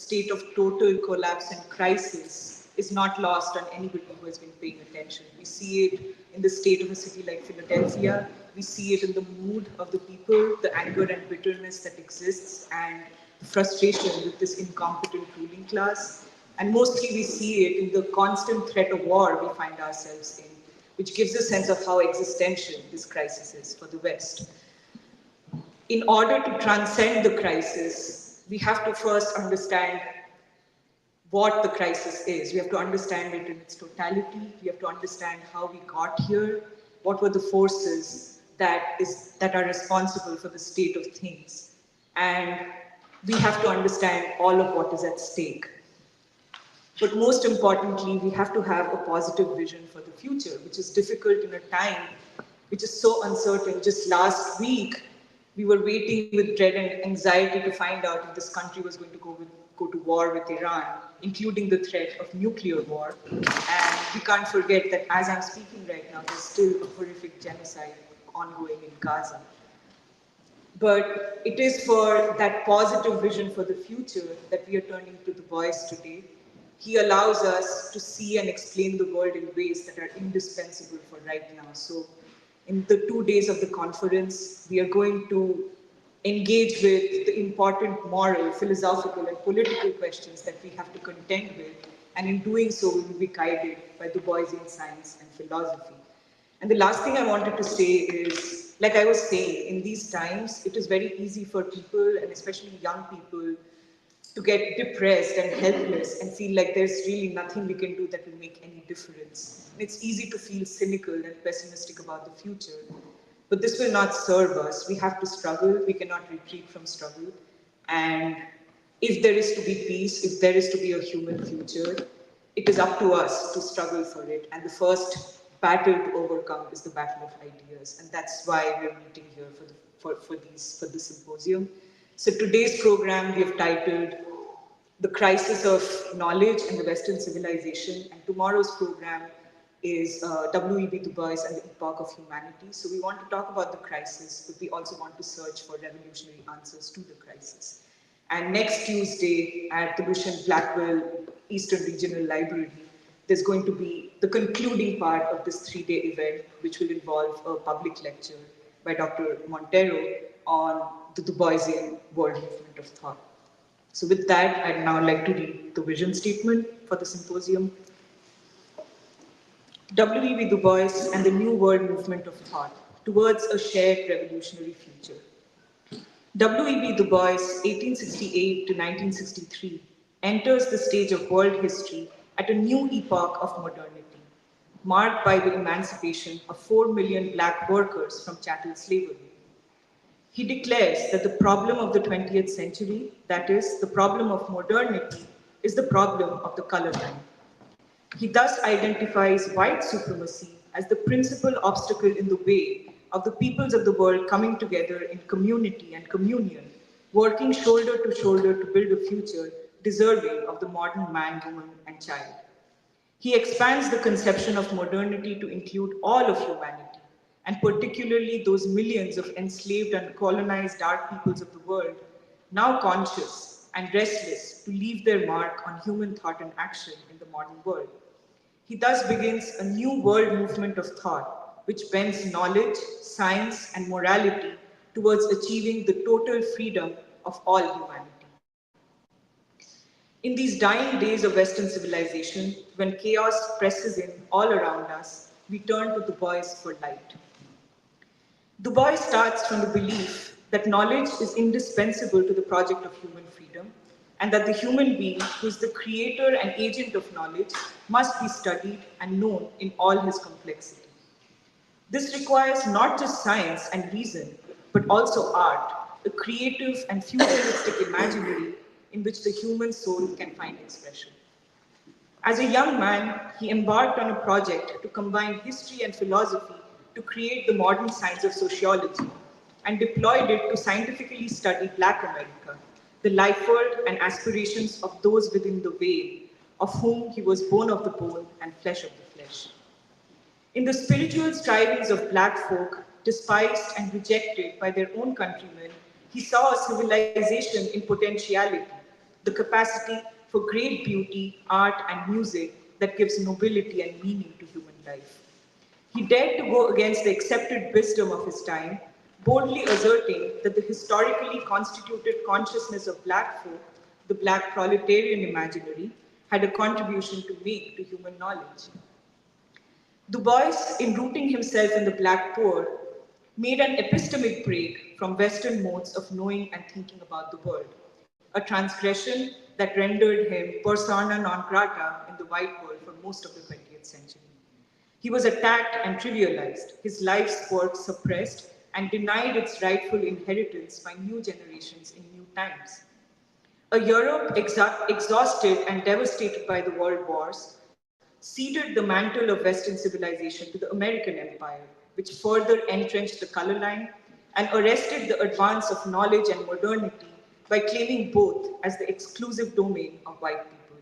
state of total collapse and crisis is not lost on anybody who has been paying attention. We see it in the state of a city like Philadelphia. We see it in the mood of the people, the anger and bitterness that exists, and the frustration with this incompetent ruling class. And mostly we see it in the constant threat of war we find ourselves in, which gives a sense of how existential this crisis is for the West. In order to transcend the crisis, we have to first understand what the crisis is. We have to understand it in its totality. We have to understand how we got here, what were the forces that are responsible for the state of things. And we have to understand all of what is at stake. But most importantly, we have to have a positive vision for the future, which is difficult in a time which is so uncertain. Just last week, we were waiting with dread and anxiety to find out if this country was going to go to war with Iran, including the threat of nuclear war. And we can't forget that as I'm speaking right now, there's still a horrific genocide ongoing in Gaza. But it is for that positive vision for the future that we are turning to the Bois today. He allows us to see and explain the world in ways that are indispensable for right now. So in the 2 days of the conference, we are going to engage with the important moral, philosophical, and political questions that we have to contend with. And in doing so, we will be guided by the Boisian science and philosophy. And the last thing I wanted to say is, like I was saying, in these times, it is very easy for people, and especially young people, to get depressed and helpless and feel like there's really nothing we can do that will make any difference. And it's easy to feel cynical and pessimistic about the future, but this will not serve us. We have to struggle. We cannot retreat from struggle. And if there is to be peace, if there is to be a human future, it is up to us to struggle for it. And the first battle to overcome is the battle of ideas. And that's why we're meeting here for the symposium. So today's program we have titled The Crisis of Knowledge and the Western Civilization, and tomorrow's program is W.E.B. Du Bois and the Epoch of Humanity. So we want to talk about the crisis, but we also want to search for revolutionary answers to the crisis. And next Tuesday at the Lucian Blackwell Eastern Regional Library, there's going to be the concluding part of this 3-day event, which will involve a public lecture by Dr. Montero on the Du Boisian world movement of thought. So with that, I'd now like to read the vision statement for the symposium. W.E.B. Du Bois and the New World Movement of Thought Towards a Shared Revolutionary Future. W.E.B. Du Bois, 1868 to 1963, enters the stage of world history at a new epoch of modernity, marked by the emancipation of 4 million Black workers from chattel slavery. He declares that the problem of the 20th century, that is, the problem of modernity, is the problem of the color line. He thus identifies white supremacy as the principal obstacle in the way of the peoples of the world coming together in community and communion, working shoulder to shoulder to build a future deserving of the modern man, woman, and child. He expands the conception of modernity to include all of humanity, and particularly those millions of enslaved and colonized dark peoples of the world, now conscious and restless to leave their mark on human thought and action in the modern world. He thus begins a new world movement of thought, which bends knowledge, science, and morality towards achieving the total freedom of all humanity. In these dying days of Western civilization, when chaos presses in all around us, we turn to Du Bois for light. Du Bois starts from the belief that knowledge is indispensable to the project of human freedom, and that the human being, who is the creator and agent of knowledge, must be studied and known in all his complexity. This requires not just science and reason, but also art, a creative and futuristic imaginary in which the human soul can find expression. As a young man, he embarked on a project to combine history and philosophy to create the modern science of sociology, and deployed it to scientifically study Black America, the life world and aspirations of those within the veil, of whom he was bone of the bone and flesh of the flesh. In the spiritual strivings of Black folk, despised and rejected by their own countrymen, he saw a civilization in potentiality, the the capacity for great beauty, art, and music that gives nobility and meaning to human life. He dared to go against the accepted wisdom of his time, boldly asserting that the historically constituted consciousness of black folk, the black proletarian imaginary, had a contribution to make to human knowledge. Du Bois, in rooting himself in the black poor, made an epistemic break from Western modes of knowing and thinking about the world, a transgression that rendered him persona non grata in the white world for most of the 20th century. He was attacked and trivialized, his life's work suppressed and denied its rightful inheritance by new generations in new times. A Europe exhausted and devastated by the world wars ceded the mantle of Western civilization to the American empire, which further entrenched the color line and arrested the advance of knowledge and modernity by claiming both as the exclusive domain of white people.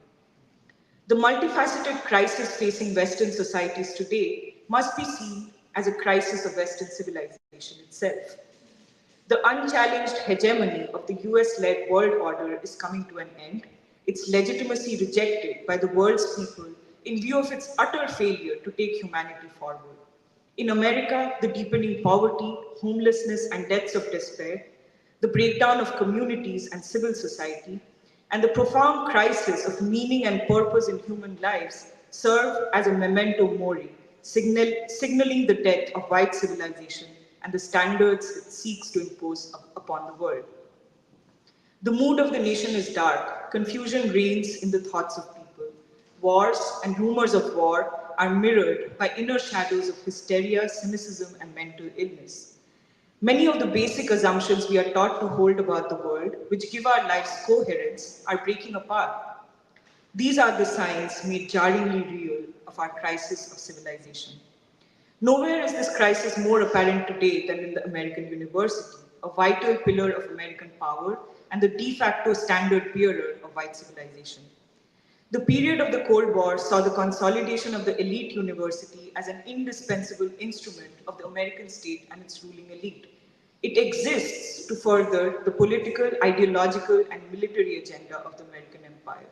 The multifaceted crisis facing Western societies today must be seen as a crisis of Western civilization itself. The unchallenged hegemony of the US-led world order is coming to an end, its legitimacy rejected by the world's people in view of its utter failure to take humanity forward. In America, the deepening poverty, homelessness, and deaths of despair, the breakdown of communities and civil society, and the profound crisis of meaning and purpose in human lives serve as a memento mori, signaling the death of white civilization and the standards it seeks to impose upon the world. The mood of the nation is dark. Confusion reigns in the thoughts of people. Wars and rumors of war are mirrored by inner shadows of hysteria, cynicism, and mental illness. Many of the basic assumptions we are taught to hold about the world, which give our lives coherence, are breaking apart. These are the signs made jarringly real of our crisis of civilization. Nowhere is this crisis more apparent today than in the American university, a vital pillar of American power and the de facto standard bearer of white civilization. The period of the Cold War saw the consolidation of the elite university as an indispensable instrument of the American state and its ruling elite. It exists to further the political, ideological, and military agenda of the American empire.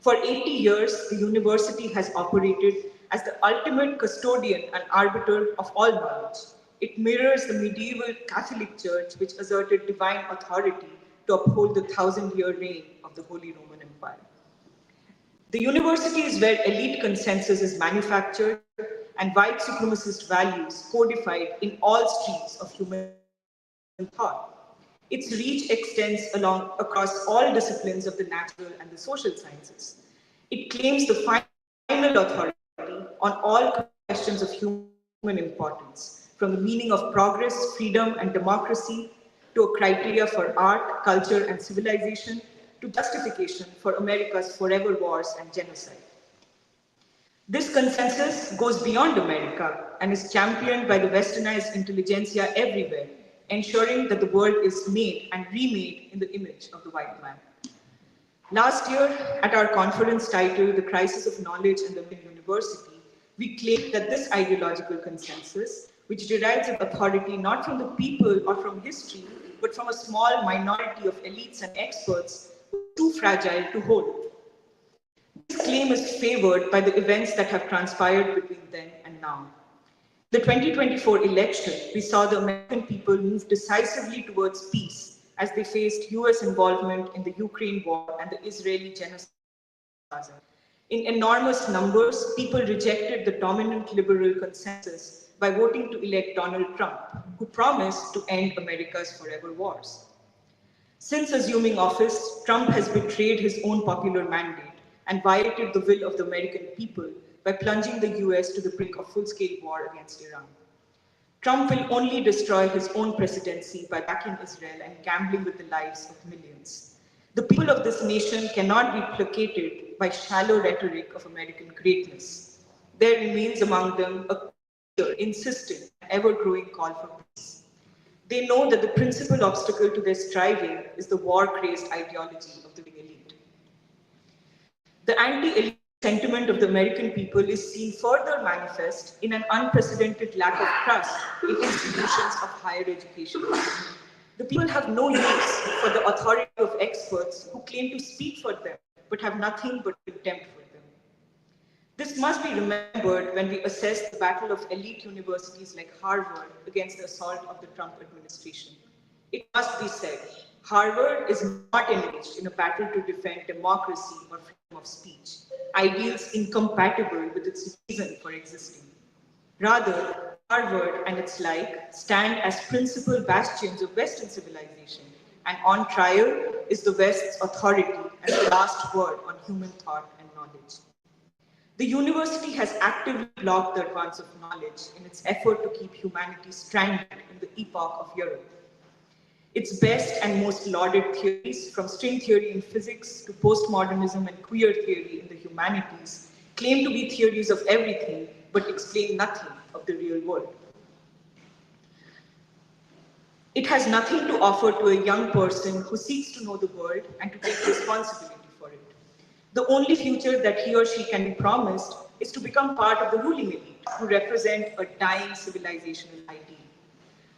For 80 years, the university has operated as the ultimate custodian and arbiter of all knowledge. It mirrors the medieval Catholic Church, which asserted divine authority to uphold the 1,000-year reign of the Holy Roman Empire. The university is where elite consensus is manufactured and white supremacist values codified in all streams of human thought. Its reach extends across all disciplines of the natural and the social sciences. It claims the final authority on all questions of human importance, from the meaning of progress, freedom, and democracy, to a criteria for art, culture, and civilization, to justification for America's forever wars and genocide. This consensus goes beyond America and is championed by the westernized intelligentsia everywhere, ensuring that the world is made and remade in the image of the white man. Last year, at our conference titled The Crisis of Knowledge in the University, we claimed that this ideological consensus, which derives its authority not from the people or from history, but from a small minority of elites and experts, was too fragile to hold. This claim is favored by the events that have transpired between then and now. In the 2024 election, we saw the American people move decisively towards peace as they faced US involvement in the Ukraine war and the Israeli genocide in Gaza. In enormous numbers, people rejected the dominant liberal consensus by voting to elect Donald Trump, who promised to end America's forever wars. Since assuming office, Trump has betrayed his own popular mandate and violated the will of the American people by plunging the US to the brink of full-scale war against Iran. Trump will only destroy his own presidency by backing Israel and gambling with the lives of millions. The people of this nation cannot be placated by shallow rhetoric of American greatness. There remains among them a clear, insistent, and ever-growing call for peace. They know that the principal obstacle to their striving is the war-crazed ideology of the elite. The anti-elite sentiment of the American people is seen further manifest in an unprecedented lack of trust in institutions of higher education. The people have no use for the authority of experts who claim to speak for them, but have nothing but contempt for them. This must be remembered when we assess the battle of elite universities like Harvard against the assault of the Trump administration. It must be said, Harvard is not engaged in a battle to defend democracy or freedom of speech, ideals incompatible with its reason for existing. Rather, Harvard and its like stand as principal bastions of Western civilization, and on trial is the West's authority as the last word on human thought and knowledge. The university has actively blocked the advance of knowledge in its effort to keep humanity stranded in the epoch of Europe. Its best and most lauded theories, from string theory in physics to postmodernism and queer theory in the humanities, claim to be theories of everything but explain nothing of the real world. It has nothing to offer to a young person who seeks to know the world and to take responsibility for it. The only future that he or she can be promised is to become part of the ruling elite who represent a dying civilizational ideal.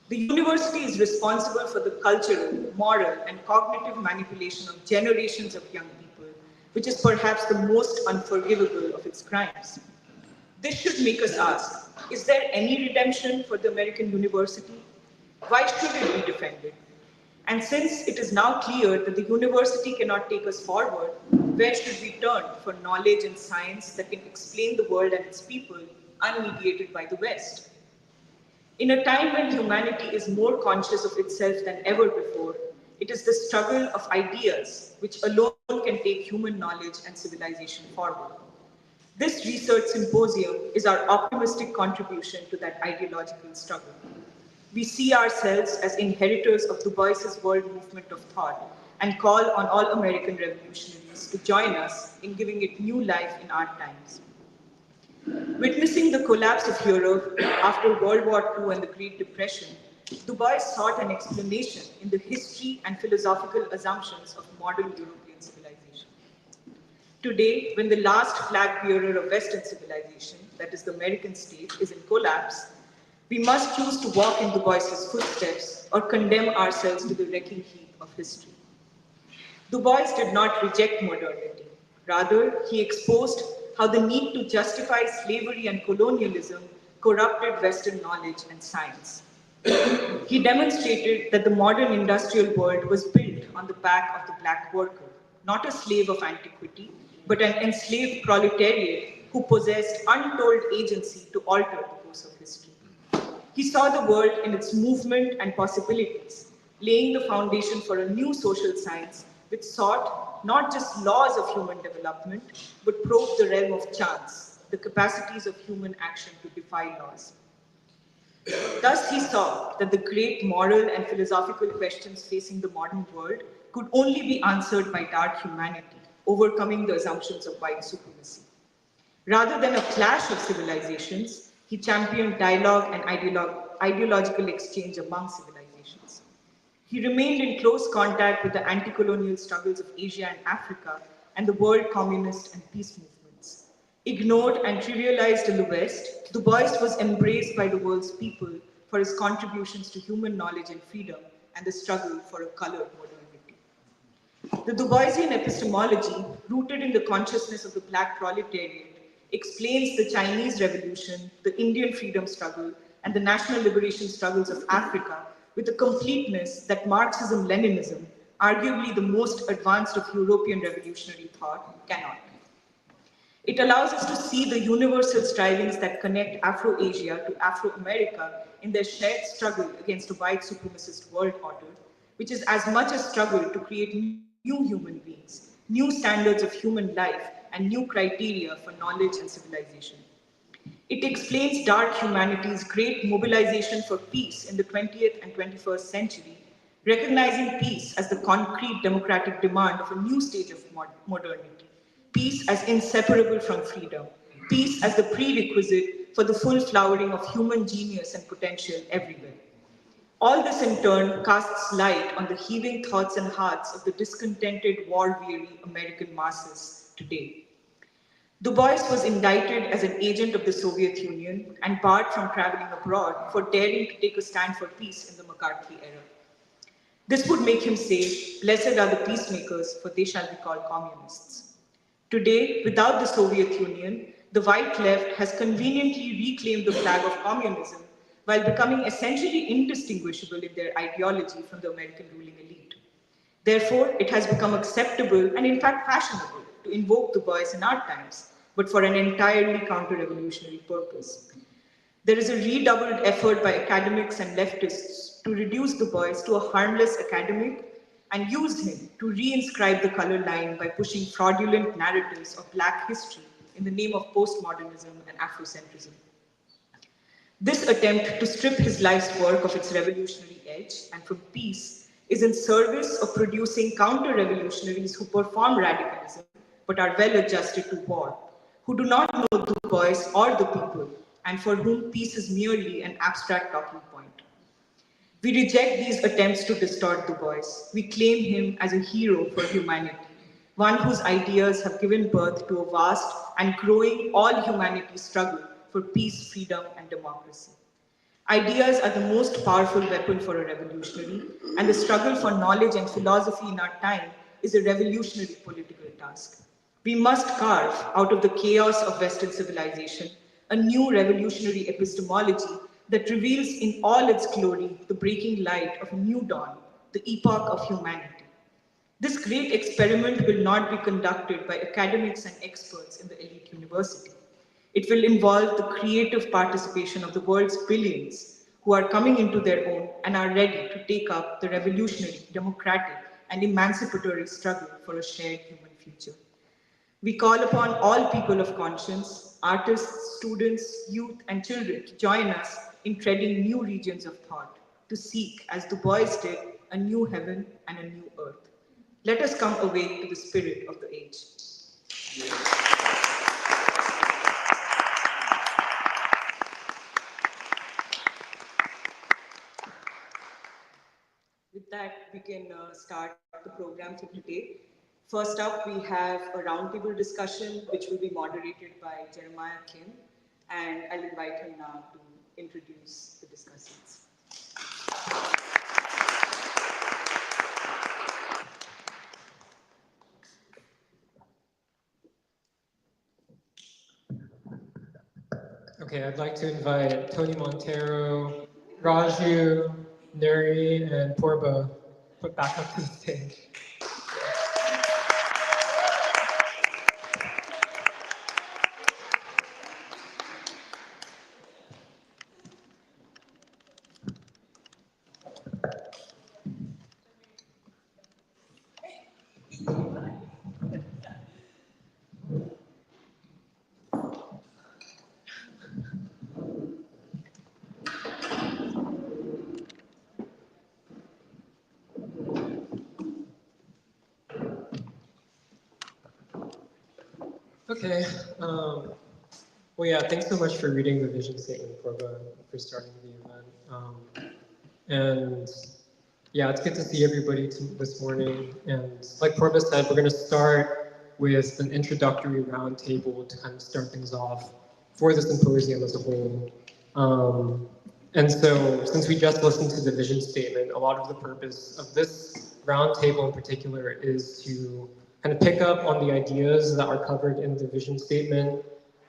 The university is responsible for the cultural, moral, and cognitive manipulation of generations of young people, which is perhaps the most unforgivable of its crimes. This should make us ask, is there any redemption for the American university? Why should it be defended? And since it is now clear that the university cannot take us forward, where should we turn for knowledge and science that can explain the world and its people unmediated by the West? In a time when humanity is more conscious of itself than ever before, it is the struggle of ideas which alone can take human knowledge and civilization forward. This research symposium is our optimistic contribution to that ideological struggle. We see ourselves as inheritors of Du Bois's world movement of thought and call on all American revolutionaries to join us in giving it new life in our times. Witnessing the collapse of Europe after World War II and the Great Depression, Du Bois sought an explanation in the history and philosophical assumptions of modern European civilization. Today, when the last flag bearer of Western civilization, that is the American state, is in collapse, we must choose to walk in Du Bois's footsteps or condemn ourselves to the wrecking heap of history. Du Bois did not reject modernity. Rather, he exposed how the need to justify slavery and colonialism corrupted Western knowledge and science. He demonstrated that the modern industrial world was built on the back of the black worker, not a slave of antiquity, but an enslaved proletariat who possessed untold agency to alter the course of history. He saw the world in its movement and possibilities, laying the foundation for a new social science which sought not just laws of human development, but probed the realm of chance, the capacities of human action to defy laws. Thus, he saw that the great moral and philosophical questions facing the modern world could only be answered by dark humanity, overcoming the assumptions of white supremacy. Rather than a clash of civilizations, he championed dialogue and ideological exchange among civilizations. He remained in close contact with the anti-colonial struggles of Asia and Africa and the world communist and peace movements. Ignored and trivialized in the West, Du Bois was embraced by the world's people for his contributions to human knowledge and freedom and the struggle for a colored modernity. The Du Boisian epistemology, rooted in the consciousness of the black proletariat, explains the Chinese Revolution, the Indian freedom struggle, and the national liberation struggles of Africa with a completeness that Marxism-Leninism, arguably the most advanced of European revolutionary thought, cannot. It allows us to see the universal strivings that connect Afro-Asia to Afro-America in their shared struggle against a white supremacist world order, which is as much a struggle to create new human beings, new standards of human life, and new criteria for knowledge and civilization. It explains dark humanity's great mobilization for peace in the 20th and 21st century, recognizing peace as the concrete democratic demand of a new stage of modernity, peace as inseparable from freedom, peace as the prerequisite for the full flowering of human genius and potential everywhere. All this in turn casts light on the heaving thoughts and hearts of the discontented, war-weary American masses today. Du Bois was indicted as an agent of the Soviet Union and barred from traveling abroad for daring to take a stand for peace in the McCarthy era. This would make him say, "Blessed are the peacemakers, for they shall be called communists." Today, without the Soviet Union, the white left has conveniently reclaimed the flag of communism while becoming essentially indistinguishable in their ideology from the American ruling elite. Therefore, it has become acceptable and in fact fashionable to invoke the Bois in our times, but for an entirely counter-revolutionary purpose. There is a redoubled effort by academics and leftists to reduce Du Bois to a harmless academic and use him to reinscribe the color line by pushing fraudulent narratives of Black history in the name of postmodernism and Afrocentrism. This attempt to strip his life's work of its revolutionary edge and from peace is in service of producing counter-revolutionaries who perform radicalism but are well adjusted to war, who do not know Du Bois or the people, and for whom peace is merely an abstract talking point. We reject these attempts to distort Du Bois. We claim him as a hero for humanity, one whose ideas have given birth to a vast and growing all-humanity struggle for peace, freedom, and democracy. Ideas are the most powerful weapon for a revolutionary, and the struggle for knowledge and philosophy in our time is a revolutionary political task. We must carve out of the chaos of Western civilization a new revolutionary epistemology that reveals in all its glory the breaking light of a new dawn, the epoch of humanity. This great experiment will not be conducted by academics and experts in the elite university. It will involve the creative participation of the world's billions who are coming into their own and are ready to take up the revolutionary, democratic, and emancipatory struggle for a shared human future. We call upon all people of conscience, artists, students, youth, and children to join us in treading new regions of thought, to seek, as Du Bois did, a new heaven and a new earth. Let us come awake to the spirit of the age. With that, we can start the program for today. First up, we have a roundtable discussion, which will be moderated by Jeremiah Kim, and I'll invite him now to introduce the discussants. Okay, I'd like to invite Tony Montero, Raju, Nuri, and Porba back up to the stage. Okay. Well, yeah, thanks so much for reading the vision statement, Porba, for starting the event. And yeah, it's good to see everybody this morning. And like Porba said, we're going to start with an introductory roundtable to kind of start things off for the symposium as a whole. And so, since we just listened to the vision statement, a lot of the purpose of this roundtable in particular is to kind of pick up on the ideas that are covered in the vision statement,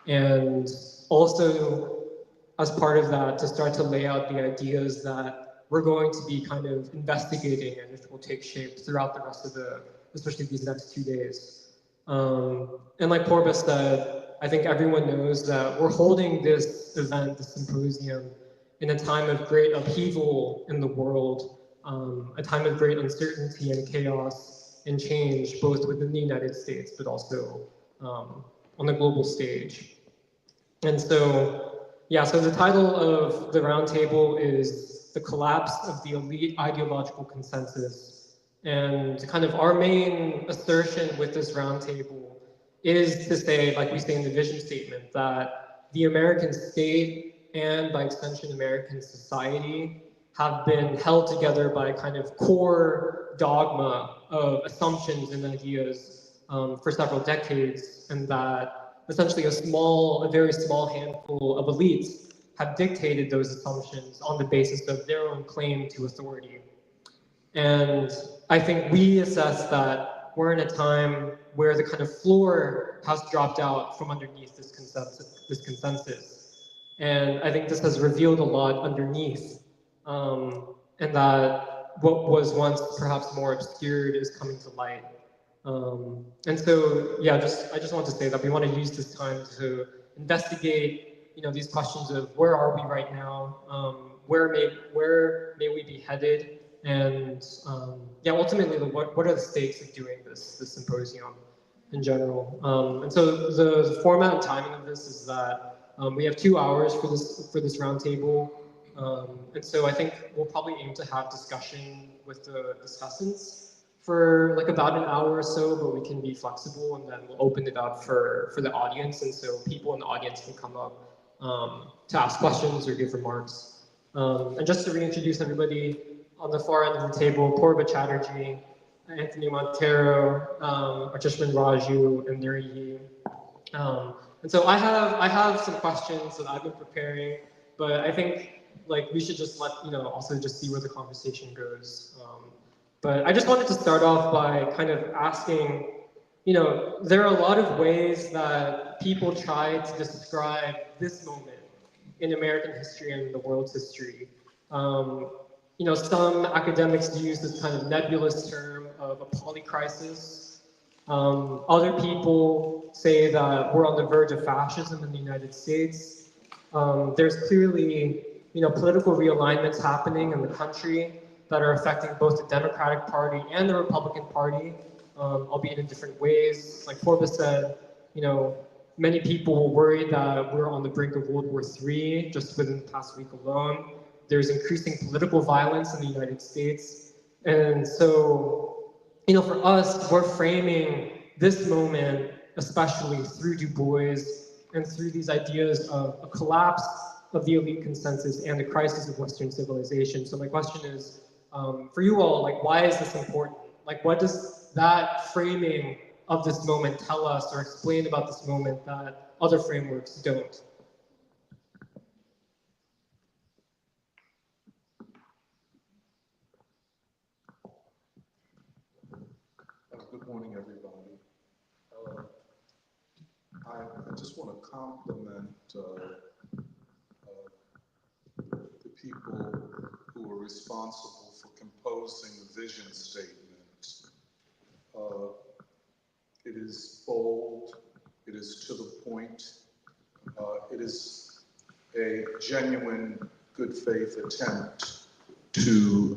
and also, as part of that, to start to lay out the ideas that we're going to be kind of investigating and which will take shape throughout the rest of especially these next 2 days. And like Porba said, I think everyone knows that we're holding this event, the symposium, in a time of great upheaval in the world, a time of great uncertainty and chaos and change, both within the United States, but also on the global stage. And so, yeah, so the title of the roundtable is The Collapse of the Elite Ideological Consensus. And kind of our main assertion with this roundtable is to say, like we say in the vision statement, that the American state and by extension American society have been held together by a kind of core dogma of assumptions and ideas for several decades, and that essentially a very small handful of elites have dictated those assumptions on the basis of their own claim to authority. And I think we assess that we're in a time where the kind of floor has dropped out from underneath this consensus. And I think this has revealed a lot underneath, and that what was once perhaps more obscured is coming to light. And so, yeah, I just want to say that we want to use this time to investigate, these questions of where are we right now, where may we be headed, and yeah, ultimately, what are the stakes of doing this symposium in general? And so the format and timing of this is that we have 2 hours for this roundtable, and so I think we'll probably aim to have discussion with the discussants for like about an hour or so, but we can be flexible, and then we'll open it up for the audience, and so people in the audience can come up to ask questions or give remarks. And just to reintroduce everybody, on the far end of the table, Purva Chatterjee, Anthony Montero, Archishman Raju, and Nuri. And so I have some questions that I've been preparing, but I think like we should just also just see where the conversation goes. But I just wanted to start off by kind of asking, there are a lot of ways that people try to describe this moment in American history and the world's history. Some academics use this kind of nebulous term of a polycrisis. Other people say that we're on the verge of fascism in the United States. There's clearly, political realignments happening in the country that are affecting both the Democratic Party and the Republican Party, albeit in different ways. Like Purva said, many people were worried that we're on the brink of World War III just within the past week alone. There's increasing political violence in the United States. And so, for us, we're framing this moment, especially through Du Bois and through these ideas of a collapse of the elite consensus and the crisis of Western civilization. So my question is, for you all, like, why is this important? Like, what does that framing of this moment tell us or explain about this moment that other frameworks don't? Good morning, everybody. I just want to compliment the people who were responsible for composing the vision statement. It is bold, it is to the point, it is a genuine good faith attempt to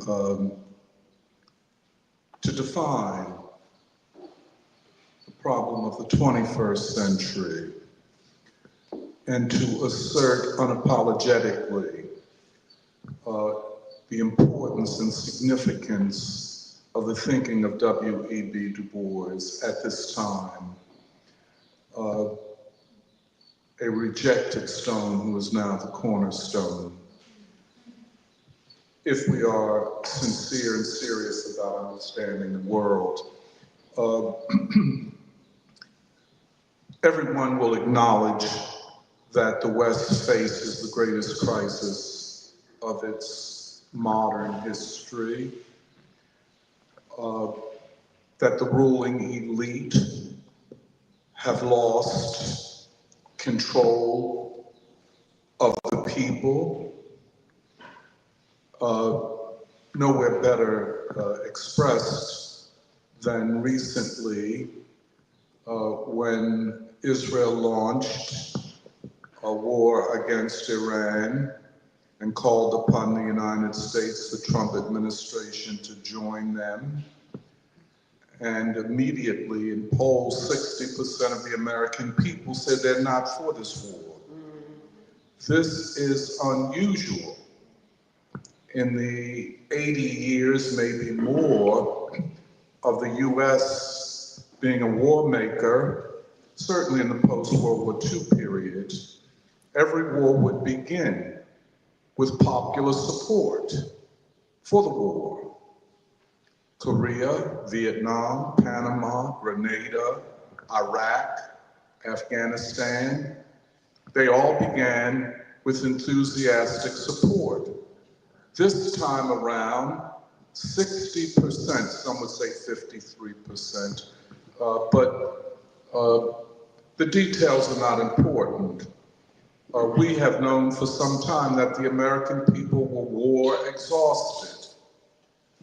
define the problem of the 21st century and to assert unapologetically the importance and significance of the thinking of W.E.B. Du Bois at this time, a rejected stone who is now the cornerstone. If we are sincere and serious about understanding the world, everyone will acknowledge that the West faces the greatest crisis of its modern history, that the ruling elite have lost control of the people. Nowhere better expressed than recently when Israel launched a war against Iran and called upon the United States, the Trump administration, to join them. And immediately in polls, 60% of the American people said they're not for this war. This is unusual. In the 80 years, maybe more, of the US being a war maker, certainly in the post-World War II period, every war would begin with popular support for the war. Korea, Vietnam, Panama, Grenada, Iraq, Afghanistan, they all began with enthusiastic support. This time around, 60%, some would say 53%, but the details are not important. We have known for some time that the American people were war exhausted.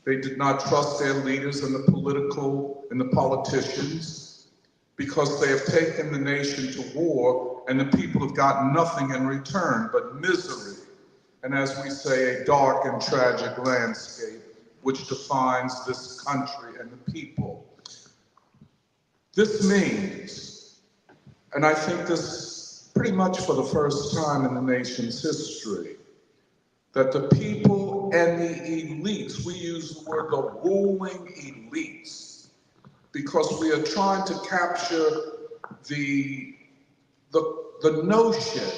They did not trust their leaders and the politicians because they have taken the nation to war and the people have gotten nothing in return but misery. And as we say, a dark and tragic landscape which defines this country and the people. This means, and I think this pretty much for the first time in the nation's history, that the people and the elites, we use the word the ruling elites, because we are trying to capture the notion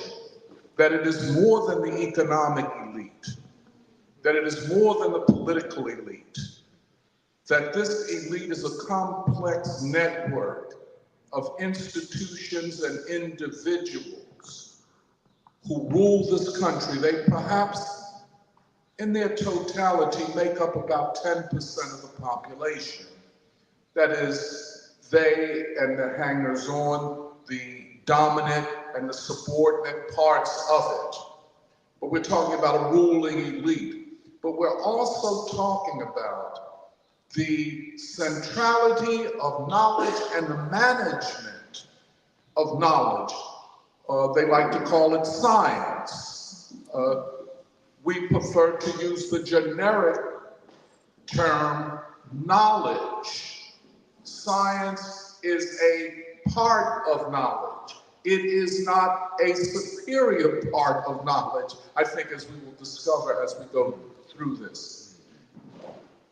that it is more than the economic elite, that it is more than the political elite, that this elite is a complex network of institutions and individuals who rule this country. They perhaps, in their totality, make up about 10% of the population. That is, they and the hangers-on, the dominant and the subordinate parts of it. But we're talking about a ruling elite. But we're also talking about the centrality of knowledge and the management of knowledge. They like to call it science. We prefer to use the generic term knowledge. Science is a part of knowledge. It is not a superior part of knowledge, I think, as we will discover as we go through this.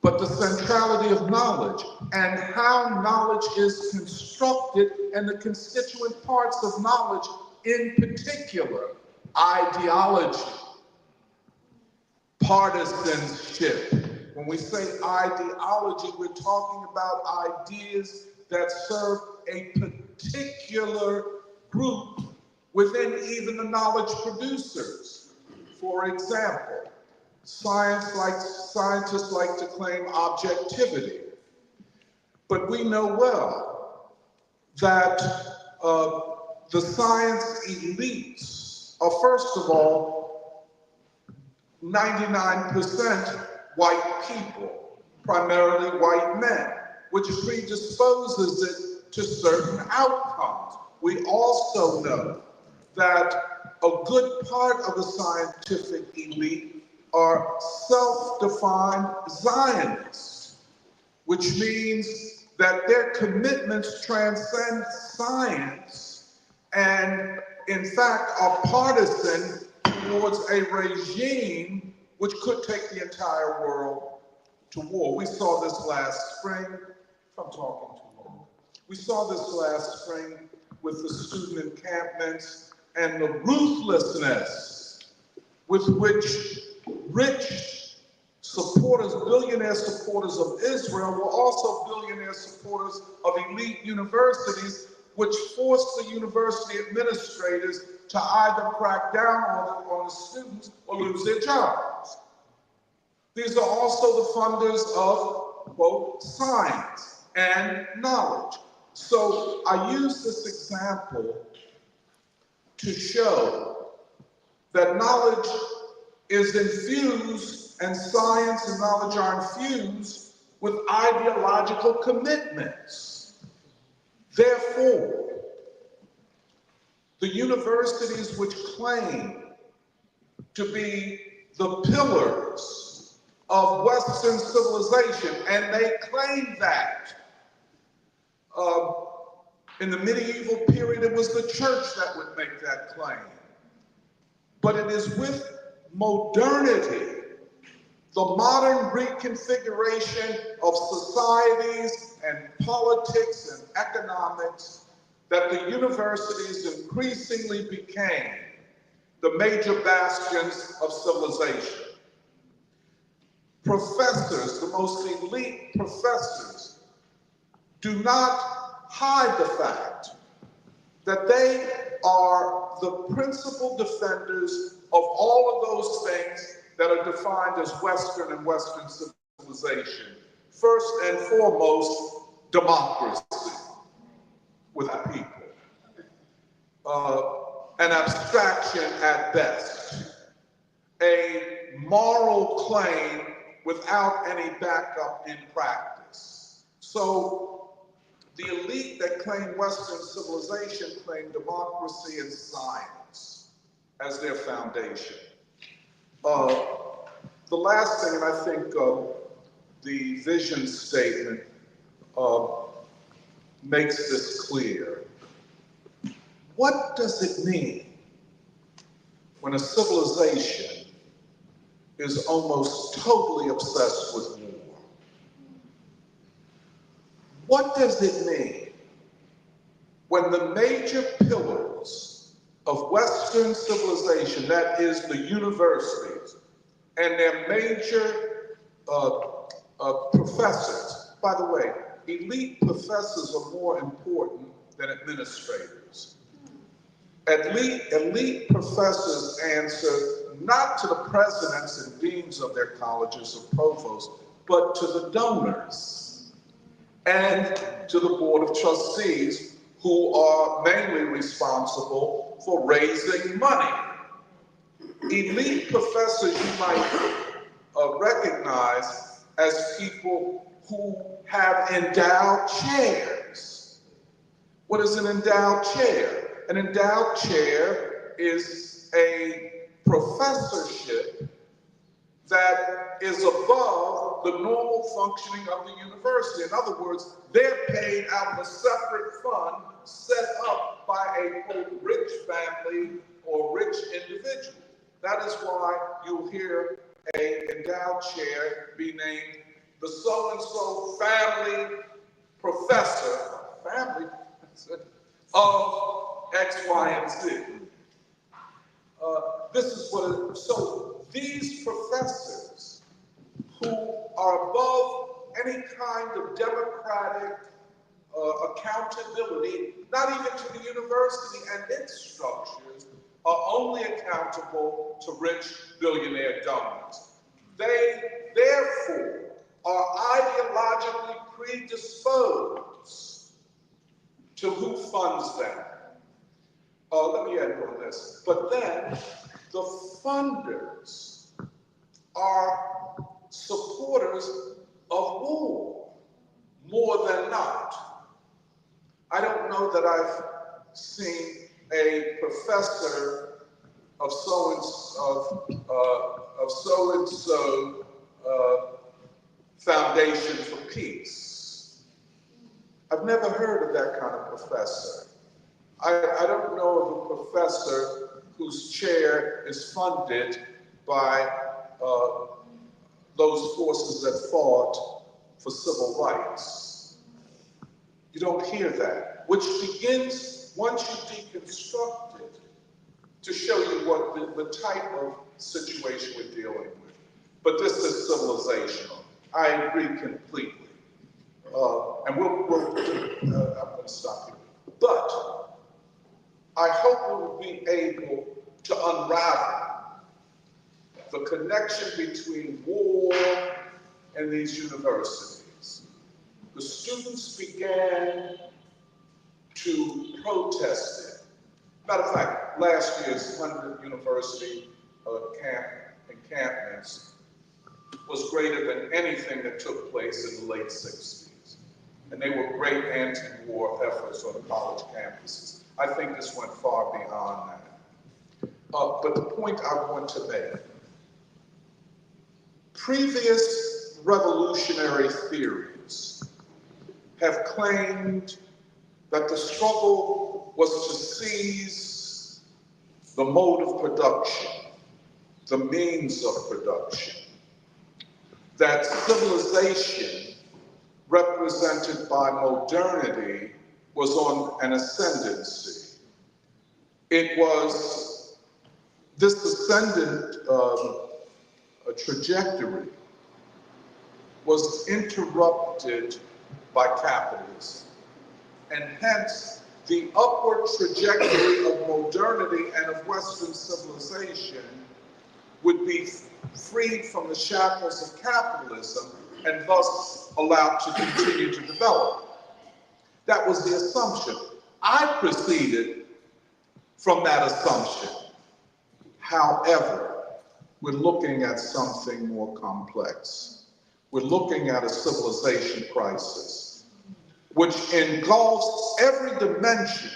But the centrality of knowledge and how knowledge is constructed and the constituent parts of knowledge, in particular, ideology, partisanship. When we say ideology, we're talking about ideas that serve a particular group within even the knowledge producers. For example, scientists like to claim objectivity, but we know well that the science elites are, first of all, 99% white people, primarily white men, which predisposes it to certain outcomes. We also know that a good part of the scientific elite are self-defined Zionists, which means that their commitments transcend science and, in fact, are partisan towards a regime which could take the entire world to war. We saw this last spring, if I'm talking too long, we saw this last spring with the student encampments and the ruthlessness with which rich supporters, billionaire supporters of Israel were also billionaire supporters of elite universities, which forced the university administrators to either crack down on the students or lose their jobs. These are also the funders of, quote, science and knowledge. So I use this example to show that knowledge is infused and science and knowledge are infused with ideological commitments. Therefore, the universities which claim to be the pillars of Western civilization, and they claim that in the medieval period, it was the church that would make that claim. But it is with modernity, the modern reconfiguration of societies and politics and economics, that the universities increasingly became the major bastions of civilization. Professors, the most elite professors, do not hide the fact that they are the principal defenders of all of those things that are defined as Western and Western civilization. civilization, first and foremost, democracy without people. An abstraction at best, a moral claim without any backup in practice. So the elite that claim Western civilization claim democracy and science as their foundation. The last thing, and I think the vision statement makes this clear. What does it mean when a civilization is almost totally obsessed with war? What does it mean when the major pillars of Western civilization, that is the universities, and their major professors, by the way, elite professors are more important than administrators. Elite professors answer not to the presidents and deans of their colleges or provosts, but to the donors and to the board of trustees, who are mainly responsible for raising money. Elite professors you might recognize as people who have endowed chairs. What is an endowed chair? An endowed chair is a professorship that is above the normal functioning of the university. In other words, they're paid out of a separate fund set up by a quote, rich family or rich individual. That is why you'll hear an endowed chair be named the so-and-so family professor, family of X, Y, and Z. This is what so these professors who are above any kind of democratic accountability, not even to the university and its structures, are only accountable to rich billionaire donors. They, therefore, are ideologically predisposed to who funds them. Let me end on this. But then, the funders are supporters of war, more than not. I don't know that I've seen a professor of so-and-so Foundation for Peace. I've never heard of that kind of professor. I don't know of a professor whose chair is funded by those forces that fought for civil rights. You don't hear that, which begins, once you deconstruct it, to show you what the type of situation we're dealing with. But this is civilizational. I agree completely. And I'm going to stop here. But I hope we will be able to unravel the connection between war and these universities. The students began to protest it. Matter of fact, last year's 100th university encampments was greater than anything that took place in the late 60s. And they were great anti-war efforts on the college campuses. I think this went far beyond that. But the point I want to make, previous revolutionary theories have claimed that the struggle was to seize the mode of production, the means of production, that civilization represented by modernity was on an ascendancy. It was this ascendant trajectory was interrupted by capitalism. And hence, the upward trajectory of modernity and of Western civilization would be freed from the shackles of capitalism and thus allowed to continue to develop. That was the assumption. I proceeded from that assumption. However, we're looking at something more complex. We're looking at a civilization crisis, which engulfs every dimension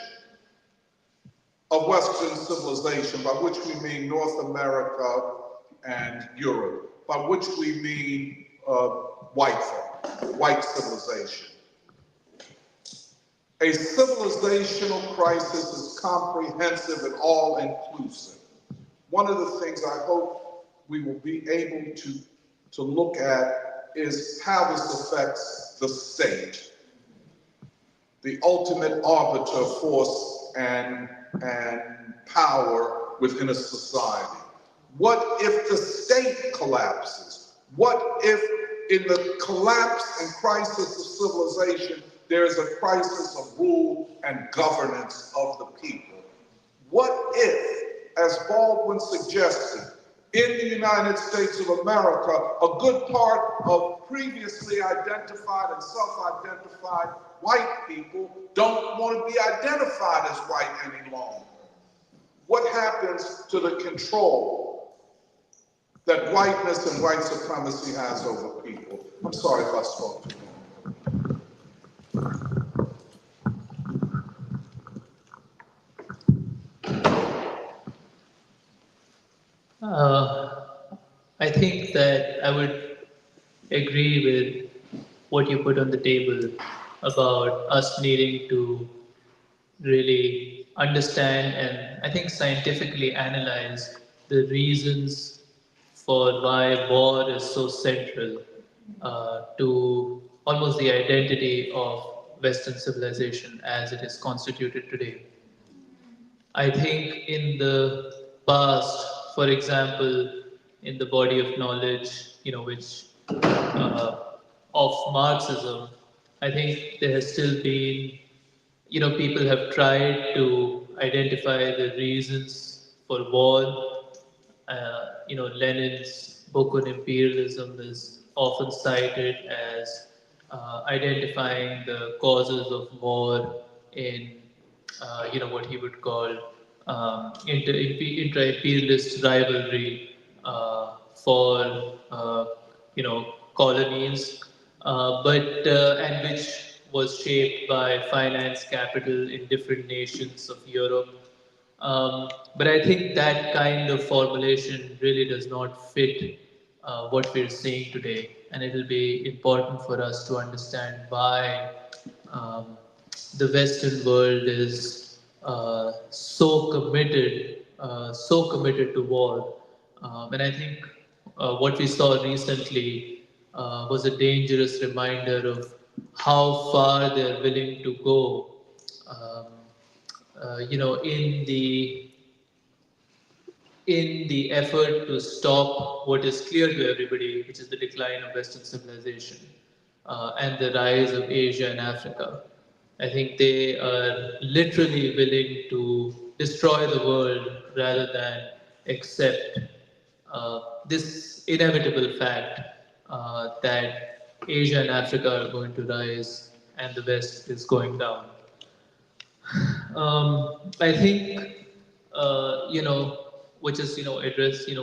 of Western civilization, by which we mean North America and Europe, by which we mean white civilization. A civilizational crisis is comprehensive and all-inclusive. One of the things I hope we will be able to look at is how this affects the state, the ultimate arbiter of force and power within a society. What if the state collapses? What if in the collapse and crisis of civilization, there's a crisis of rule and governance of the people? What if, as Baldwin suggested, in the United States of America, a good part of previously identified and self-identified white people don't want to be identified as white any longer? What happens to the control that whiteness and white supremacy has over people? I'm sorry if I spoke too long. I think that I would agree with what you put on the table about us needing to really understand and I think scientifically analyze the reasons for why war is so central to almost the identity of Western civilization as it is constituted today. I think in the past, for example, in the body of knowledge, which of Marxism, I think there has still been, people have tried to identify the reasons for war. Lenin's book on imperialism is often cited as identifying the causes of war in, what he would call intra-imperialist rivalry for, colonies, and which was shaped by finance capital in different nations of Europe. But I think that kind of formulation really does not fit what we're seeing today, and it will be important for us to understand why the Western world is so committed to war. And I think what we saw recently was a dangerous reminder of how far they're willing to go, in the effort to stop what is clear to everybody, which is the decline of Western civilization and the rise of Asia and Africa. I think they are literally willing to destroy the world rather than accept this inevitable fact that Asia and Africa are going to rise and the West is going down. I think, which is, addressing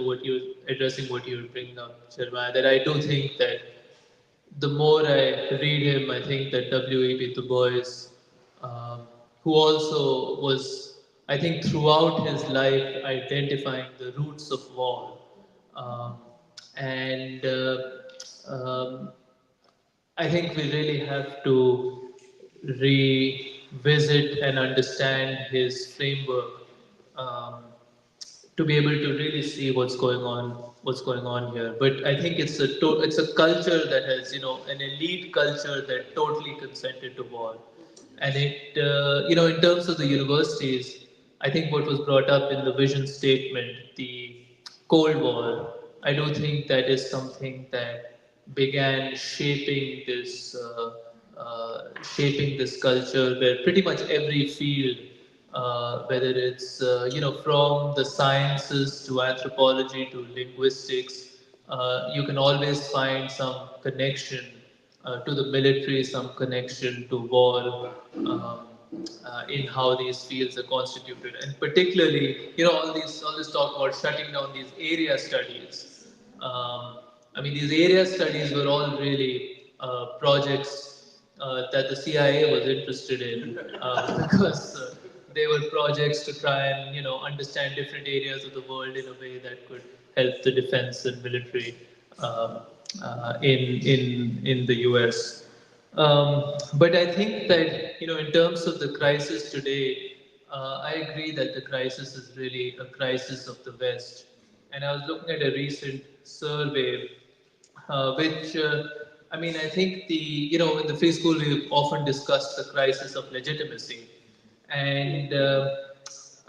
what you're bringing up, Jeremiah, that I do think that the more I read him, I think that W.E.B. Du Bois, who also was, I think, throughout his life identifying the roots of war, and I think we really have to revisit and understand his framework to be able to really see what's going on here. But I think it's a culture that has, an elite culture that totally consented to war. And it, in terms of the universities, I think what was brought up in the vision statement, the Cold War, I do think that is something that began shaping this culture, where pretty much every field, whether it's from the sciences to anthropology to linguistics you can always find some connection to the military, some connection to war, in how these fields are constituted, and particularly, all this talk about shutting down these area studies. I mean, these area studies were all really projects that the CIA was interested in, because they were projects to try and understand different areas of the world in a way that could help the defense and military um, in the US. But I think that in terms of the crisis today, I agree that the crisis is really a crisis of the West. And I was looking at a recent survey, which I mean, I think in the free school we've often discussed the crisis of legitimacy, and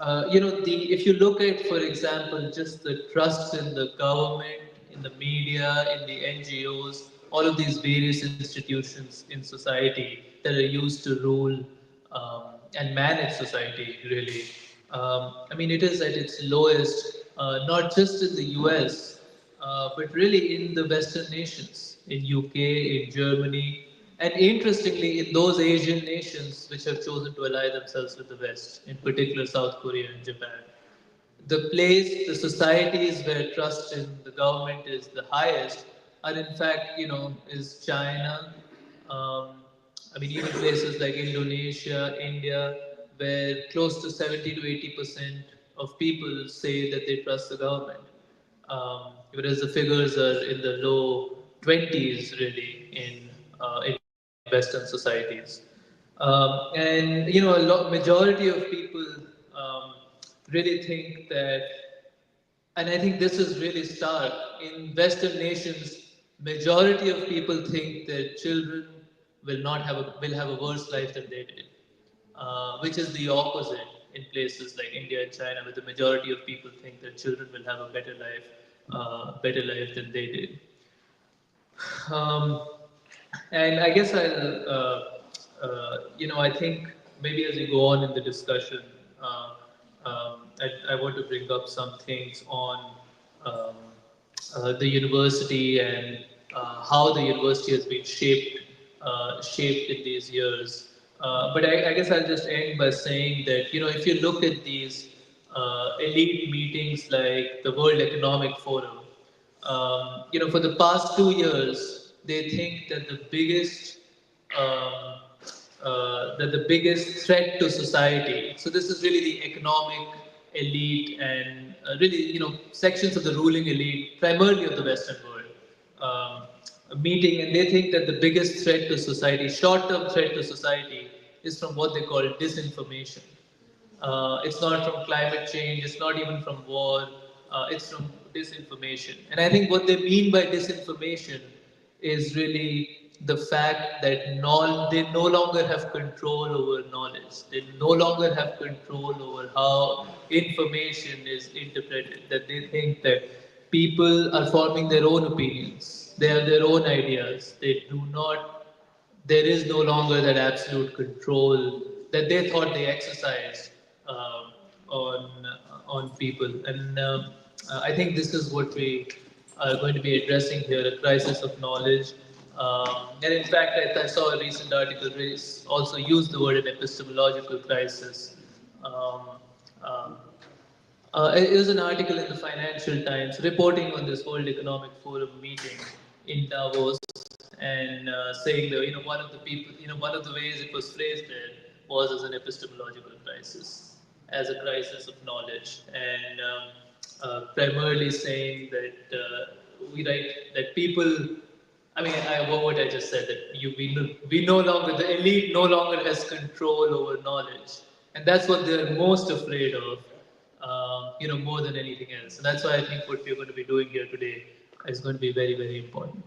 if you look at, for example, just the trust in the government, in the media, in the NGOs, all of these various institutions in society that are used to rule and manage society, really. I mean, it is at its lowest, not just in the US, but really in the Western nations, in UK, in Germany, and interestingly, in those Asian nations which have chosen to ally themselves with the West, in particular South Korea and Japan. The societies where trust in the government is the highest are in fact, is China. Um, I mean, even places like Indonesia, India, where close to 70 to 80% of people say that they trust the government. Whereas the figures are in the low 20s, really, in Western societies. And majority of people um, really think that, and I think this is really stark in Western nations. Majority of people think that children will have a worse life than they did, which is the opposite in places like India and China, where the majority of people think that children will have a better life than they did. Um, and I guess I think maybe as we go on in the discussion, I want to bring up some things on um, the university and how the university has been shaped in these years. But I guess I'll just end by saying that, if you look at these elite meetings like the World Economic Forum, for the past 2 years, they think that um, the biggest threat to society. So this is really the economic elite and really, sections of the ruling elite, primarily of the Western world, a meeting, and they think that the biggest threat to society, short-term threat to society, is from what they call disinformation. It's not from climate change, it's not even from war, it's from disinformation. And I think what they mean by disinformation is really the fact that they no longer have control over knowledge. They no longer have control over how information is interpreted. That they think that people are forming their own opinions, they have their own ideas. There is no longer that absolute control that they thought they exercised on people. And I think this is what we are going to be addressing here, a crisis of knowledge. And in fact, I saw a recent article which also used the word an epistemological crisis. Um, um, it was an article in the Financial Times reporting on this World Economic Forum meeting in Davos, and saying that one of the ways it was phrased there was as an epistemological crisis, as a crisis of knowledge, and primarily saying that people. I mean, what I just said, that we no longer, the elite no longer has control over knowledge, and that's what they're most afraid of, more than anything else. And that's why I think what we're going to be doing here today is going to be very, very important.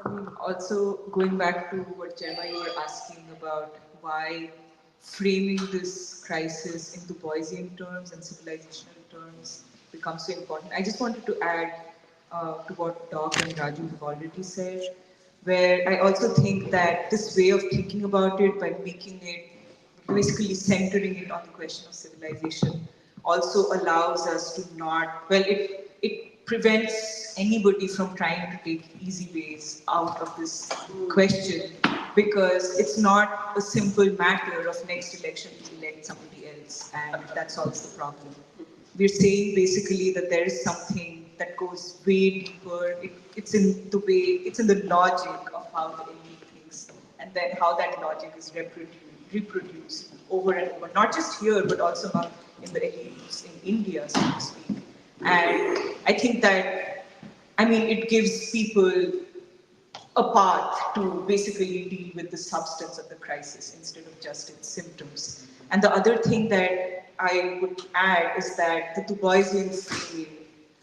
I mean, also going back to what Gemma, you were asking about why framing this crisis into Boisian terms and civilizational terms becomes so important. I just wanted to add to what Doc and Raju have already said, where I also think that this way of thinking about it by making it, basically centering it on the question of civilization, also allows us to not, well, it prevents anybody from trying to take easy ways out of this question, because it's not a simple matter of next election to elect somebody else and that solves the problem. We're saying basically that there is something that goes way deeper. It's in the way, it's in the logic of how the elite thinks, and then how that logic is reproduced over and over, not just here, but also in the elites in India, so to speak. And I think that, I mean, it gives people a path to basically deal with the substance of the crisis instead of just its symptoms. And the other thing that I would add is that the Boisian frame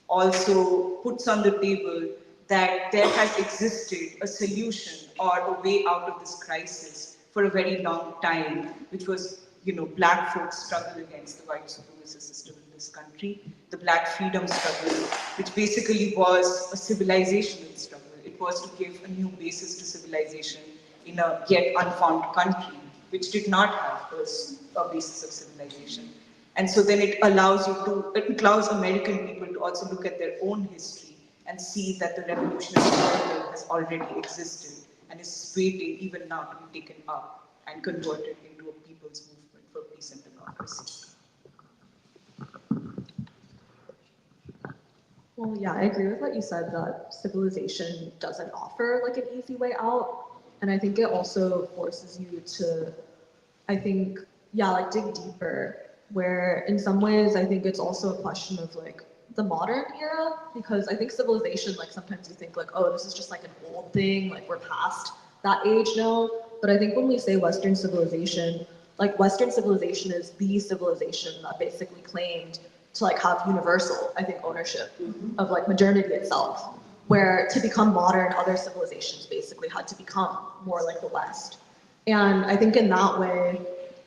also puts on the table that there has existed a solution or a way out of this crisis for a very long time, which was, Black folks' struggle against the white supremacy system in this country, the Black freedom struggle, which basically was a civilizational struggle. It was to give a new basis to civilization in a yet unfound country, which did not have a basis of civilization. And so then it allows American people to also look at their own history and see that the revolutionary struggle has already existed and is waiting even now to be taken up and converted into a people's movement for peace and democracy. Well, yeah, I agree with what you said, that civilization doesn't offer like an easy way out. And I think it also forces you to, dig deeper, where in some ways I think it's also a question of like the modern era, because I think civilization, like sometimes you think like, oh, this is just like an old thing, like we're past that age now. But I think when we say Western civilization, like Western civilization is the civilization that basically claimed to like have universal, I think, ownership of like modernity itself, where to become modern, other civilizations basically had to become more like the West. And I think in that way,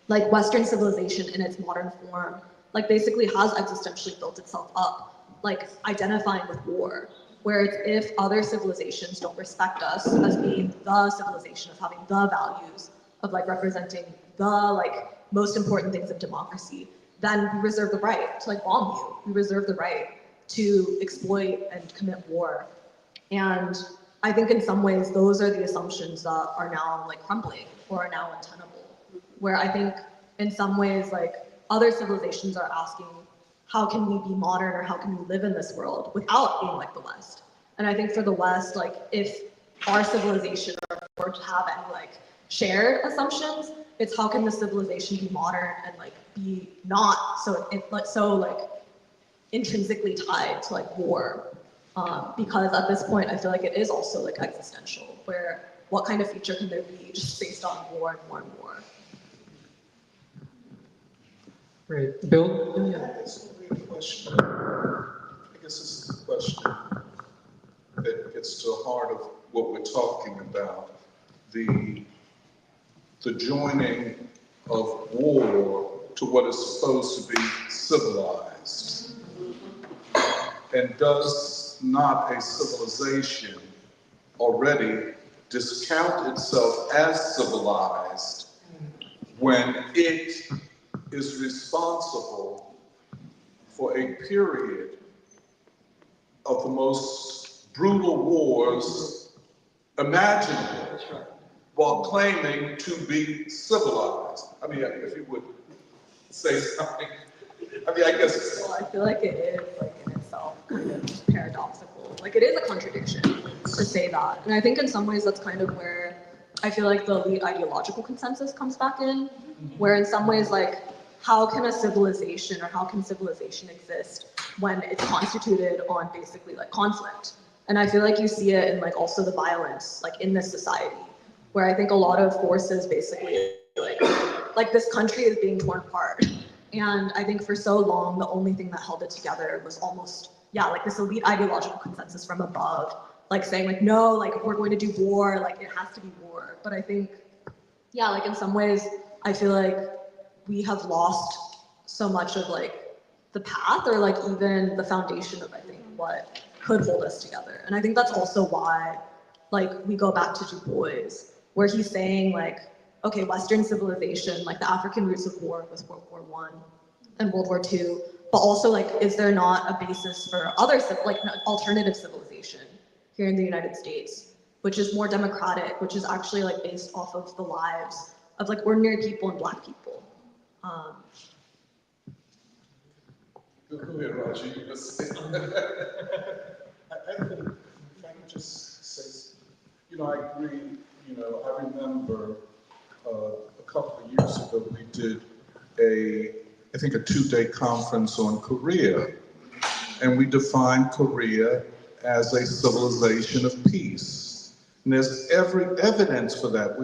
like Western civilization in its modern form, like basically has existentially built itself up, like identifying with war. Whereas if other civilizations don't respect us as being the civilization, of having the values, of like representing the like most important things of democracy, then we reserve the right to like bomb you. We reserve the right to exploit and commit war. And I think in some ways, those are the assumptions that are now like crumbling or are now untenable. Where I think in some ways, like other civilizations are asking, how can we be modern or how can we live in this world without being like the West? And I think for the West, like if our civilization or to have any like shared assumptions, it's how can the civilization be modern and like be not so intrinsically tied to like war. Because at this point, I feel like it is also like existential, where what kind of future can there be just based on war and war and war? Great. Bill? Yeah, it's a great question. I guess this is the question that gets to the heart of what we're talking about. The joining of war to what is supposed to be civilized. And does not a civilization already discount itself as civilized when it is responsible for a period of the most brutal wars imaginable while claiming to be civilized? I mean, if you would say something. I mean, I guess. Well, I feel like it is like in itself kind of paradoxical. Like it is a contradiction to say that. And I think in some ways that's kind of where I feel like the elite ideological consensus comes back in, where in some ways like how can a civilization or how can civilization exist when it's constituted on basically like conflict? And I feel like you see it in like also the violence like in this society, where I think a lot of forces basically like this country is being torn apart. And I think for so long, the only thing that held it together was almost, like this elite ideological consensus from above, like saying like, no, like we're going to do war, like it has to be war. But I think, like in some ways, I feel like we have lost so much of like the path or like even the foundation of, I think, what could hold us together. And I think that's also why, like, we go back to Du Bois, where he's saying, like, okay, Western civilization, like the African roots of war with World War I and World War II, but also, like, is there not a basis for other, like, alternative civilization here in the United States, which is more democratic, which is actually, like, based off of the lives of, like, ordinary people and Black people. Go ahead, Roger. You were saying. I think if I can just say, I agree. I remember a couple of years ago we did I think a 2-day conference on Korea, and we defined Korea as a civilization of peace. And there's every evidence for that.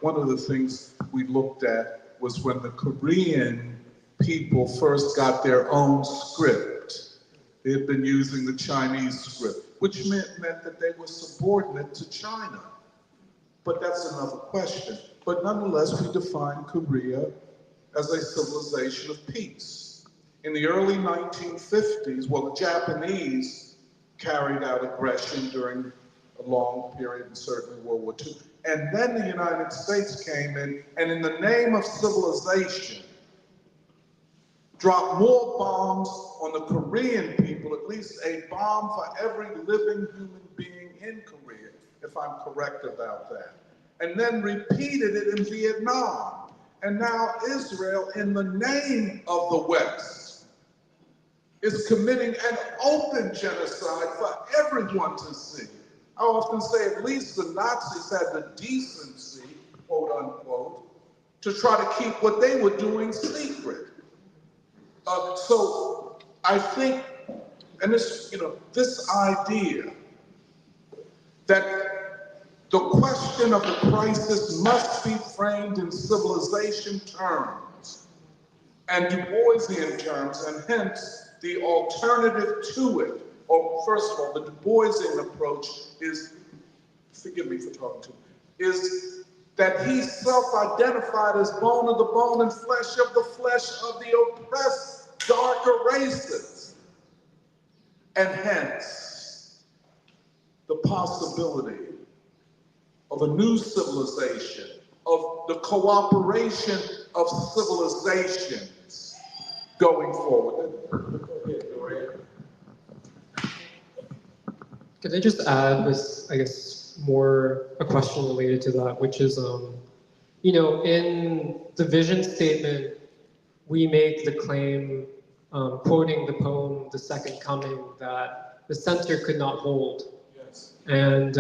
One of the things we looked at was when the Korean people first got their own script. They had been using the Chinese script, which meant that they were subordinate to China. But that's another question. But nonetheless, we define Korea as a civilization of peace. In the early 1950s, the Japanese carried out aggression during a long period, and certainly World War II. And then the United States came in, and in the name of civilization, dropped more bombs on the Korean people, at least a bomb for every living human being in Korea, if I'm correct about that. And then repeated it in Vietnam. And now Israel, in the name of the West, is committing an open genocide for everyone to see. I often say at least the Nazis had the decency, quote unquote, to try to keep what they were doing secret. So I think, and this idea that the question of the crisis must be framed in civilization terms and Du Boisian terms, and hence the alternative to it, or first of all, the Du Boisian approach is, forgive me for talking to him, is that he self-identified as bone of the bone and flesh of the flesh of the oppressed darker races. And hence, the possibility of a new civilization, of the cooperation of civilizations going forward. Could I just add this, I guess, more a question related to that, which is, in the vision statement, we make the claim, quoting the poem, The Second Coming, that the center could not hold. Yes. And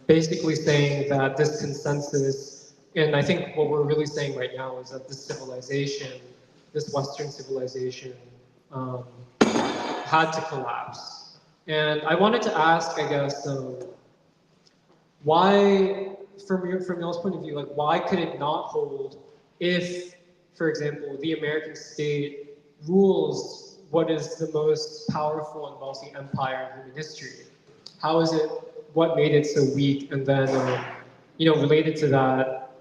basically saying that this consensus, and I think what we're really saying right now is that this civilization, this Western civilization, had to collapse. And I wanted to ask, I guess, why, from y'all's point of view, like, why could it not hold if, for example, the American state rules what is the most powerful and wealthy empire in human history? How is it, what made it so weak? And then, related to that,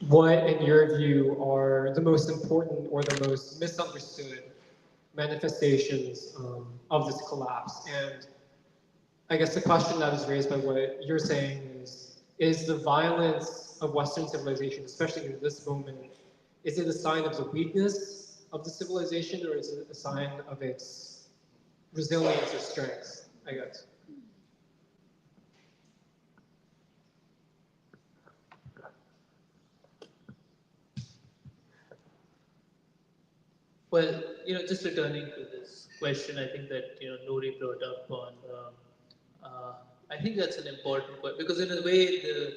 what, in your view, are the most important or the most misunderstood manifestations of this collapse? And I guess the question that is raised by what you're saying is the violence of Western civilization, especially in this moment, is it a sign of the weakness of the civilization, or is it a sign of its resilience or strength, I guess? Well, just returning to this question, I think that, Nouri brought up on, I think that's an important point, because in a way, the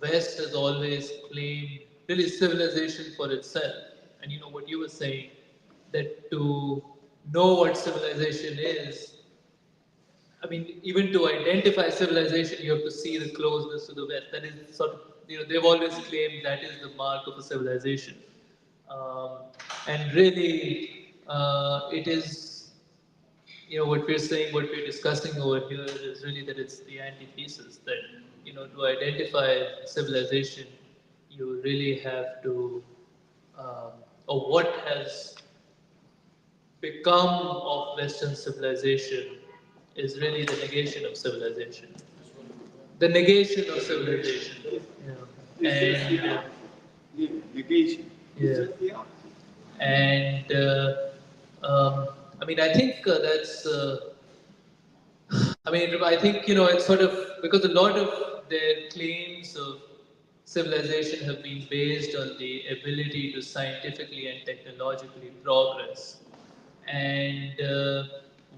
West has always claimed really civilization for itself. And what you were saying, that to know what civilization is, I mean, even to identify civilization, you have to see the closeness to the West. That is sort of, they've always claimed that is the mark of a civilization. And really, it is, what we're saying, what we're discussing over here is really that it's the antithesis, that, to identify civilization, you really have to, or what has become of Western civilization is really the negation of civilization. The negation of civilization. Yeah. And negation. yeah. And I mean, I think that's. I mean, I think it's sort of because a lot of their claims of civilization have been based on the ability to scientifically and technologically progress, and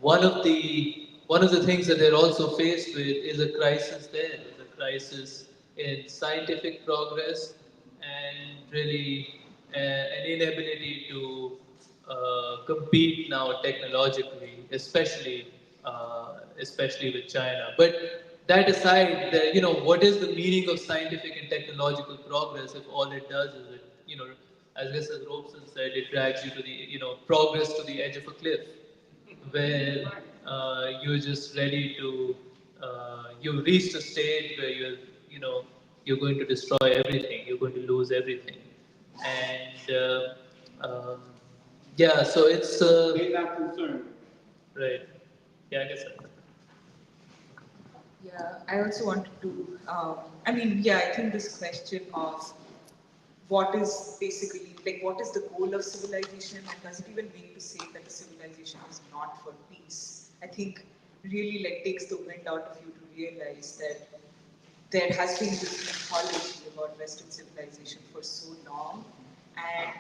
one of the things that they're also faced with is a crisis there, is a crisis in scientific progress and really an inability to compete now technologically, especially with China. But that aside, what is the meaning of scientific and technological progress if all it does is it, as Mrs. Robeson said, it drags you to the, progress to the edge of a cliff, where you're just ready to, you've reached a state where you're going to destroy everything, you're going to lose everything. And yeah, so it's. They're not concerned. Right. Yeah, I guess so. Yeah, I also wanted to, I mean, yeah, I think this question of what is basically, like, what is the goal of civilization, and does it even mean to say that a civilization is not for peace? I think really, like, takes the wind out of you to realize that there has been this mythology about Western civilization for so long, and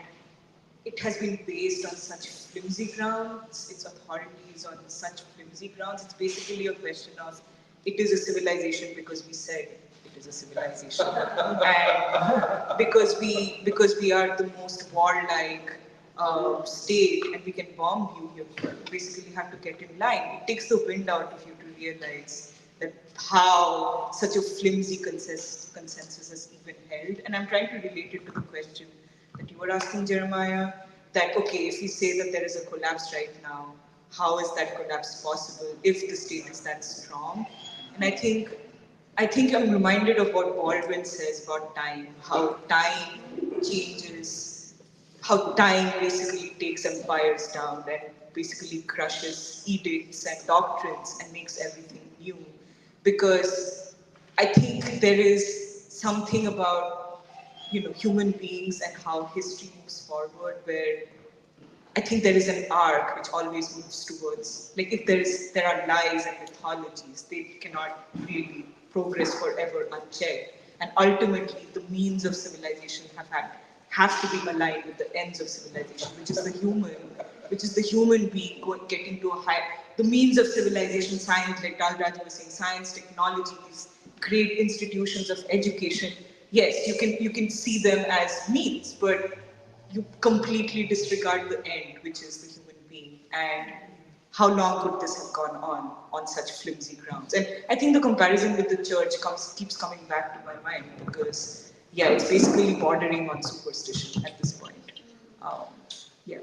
it has been based on such flimsy grounds, its authority is on such flimsy grounds. It's basically a question of, it is a civilization because we said it is a civilization. And because we are the most warlike state and we can bomb you, you basically have to get in line. It takes the wind out of you to realize that how such a flimsy consensus is even held. And I'm trying to relate it to the question that you were asking, Jeremiah, that, okay, if we say that there is a collapse right now, how is that collapse possible if the state is that strong? And I think I'm reminded of what Baldwin says about time, how time changes, how time basically takes empires down and basically crushes edicts and doctrines and makes everything new. Because I think there is something about human beings and how history moves forward, where I think there is an arc which always moves towards, like, if there are lies and mythologies, they cannot really progress forever unchecked. And ultimately, the means of civilization have to be aligned with the ends of civilization, which is the human being getting to a high. The means of civilization, science, like Talraj was saying, science, technologies, great institutions of education. Yes, you can see them as means, but you completely disregard the end, which is the human being. And how long could this have gone on such flimsy grounds? And I think the comparison with the church keeps coming back to my mind because, yeah, it's basically bordering on superstition at this point. Yeah.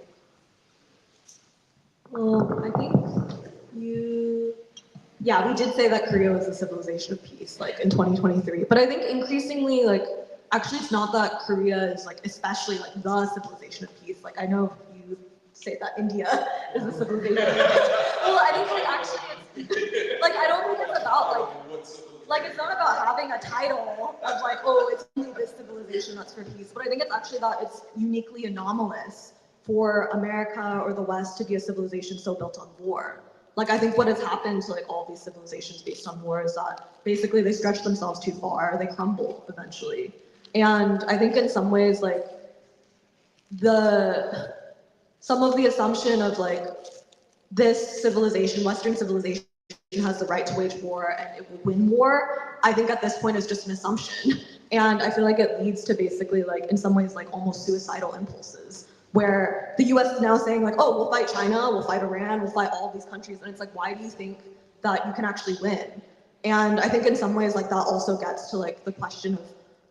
Well, I think yeah, we did say that Korea was a civilization of peace, like in 2023. But I think increasingly, like, actually it's not that Korea is like especially like the civilization of peace. Like, I know you say that India is a civilization of peace. Well, I think like actually it's, like, I don't think it's about like it's not about having a title of like, oh, it's only this civilization that's for peace. But I think it's actually that it's uniquely anomalous for America or the West to be a civilization so built on war. Like, I think what has happened to like all these civilizations based on war is that basically they stretch themselves too far, they crumble eventually. And I think in some ways, like, some of the assumption of like this civilization, Western civilization, has the right to wage war and it will win war, I think at this point is just an assumption. And I feel like it leads to basically like, in some ways, like almost suicidal impulses, where the US is now saying like, oh, we'll fight China, we'll fight Iran, we'll fight all these countries. And it's like, why do you think that you can actually win? And I think in some ways, like, that also gets to like the question of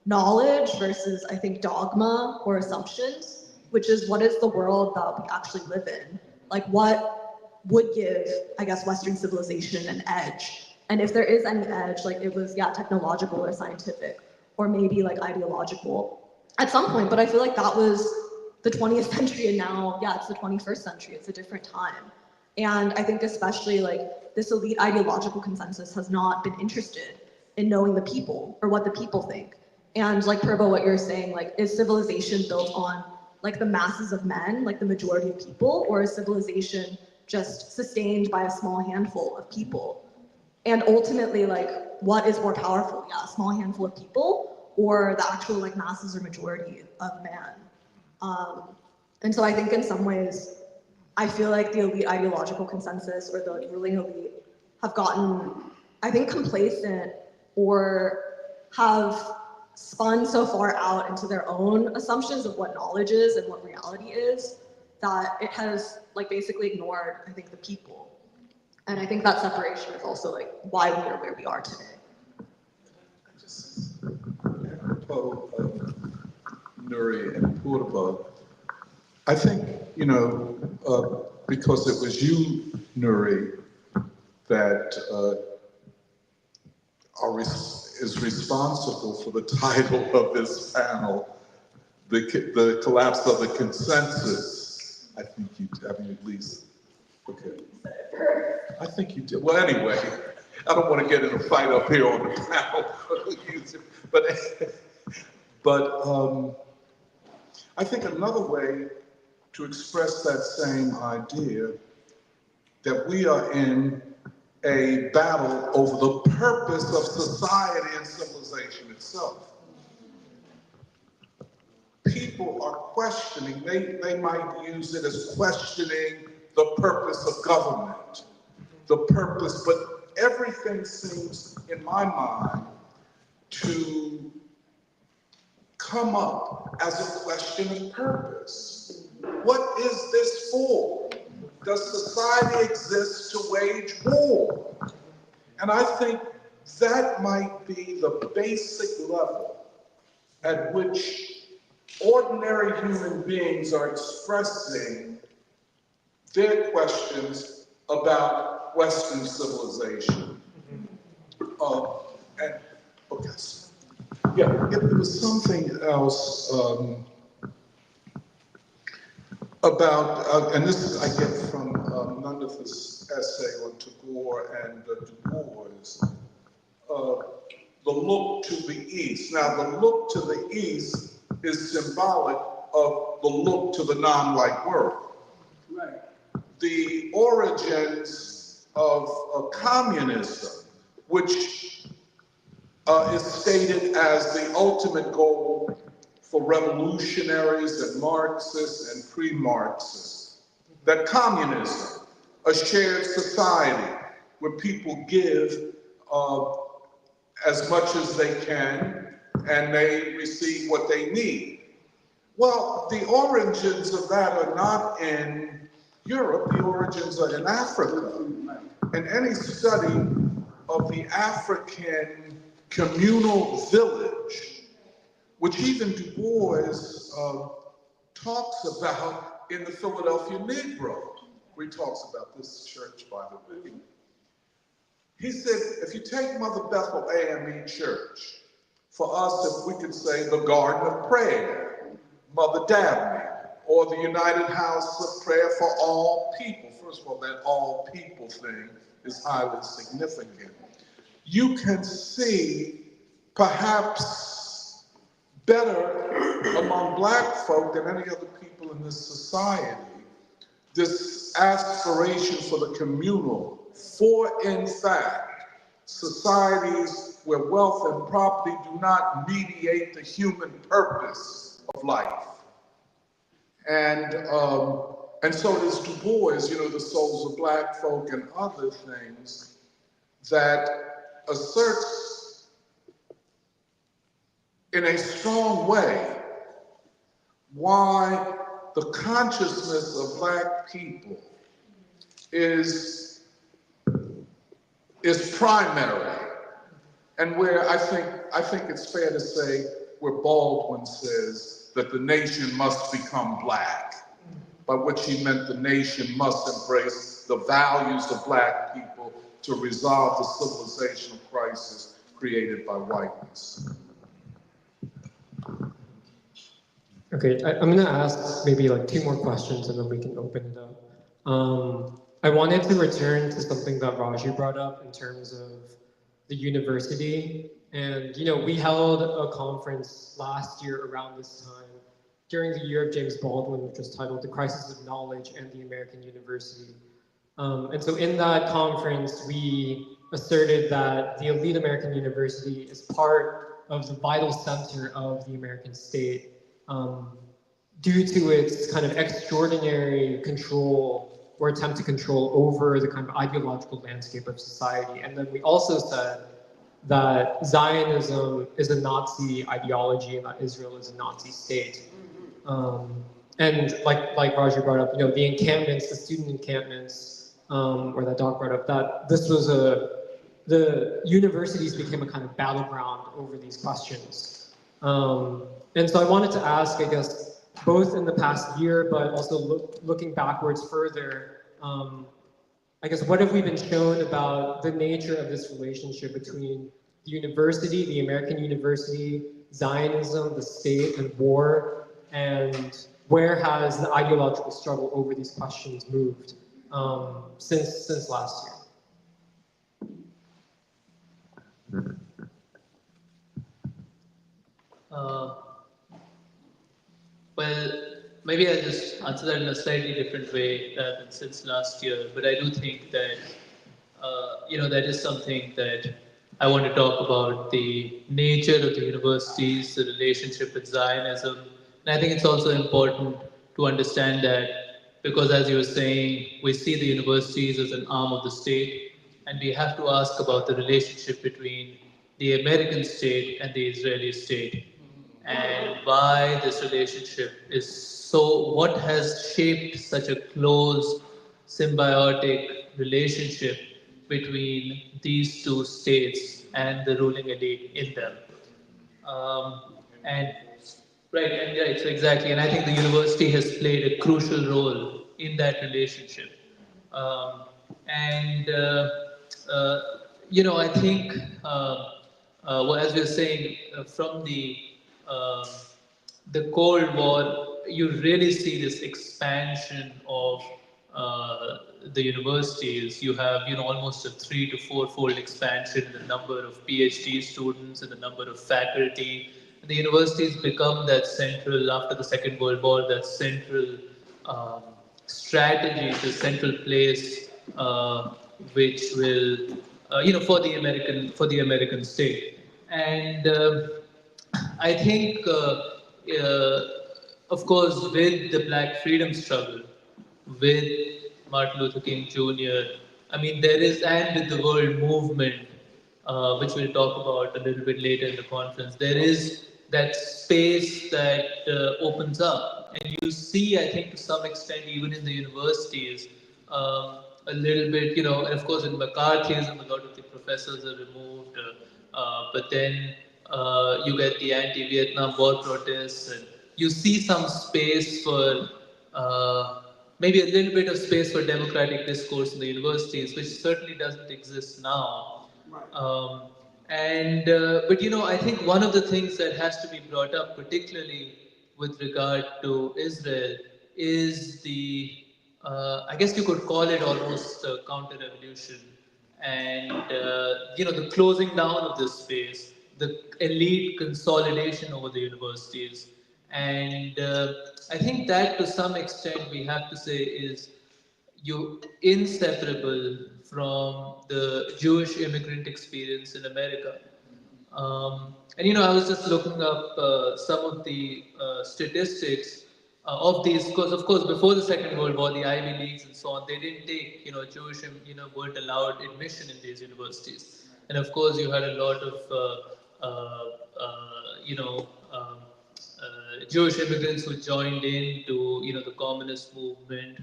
knowledge versus, I think, dogma or assumptions, which is, what is the world that we actually live in? Like, what would give, I guess, Western civilization an edge? And if there is any edge, like, it was, yeah, technological or scientific, or maybe like ideological at some point. But I feel like that was the 20th century, and now, yeah, it's the 21st century. It's a different time. And I think especially like this elite ideological consensus has not been interested in knowing the people or what the people think. And like Purbo, what you're saying, like, is civilization built on like the masses of men, like the majority of people, or is civilization just sustained by a small handful of people? And ultimately, like, what is more powerful? Yeah, a small handful of people, or the actual like masses or majority of man? And so I think in some ways, I feel like the elite ideological consensus or the ruling elite have gotten, I think, complacent or have spun so far out into their own assumptions of what knowledge is and what reality is that it has like basically ignored, I think, the people. And I think that separation is also like why we are where we are today. Apropos of Nuri and Purba, I think, because it was you, Nuri, that is responsible for the title of this panel, the collapse of the consensus. I think you, at least, okay. I think you did. Well, anyway, I don't want to get in a fight up here on the panel, but I think another way to express that same idea that we are in a battle over the purpose of society and civilization itself. People are questioning, they might use it as questioning the purpose of government, the purpose, but everything seems, in my mind, to come up as a question of purpose. What is this for? Does society exist to wage war? And I think that might be the basic level at which ordinary human beings are expressing their questions about Western civilization. And okay, yeah, it was something else about, and this I get from Nanditha's essay on Tagore and Du Bois, the look to the east. Now, the look to the east is symbolic of the look to the non-white world. Right. The origins of communism, which is stated as the ultimate goal for revolutionaries and Marxists and pre-Marxists, that communism, a shared society where people give as much as they can and they receive what they need. Well, the origins of that are not in Europe, the origins are in Africa. And any study of the African communal village, which even Du Bois talks about in the Philadelphia Negro, where he talks about this church, by the way. He said, if you take Mother Bethel AME Church, for us, if we could say the Garden of Prayer, Mother Dabney, or the United House of Prayer for All People. First of all, that all people thing is highly significant. You can see perhaps better among Black folk than any other people in this society, this aspiration for the communal, for in fact, societies where wealth and property do not mediate the human purpose of life. And so it is Du Bois, the souls of Black folk and other things that asserts in a strong way why the consciousness of Black people is primary, and where I think it's fair to say where Baldwin says that the nation must become Black, by which he meant the nation must embrace the values of Black people to resolve the civilizational crisis created by whiteness. Okay, I'm gonna ask maybe like 2 more questions and then we can open it up. I wanted to return to something that Raju brought up in terms of the university. And, we held a conference last year around this time during the year of James Baldwin, which was titled The Crisis of Knowledge and the American University. And so in that conference, we asserted that the elite American university is part of the vital center of the American state due to its kind of extraordinary control or attempt to control over the kind of ideological landscape of society. And then we also said that Zionism is a Nazi ideology and that Israel is a Nazi state. And like Roger brought up, the encampments, the student encampments, or that Doc brought up, that this was the universities became a kind of battleground over these questions. And so I wanted to ask, I guess, both in the past year, but also looking backwards further, I guess, what have we been shown about the nature of this relationship between the university, the American university, Zionism, the state, and war, and where has the ideological struggle over these questions moved since last year? Well, maybe I'll just answer that in a slightly different way than since last year. But I do think that, that is something that I want to talk about, the nature of the universities, the relationship with Zionism. And I think it's also important to understand that because, as you were saying, we see the universities as an arm of the state, and we have to ask about the relationship between the American state and the Israeli state, and why this relationship is so, what has shaped such a close, symbiotic relationship between these two states and the ruling elite in them. And so exactly, and I think the university has played a crucial role in that relationship. I think, as we were saying, from um the Cold War, you really see this expansion of the universities. You have, almost a 3 to 4-fold expansion in the number of PhD students and the number of faculty. The universities become that central, after the Second World War, that central strategy, the central place, which will, for the American state. And I think, of course, with the Black freedom struggle, with Martin Luther King Jr., I mean, there is, and with the world movement, which we'll talk about a little bit later in the conference, there is that space that opens up. And you see, I think, to some extent, even in the universities, a little bit, and of course, in McCarthyism, a lot of the professors are removed, but then you get the anti-Vietnam War protests, and you see some space for maybe a little bit of space for democratic discourse in the universities, which certainly doesn't exist now. But I think one of the things that has to be brought up, particularly with regard to Israel, is the I guess you could call it almost a counter-revolution, and the closing down of this space, the elite consolidation over the universities, and I think that to some extent we have to say is inseparable from the Jewish immigrant experience in America. I was just looking up some of the statistics of these, because of course before the Second World War, the Ivy Leagues and so on, they didn't take, Jewish, weren't allowed admission in these universities. And of course you had a lot of, Jewish immigrants who joined in to, the communist movement,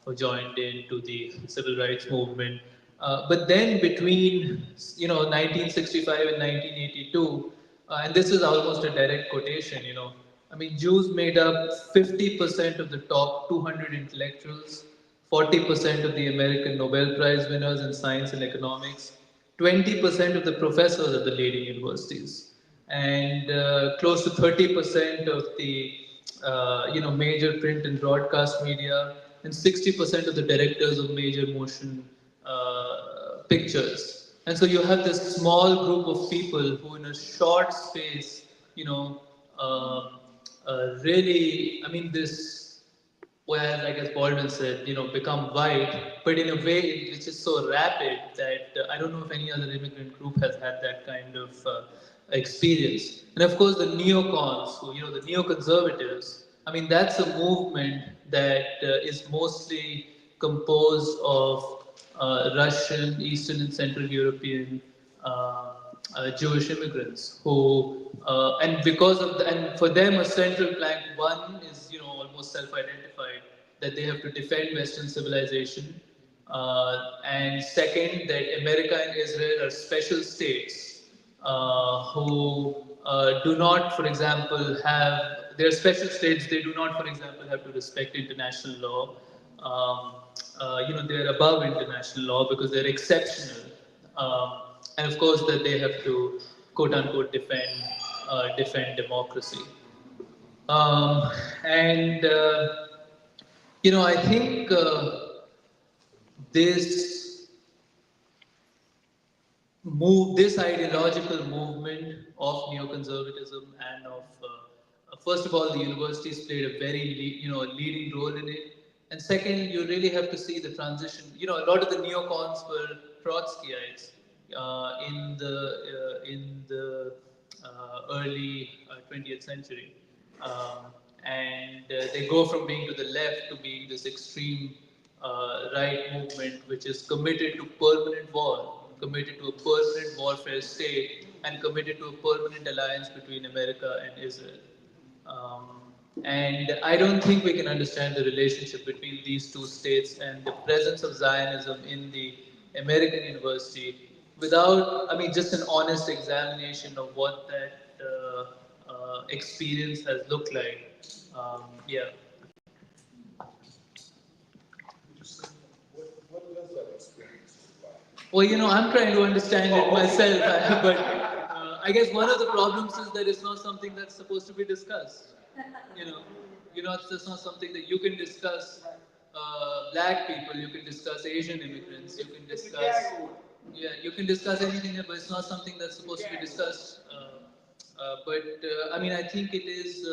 who joined into the civil rights movement. But then between 1965 and 1982, and this is almost a direct quotation, I mean, Jews made up 50% of the top 200 intellectuals, 40% of the American Nobel Prize winners in science and economics, 20% of the professors at the leading universities, and close to 30% of the major print and broadcast media, and 60% of the directors of major motion pictures. And so you have this small group of people who, in a short space, really, I mean, this, whereas I guess Baldwin said, become white, but in a way which is so rapid that I don't know if any other immigrant group has had that kind of experience. And of course, the neocons, the neoconservatives, I mean, that's a movement that is mostly composed of Russian, Eastern, and Central European Jewish immigrants who, and because of and for them, a central plank one is, almost self-identified that they have to defend Western civilization, and second, that America and Israel are special states who do not, for example, have, they're special states, they do not, for example, have to respect international law. They're above international law because they're exceptional. And of course, that they have to, quote unquote, defend democracy. I think this ideological movement of neoconservatism and of, first of all, the universities played a very, leading role in it. And second, you really have to see the transition. A lot of the neocons were Trotskyites in the early 20th century. And they go from being to the left to being this extreme right movement, which is committed to permanent war, committed to a permanent warfare state, and committed to a permanent alliance between America and Israel. And I don't think we can understand the relationship between these two states and the presence of Zionism in the American university without, just an honest examination of what that experience has looked like. Yeah. What does that experience look like? Well, I'm trying to understand it myself, but I guess one of the problems is that it's not something that's supposed to be discussed. It's not something that you can discuss. Black people, you can discuss Asian immigrants, you can discuss. Yeah, you can discuss anything, but it's not something that's supposed to be discussed. I think it is.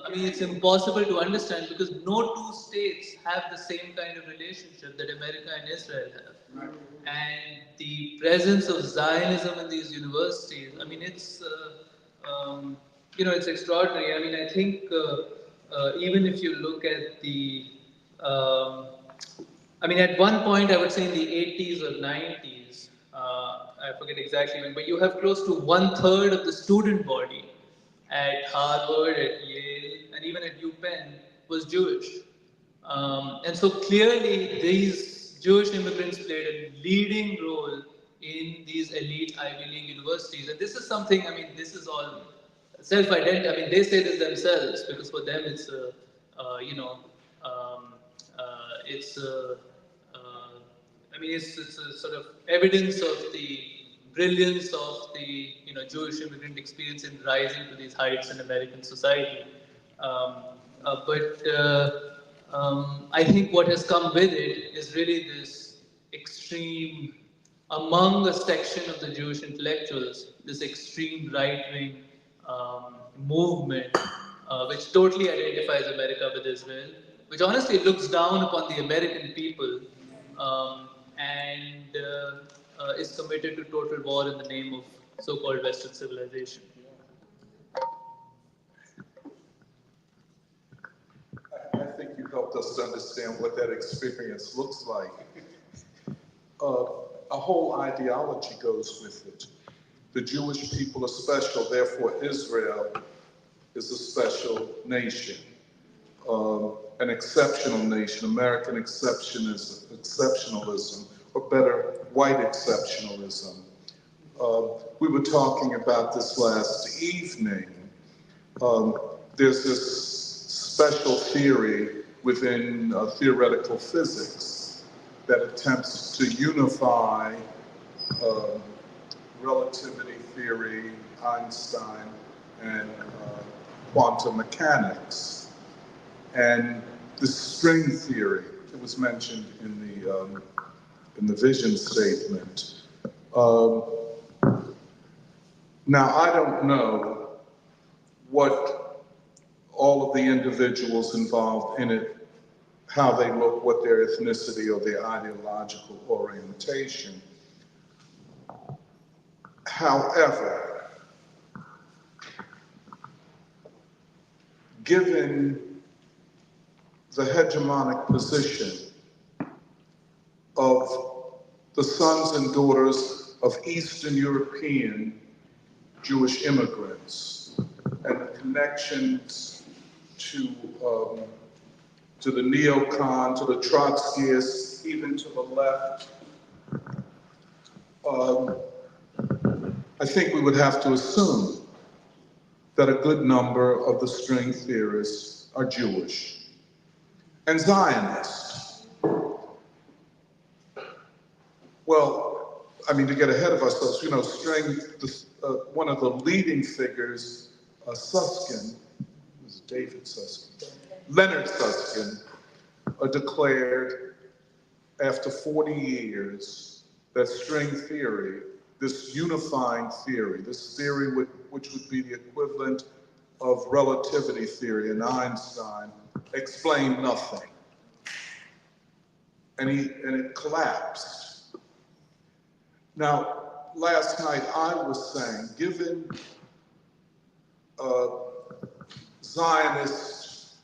It's impossible to understand because no two states have the same kind of relationship that America and Israel have. Right. And the presence of Zionism in these universities, it's extraordinary. I think even if you look at the, at one point I would say in the 80s or 90s, I forget exactly when, but you have close to 1/3 of the student body at Harvard, at Yale, and even at UPenn was Jewish. And so clearly these Jewish immigrants played a leading role in these elite Ivy League universities. And this is something, this is all self-identity. They say this themselves because for them it's it's a sort of evidence of the brilliance of the Jewish immigrant experience in rising to these heights in American society. I think what has come with it is really this extreme, among a section of the Jewish intellectuals, this extreme right-wing movement, which totally identifies America with Israel, which honestly looks down upon the American people and is committed to total war in the name of so-called Western civilization. I think you helped us to understand what that experience looks like. A whole ideology goes with it. The Jewish people are special, therefore Israel is a special nation, an exceptional nation, American exceptionalism, or better, white exceptionalism. We were talking about this last evening. There's this special theory within theoretical physics that attempts to unify relativity theory, Einstein, and quantum mechanics. And the string theory, it was mentioned in the vision statement. Now, I don't know what all of the individuals involved in it, how they look, what their ethnicity or their ideological orientation. However, given the hegemonic position of the sons and daughters of Eastern European Jewish immigrants and the connections to the neocon, to the Trotskyists, even to the left, I think we would have to assume that a good number of the string theorists are Jewish and Zionists. Well, I mean, to get ahead of ourselves, you know, one of the leading figures, Susskind, was it David Susskind? Leonard Susskind, declared after 40 years that string theory, this unifying theory, this theory which would be the equivalent of relativity theory in Einstein, explained nothing. And it collapsed. Now, last night I was saying, given Zionist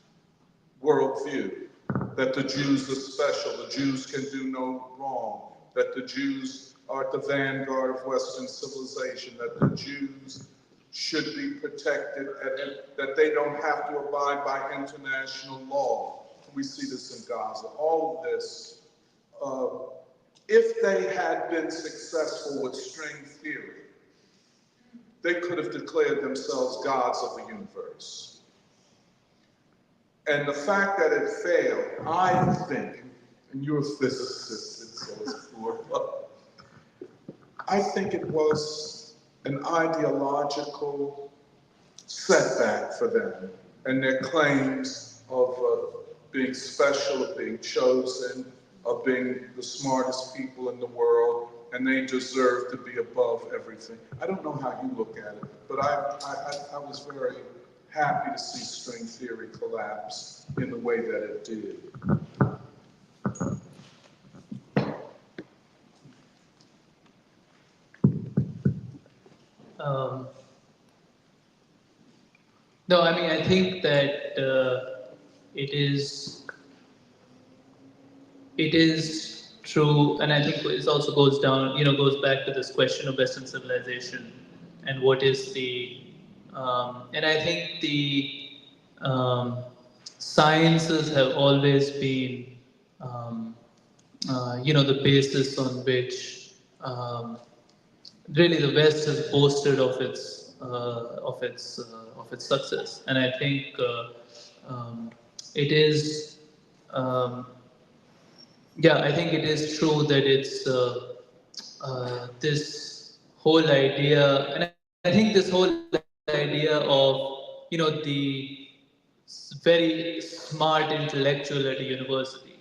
worldview, that the Jews are special, the Jews can do no wrong, that the Jews are at the vanguard of Western civilization, that the Jews should be protected, and that they don't have to abide by international law. We see this in Gaza. All of this, if they had been successful with string theory, they could have declared themselves gods of the universe. And the fact that it failed, I think, and you're a physicist, and so is Bois, I think it was an ideological setback for them and their claims of being special, of being chosen, of being the smartest people in the world, and they deserve to be above everything. I don't know how you look at it, but I was very happy to see string theory collapse in the way that it did. No, I mean, I think that it is true, and I think it also goes down, goes back to this question of Western civilization and what is and I think the sciences have always been, the basis on which really the West has boasted of its success, and I think it is. I think it is true that it's this whole idea, and I think this whole idea of the very smart intellectual at a university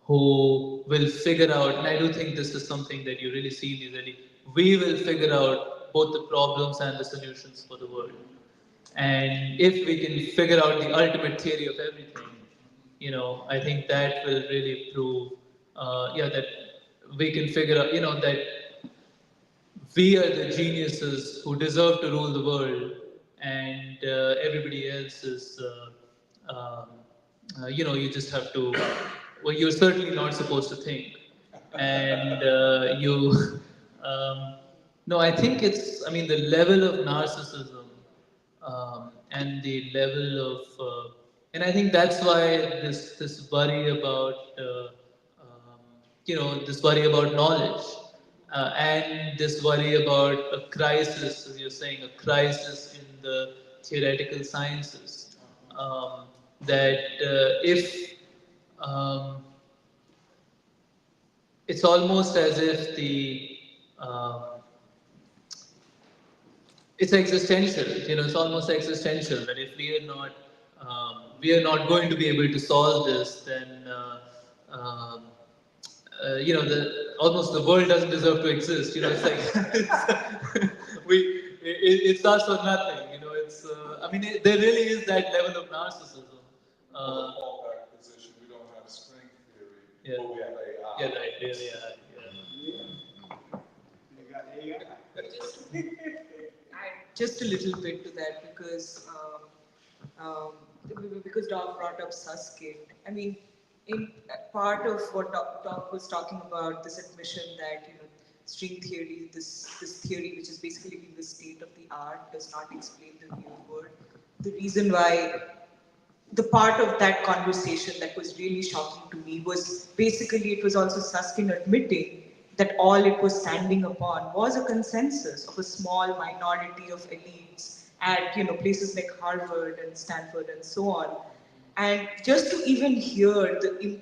who will figure out, and I do think this is something that you really see in the we will figure out both the problems and the solutions for the world. And if we can figure out the ultimate theory of everything, I think that will really prove, that we can figure out, that we are the geniuses who deserve to rule the world, and everybody else is, you just have to, well, you're certainly not supposed to think. And no, I think it's, the level of narcissism and the level of, and I think that's why this worry about, this worry about knowledge and this worry about a crisis, as you're saying, a crisis in the theoretical sciences. That if it's almost as if it's existential, it's almost existential that if we are not we are not going to be able to solve this, then almost the world doesn't deserve to exist. It's like it's us or nothing. There really is that level of narcissism. The fallback position, we don't have string theory, Yeah. but we have AI. Yeah, right. Yeah. They got AI. Just a little bit to that because Doc brought up Suskind. I mean, in part of what Doc was talking about, this admission that string theory, this theory which is basically in the state of the art, does not explain the real world. The reason why the part of that conversation that was really shocking to me was basically it was also Suskind admitting that all it was standing upon was a consensus of a small minority of elites at places like Harvard and Stanford and so on. And just to even hear the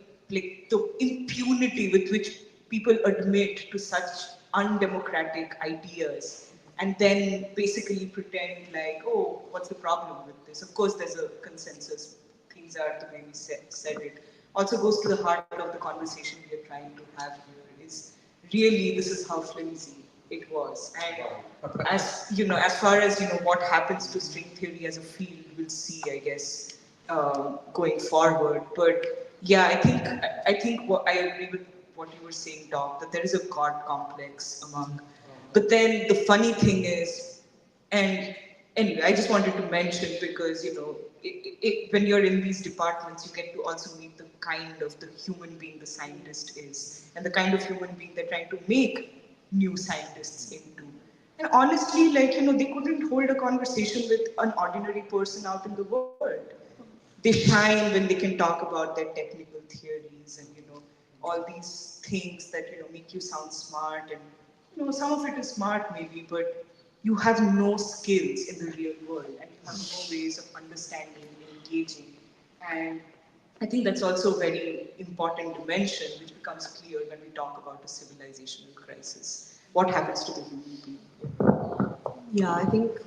impunity with which people admit to such undemocratic ideas and then basically pretend like, oh, what's the problem with this? Of course, there's a consensus. Things are the way we said it. Also goes to the heart of the conversation we are trying to have here is really this is how flimsy it was. And as far as what happens to string theory as a field, we'll see, I guess, going forward. But yeah, I think I agree with what you were saying, Doc, that there is a God complex among. But then the funny thing is, and anyway, I just wanted to mention because when you're in these departments, you get to also meet the kind of the human being the scientist is, and the kind of human being they're trying to make new scientists into. And honestly, they couldn't hold a conversation with an ordinary person out in the world. They shine when they can talk about their technical theories and all these things that make you sound smart, and some of it is smart maybe, but you have no skills in the real world and you have no ways of understanding and engaging. And I think that's also a very important dimension which becomes clear when we talk about a civilizational crisis. What happens to the human being? Yeah, I think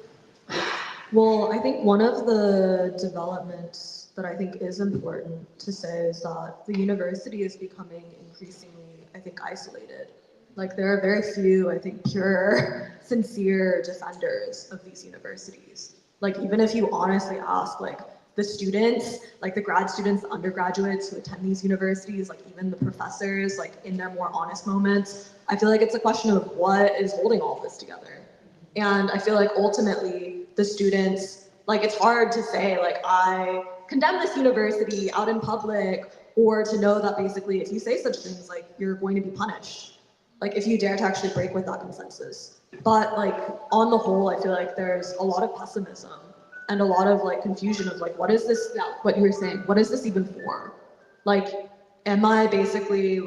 one of the developments that I think is important to say is that the university is becoming increasingly, I think, isolated. Like there are very few, I think, pure, sincere defenders of these universities. Like even if you honestly ask the students, the grad students, the undergraduates who attend these universities, even the professors, in their more honest moments, I feel like it's a question of what is holding all this together. And I feel like ultimately the students, it's hard to say I condemn this university out in public, or to know that basically if you say such things, you're going to be punished. If you dare to actually break with that consensus. But on the whole, I feel like there's a lot of pessimism and a lot of confusion of what is this, what you were saying, what is this even for? Am I basically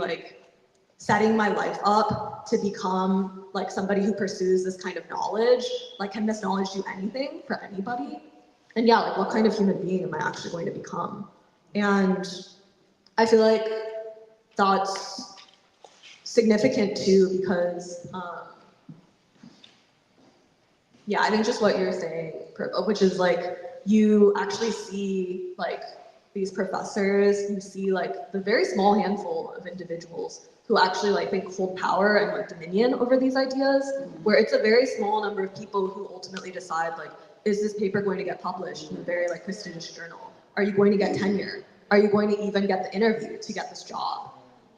setting my life up to become somebody who pursues this kind of knowledge? Can this knowledge do anything for anybody? And yeah, what kind of human being am I actually going to become? And I feel like that's significant too, because I think just what you're saying, which is you actually see these professors, you see the very small handful of individuals who actually think hold power and dominion over these ideas, where it's a very small number of people who ultimately decide is this paper going to get published in a very prestigious journal? Are you going to get tenure? Are you going to even get the interview to get this job?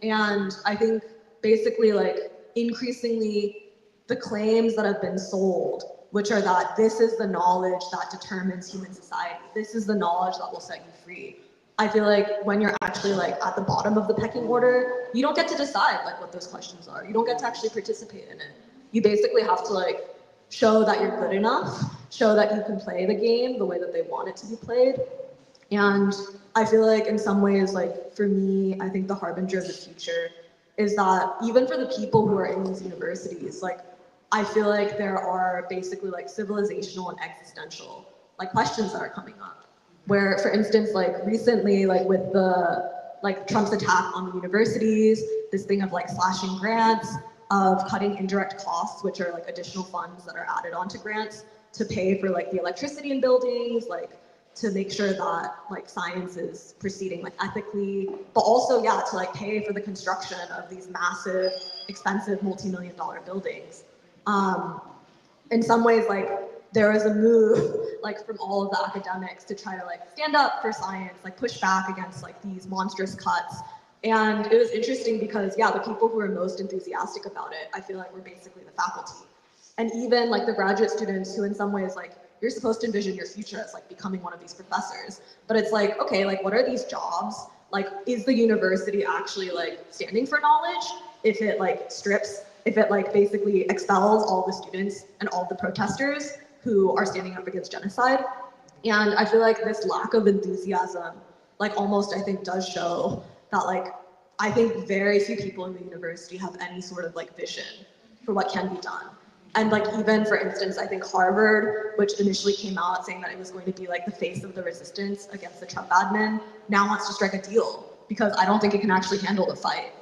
And I think basically increasingly the claims that have been sold, which are that this is the knowledge that determines human society, this is the knowledge that will set you free. I feel like when you're actually at the bottom of the pecking order, you don't get to decide what those questions are. You don't get to actually participate in it. You basically have to show that you're good enough, show that you can play the game the way that they want it to be played. And I feel like in some ways, for me, I think the harbinger of the future is that even for the people who are in these universities, I feel like there are basically civilizational and existential questions that are coming up. Where, for instance, recently, with the Trump's attack on the universities, this thing of slashing grants, of cutting indirect costs, which are additional funds that are added onto grants to pay for the electricity in buildings, to make sure that like science is proceeding like ethically, but also yeah, to like pay for the construction of these massive, expensive, multi-million-dollar buildings. In some ways, like there was a move like from all of the academics to try to like stand up for science, like push back against like these monstrous cuts. And it was interesting because yeah, the people who were most enthusiastic about it, I feel like were basically the faculty. And even like the graduate students who in some ways like, you're supposed to envision your future as like becoming one of these professors. But it's like, okay, like what are these jobs? Like, is the university actually like standing for knowledge? If it like strips, if it like basically expels all the students and all the protesters who are standing up against genocide. And I feel like this lack of enthusiasm, like almost I think does show that like, I think very few people in the university have any sort of like vision for what can be done. And like even for instance, I think Harvard, which initially came out saying that it was going to be like the face of the resistance against the Trump admin, now wants to strike a deal because I don't think it can actually handle the fight.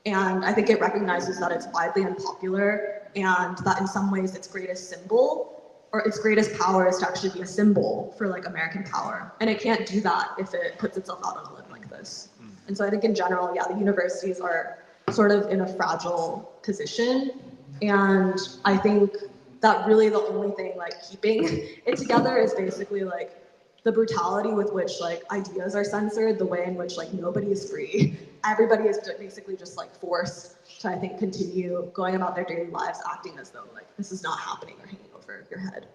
And I think it recognizes that it's widely unpopular and that in some ways its greatest symbol or its greatest power is to actually be a symbol for like American power. And it can't do that if it puts itself out on a limb like this. And so I think in general, yeah, the universities are sort of in a fragile position. And I think that really the only thing like keeping it together is basically like the brutality with which like ideas are censored, the way in which like nobody is free. Everybody is basically just like forced to, I think, continue going about their daily lives acting as though like this is not happening or hanging over your head.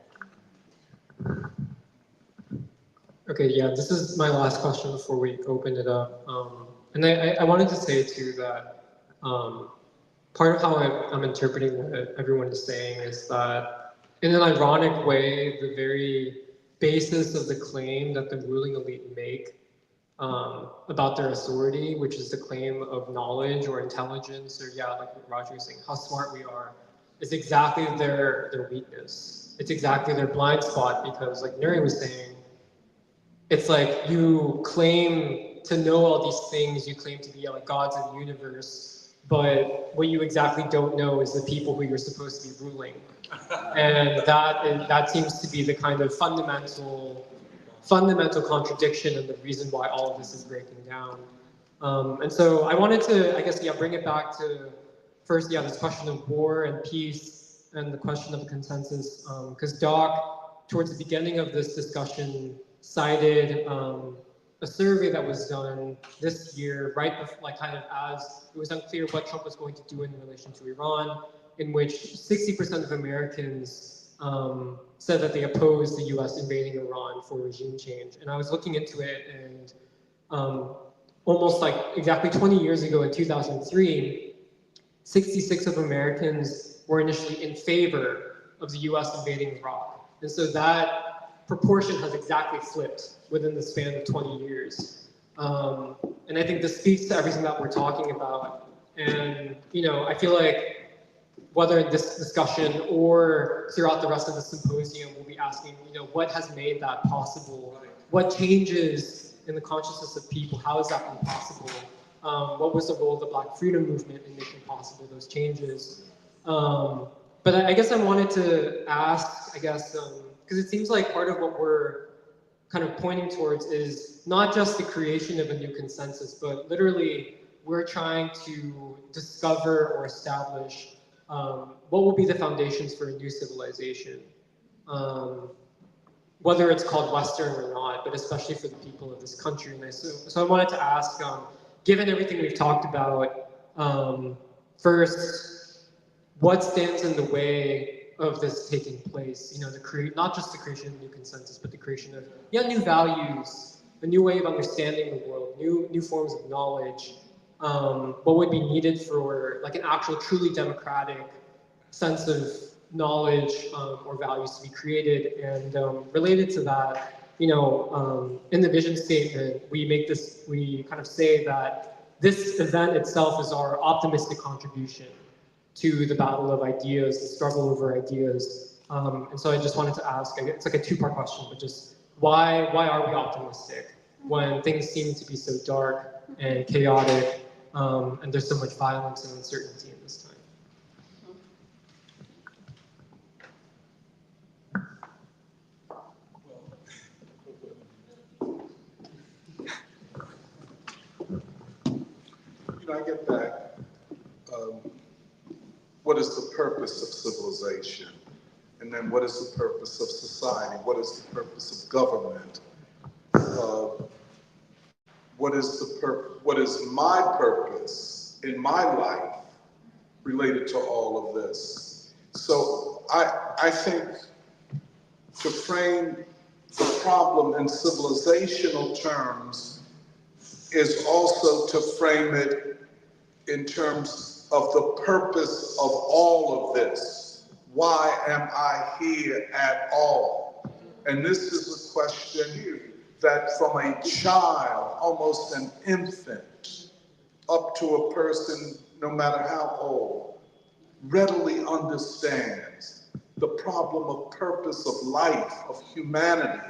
Okay, yeah, this is my last question before we open it up. And I wanted to say too that part of how I'm interpreting what everyone is saying is that in an ironic way, the very basis of the claim that the ruling elite make about their authority, which is the claim of knowledge or intelligence, or yeah, like what Roger was saying, how smart we are, is exactly their weakness. It's exactly their blind spot because like Nuri was saying, it's like you claim to know all these things, you claim to be like gods of the universe, but what you exactly don't know is the people who you're supposed to be ruling. And that seems to be the kind of fundamental contradiction and the reason why all of this is breaking down. And so I wanted to, I guess, yeah, bring it back to first, yeah, this question of war and peace and the question of consensus, because Doc, towards the beginning of this discussion, cited a survey that was done this year, right before, like kind of as it was unclear what Trump was going to do in relation to Iran, in which 60% of Americans said that they opposed the US invading Iran for regime change. And I was looking into it, and almost like exactly 20 years ago in 2003, 66 of Americans were initially in favor of the US invading Iraq. And so that proportion has exactly flipped within the span of 20 years. And I think this speaks to everything that we're talking about. And, you know, I feel like whether in this discussion or throughout the rest of the symposium, we'll be asking, you know, what has made that possible? What changes in the consciousness of people? How has that been possible? What was the role of the Black freedom movement in making possible those changes? But I guess I wanted to ask, I guess, because it seems like part of what we're kind of pointing towards is not just the creation of a new consensus, but literally we're trying to discover or establish what will be the foundations for a new civilization, whether it's called Western or not, but especially for the people of this country. And so I wanted to ask, given everything we've talked about, first, what stands in the way of this taking place? You know, not just the creation of a new consensus, but the creation of new values, a new way of understanding the world, new forms of knowledge. What would be needed for like an actual truly democratic sense of knowledge or values to be created. And related to that, you know, in the vision statement, we kind of say that this event itself is our optimistic contribution to the battle of ideas, the struggle over ideas. And so I just wanted to ask, it's like a two-part question, but just why are we optimistic when things seem to be so dark and chaotic, and there's so much violence and uncertainty in this time? I get back? What is the purpose of civilization? And then what is the purpose of society? What is the purpose of government? What is my purpose in my life related to all of this? So I think to frame the problem in civilizational terms is also to frame it in terms of the purpose of all of this. Why am I here at all? And this is a question that from a child, almost an infant, up to a person, no matter how old, readily understands the problem of purpose of life, of humanity.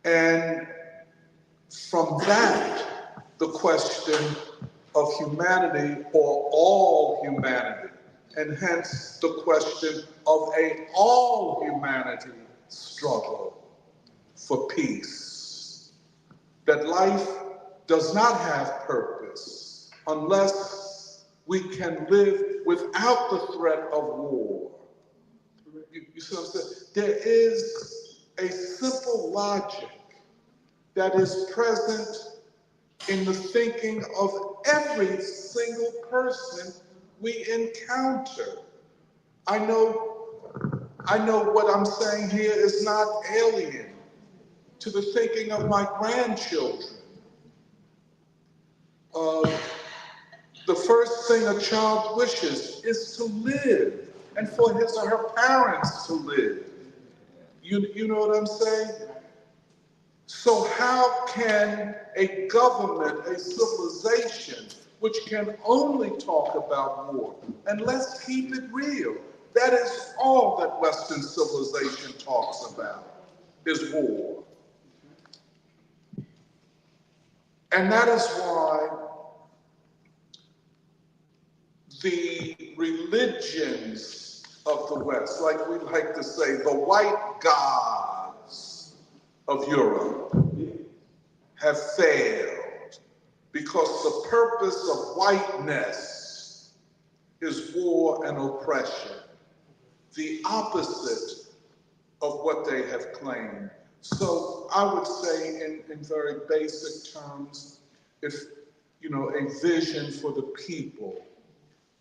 And from that, the question of humanity or all humanity, and hence the question of a all humanity struggle for peace. That life does not have purpose unless we can live without the threat of war. You see what I'm saying? There is a simple logic that is present in the thinking of every single person we encounter. I know what I'm saying here is not alien to the thinking of my grandchildren. The first thing a child wishes is to live, and for his or her parents to live. You know what I'm saying? So how can a government, a civilization, which can only talk about war, and let's keep it real, that is all that Western civilization talks about, is war. And that is why the religions of the West, like we like to say, the white gods of Europe, have failed because the purpose of whiteness is war and oppression, the opposite of what they have claimed. So I would say in very basic terms, if, a vision for the people,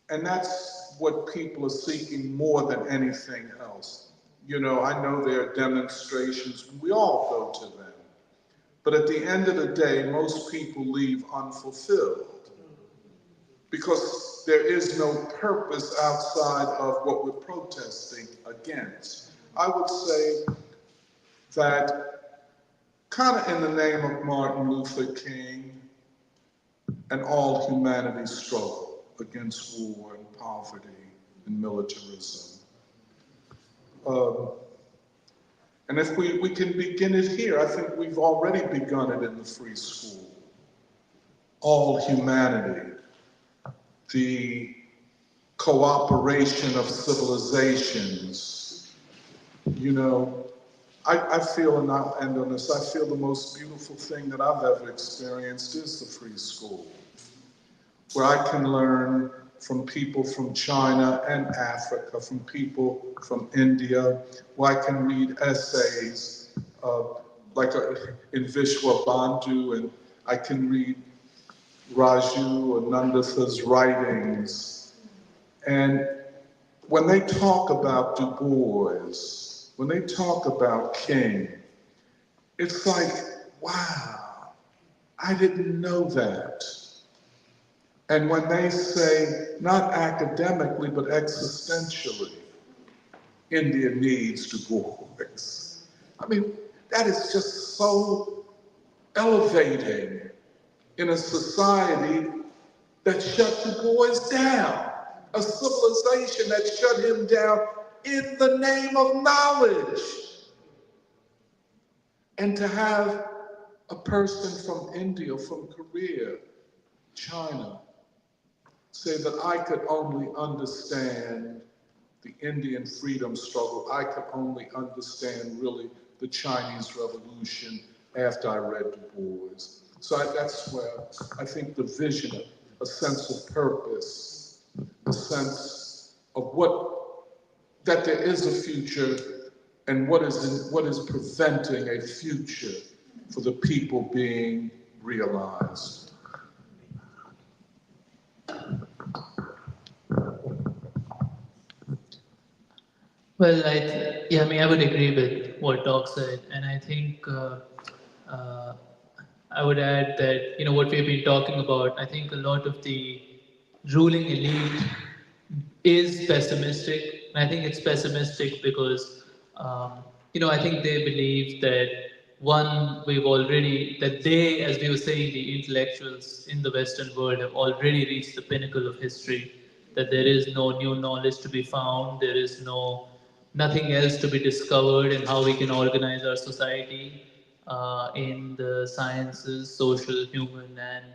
and that's what people are seeking more than anything else. I know there are demonstrations, we all go to them. But at the end of the day, most people leave unfulfilled because there is no purpose outside of what we're protesting against. I would say that kind of in the name of Martin Luther King and all humanity's struggle against war and poverty and militarism. And if we can begin it here, I think we've already begun it in the free school. All humanity, the cooperation of civilizations. I feel, and I'll end on this, I feel the most beautiful thing that I've ever experienced is the free school, where I can learn from people from China and Africa, from people from India, where I can read essays in Vishwa Bandhu, and I can read Raju Anandatha's writings. And when they talk about Du Bois, when they talk about King, it's like, wow, I didn't know that. And when they say, not academically, but existentially, India needs Du Bois. I mean, that is just so elevating in a society that shut Du Bois down, a civilization that shut him down in the name of knowledge. And to have a person from India, from Korea, China, say that I could only understand the Indian freedom struggle, I could only understand really the Chinese Revolution after I read Du Bois. So that's where I think the vision, a sense of purpose, a sense of that there is a future and what is preventing a future for the people being realized. Well, I would agree with what Doc said, and I think uh, I would add that what we've been talking about. I think a lot of the ruling elite is pessimistic. And I think it's pessimistic because I think they believe that that they, as we were saying, the intellectuals in the Western world have already reached the pinnacle of history. That there is no new knowledge to be found. There is nothing else to be discovered in how we can organize our society in the sciences, social, human, and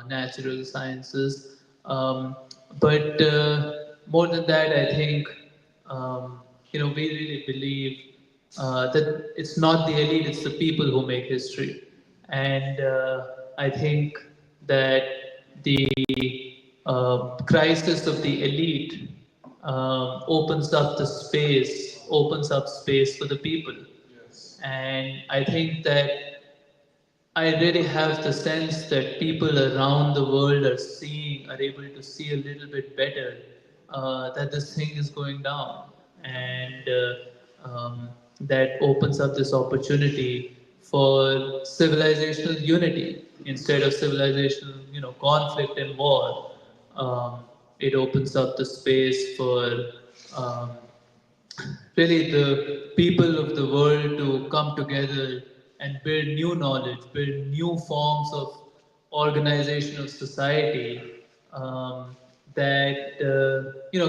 natural sciences. But more than that, I think we really believe that it's not the elite; it's the people who make history, and I think that the crisis of the elite opens up space for the people. Yes. And I think that I really have the sense that people around the world are able to see a little bit better that this thing is going down, and that opens up this opportunity for civilizational unity instead of civilizational, conflict and war. Um, it opens up the space for um, really the people of the world to come together and build new knowledge, build new forms of organization of society that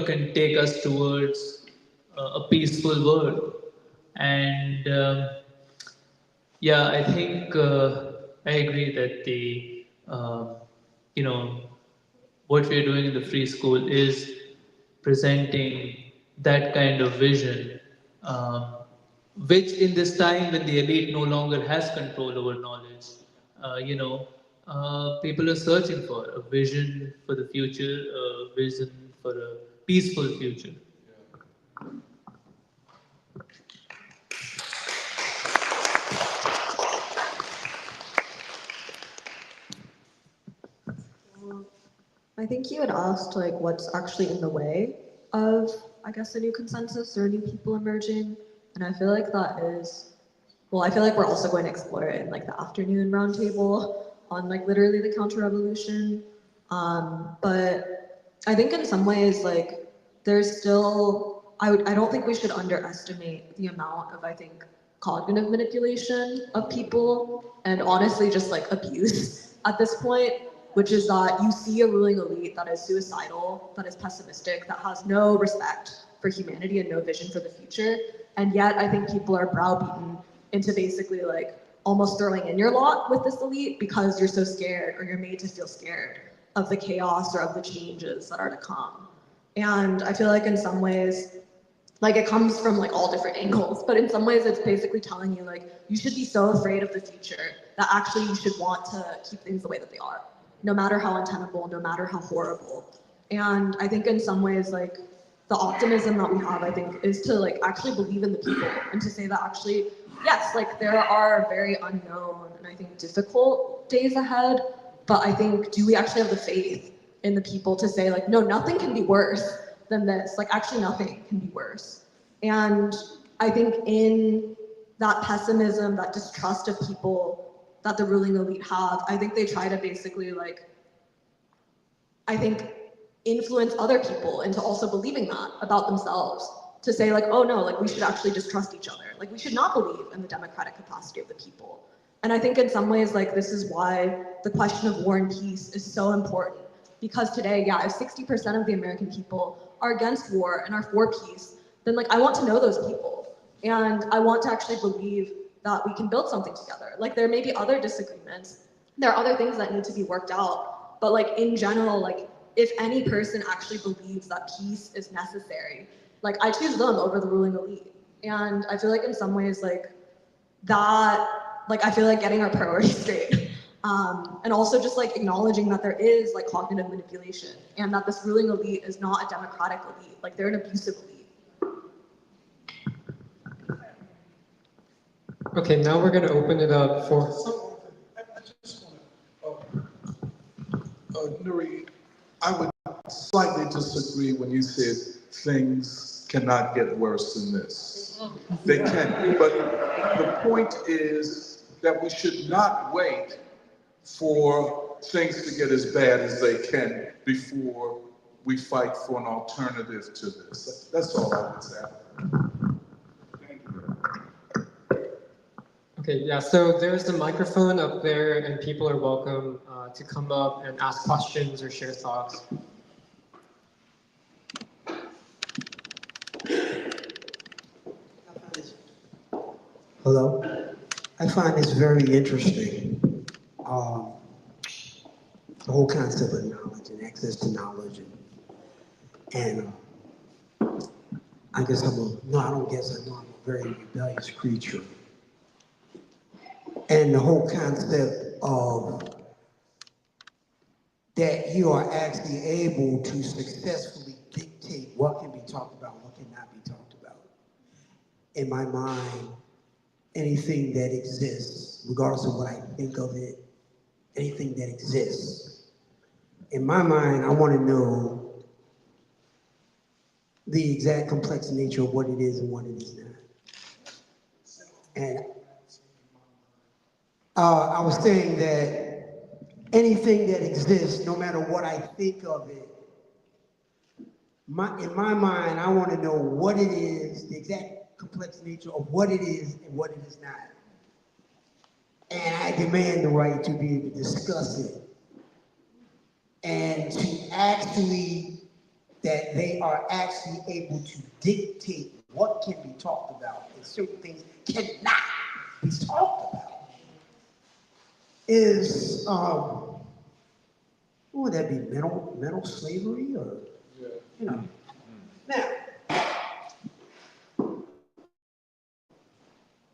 can take us towards a peaceful world. And I think I agree that the you know what we're doing in the free school is presenting that kind of vision, which in this time when the elite no longer has control over knowledge, people are searching for a vision for the future, a vision for a peaceful future. I think you had asked like what's actually in the way of, I guess, a new consensus or new people emerging. And I feel like I feel like we're also going to explore it in like the afternoon roundtable on like literally the counter-revolution. But I think in some ways, like there's still, I don't think we should underestimate the amount of, I think, cognitive manipulation of people and honestly just like abuse at this point, which is that you see a ruling elite that is suicidal, that is pessimistic, that has no respect for humanity and no vision for the future. And yet I think people are browbeaten into basically like almost throwing in your lot with this elite because you're so scared or you're made to feel scared of the chaos or of the changes that are to come. And I feel like in some ways, like it comes from like all different angles, but in some ways it's basically telling you like you should be so afraid of the future that actually you should want to keep things the way that they are, no matter how untenable, no matter how horrible. And I think in some ways like the optimism that we have, I think, is to like actually believe in the people and to say that actually, yes, like there are very unknown and I think difficult days ahead, but I think do we actually have the faith in the people to say like, no, nothing can be worse than this, like actually nothing can be worse. And I think in that pessimism, that distrust of people that the ruling elite have, I think they try to basically like, I think influence other people into also believing that about themselves, to say like, oh no, like we should actually just trust each other. Like we should not believe in the democratic capacity of the people. And I think in some ways, like this is why the question of war and peace is so important. Because today, yeah, if 60% of the American people are against war and are for peace, then like I want to know those people. And I want to actually believe that we can build something together. Like there may be other disagreements, there are other things that need to be worked out, but like in general, like if any person actually believes that peace is necessary, like I choose them over the ruling elite. And I feel like in some ways like that, like I feel like getting our priorities straight And also just like acknowledging that there is like cognitive manipulation and that this ruling elite is not a democratic elite, like they're an abusive elite. Okay, now we're going to open it up for. I just want to, Nuri, I would slightly disagree when you said things cannot get worse than this. They can, but the point is that we should not wait for things to get as bad as they can before we fight for an alternative to this. That's all I would say. Okay, yeah, so there's the microphone up there, and people are welcome to come up and ask questions or share thoughts. Hello. I find this very interesting. The whole concept of knowledge and access to knowledge, and I guess I know I'm a very rebellious creature. And the whole concept of that you are actually able to successfully dictate what can be talked about and what cannot be talked about. In my mind, anything that exists, regardless of what I think of it, anything that exists, in my mind, I want to know the exact complex nature of what it is and what it is not. And I was saying that anything that exists, no matter what I think of it, in my mind, I want to know what it is, the exact complex nature of what it is and what it is not. And I demand the right to be able to discuss it and to actually, that they are actually able to dictate what can be talked about and certain things cannot be talked about. Is, what would that be, mental slavery or, you know. Now,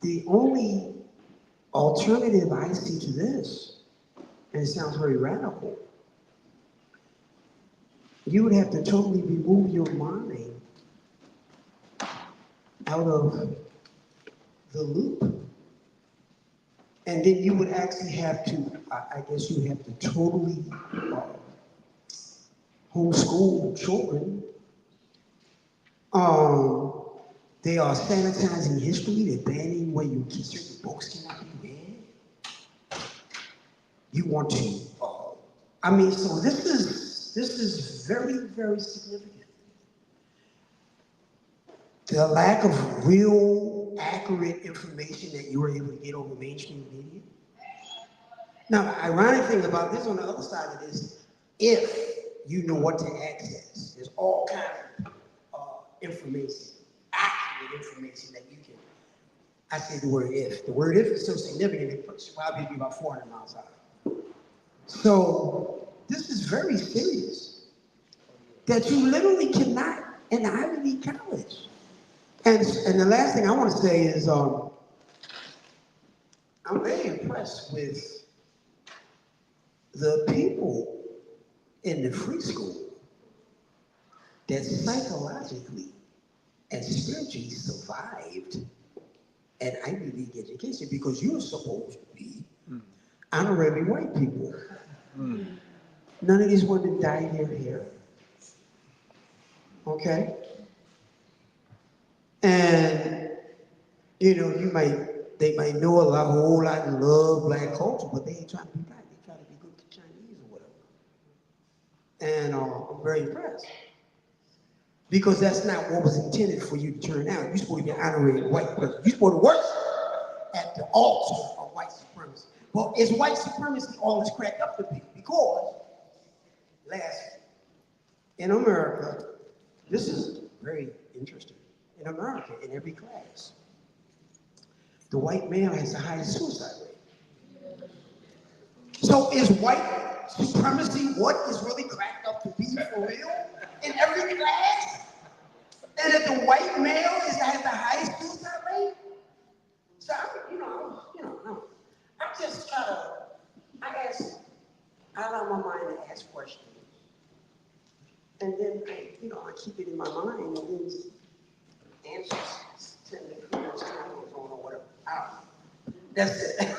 the only alternative I see to this, and it sounds very radical, you would have to totally remove your mind out of the loop. And then you would actually have to, I guess you would have to totally homeschool children. They are sanitizing history, they're banning where you certain books cannot be read. You want to, so this is very, very significant. The lack of real, accurate information that you were able to get over mainstream media. Now, the ironic thing about this on the other side of this, if you know what to access, there's all kinds of information, accurate information that you can, I say the word if. The word if is so significant, it should probably be about 400 miles high. So this is very serious, that you literally cannot, in the Ivy League college. And the last thing I want to say is, I'm very impressed with the people in the free school that psychologically and spiritually survived an Ivy League education, because you're supposed to be honorary white people. None of these women dyed their hair. Okay? And, you know, they might know a whole lot and love black culture, but they ain't trying to be black. They try to be good Chinese or whatever. And I'm very impressed. Because that's not what was intended for you to turn out. You're supposed to be an honorary white person. You're supposed to work at the altar of white supremacy. Well, is white supremacy all it's cracked up to be? Because, lastly, in America, this is very interesting. In America, in every class, the white male has the highest suicide rate. So is white supremacy what is really cracked up to be for real in every class? And if the white male has the highest suicide rate? So I'm just trying to, I I allow my mind to ask questions. And then I keep it in my mind, and then answers tend to triangles on or whatever. That's it.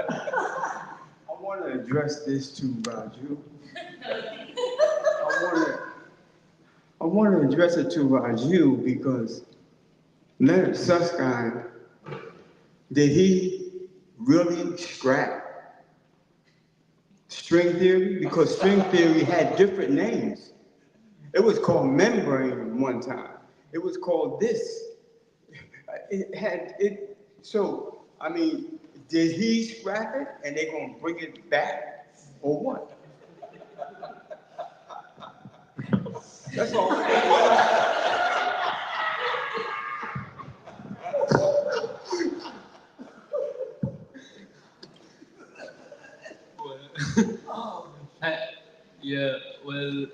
I want to address this to Raju. I want to address it to Raju because Leonard Susskind, did he really scrap string theory? Because string theory had different names. It was called membrane one time. It was called this. So, I mean, did he scrap it and they're going to bring it back or what? That's all. Yeah, well,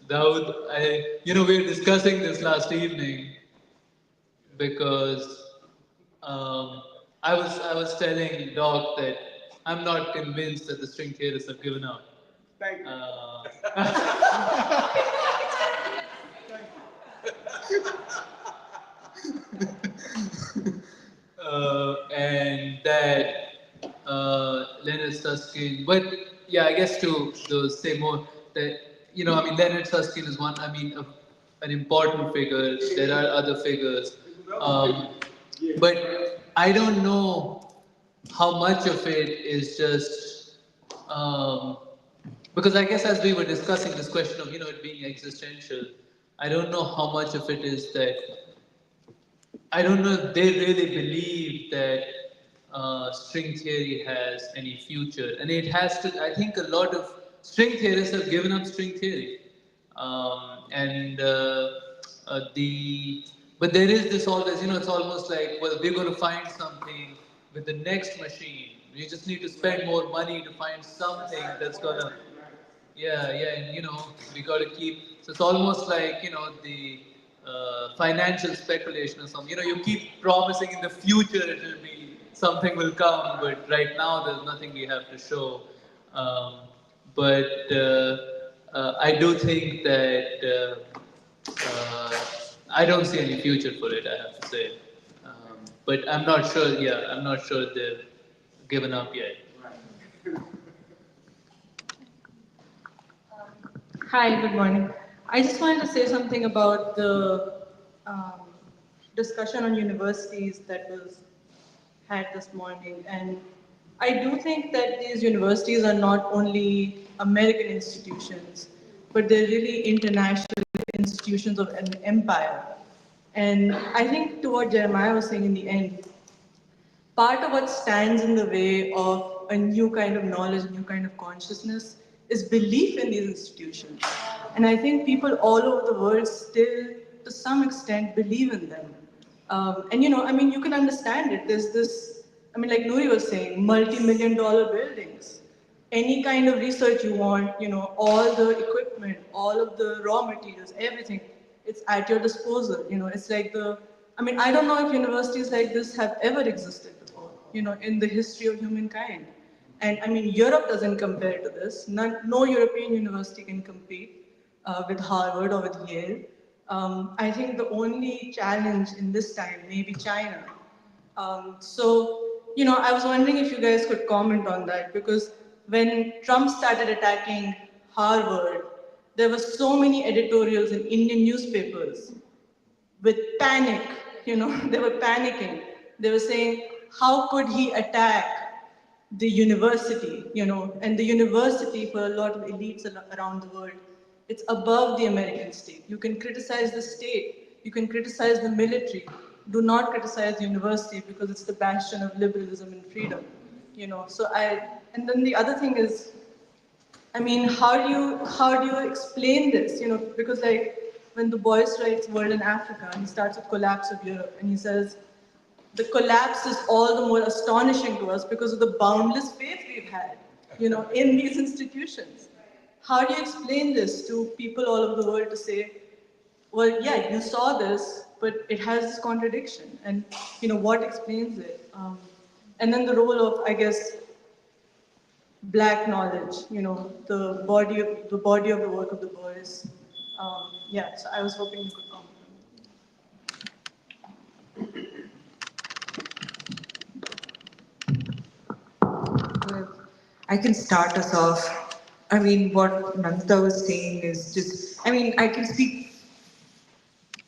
Daud, we were discussing this last evening because I was telling Doc that I'm not convinced that the string theorists have given up. Thank you. And that Leonard Susskind, but yeah, I guess to say more that Leonard Susskind is one. An important figure. There are other figures, but I don't know how much of it is just because I guess as we were discussing this question of it being existential, I don't know how much of it is that. I don't know if they really believe that string theory has any future, and it has to. I think a lot of string theorists have given up string theory, but there is this always. It's almost like, well, we're going to find something with the next machine. We just need to spend more money to find something that's gonna. Yeah, and we got to keep. So it's almost like the financial speculation or something. You keep promising in the future it will be something will come, but right now there's nothing we have to show. But I do think that I don't see any future for it. I have to say, but I'm not sure. Yeah, I'm not sure they've given up yet. Hi, good morning. I just wanted to say something about the discussion on universities that was had this morning. And I do think that these universities are not only American institutions, but they're really international institutions of an empire. And I think to what Jeremiah was saying in the end, part of what stands in the way of a new kind of knowledge, a new kind of consciousness, is belief in these institutions. And I think people all over the world still, to some extent, believe in them. And you can understand it. There's this, like Nuri was saying, multi-million-dollar buildings. Any kind of research you want, all the equipment, all of the raw materials, everything, it's at your disposal. It's like I don't know if universities like this have ever existed before, in the history of humankind. And Europe doesn't compare to this. No European university can compete with Harvard or with Yale. I think the only challenge in this time may be China. I was wondering if you guys could comment on that, because when Trump started attacking Harvard, there were so many editorials in Indian newspapers with panic, they were panicking. They were saying, how could he attack the university, and the university for a lot of elites around the world, it's above the American state. You can criticize the state, you can criticize the military, do not criticize the university because it's the bastion of liberalism and freedom, and then the other thing is, how do you explain this, because when the Bois writes World in Africa, he starts with collapse of Europe, and he says, the collapse is all the more astonishing to us because of the boundless faith we've had. in these institutions. How do you explain this to people all over the world to say, well, yeah, you saw this, but it has this contradiction, and what explains it? And then the role of, I guess, black knowledge, the body of the work of the Bois. Yeah, so I was hoping you could comment. I can start us off. I mean, what Nandita was saying is just, I mean, I can speak,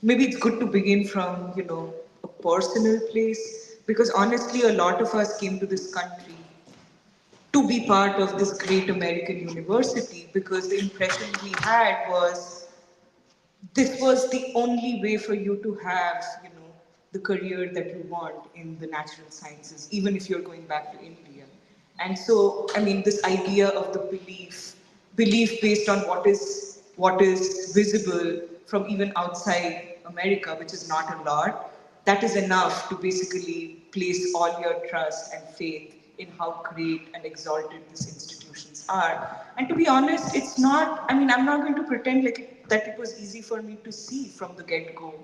maybe it's good to begin from, a personal place, because honestly, a lot of us came to this country to be part of this great American university because the impression we had was this was the only way for you to have, the career that you want in the natural sciences, even if you're going back to India. And so, I mean, this idea of the belief based on what is visible from even outside America, which is not a lot, that is enough to basically place all your trust and faith in how great and exalted these institutions are. And to be honest, it's not, I mean, I'm not going to pretend that it was easy for me to see from the get-go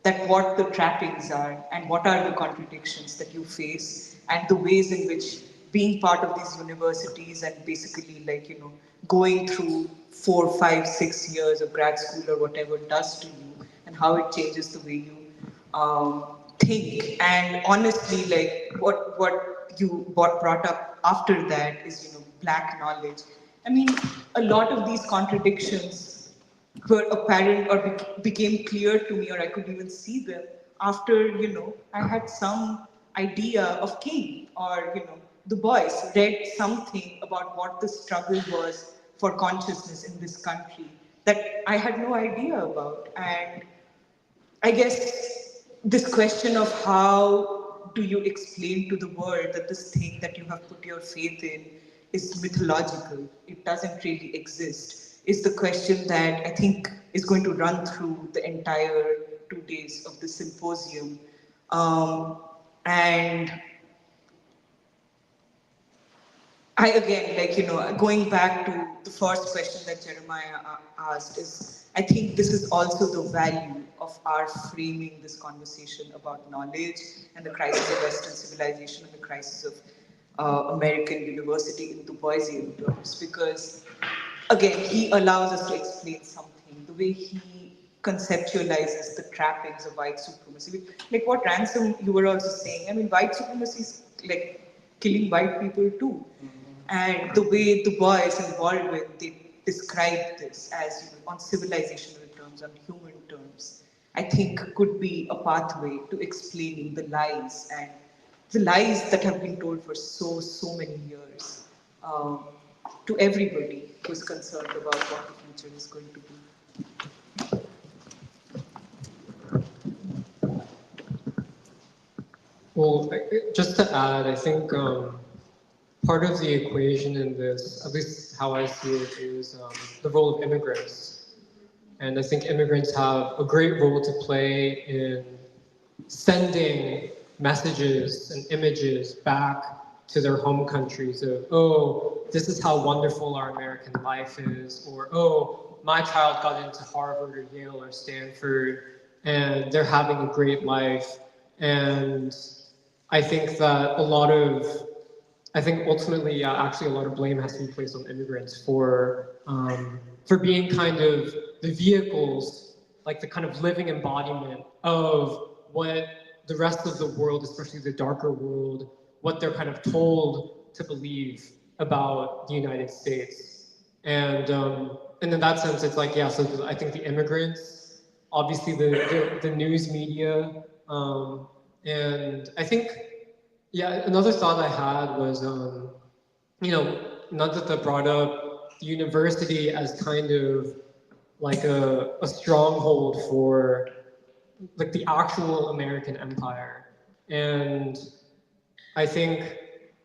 that what the trappings are and what are the contradictions that you face and the ways in which being part of these universities and basically going through 4, 5, 6 years of grad school or whatever does to you and how it changes the way you think. And honestly, what brought up after that is black knowledge. I mean, a lot of these contradictions were apparent or became clear to me, or I could even see them after I had some idea of King or the Bois, read something about what the struggle was for consciousness in this country that I had no idea about. And I guess this question of how do you explain to the world that this thing that you have put your faith in is mythological, it doesn't really exist, is the question that I think is going to run through the entire 2 days of the symposium. And I again, going back to the first question that Jeremiah asked is, I think this is also the value of our framing this conversation about knowledge and the crisis of Western civilization and the crisis of American university in the Boisian terms, because again, he allows us to explain something, the way he conceptualizes the trappings of white supremacy. Like what Ransom, you were also saying, I mean, white supremacy is like killing white people too. And the way the Bois and Baldwin, they describe this as on civilizational terms, on human terms, I think could be a pathway to explaining the lies that have been told for so many years to everybody who's concerned about what the future is going to be. Well, just to add, I think part of the equation in this, at least how I see it, is the role of immigrants. And I think immigrants have a great role to play in sending messages and images back to their home countries of, oh, this is how wonderful our American life is, or, oh, my child got into Harvard or Yale or Stanford, and they're having a great life. And I think that ultimately, actually a lot of blame has to be placed on immigrants for being kind of the vehicles, like the kind of living embodiment of what the rest of the world, especially the darker world, what they're kind of told to believe about the United States. And in that sense, it's like, yeah, so I think the immigrants, obviously the news media, and I think, yeah, another thought I had was, Nandita brought up the university as kind of like a stronghold for like the actual American empire. And I think,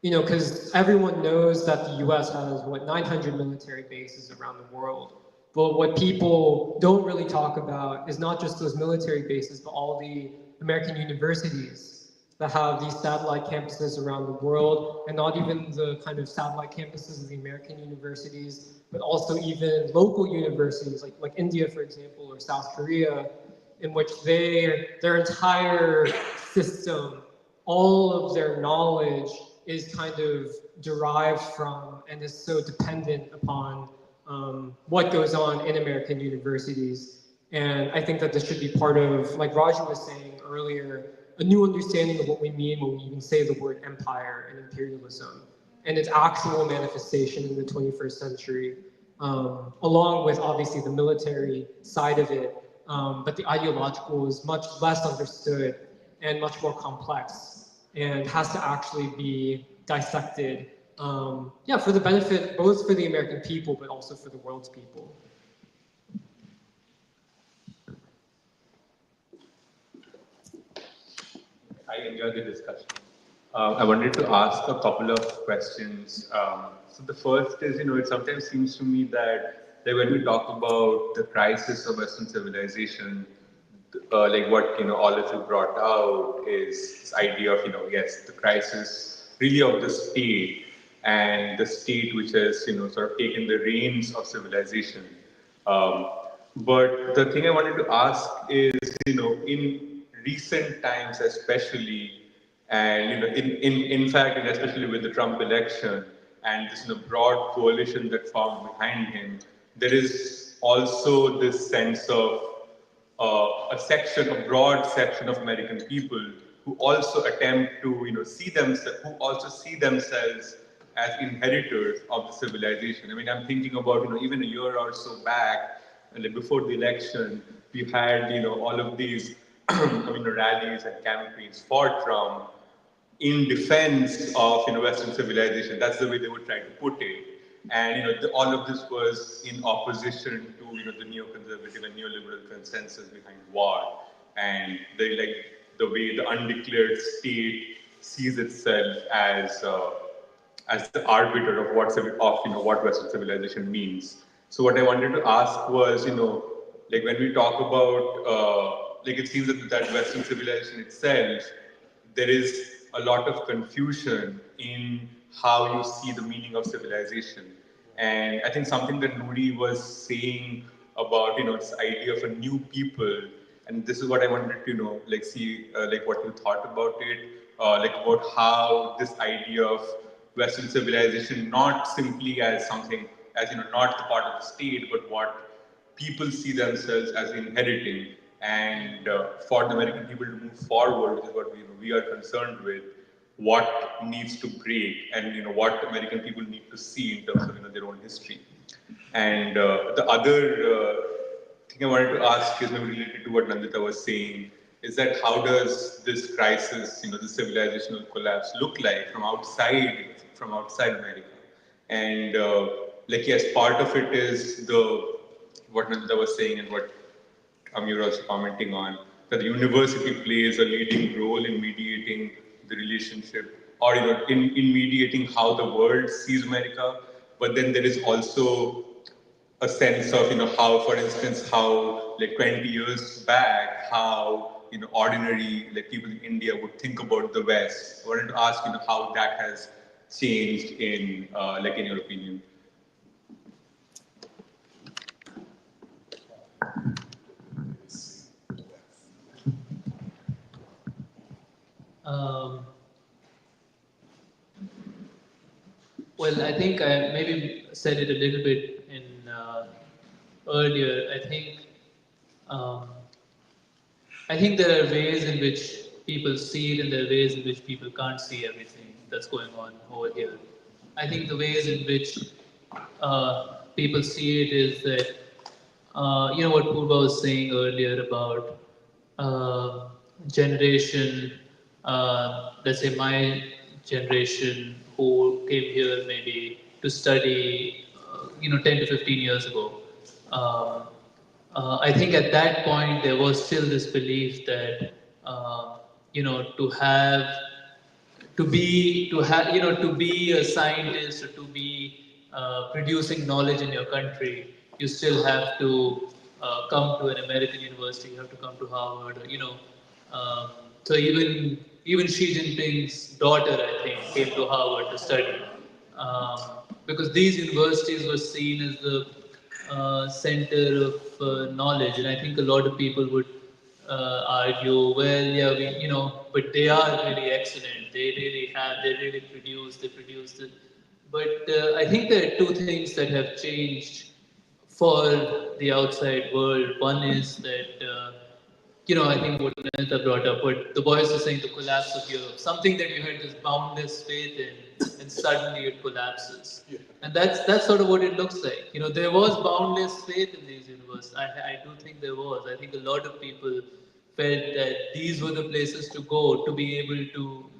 because everyone knows that the US has, 900 military bases around the world. But what people don't really talk about is not just those military bases, but all the American universities that have these satellite campuses around the world, and not even the kind of satellite campuses of the American universities, but also even local universities like India, for example, or South Korea, in which their entire system, all of their knowledge is kind of derived from and is so dependent upon what goes on in American universities. And I think that this should be part of, like Raja was saying earlier, a new understanding of what we mean when we even say the word empire and imperialism and its actual manifestation in the 21st century, along with obviously the military side of it. But the ideological is much less understood and much more complex and has to actually be dissected, for the benefit, both for the American people, but also for the world's people. I enjoyed the discussion. I wanted to ask a couple of questions. So the first is, it sometimes seems to me that when we talk about the crisis of Western civilization, like what all of you brought out is this idea of yes, the crisis really of the state, and the state which has sort of taken the reins of civilization. But the thing I wanted to ask is in recent times especially, and in fact, and especially with the Trump election and this broad coalition that formed behind him, there is also this sense of a broad section of American people who also attempt to see themselves, who also see themselves as inheritors of the civilization. I mean, I'm thinking about even a year or so back, like before the election, we had all of these rallies and campaigns for Trump in defense of Western civilization. That's the way they would try to put it. And all of this was in opposition to the neoconservative and neoliberal consensus behind war, and the way the undeclared state sees itself as the arbiter of what Western civilization means. So what I wanted to ask was when we talk about it seems that Western civilization itself, there is a lot of confusion in how you see the meaning of civilization. And I think something that Nuri was saying about this idea of a new people, and this is what I wanted to see what you thought about it, about how this idea of Western civilization not simply as something as not the part of the state, but what people see themselves as inheriting. And for the American people to move forward, which is what we are concerned with, what needs to break, and what American people need to see in terms of their own history. And the other thing I wanted to ask is maybe related to what Nandita was saying, is that how does this crisis, the civilizational collapse, look like from outside America? And yes, part of it is what Nandita was saying and what you're also commenting on, that the university plays a leading role in mediating the relationship, or in mediating how the world sees America. But then there is also a sense of how, for instance, how 20 years back, how ordinary people in India would think about the West. I wanted to ask how that has changed in your opinion. Well, I think I maybe said it a little bit in earlier. I think there are ways in which people see it, and there are ways in which people can't see everything that's going on over here. I think the ways in which people see it is that what Purva was saying earlier about generation, let's say my generation who came here maybe to study, 10 to 15 years ago. I think at that point there was still this belief that, to be a scientist or to be producing knowledge in your country, you still have to come to an American university, you have to come to Harvard, so even even Xi Jinping's daughter, I think, came to Harvard to study. Because these universities were seen as the center of knowledge, and I think a lot of people would argue, well, yeah, but they are really excellent. They produce it. But I think there are two things that have changed for the outside world. One is that, I think what Nanta brought up, what the Bois was saying, the collapse of Europe, something that you had this boundless faith in, and suddenly it collapses. Yeah. And that's sort of what it looks like. There was boundless faith in these universities. I do think there was. I think a lot of people felt that these were the places to go to be able to,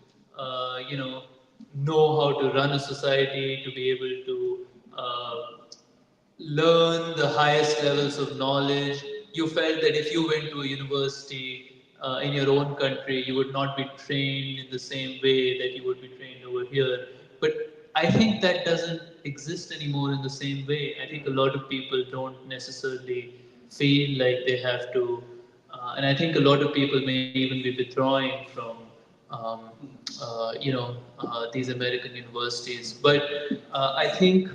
know how to run a society, to be able to learn the highest levels of knowledge. You felt that if you went to a university in your own country, you would not be trained in the same way that you would be trained over here. But I think that doesn't exist anymore in the same way. I think a lot of people don't necessarily feel like they have to, and I think a lot of people may even be withdrawing from these American universities. But I think,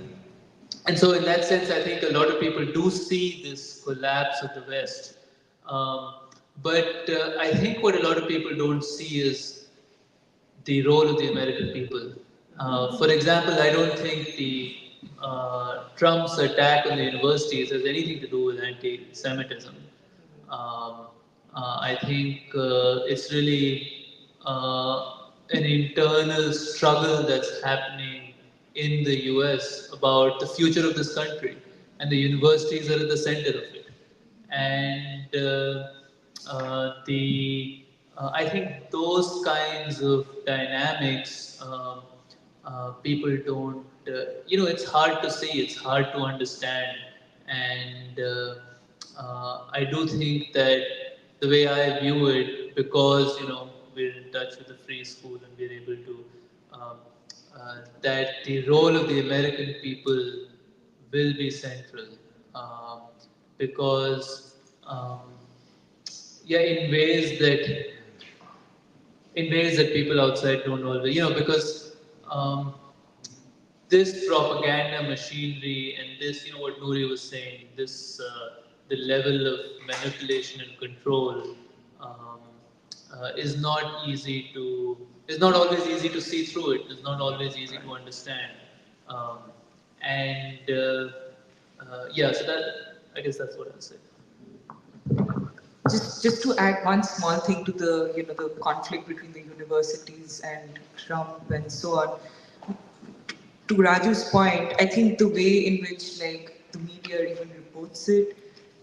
and so in that sense, I think a lot of people do see this collapse of the West. But I think what a lot of people don't see is the role of the American people. For example, I don't think the Trump's attack on the universities has anything to do with anti-Semitism. I think it's really an internal struggle that's happening in the US about the future of this country, and the universities are at the center of it. And I think those kinds of dynamics, people don't, it's hard to see, it's hard to understand. And I do think that the way I view it, because, we're in touch with the free school and we're able to, that the role of the American people will be central. Because, in ways that people outside don't always, because this propaganda machinery and this, what Nouri was saying, this, the level of manipulation and control is not always easy to see through it. It's not always easy to understand. So that, I guess that's what I'll say. Just to add one small thing to the the conflict between the universities and Trump and so on. To Raju's point, I think the way in which the media even reports it,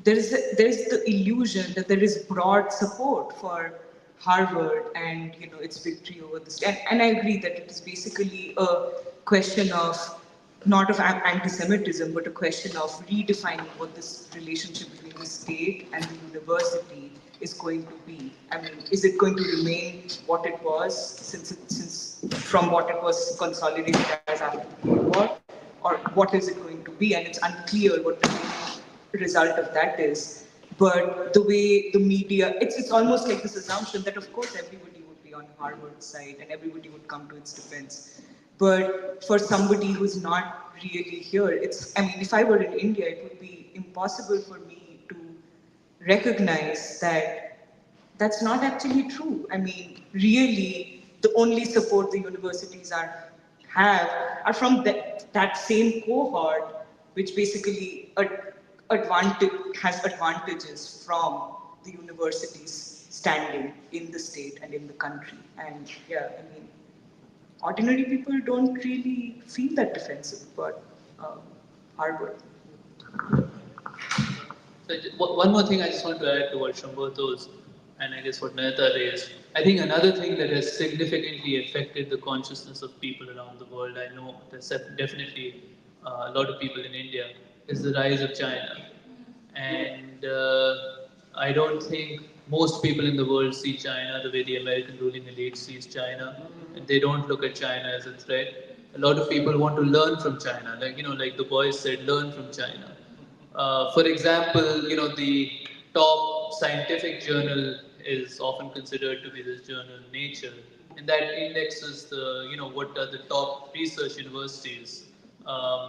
there is the illusion that there is broad support for Harvard and its victory over the state. And I agree that it is basically a question of not of anti-Semitism, but a question of redefining what this relationship between the state and the university is going to be. I mean, is it going to remain what it was since from what it was consolidated as after the Cold War, or what is it going to be? And it's unclear what the result of that is. But the way the media, it's almost like this assumption that of course everybody would be on Harvard's side and everybody would come to its defense. But for somebody who's not really here, if I were in India, it would be impossible for me to recognize that that's not actually true. I mean, really, the only support the universities have are from that same cohort, which basically has advantages from the university's standing in the state and in the country. And ordinary people don't really feel that defensive about Harvard. So one more thing I just want to add to what Shambhoto's and I guess what Nayata raised. I think another thing that has significantly affected the consciousness of people around the world, I know there's definitely a lot of people in India, is the rise of China. And I don't think most people in the world see China the way the American ruling elite sees China. And they don't look at China as a threat. A lot of people want to learn from China. Like the Bois said, learn from China. For example, the top scientific journal is often considered to be this journal Nature. and that indexes the, what are the top research universities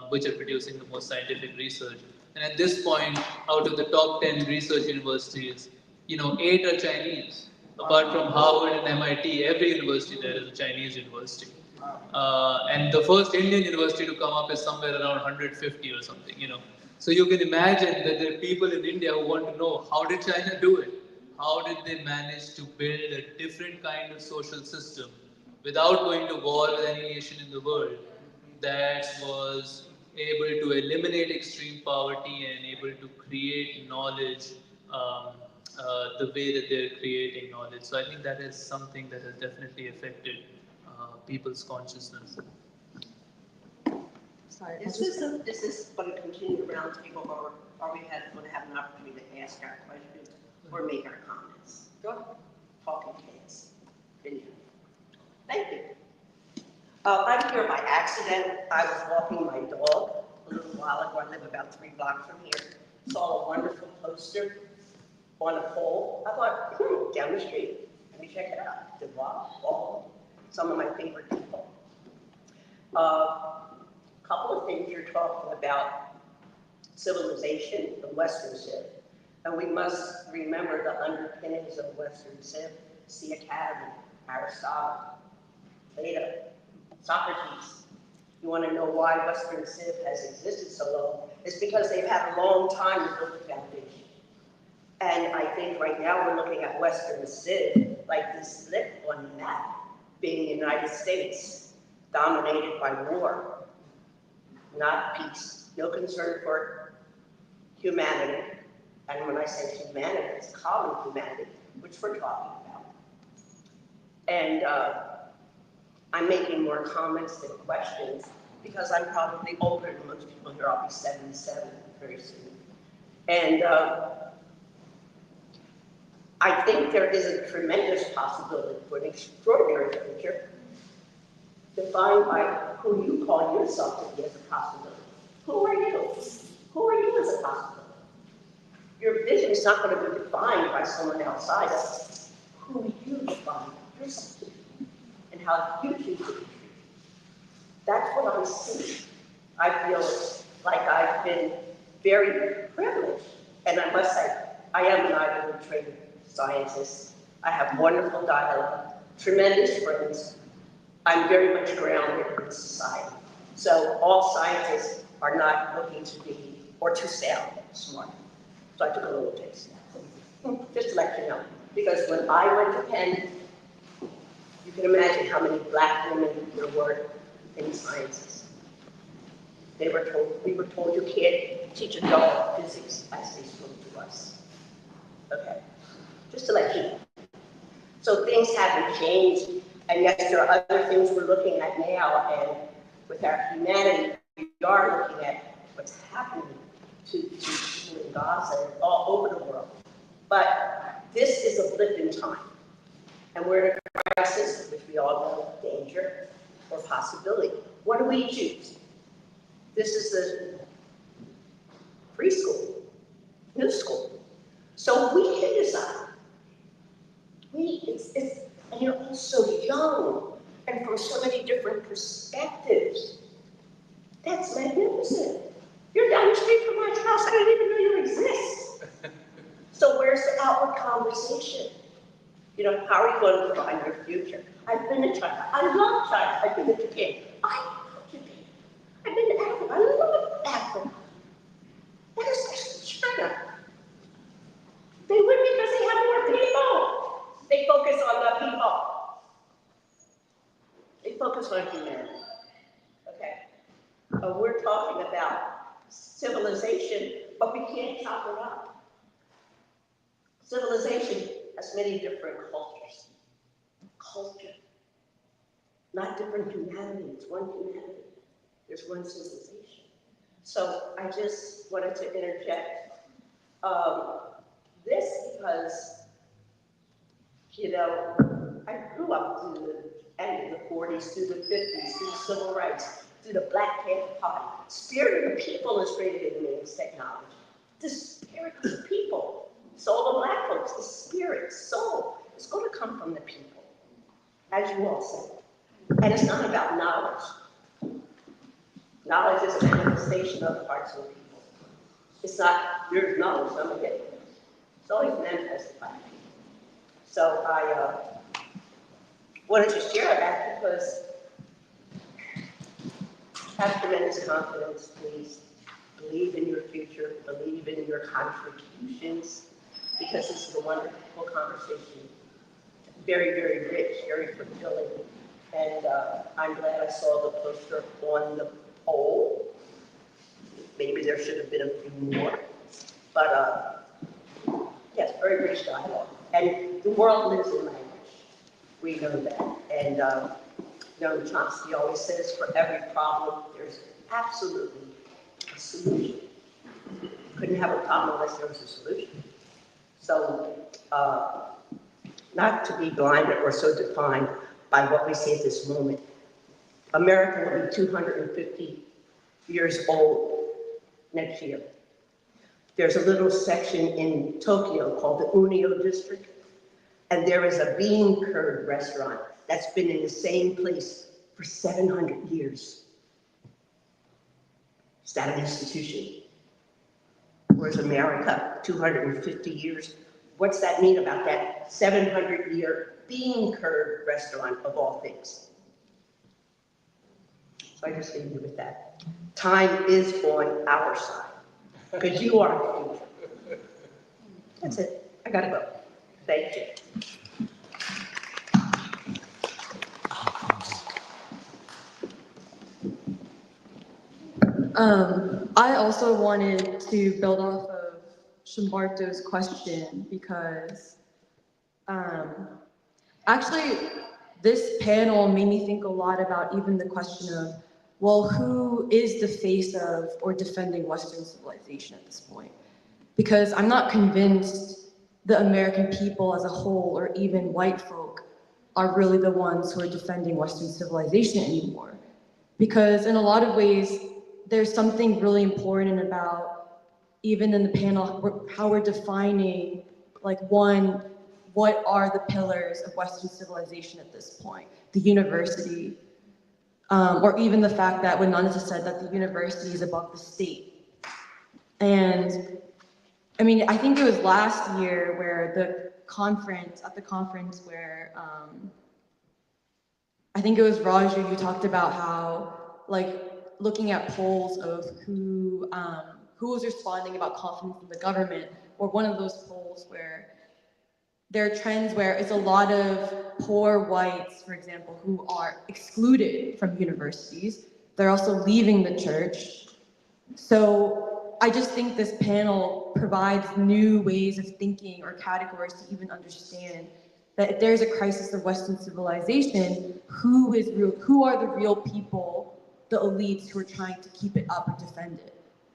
which are producing the most scientific research. And at this point, out of the top 10 research universities, 8 are Chinese. Apart from Harvard and MIT, every university there is a Chinese university. And the first Indian university to come up is somewhere around 150 or something. So you can imagine that there are people in India who want to know, how did China do it? How did they manage to build a different kind of social system without going to war with any nation in the world that was able to eliminate extreme poverty and able to create knowledge the way that they're creating knowledge. So I think that is something that has definitely affected people's consciousness. Sorry, Is this going to continue roundtable, or are we going to have an opportunity to ask our questions or make our comments? Go ahead. Talking heads. Video. Thank you. I'm here by accident. I was walking my dog a little while ago. I live about 3 blocks from here. Saw a wonderful poster on a pole. I thought, down the street. Let me check it out. Bois, some of my favorite people. Couple of things you're talking about: civilization, the Western Civ. And we must remember the underpinnings of Western Civ: the Academy, Aristotle, Plato, Socrates. You want to know why Western Civ has existed so long? It's because they've had a long time to build the foundation. And I think right now we're looking at Western Civ like this blip on the map, being the United States, dominated by war, not peace, no concern for humanity. And when I say humanity, it's common humanity, which we're talking about. And I'm making more comments than questions because I'm probably older than most people here. I'll be 77 very soon. And I think there is a tremendous possibility for an extraordinary future defined by who you call yourself to be as a possibility. Who are you? Who are you as a possibility? Your vision is not going to be defined by someone outside us. Who you define yourself to be and how you choose to be treated. That's what I see. I feel like I've been very privileged. And I must say, I am an Ivy League trained scientist. I have wonderful dialogue, tremendous friends. I'm very much grounded in society. So all scientists are not looking to be, or to sound smart. So I took a little taste, just to let you know. Because when I went to Penn, you can imagine how many black women there were in sciences. We were told you can't teach a dog physics as they spoke to us. Okay, just to let you know. So things haven't changed, and yes, there are other things we're looking at now, and with our humanity, we are looking at what's happening to people in Gaza and all over the world. But this is a blip in time, and we're in a crisis, which we all know, danger or possibility. What do we choose? This is the preschool, new school. So we can decide. And you're all so young and from so many different perspectives. That's magnificent. You're down the street from my house. I didn't even know you exist. So where's the outward conversation? How are you going to define your future? I've been to China. I love China. I've been to Japan. I love Japan. I've been to Africa. I love Africa. What is China? They win because they have more people. They focus on the people. They focus on humanity. Okay. We're talking about civilization, but we can't chop it up. Civilization has many different cultures. Culture. Not different humanity. It's one humanity. There's one civilization. So I just wanted to interject this because, I grew up through the end of the 40s, through the 50s, through the civil rights, through the Black Panther Party. Spirit of the people is greater than man's technology. The spirit of the people. Soul of black folks, the spirit, soul, is going to come from the people. as you all say. And it's not about knowledge. Knowledge is a manifestation of the hearts of people. It's not, there's knowledge, I'm gonna get it. It's always manifested by people. So I wanted to share that because have tremendous confidence, please. Believe in your future, believe in your contributions, because this is a wonderful conversation. Very, very rich, very fulfilling. And I'm glad I saw the poster on the poll. Maybe there should have been a few more. But yes, very rich dialogue. And the world lives in language. We know that. And Noam Chomsky always says, for every problem, there's absolutely a solution. You couldn't have a problem unless there was a solution. So, not to be blinded or so defined by what we see at this moment. America will be 250 years old next year. There's a little section in Tokyo called the Unio district, and there is a bean curd restaurant that's been in the same place for 700 years. Is that an institution? Where's America, 250 years? What's that mean about that 700-year bean curd restaurant of all things? So I just leave you with that. Time is on our side, because you are the future. That's it. I gotta go. Thank you. I also wanted to build off of Shimbarto's question because actually this panel made me think a lot about even the question of, well, who is the face of or defending Western civilization at this point? Because I'm not convinced the American people as a whole, or even white folk, are really the ones who are defending Western civilization anymore. Because in a lot of ways, there's something really important about, even in the panel, how we're defining, like, one, what are the pillars of Western civilization at this point? The university, or even the fact that when Nanda said that the university is above the state. And I mean, I think it was last year where at the conference where, I think it was Raju, you talked about how, like, looking at polls of who was responding about confidence in the government, or one of those polls where there are trends where it's a lot of poor whites, for example, who are excluded from universities. They're also leaving the church. So I just think this panel provides new ways of thinking or categories to even understand that if there's a crisis of Western civilization, who are the real people, the elites who are trying to keep it up or defend it?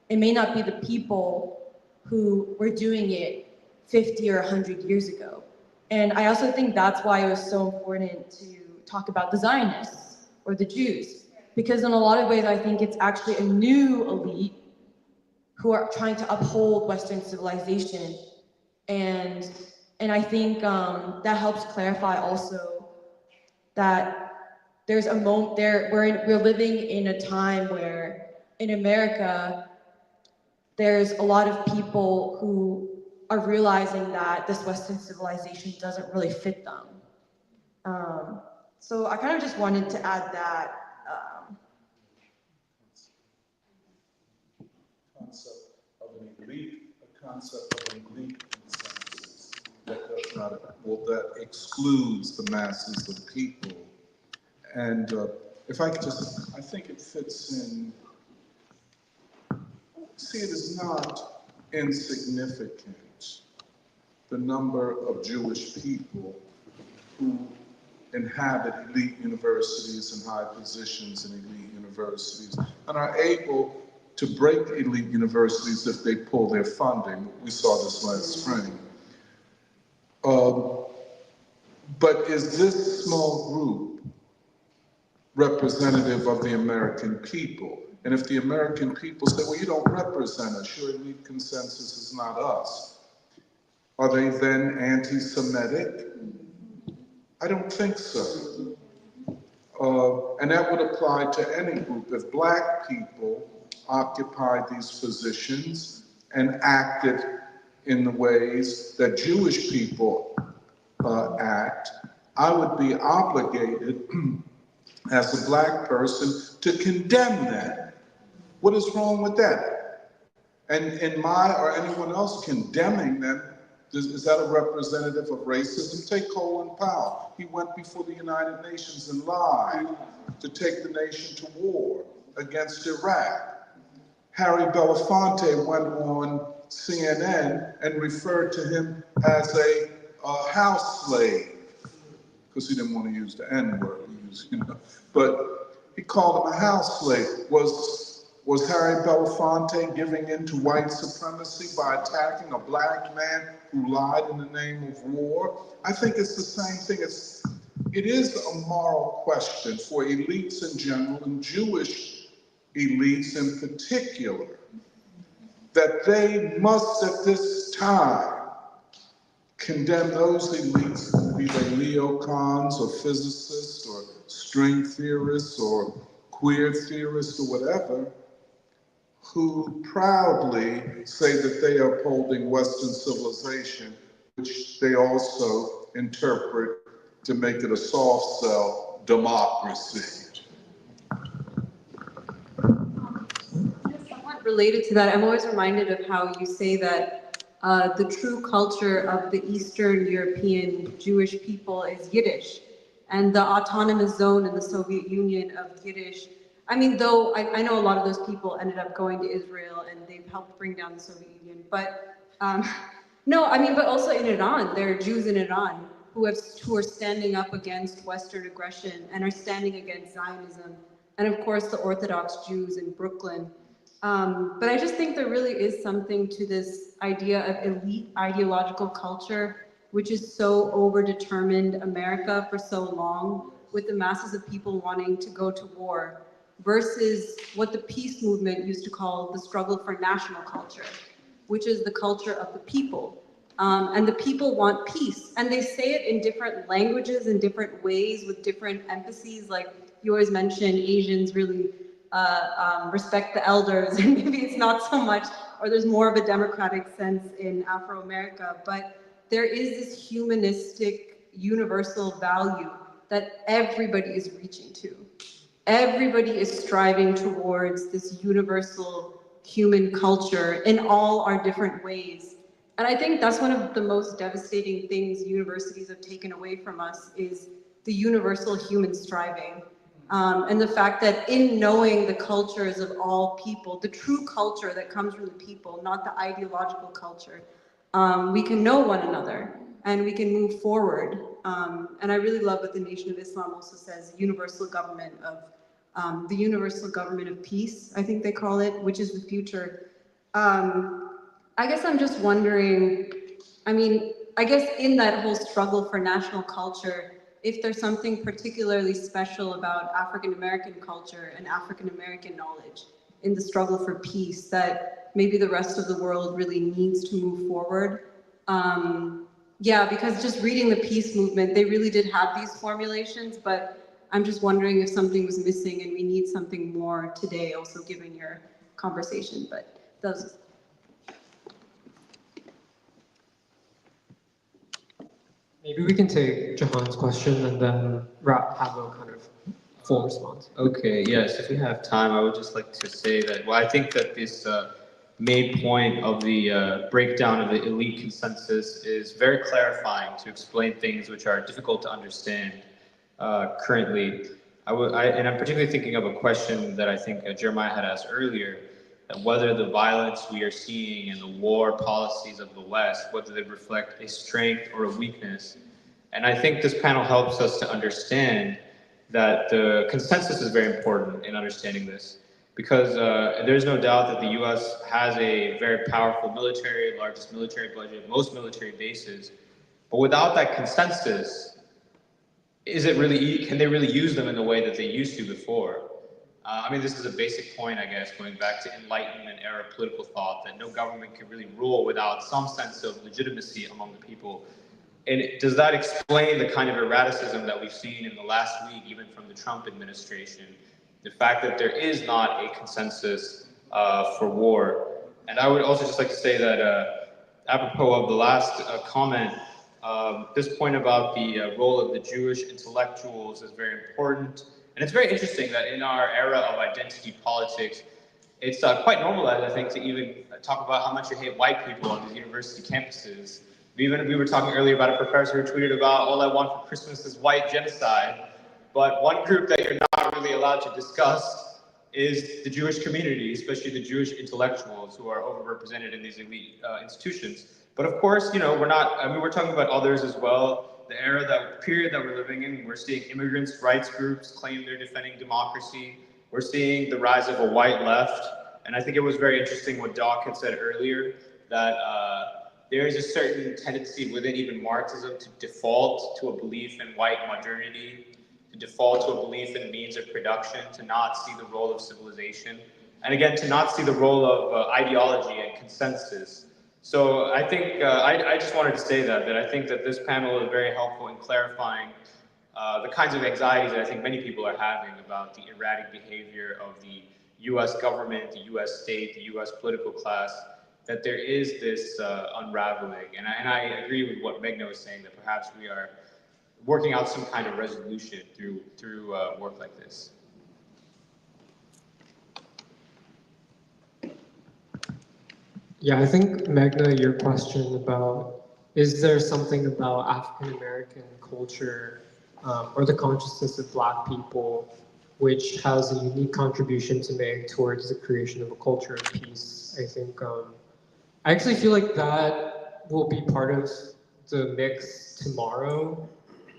It may not be the people who were doing it 50 or 100 years ago. And I also think that's why it was so important to talk about the Zionists or the Jews, because in a lot of ways, I think it's actually a new elite who are trying to uphold Western civilization. And I think that helps clarify also that there's a moment there, we're living in a time where in America, there's a lot of people who are realizing that this Western civilization doesn't really fit them. So I kind of just wanted to add that. Concept of an elite, a concept of an elite consensus that does not, well, that excludes the masses of people. And if I could just, I think it fits in, see, it is not insignificant, the number of Jewish people who inhabit elite universities and high positions in elite universities and are able to break elite universities if they pull their funding. We saw this last spring. But is this small group representative of the American people? And if the American people say, well, you don't represent us, your elite consensus is not us, are they then anti-Semitic? I don't think so. And that would apply to any group. If Black people occupied these positions and acted in the ways that Jewish people act, I would be obligated as a Black person to condemn them. What is wrong with that? And in my or anyone else condemning them, is that a representative of racism? Take Colin Powell. He went before the United Nations and lied to take the nation to war against Iraq. Harry Belafonte went on CNN and referred to him as a house slave, because he didn't want to use the N-word. But he called him a house slave. Was Harry Belafonte giving in to white supremacy by attacking a Black man who lied in the name of war? I think it's the same thing. It is a moral question for elites in general and Jewish elites in particular, that they must at this time condemn those elites, be they neocons or physicists or string theorists or queer theorists or whatever, who proudly say that they are upholding Western civilization, which they also interpret to make it a soft sell democracy. Somewhat related to that, I'm always reminded of how you say that the true culture of the Eastern European Jewish people is Yiddish, and the autonomous zone in the Soviet Union of Yiddish. I mean, though I know a lot of those people ended up going to Israel and they've helped bring down the Soviet Union, but no, I mean, but also in Iran, there are Jews in Iran who are standing up against Western aggression and are standing against Zionism, and of course the Orthodox Jews in Brooklyn. But I just think there really is something to this idea of elite ideological culture, which is so overdetermined America for so long, with the masses of people wanting to go to war, versus what the peace movement used to call the struggle for national culture, which is the culture of the people. And the people want peace, and they say it in different languages, in different ways, with different emphases. Like you always mention, Asians really respect the elders, and maybe it's not so much, or there's more of a democratic sense in Afro-America, but there is this humanistic universal value that everybody is reaching to. Everybody is striving towards this universal human culture in all our different ways. And I think that's one of the most devastating things universities have taken away from us, is the universal human striving. And the fact that in knowing the cultures of all people, the true culture that comes from the people, not the ideological culture, we can know one another and we can move forward. And I really love what the Nation of Islam also says, universal government of, the universal government of peace, I think they call it, which is the future. I guess I'm just wondering, I mean, I guess in that whole struggle for national culture, if there's something particularly special about African-American culture and African-American knowledge in the struggle for peace that maybe the rest of the world really needs to move forward. Yeah, because just reading the peace movement, they really did have these formulations, but I'm just wondering if something was missing and we need something more today, also given your conversation, but those. Maybe we can take Jahan's question and then have a kind of full response. Okay, yes, if we have time, I would just like to say that, well, I think that this main point of the breakdown of the elite consensus is very clarifying to explain things which are difficult to understand currently. And I'm particularly thinking of a question that I think Jeremiah had asked earlier, that whether the violence we are seeing and the war policies of the West, whether they reflect a strength or a weakness. And I think this panel helps us to understand that the consensus is very important in understanding this, because there's no doubt that the US has a very powerful military, largest military budget, most military bases, but without that consensus, can they really use them in the way that they used to before? I mean, this is a basic point, I guess, going back to Enlightenment era political thought, that no government can really rule without some sense of legitimacy among the people. And does that explain the kind of erraticism that we've seen in the last week, even from the Trump administration? The fact that there is not a consensus for war. And I would also just like to say that apropos of the last comment, this point about the role of the Jewish intellectuals is very important. And it's very interesting that in our era of identity politics, it's quite normalized, I think, to even talk about how much you hate white people on these university campuses. We were talking earlier about a professor who tweeted about all I want for Christmas is white genocide. But one group that you're not really allowed to discuss is the Jewish community, especially the Jewish intellectuals who are overrepresented in these elite institutions. But of course, you know, we're talking about others as well. The period that we're living in, we're seeing immigrants' rights groups claim they're defending democracy. We're seeing the rise of a white left. And I think it was very interesting what Doc had said earlier, that there is a certain tendency within even Marxism to default to a belief in white modernity, to default to a belief in means of production, to not see the role of civilization, and again, to not see the role of ideology and consensus. So I think, I just wanted to say that I think that this panel is very helpful in clarifying the kinds of anxieties that I think many people are having about the erratic behavior of the US government, the US state, the US political class, that there is this unraveling. And I agree with what Meghna was saying, that perhaps we are working out some kind of resolution through work like this. Yeah, I think, Meghna, your question about, is there something about African American culture or the consciousness of Black people which has a unique contribution to make towards the creation of a culture of peace? I think, I actually feel like that will be part of the mix tomorrow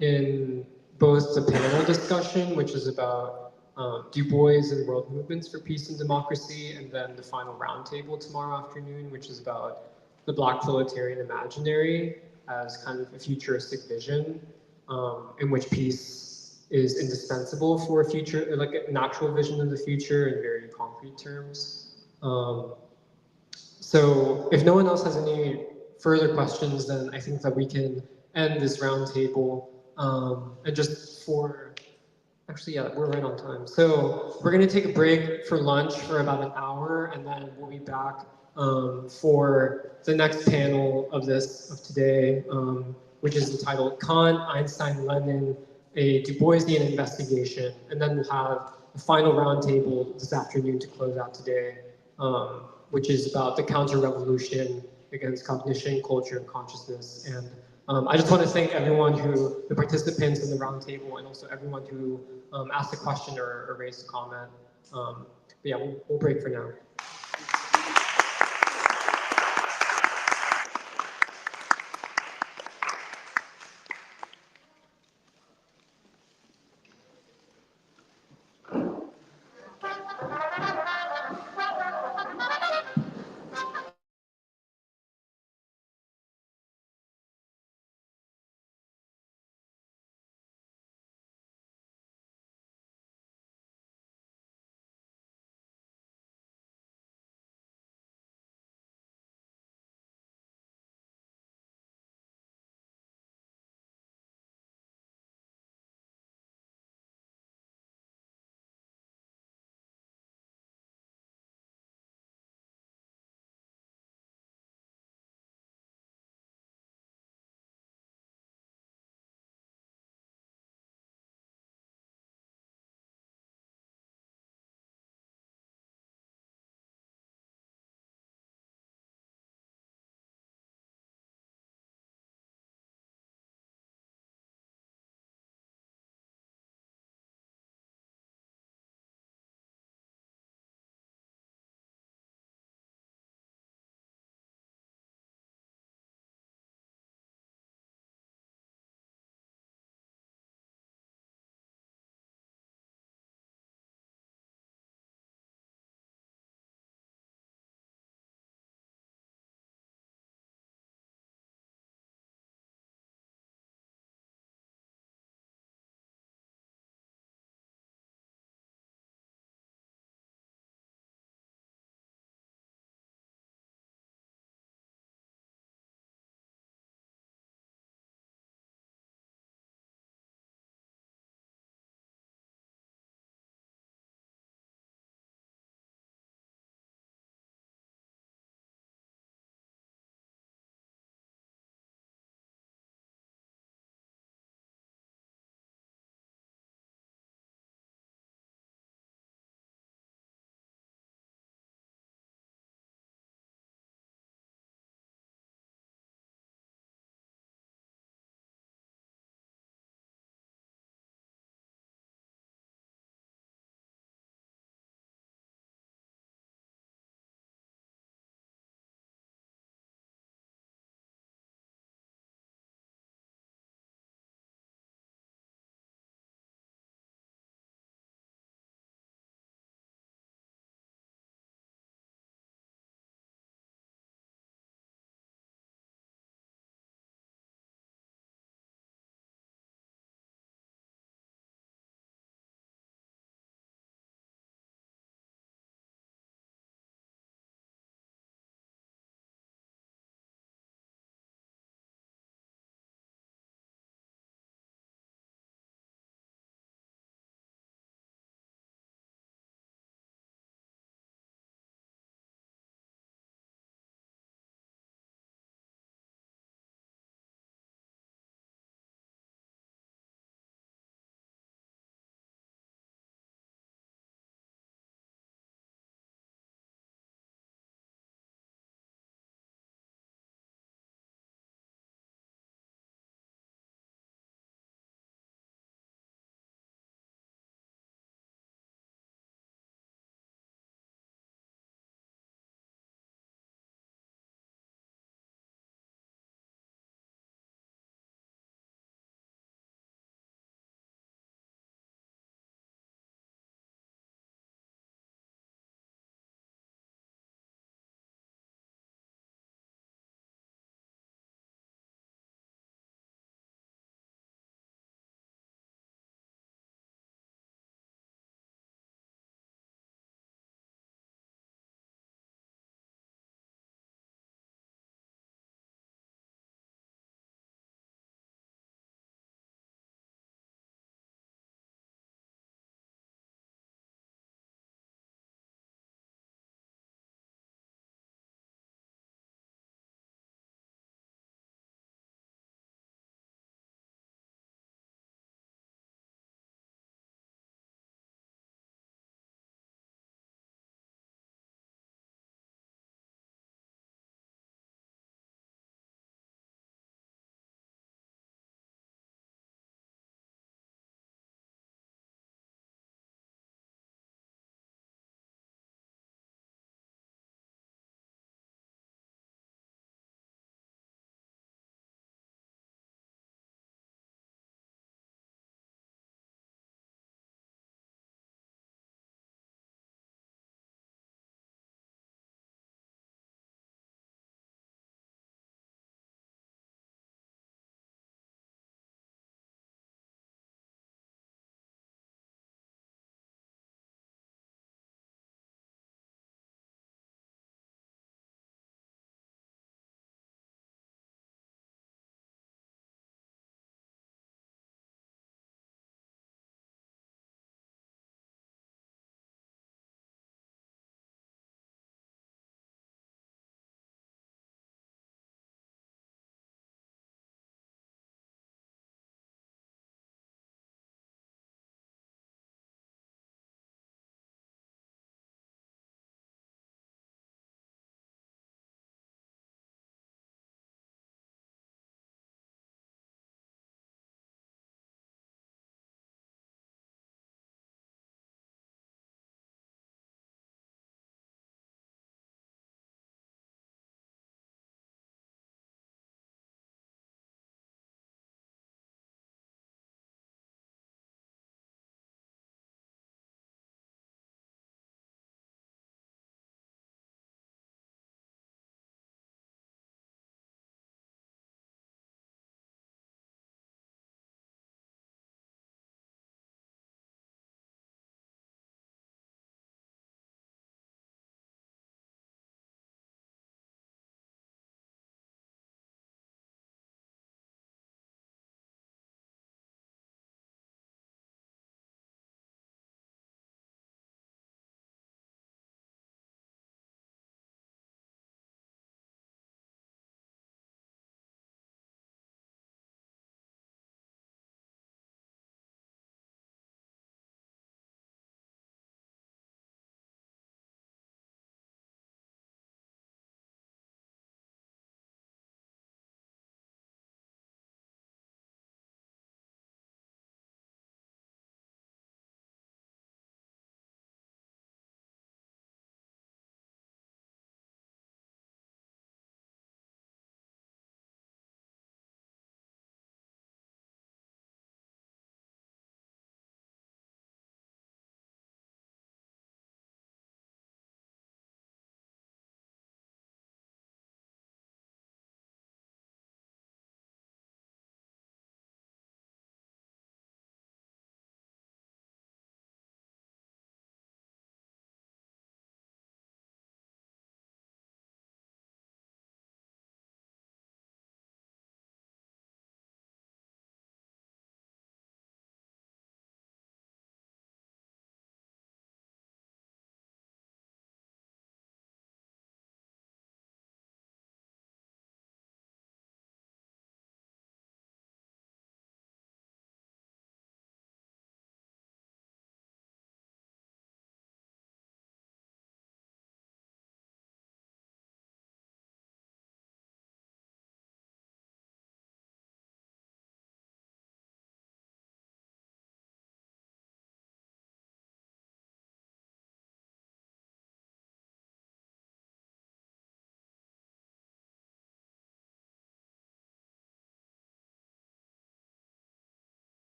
in both the panel discussion, which is about Du Bois and world movements for peace and democracy, and then the final roundtable tomorrow afternoon, which is about the Black proletarian imaginary as kind of a futuristic vision in which peace is indispensable for a future, like a natural vision of the future in very concrete terms. So if no one else has any further questions, then I think that we can end this roundtable. And just for, actually, yeah, we're right on time. So we're gonna take a break for lunch for about an hour, and then we'll be back for the next panel of today, which is entitled Kant, Einstein, Lenin, a Du Boisian investigation. And then we'll have a final roundtable this afternoon to close out today, which is about the counter-revolution against cognition, culture, and consciousness. And I just want to thank everyone the participants in the roundtable, and also everyone who asked a question or raised a comment. But yeah, we'll break for now.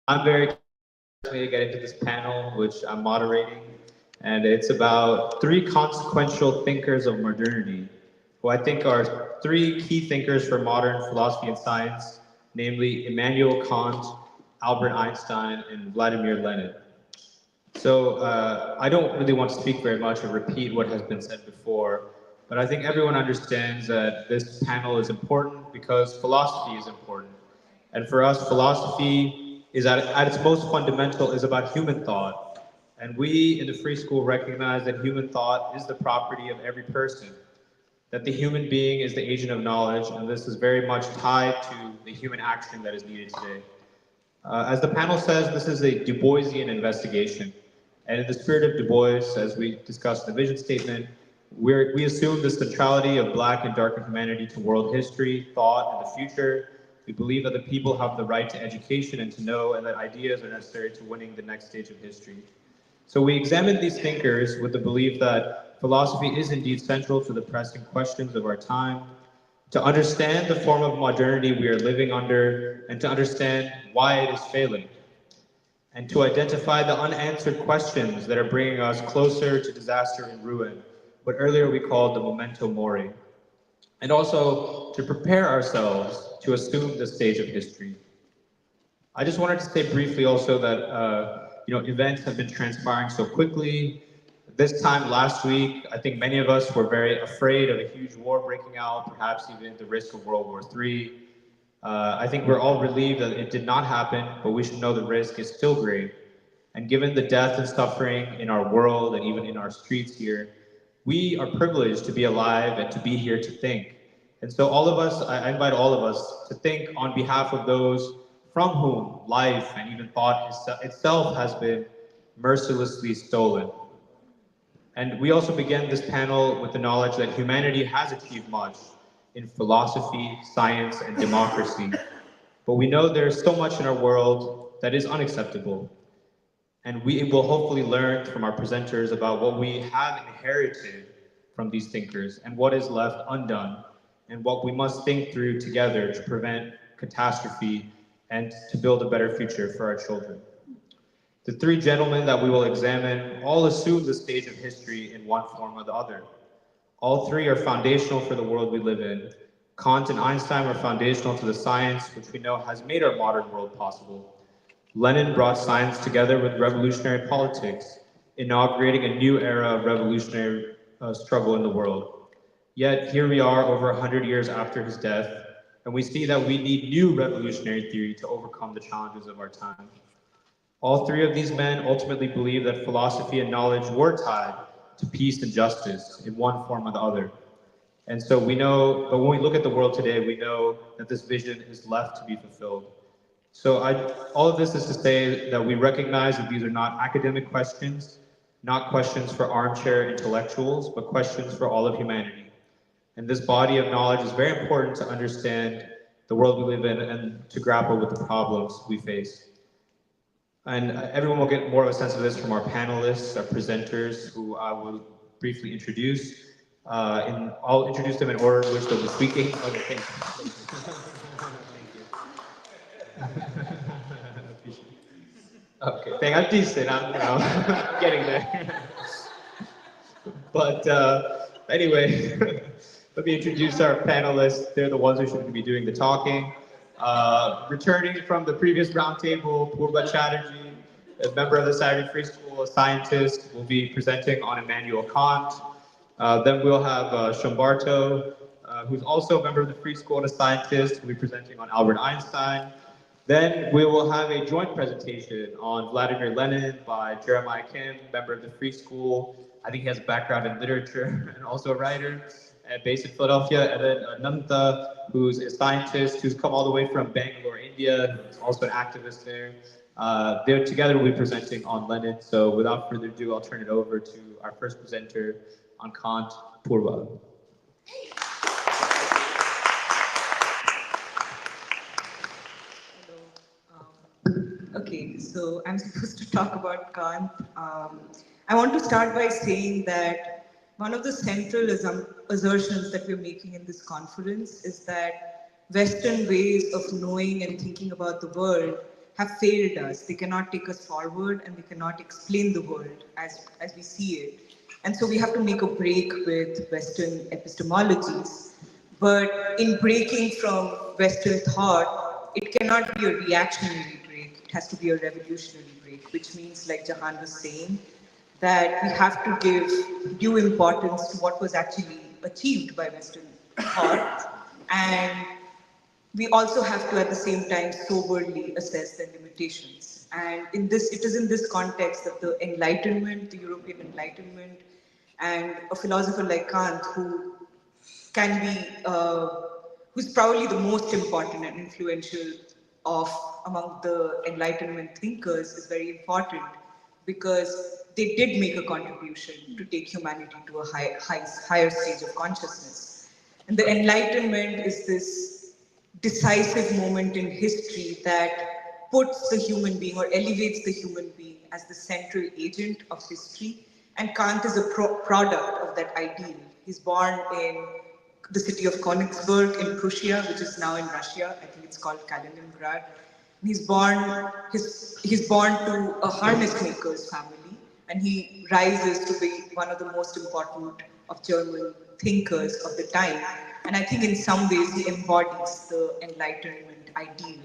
I'm very excited to get into this panel, which I'm moderating, and it's about three consequential thinkers of modernity, who I think are three key thinkers for modern philosophy and science, namely Immanuel Kant, Albert Einstein, and Vladimir Lenin. So I don't really want to speak very much or repeat what has been said before, but I think everyone understands that this panel is important because philosophy is important. And for us, philosophy is at its most fundamental is about human thought. And we in the free school recognize that human thought is the property of every person, that the human being is the agent of knowledge, and this is very much tied to the human action that is needed today. As the panel says, this is a Du Boisian investigation. And in the spirit of Du Bois, as we discussed in the vision statement, we assume the centrality of Black and darker humanity to world history, thought, and the future. We believe that the people have the right to education and to know, and that ideas are necessary to winning the next stage of history. So we examined these thinkers with the belief that philosophy is indeed central to the pressing questions of our time, to understand the form of modernity we are living under, and to understand why it is failing, and to identify the unanswered questions that are bringing us closer to disaster and ruin, what earlier we called the memento mori, and also to prepare ourselves to assume the stage of history. I just wanted to say briefly also that events have been transpiring so quickly. This time last week, I think many of us were very afraid of a huge war breaking out, perhaps even the risk of World War III. I think we're all relieved that it did not happen, but we should know the risk is still great. And given the death and suffering in our world and even in our streets here, we are privileged to be alive and to be here to think. And so all of us, I invite all of us to think on behalf of those from whom life and even thought itself has been mercilessly stolen. And we also began this panel with the knowledge that humanity has achieved much in philosophy, science, and democracy. But we know there's so much in our world that is unacceptable. And we will hopefully learn from our presenters about what we have inherited from these thinkers and what is left undone, and what we must think through together to prevent catastrophe and to build a better future for our children. The three gentlemen that we will examine all assume the stage of history in one form or the other. All three are foundational for the world we live in. Kant and Einstein were foundational to the science, which we know has made our modern world possible. Lenin brought science together with revolutionary politics, inaugurating a new era of revolutionary struggle in the world. Yet here we are over 100 years after his death, and we see that we need new revolutionary theory to overcome the challenges of our time. All three of these men ultimately believe that philosophy and knowledge were tied to peace and justice in one form or the other. And so we know, but when we look at the world today, we know that this vision is left to be fulfilled. So all of this is to say that we recognize that these are not academic questions, not questions for armchair intellectuals, but questions for all of humanity. And this body of knowledge is very important to understand the world we live in and to grapple with the problems we face. And everyone will get more of a sense of this from our panelists, our presenters, who I will briefly introduce. I'll introduce them in order in which they'll be speaking. Okay, thank you. Okay, I'm decent. I'm getting there. But anyway, let me introduce our panelists. They're the ones who should be doing the talking. Returning from the previous roundtable, Purva Chatterjee, a member of the Saturday Free School, a scientist, will be presenting on Immanuel Kant. Then we'll have Shumbarto, who's also a member of the Free School and a scientist, will be presenting on Albert Einstein. Then we will have a joint presentation on Vladimir Lenin by Jeremiah Kim, member of the Free School. I think he has a background in literature and also a writer based in Philadelphia. And then Ananta, who's a scientist who's come all the way from Bangalore, India, who's also an activist there. They're together will be presenting on Lenin. So without further ado, I'll turn it over to our first presenter on Kant, Purva. Okay, so I'm supposed to talk about Kant. I want to start by saying that one of the central assertions that we're making in this conference is that Western ways of knowing and thinking about the world have failed us. They cannot take us forward, and they cannot explain the world as we see it. And so we have to make a break with Western epistemologies. But in breaking from Western thought, it cannot be a reactionary break. It has to be a revolutionary break, which means, like Jahan was saying, that we have to give due importance to what was actually achieved by Western thought. And we also have to, at the same time, soberly assess their limitations. And it is in this context that the Enlightenment, the European Enlightenment, and a philosopher like Kant, who's probably the most important and influential among the Enlightenment thinkers, is very important, because they did make a contribution to take humanity to a higher stage of consciousness. And the Enlightenment is this decisive moment in history that puts the human being, or elevates the human being, as the central agent of history. And Kant is a product of that ideal. He's born in the city of Königsberg in Prussia, which is now in Russia. I think it's called Kaliningrad. He's born to a harness maker's family, and he rises to be one of the most important of German thinkers of the time. And I think in some ways he embodies the Enlightenment ideal.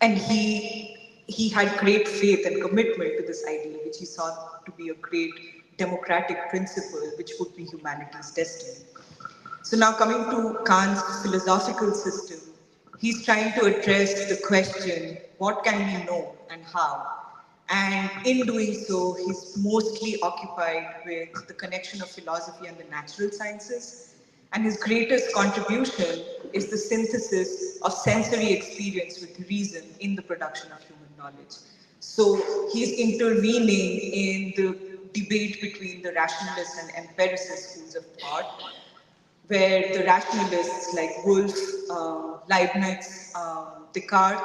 And he had great faith and commitment to this ideal, which he saw to be a great democratic principle, which would be humanity's destiny. So now coming to Kant's philosophical system, he's trying to address the question, what can we know and how? And in doing so, he's mostly occupied with the connection of philosophy and the natural sciences. And his greatest contribution is the synthesis of sensory experience with reason in the production of human knowledge. So he's intervening in the debate between the rationalist and empiricist schools of thought, where the rationalists like Wolff, Leibniz, Descartes,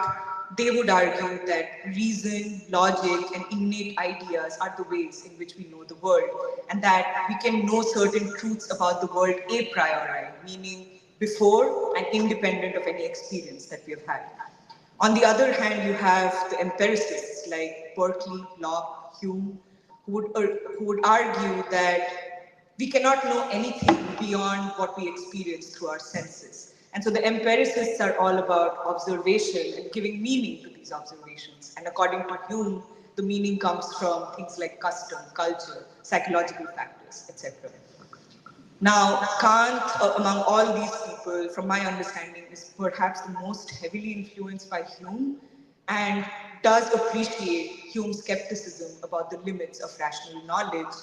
they would argue that reason, logic, and innate ideas are the ways in which we know the world, and that we can know certain truths about the world a priori, meaning before and independent of any experience that we have had. On the other hand, you have the empiricists like Berkeley, Locke, Hume, who would argue that we cannot know anything beyond what we experience through our senses. And so the empiricists are all about observation and giving meaning to these observations. And according to Hume, the meaning comes from things like custom, culture, psychological factors, etc. Now, Kant, among all these people, from my understanding, is perhaps the most heavily influenced by Hume, and does appreciate Hume's skepticism about the limits of rational knowledge.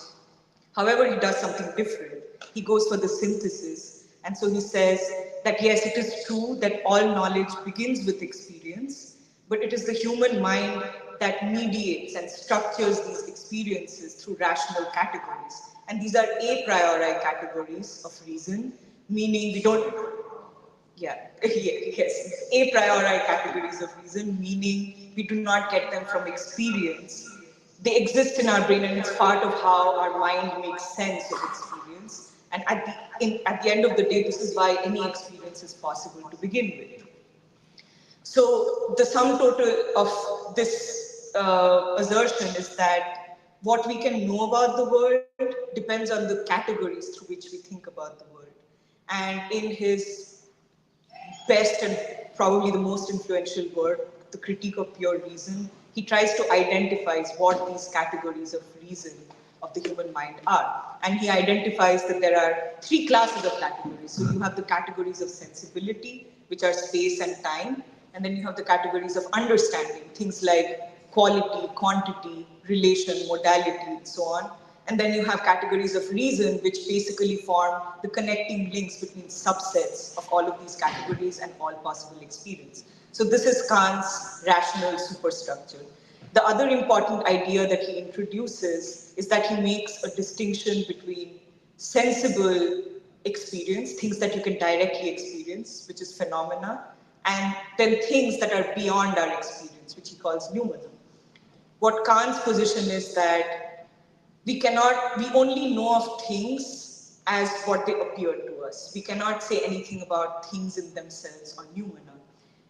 However, he does something different. He goes for the synthesis. And so he says that yes, it is true that all knowledge begins with experience, but it is the human mind that mediates and structures these experiences through rational categories. And these are a priori categories of reason, meaning we don't, a priori categories of reason, meaning we do not get them from experience. They exist in our brain, and it's part of how our mind makes sense of experience. And at the end of the day, this is why any experience is possible to begin with. So the sum total of this assertion is that what we can know about the world depends on the categories through which we think about the world. And in his best and probably the most influential work, The Critique of Pure Reason, he tries to identify what these categories of reason of the human mind are. And he identifies that there are three classes of categories. So you have the categories of sensibility, which are space and time. And then you have the categories of understanding, things like quality, quantity, relation, modality, and so on. And then you have categories of reason, which basically form the connecting links between subsets of all of these categories and all possible experience. So this is Kant's rational superstructure. The other important idea that he introduces is that he makes a distinction between sensible experience, things that you can directly experience, which is phenomena, and then things that are beyond our experience, which he calls numinal. What Kant's position is that we only know of things as what they appear to us. We cannot say anything about things in themselves or noumena.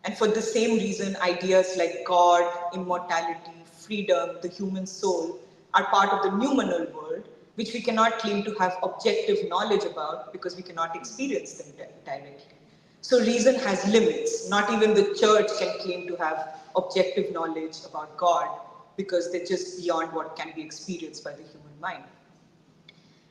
And for the same reason, ideas like God, immortality, freedom, the human soul are part of the noumenal world, which we cannot claim to have objective knowledge about because we cannot experience them directly. So reason has limits. Not even the church can claim to have objective knowledge about God because they're just beyond what can be experienced by the human mind.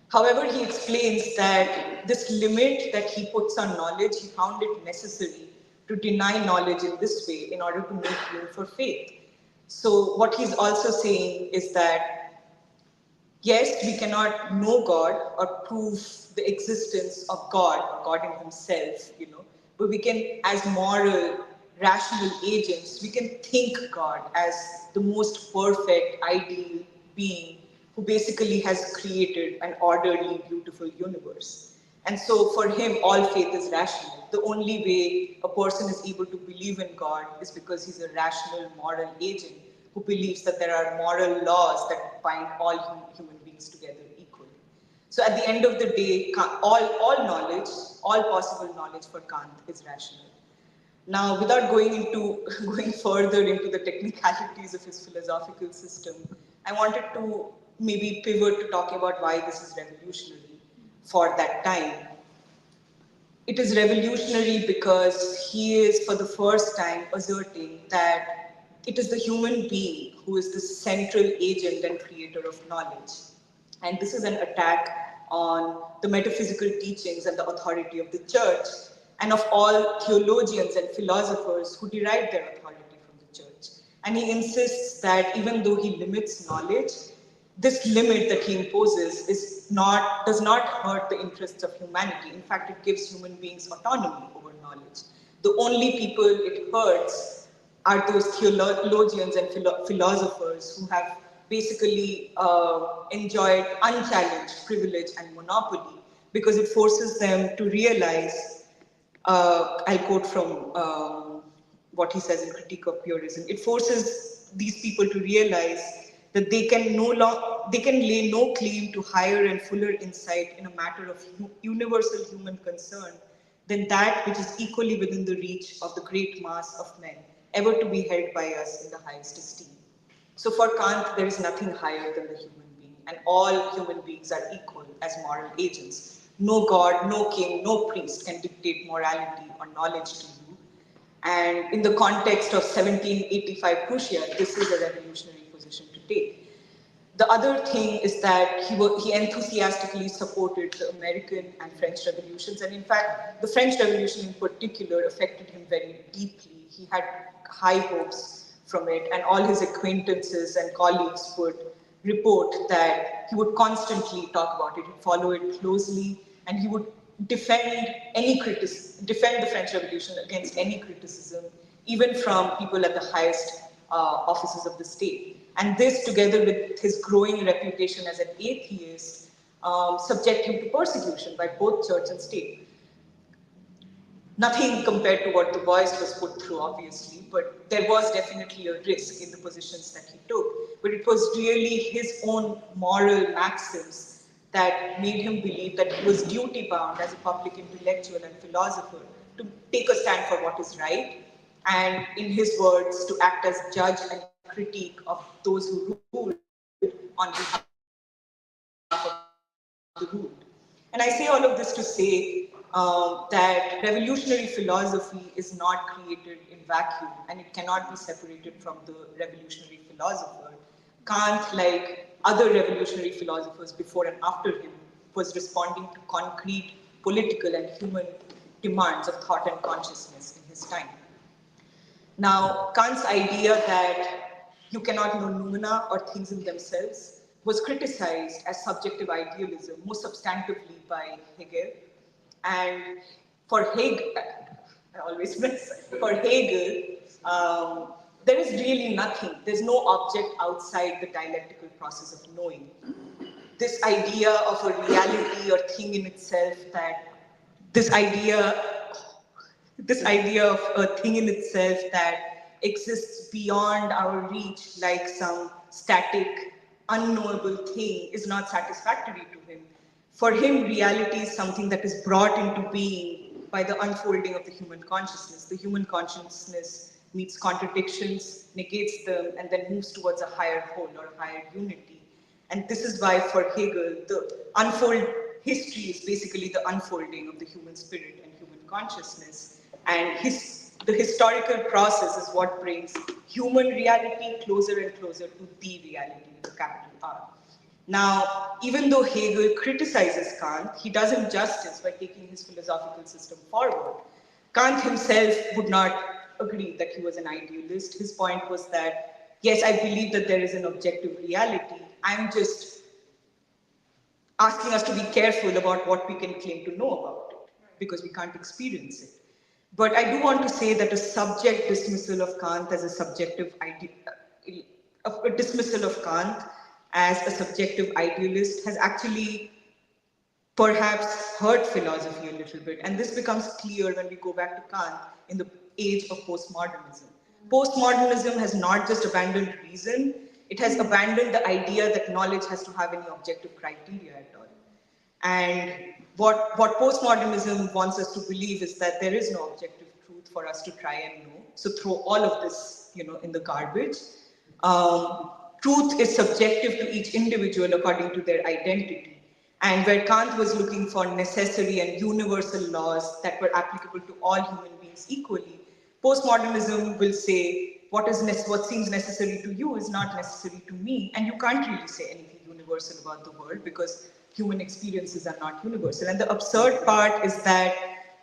However, he explains that this limit that he puts on knowledge, he found it necessary to deny knowledge in this way in order to make room for faith. So what he's also saying is that, yes, we cannot know God or prove the existence of God or God in himself, but we can, as moral, rational agents, we can think God as the most perfect, ideal being who basically has created an orderly, beautiful universe. And so for him, all faith is rational. The only way a person is able to believe in God is because he's a rational, moral agent who believes that there are moral laws that bind all human beings together equally. So at the end of the day, all knowledge, all possible knowledge for Kant is rational. Now, without going further into the technicalities of his philosophical system, I wanted to maybe pivot to talking about why this is revolutionary for that time. It is revolutionary because he is, for the first time, asserting that it is the human being who is the central agent and creator of knowledge. And this is an attack on the metaphysical teachings and the authority of the church and of all theologians and philosophers who derive their authority from the church. And he insists that even though he limits knowledge, this limit that he imposes does not hurt the interests of humanity. In fact, it gives human beings autonomy over knowledge. The only people it hurts are those theologians and philosophers who have basically enjoyed unchallenged privilege and monopoly because it forces them to realize, I'll quote from what he says in Critique of Purism, it forces these people to realize that they can lay no claim to higher and fuller insight in a matter of universal human concern than that which is equally within the reach of the great mass of men, ever to be held by us in the highest esteem. So for Kant, there is nothing higher than the human being, and all human beings are equal as moral agents. No God, no king, no priest can dictate morality or knowledge to you. And in the context of 1785 Prussia, this is a revolutionary position to take. The other thing is that he enthusiastically supported the American and French revolutions. And in fact, the French Revolution in particular affected him very deeply. He had high hopes from it, and all his acquaintances and colleagues would report that he would constantly talk about it, he'd follow it closely, and he would defend the French Revolution against any criticism, even from people at the highest offices of the state. And this, together with his growing reputation as an atheist, subject him to persecution by both church and state. Nothing compared to what the Bois was put through, obviously, but there was definitely a risk in the positions that he took. But it was really his own moral maxims that made him believe that he was duty-bound as a public intellectual and philosopher to take a stand for what is right, and in his words, to act as judge and critique of those who ruled on behalf of the ruled. And I say all of this to say that revolutionary philosophy is not created in vacuum, and it cannot be separated from the revolutionary philosopher. Kant, like other revolutionary philosophers before and after him, was responding to concrete political and human demands of thought and consciousness in his time. Now, Kant's idea that you cannot know noumena or things in themselves was criticized as subjective idealism, most substantively by Hegel. And for Hegel, I always miss, for Hegel, there is really nothing. There's no object outside the dialectical process of knowing. This idea of a reality or thing in itself this idea of a thing in itself that exists beyond our reach, like some static, unknowable thing, is not satisfactory to him. For him, reality is something that is brought into being by the unfolding of the human consciousness. The human consciousness meets contradictions, negates them, and then moves towards a higher whole or higher unity. And this is why for Hegel, the unfold history is basically the unfolding of the human spirit and human consciousness. And the historical process is what brings human reality closer and closer to the reality with a capital R. Now, even though Hegel criticizes Kant, he does him justice by taking his philosophical system forward. Kant himself would not agree that he was an idealist. His point was that, yes, I believe that there is an objective reality. I'm just asking us to be careful about what we can claim to know about it, because we can't experience it. But I do want to say that a subject dismissal of Kant as a subjective a dismissal of Kant as a subjective idealist has actually perhaps hurt philosophy a little bit. And this becomes clear when we go back to Kant in the age of postmodernism. Postmodernism has not just abandoned reason, it has abandoned the idea that knowledge has to have any objective criteria at all. And what postmodernism wants us to believe is that there is no objective truth for us to try and know. So throw all of this, in the garbage. Truth is subjective to each individual according to their identity. And where Kant was looking for necessary and universal laws that were applicable to all human beings equally, postmodernism will say what seems necessary to you is not necessary to me, and you can't really say anything universal about the world because human experiences are not universal. And the absurd part is that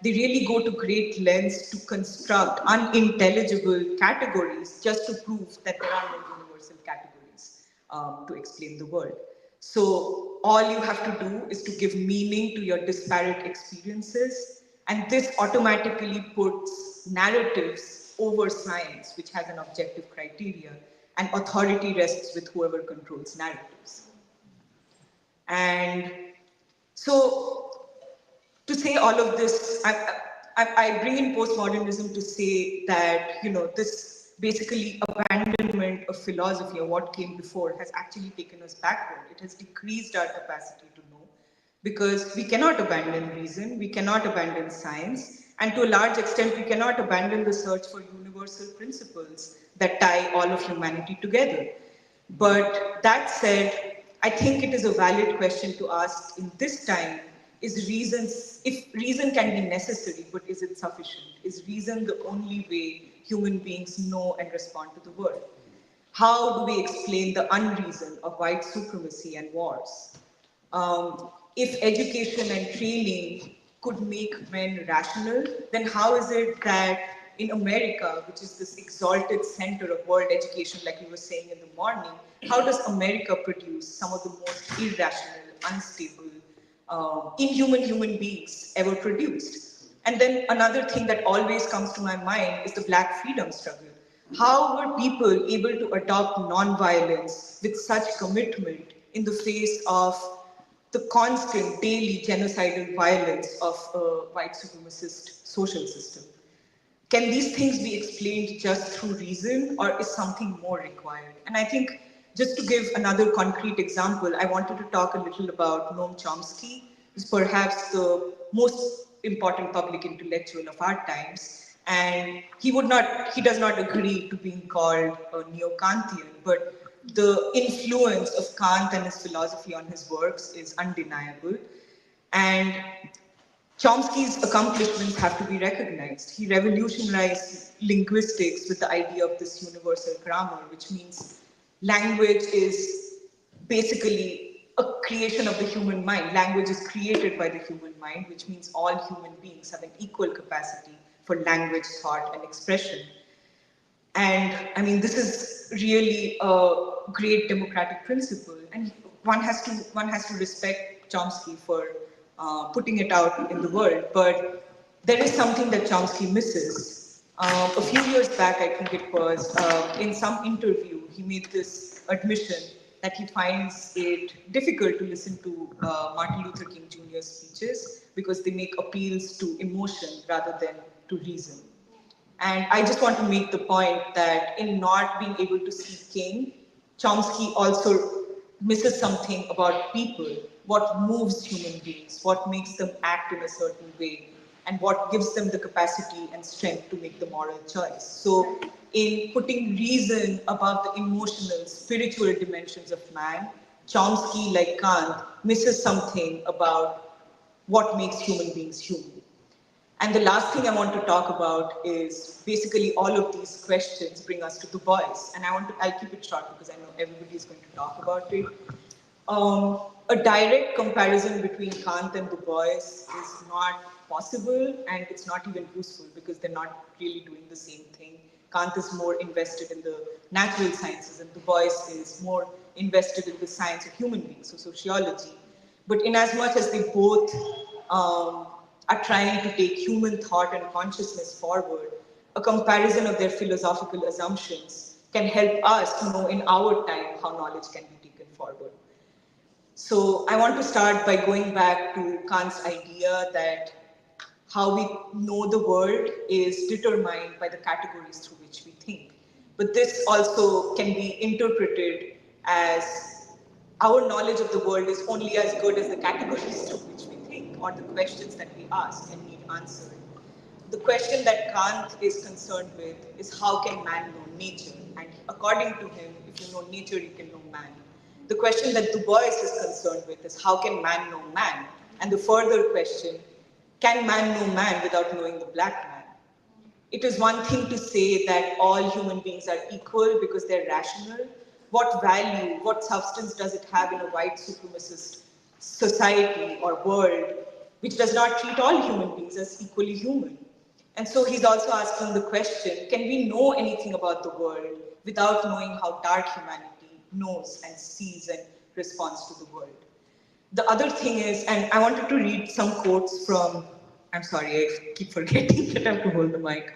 they really go to great lengths to construct unintelligible categories just to prove that there are no universal categories to explain the world. So all you have to do is to give meaning to your disparate experiences, and this automatically puts narratives over science, which has an objective criteria, and authority rests with whoever controls narratives. And so to say all of this, I bring in postmodernism to say that, this basically abandonment of philosophy or what came before has actually taken us backward. It has decreased our capacity to know because we cannot abandon reason, we cannot abandon science, and to a large extent, we cannot abandon the search for universal principles that tie all of humanity together. But that said, I think it is a valid question to ask in this time, if reason can be necessary, but is it sufficient? Is reason the only way human beings know and respond to the world? How do we explain the unreason of white supremacy and wars? If education and training could make men rational, then how is it that in America, which is this exalted center of world education, like we were saying in the morning, how does America produce some of the most irrational, unstable, inhuman human beings ever produced? And then another thing that always comes to my mind is the Black freedom struggle. How were people able to adopt non-violence with such commitment in the face of the constant daily genocidal violence of a white supremacist social system? Can these things be explained just through reason, or is something more required? And I think, just to give another concrete example, I wanted to talk a little about Noam Chomsky, who's perhaps the most important public intellectual of our times. And he does not agree to being called a neo-Kantian, but the influence of Kant and his philosophy on his works is undeniable. And Chomsky's accomplishments have to be recognized. He revolutionized linguistics with the idea of this universal grammar, which means language is basically a creation of the human mind. Language is created by the human mind, which means all human beings have an equal capacity for language, thought, and expression. And I mean, this is really a great democratic principle, and one has to respect Chomsky for putting it out in the world. But there is something that Chomsky misses. A few years back, I think it was, in some interview, he made this admission that he finds it difficult to listen to Martin Luther King Jr.'s speeches because they make appeals to emotion rather than to reason. And I just want to make the point that in not being able to see King, Chomsky also misses something about people, what moves human beings, what makes them act in a certain way. and what gives them the capacity and strength to make the moral choice. So in putting reason above the emotional, spiritual dimensions of man, Chomsky, like Kant, misses something about what makes human beings human. And the last thing I want to talk about is basically all of these questions bring us to the Bois. And I'll keep it short because I know everybody is going to talk about it. A direct comparison between Kant and Du Bois is not possible, and it's not even useful because they're not really doing the same thing. Kant is more invested in the natural sciences, and Du Bois is more invested in the science of human beings, so sociology. But in as much as they both are trying to take human thought and consciousness forward, a comparison of their philosophical assumptions can help us to know in our time how knowledge can be taken forward. So I want to start by going back to Kant's idea that how we know the world is determined by the categories through which we think. But this also can be interpreted as our knowledge of the world is only as good as the categories through which we think, or the questions that we ask and need answered. The question that Kant is concerned with is how can man know nature? And according to him, if you know nature, you can know man. The question that Du Bois is concerned with is how can man know man? And the further question, can man know man without knowing the black man? It is one thing to say that all human beings are equal because they're rational. What value, what substance does it have in a white supremacist society or world which does not treat all human beings as equally human? And so he's also asking the question, can we know anything about the world without knowing how dark humanity knows and sees and responds to the world? The other thing is, and I wanted to read some quotes from, I'm sorry, I keep forgetting that I have to hold the mic.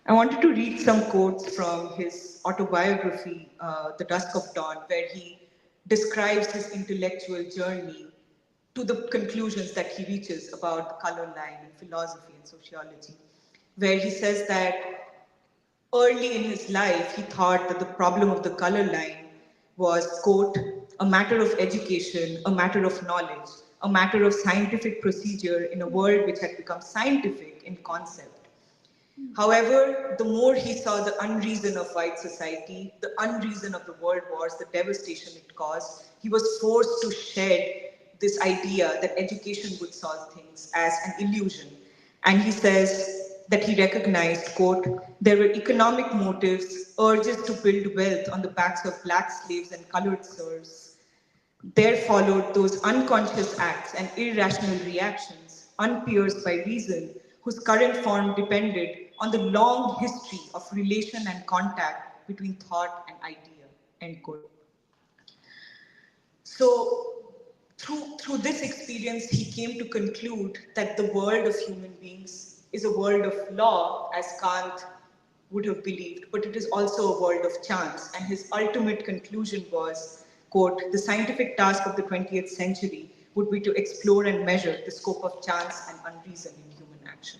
I wanted to read some quotes from his autobiography, The Dusk of Dawn, where he describes his intellectual journey to the conclusions that he reaches about the color line in philosophy and sociology, where he says that early in his life, he thought that the problem of the color line was, quote, a matter of education, a matter of knowledge, a matter of scientific procedure in a world which had become scientific in concept. However, the more he saw the unreason of white society, the unreason of the world wars, the devastation it caused, he was forced to shed this idea that education would solve things as an illusion. And he says that he recognized, quote, there were economic motives, urges to build wealth on the backs of black slaves and colored serfs. There followed those unconscious acts and irrational reactions, unpierced by reason, whose current form depended on the long history of relation and contact between thought and idea, end quote. So through this experience, he came to conclude that the world of human beings is a world of law, as Kant would have believed, but it is also a world of chance. And his ultimate conclusion was, quote, the scientific task of the 20th century would be to explore and measure the scope of chance and unreason in human action.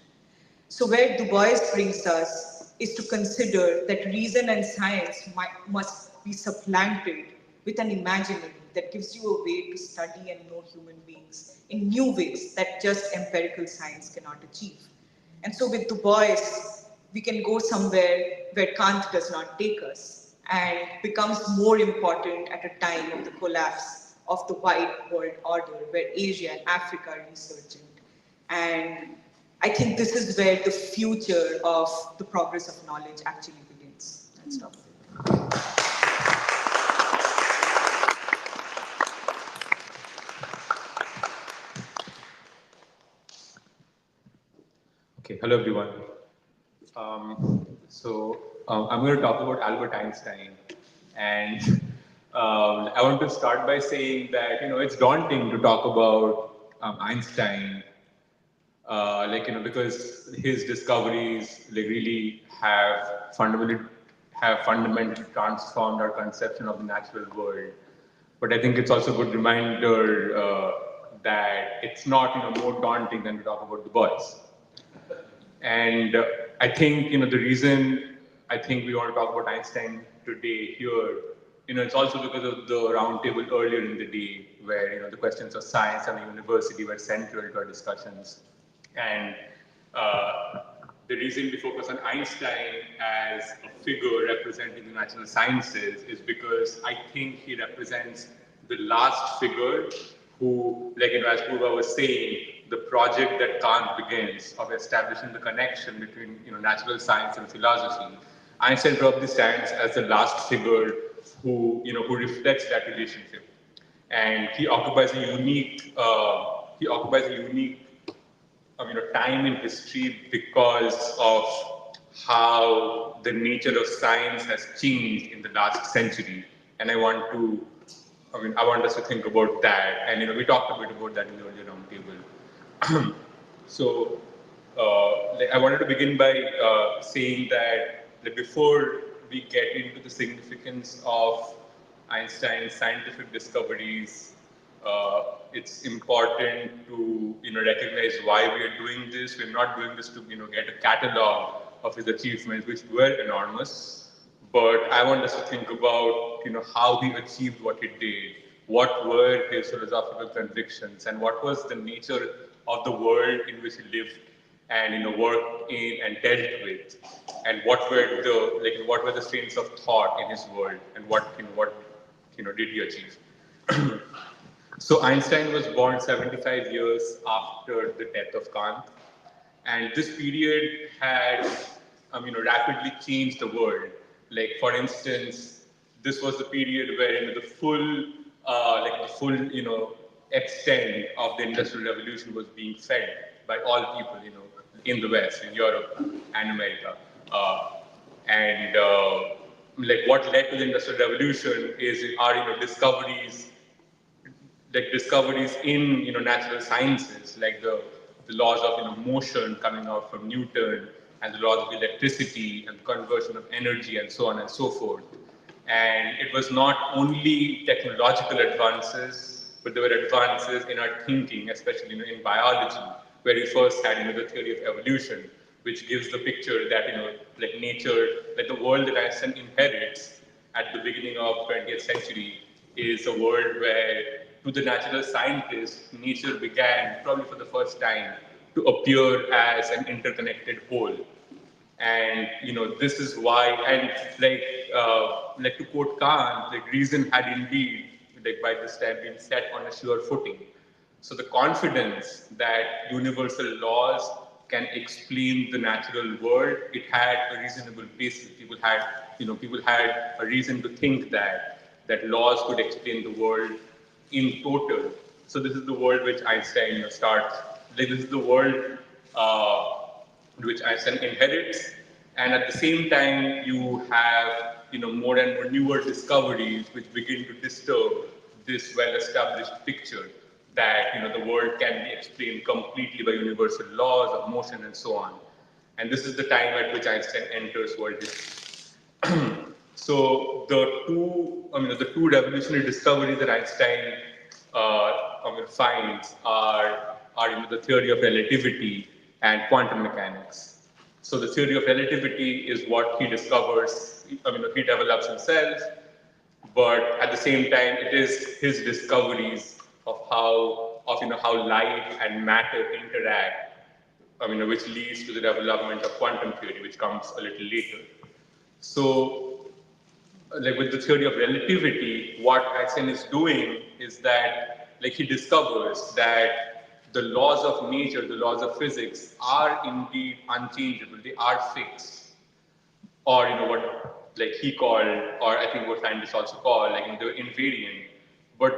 So where Du Bois brings us is to consider that reason and science must be supplanted with an imaginary that gives you a way to study and know human beings in new ways that just empirical science cannot achieve. And so with Du Bois, we can go somewhere where Kant does not take us and becomes more important at a time of the collapse of the white world order, where Asia and Africa are resurgent. And I think this is where the future of the progress of knowledge actually begins. I'll stop there. Okay, hello everyone. I'm going to talk about Albert Einstein, and I want to start by saying that it's daunting to talk about Einstein, because his discoveries really have fundamentally transformed our conception of the natural world. But I think it's also a good reminder that it's not more daunting than to talk about Du Bois. And I think the reason I think we want to talk about Einstein today here, it's also because of the roundtable earlier in the day, where the questions of science and the university were central to our discussions. And the reason we focus on Einstein as a figure representing the natural sciences is because I think he represents the last figure who, like as Bois was saying, the project that Kant begins of establishing the connection between natural science and philosophy. Einstein probably stands as the last figure who reflects that relationship, and he occupies a unique time in history because of how the nature of science has changed in the last century. And I want us to think about that. And we talked a bit about that in the earlier roundtable. So I wanted to begin by saying that before we get into the significance of Einstein's scientific discoveries, it's important to recognize why we are doing this. We're not doing this to get a catalog of his achievements, which were enormous, but I want us to think about how he achieved what he did, what were his philosophical convictions, and what was the nature of the world in which he lived and worked in and dealt with, and what were the strains of thought in his world, and what did he achieve. So Einstein was born 75 years after the death of Kant, and this period had, rapidly changed the world. Like for instance, this was the period where the full extent of the Industrial Revolution was being fed by all people, in the West, in Europe and America, and what led to the Industrial Revolution are discoveries in natural sciences, like the laws of motion coming out from Newton, and the laws of electricity and the conversion of energy, and so on and so forth. And it was not only technological advances, but there were advances in our thinking, especially in biology, where we first had the theory of evolution, which gives the picture that nature, the world that Einstein inherits at the beginning of 20th century is a world where, to the natural scientists, nature began, probably for the first time, to appear as an interconnected whole. And this is why, and to quote Kant, reason had indeed, by this time, been set on a sure footing. So the confidence that universal laws can explain the natural world, it had a reasonable basis. People had a reason to think that laws could explain the world in total. So this is the world which Einstein starts. This is the world which Einstein inherits, and at the same time you have more and more newer discoveries which begin to disturb this well-established picture that the world can be explained completely by universal laws of motion and so on. And this is the time at which Einstein enters world history. So the two revolutionary discoveries that Einstein finds are the theory of relativity and quantum mechanics. So the theory of relativity is what he discovers, he develops himself, but at the same time, it is his discoveries of how light and matter interact, which leads to the development of quantum theory, which comes a little later. So, with the theory of relativity, what Einstein is doing is that, he discovers that the laws of nature, the laws of physics, are indeed unchangeable. They are fixed, or what he called, or I think what scientists also call, they're invariant. But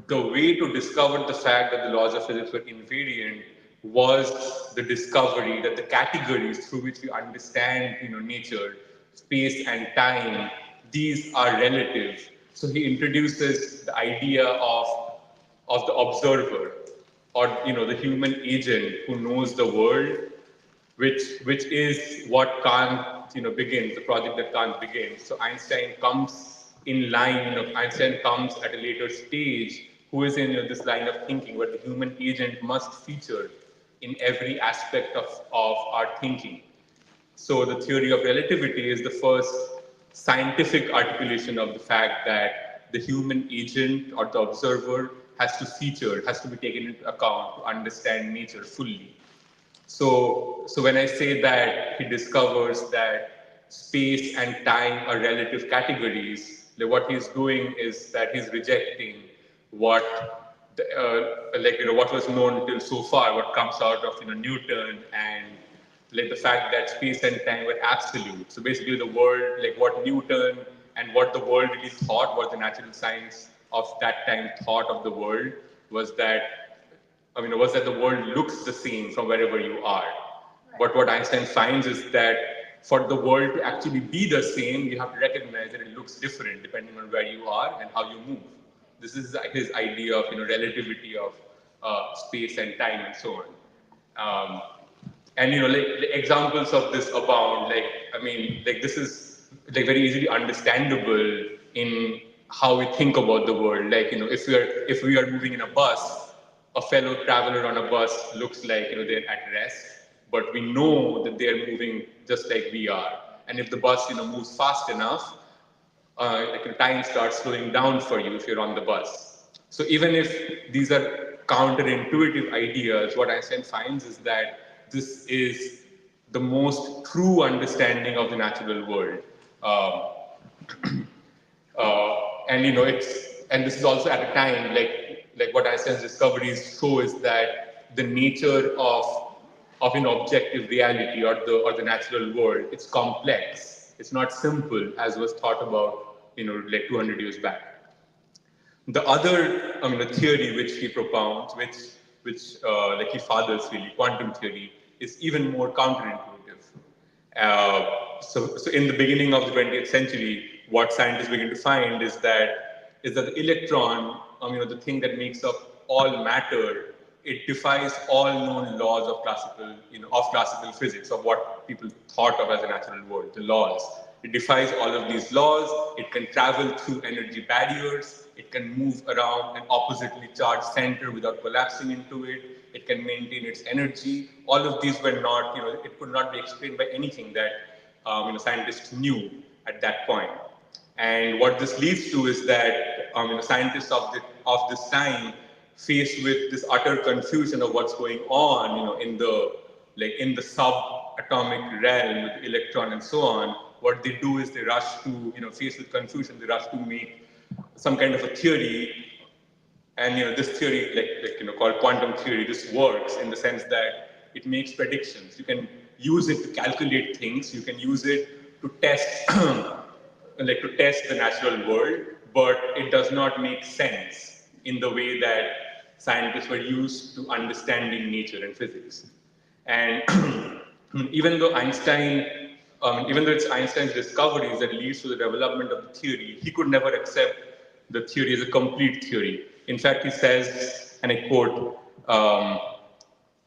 the way to discover the fact that the laws of physics were invariant was the discovery that the categories through which we understand, nature, space and time, these are relative. So he introduces the idea of the observer, or the human agent who knows the world, which is what Kant begins, the project that Kant begins. So Einstein comes in line, Einstein comes at a later stage, who is in this line of thinking where the human agent must feature in every aspect of our thinking. So the theory of relativity is the first scientific articulation of the fact that the human agent or the observer has to be taken into account to understand nature fully. So when I say that he discovers that space and time are relative categories, what he's doing is that he's rejecting what what was known till so far, what comes out of Newton, and the fact that space and time were absolute. So basically the world, what Newton and what the world really thought, what the natural science of that time thought of the world was that the world looks the same from wherever you are. But what Einstein finds is that for the world to actually be the same, you have to recognize that it looks different depending on where you are and how you move. This is his idea of relativity of space and time and so on. And examples of this abound. This is very easily understandable in how we think about the world. If we are moving in a bus, a fellow traveler on a bus looks like they're at rest, but we know that they're moving just like we are. And if the bus moves fast enough, time starts slowing down for you if you're on the bus. So even if these are counterintuitive ideas, what Einstein finds is that this is the most true understanding of the natural world. And this is also at a time like what Einstein's discoveries show is that the nature of an objective reality or the natural world, it's complex. It's not simple as was thought about 200 years back. The other the theory which he propounds, which he fathers really, quantum theory, is even more counterintuitive. So in the beginning of the 20th century, what scientists begin to find is that the electron, the thing that makes up all matter, it defies all known laws of classical physics, of what people thought of as a natural world, the laws. It defies all of these laws. It can travel through energy barriers. It can move around an oppositely charged center without collapsing into it. It can maintain its energy. All of these were not, it could not be explained by anything that scientists knew at that point. And what this leads to is that scientists of this time, faced with this utter confusion of what's going on, in the subatomic realm with the electron and so on, what they do is they rush to, faced with confusion, they rush to make some kind of a theory. And this theory, called quantum theory, this works in the sense that it makes predictions. You can use it to calculate things. You can use it to test, the natural world, but it does not make sense in the way that scientists were used to understanding nature and physics. And even though it's Einstein's discoveries that leads to the development of the theory, he could never accept the theory as a complete theory. In fact, he says, and I quote,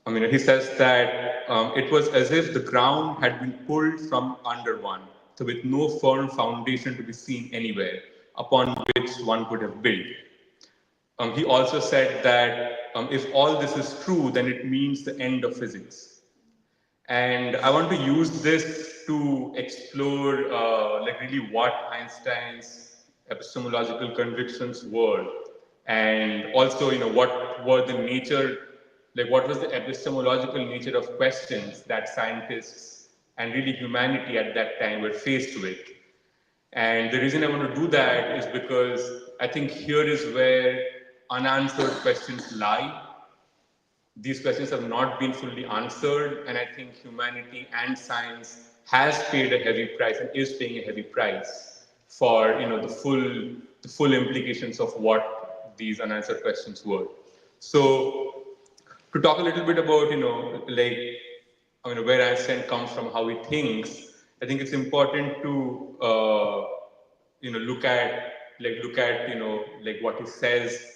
he says that it was as if the ground had been pulled from under one, so with no firm foundation to be seen anywhere upon which one could have built. He also said that if all this is true, then it means the end of physics. And I want to use this to explore really what Einstein's epistemological convictions were, and also what were the nature, what was the epistemological nature of questions that scientists and really humanity at that time were faced with. And the reason I want to do that is because I think here is where unanswered questions lie. These questions have not been fully answered, and I think humanity and science has paid a heavy price and is paying a heavy price for the full implications of what these unanswered questions were. So to talk a little bit about where Einstein comes from, how he thinks, I think it's important to look at what he says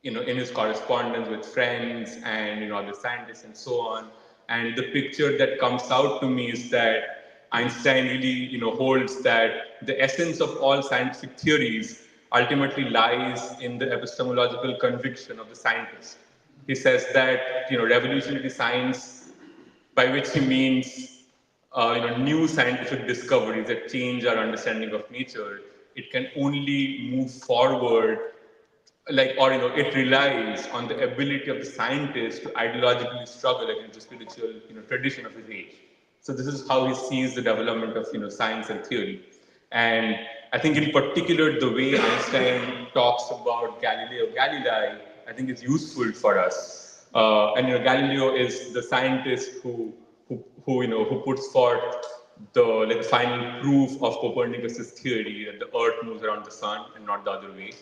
in his correspondence with friends and other scientists and so on. And the picture that comes out to me is that Einstein really holds that the essence of all scientific theories ultimately lies in the epistemological conviction of the scientist. He says that revolutionary science, by which he means new scientific discoveries that change our understanding of nature, it can only move forward it relies on the ability of the scientist to ideologically struggle against the spiritual, tradition of his age. So this is how he sees the development of, science and theory. And I think in particular, the way Einstein talks about Galileo Galilei, I think is useful for us. And Galileo is the scientist who puts forth the final proof of Copernicus's theory that the Earth moves around the sun and not the other way.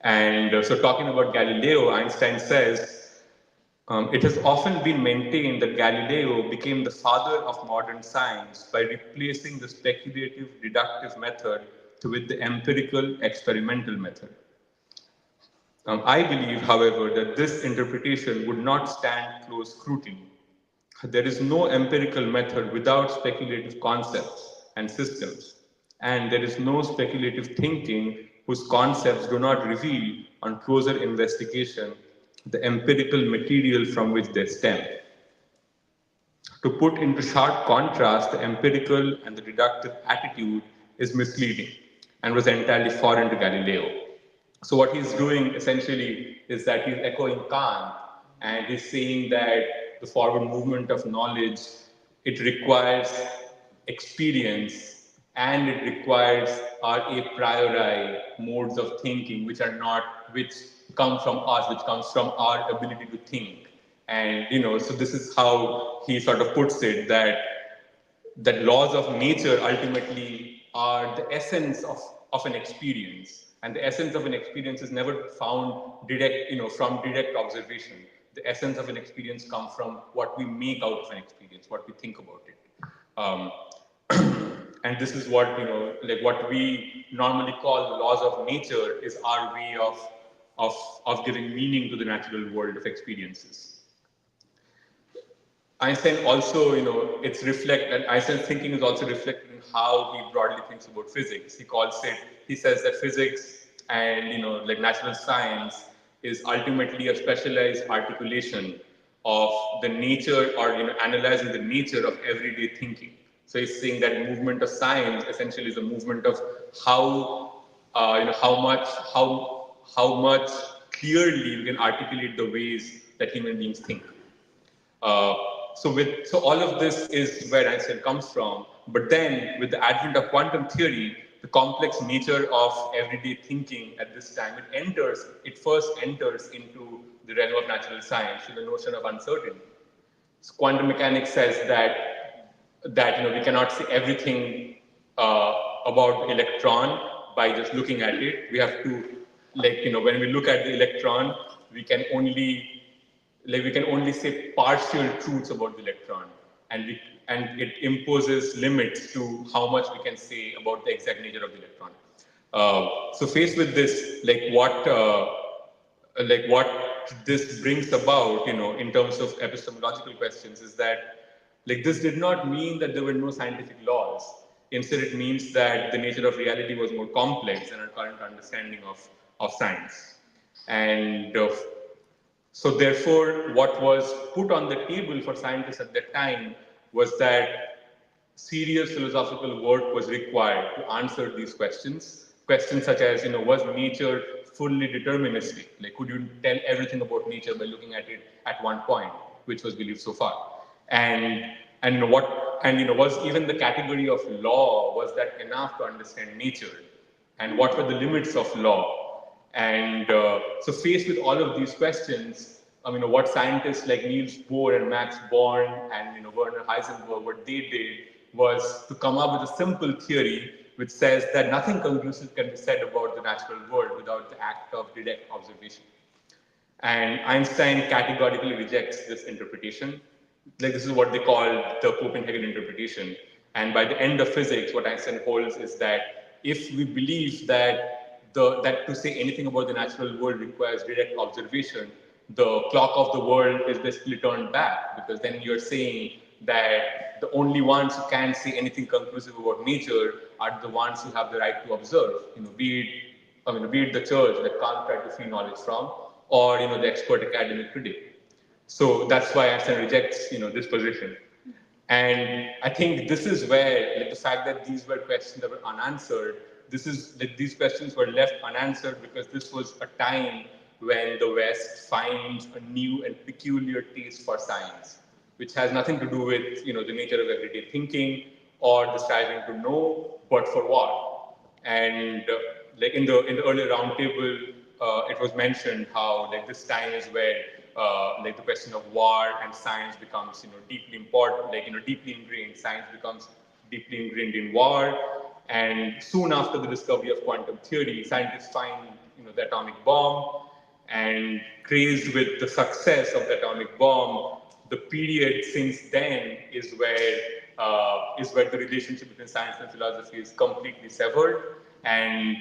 And so talking about Galileo, Einstein says, it has often been maintained that Galileo became the father of modern science by replacing the speculative deductive method with the empirical experimental method. I believe, however, that this interpretation would not stand close scrutiny. There is no empirical method without speculative concepts and systems, and there is no speculative thinking whose concepts do not reveal, on closer investigation, the empirical material from which they stem. To put into sharp contrast, the empirical and the deductive attitude is misleading and was entirely foreign to Galileo. So what he's doing essentially is that he's echoing Kant, and he's saying that the forward movement of knowledge, it requires experience and it requires our a priori modes of thinking, which come from us, which comes from our ability to think. And, so this is how he sort of puts it, that laws of nature ultimately are the essence of an experience. And the essence of an experience is never found from direct observation. The essence of an experience comes from what we make out of an experience, what we think about it. And this is what, what we normally call the laws of nature is our way of giving meaning to the natural world of experiences. Einstein also, Einstein's thinking is also reflected in how he broadly thinks about physics. He says that physics and, natural science is ultimately a specialized articulation of the nature or, analyzing the nature of everyday thinking. So he's saying that movement of science essentially is a movement of how much clearly you can articulate the ways that human beings think. So all of this is where Einstein comes from. But then with the advent of quantum theory, the complex nature of everyday thinking at this time, it first enters into the realm of natural science, to the notion of uncertainty. So quantum mechanics says that we cannot say everything about the electron by just looking at it. We have to, when we look at the electron, we can only say partial truths about the electron, and it imposes limits to how much we can say about the exact nature of the electron. So faced with this, what this brings about, in terms of epistemological questions, is that this did not mean that there were no scientific laws. Instead, it means that the nature of reality was more complex than our current understanding of science. And so therefore, what was put on the table for scientists at that time was that serious philosophical work was required to answer these questions. Questions such as, was nature fully deterministic? Could you tell everything about nature by looking at it at one point, which was believed so far? And was even the category of law, was that enough to understand nature? And what were the limits of law? And so faced with all of these questions, what scientists like Niels Bohr and Max Born and Werner Heisenberg, what they did was to come up with a simple theory which says that nothing conclusive can be said about the natural world without the act of direct observation. And Einstein categorically rejects this interpretation. This is what they call the Copenhagen interpretation. And by the end of physics, what Einstein holds is that if we believe that to say anything about the natural world requires direct observation, the clock of the world is basically turned back, because then you're saying that the only ones who can say anything conclusive about nature are the ones who have the right to observe, be it the church that Kant tried to free knowledge from, or the expert academic today. So that's why Einstein rejects this position. And I think this is where the fact that these were questions that were unanswered, these questions were left unanswered because this was a time when the West finds a new and peculiar taste for science, which has nothing to do with the nature of everyday thinking or the striving to know, but for what. And like in the earlier roundtable, it was mentioned how like this time is where like the question of war and science becomes deeply important, like deeply ingrained. Science becomes deeply ingrained in war, and soon after the discovery of quantum theory, scientists find the atomic bomb, and crazed with the success of the atomic bomb, the period since then is where the relationship between science and philosophy is completely severed, and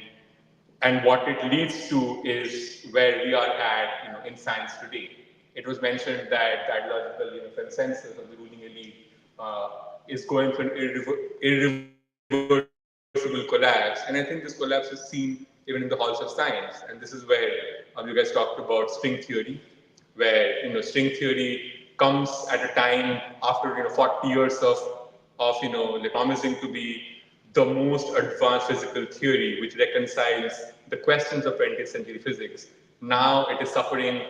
what it leads to is where we are at in science today. It was mentioned that the ideological consensus of the ruling elite is going through an irreversible collapse, and I think this collapse is seen even in the halls of science. And this is where you guys talked about string theory, where string theory comes at a time after 40 years of like promising to be the most advanced physical theory, which reconciles the questions of 20th century physics. Now it is suffering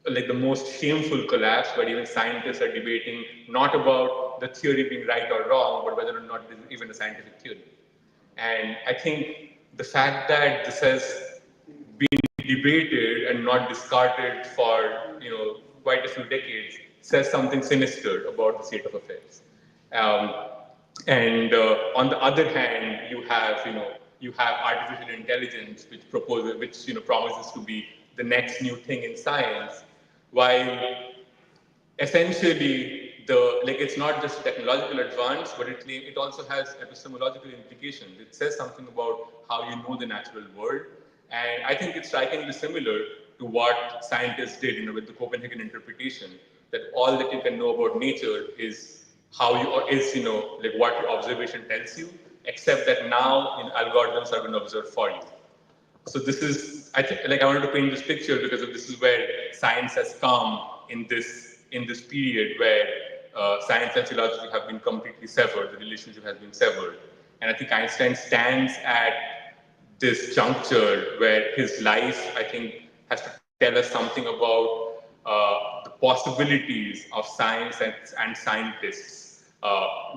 like the most shameful collapse, where even scientists are debating not about the theory being right or wrong, but whether or not it is even a scientific theory. And I think the fact that this has been debated and not discarded for quite a few decades says something sinister about the state of affairs. Um, and on the other hand, you have artificial intelligence, which promises to be the next new thing in science, while essentially it's not just technological advance, but it also has epistemological implications. It says something about how you know the natural world, and I think it's strikingly similar to what scientists did with the Copenhagen interpretation, that all that you can know about nature is like what your observation tells you, except that now algorithms are going to observe for you. So this is, I wanted to paint this picture because this is where science has come in this period where science and philosophy have been completely severed. The relationship has been severed, and I think Einstein stands at this juncture where his life, I think, has to tell us something about the possibilities of science and scientists,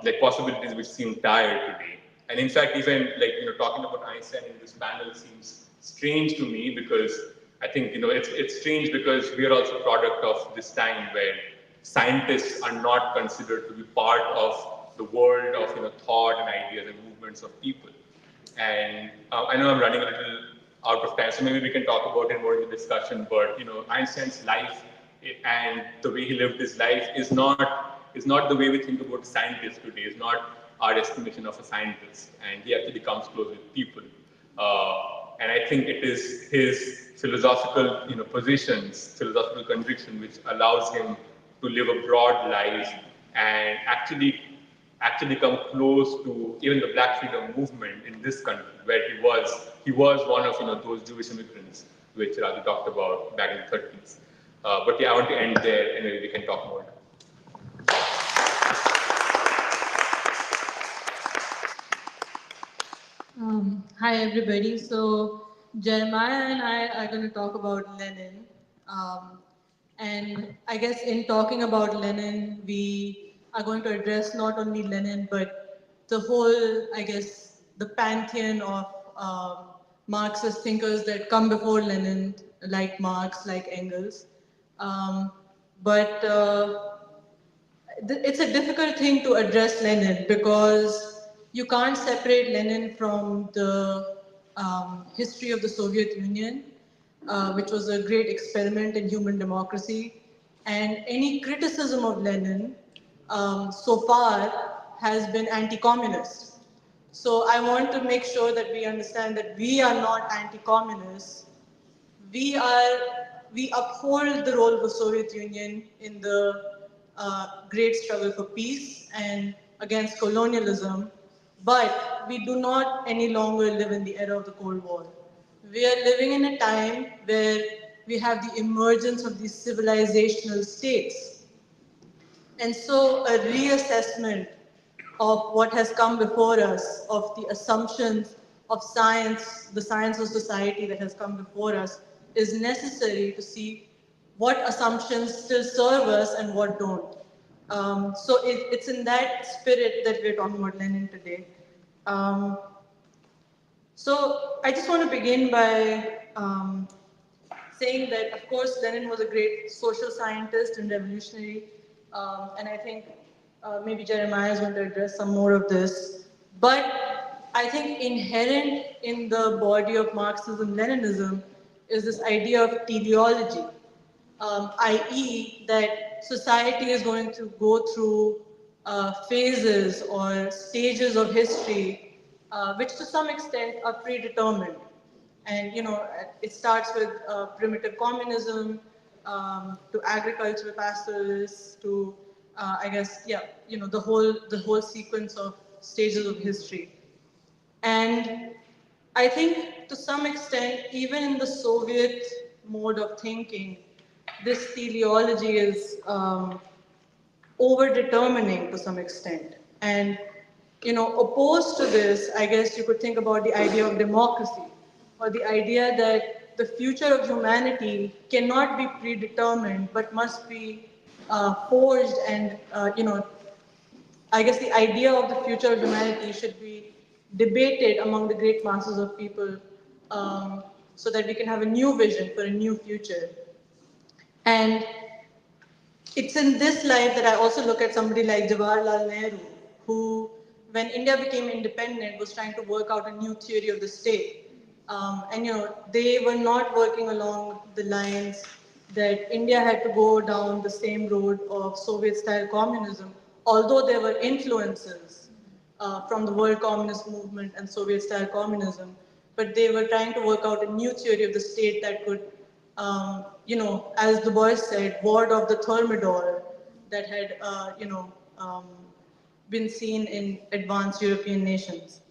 like possibilities which seem tired today. And in fact, even talking about Einstein in this panel seems strange to me, because I think it's strange because we are also a product of this time where scientists are not considered to be part of the world of thought and ideas and movements of people. And I know I'm running a little out of time, so maybe we can talk about it more in the discussion. But Einstein's life and the way he lived his life is not the way we think about scientists today. It's not our estimation of a scientist, and he actually comes close with people. And I think it is his philosophical positions, philosophical conviction, which allows him to live a broad life and actually come close to even the Black freedom movement in this country, where he was one of those Jewish immigrants, which Raju talked about back in the 30s. But yeah, I want to end there, and maybe we can talk more. Hi everybody. So Jeremiah and I are going to talk about Lenin. And I guess in talking about Lenin, we are going to address not only Lenin, but the whole, I guess, the pantheon of Marxist thinkers that come before Lenin, like Marx, like Engels. But it's a difficult thing to address Lenin, because you can't separate Lenin from the history of the Soviet Union, which was a great experiment in human democracy. And any criticism of Lenin so far has been anti-communist. So I want to make sure that we understand that we are not anti-communists. We uphold the role of the Soviet Union in the great struggle for peace and against colonialism, but we do not any longer live in the era of the Cold War. We are living in a time where we have the emergence of these civilizational states. And so a reassessment of what has come before us, of the assumptions of science, the science of society that has come before us, is necessary to see what assumptions still serve us and what don't. So it's in that spirit that we're talking about Lenin today. So I just want to begin by saying that, of course, Lenin was a great social scientist and revolutionary, and I think maybe Jeremiah is going to address some more of this. But I think inherent in the body of Marxism-Leninism is this idea of teleology, i.e. that society is going to go through phases or stages of history which to some extent are predetermined. And it starts with primitive communism, to agricultural pastoralists, to I guess, yeah, the whole sequence of stages of history. And I think to some extent, even in the Soviet mode of thinking, this teleology is over-determining to some extent. And opposed to this, I guess you could think about the idea of democracy, or the idea that the future of humanity cannot be predetermined, but must be forged. And I guess the idea of the future of humanity should be debated among the great masses of people, so that we can have a new vision for a new future. And it's in this light that I also look at somebody like Jawaharlal Nehru, who, when India became independent, was trying to work out a new theory of the state. And they were not working along the lines that India had to go down the same road of Soviet-style communism, although there were influences from the world communist movement and Soviet-style communism. But they were trying to work out a new theory of the state that could, as the Bois said, ward off the thermidor that had, been seen in advanced European nations.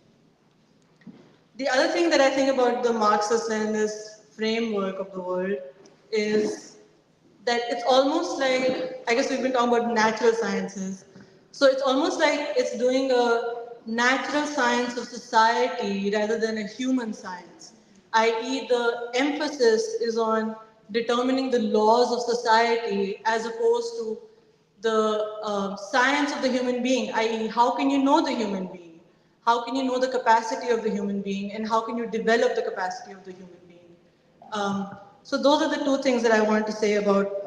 The other thing that I think about the Marxist-Leninist framework of the world is that it's almost like, I guess we've been talking about natural sciences, so it's almost like it's doing a natural science of society rather than a human science, i.e. the emphasis is on determining the laws of society as opposed to the science of the human being, i.e. how can you know the human being? How can you know the capacity of the human being, and how can you develop the capacity of the human being? So those are the two things that I wanted to say about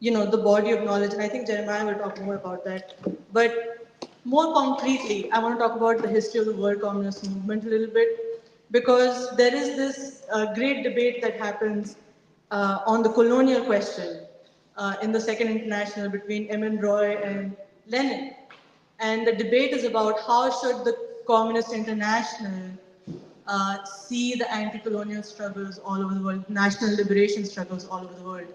the body of knowledge, and I think Jeremiah will talk more about that. But more concretely, I want to talk about the history of the world communist movement a little bit, because there is this great debate that happens on the colonial question in the Second International between M.N. Roy and Lenin. And the debate is about how should the Communist International see the anti-colonial struggles all over the world, national liberation struggles all over the world.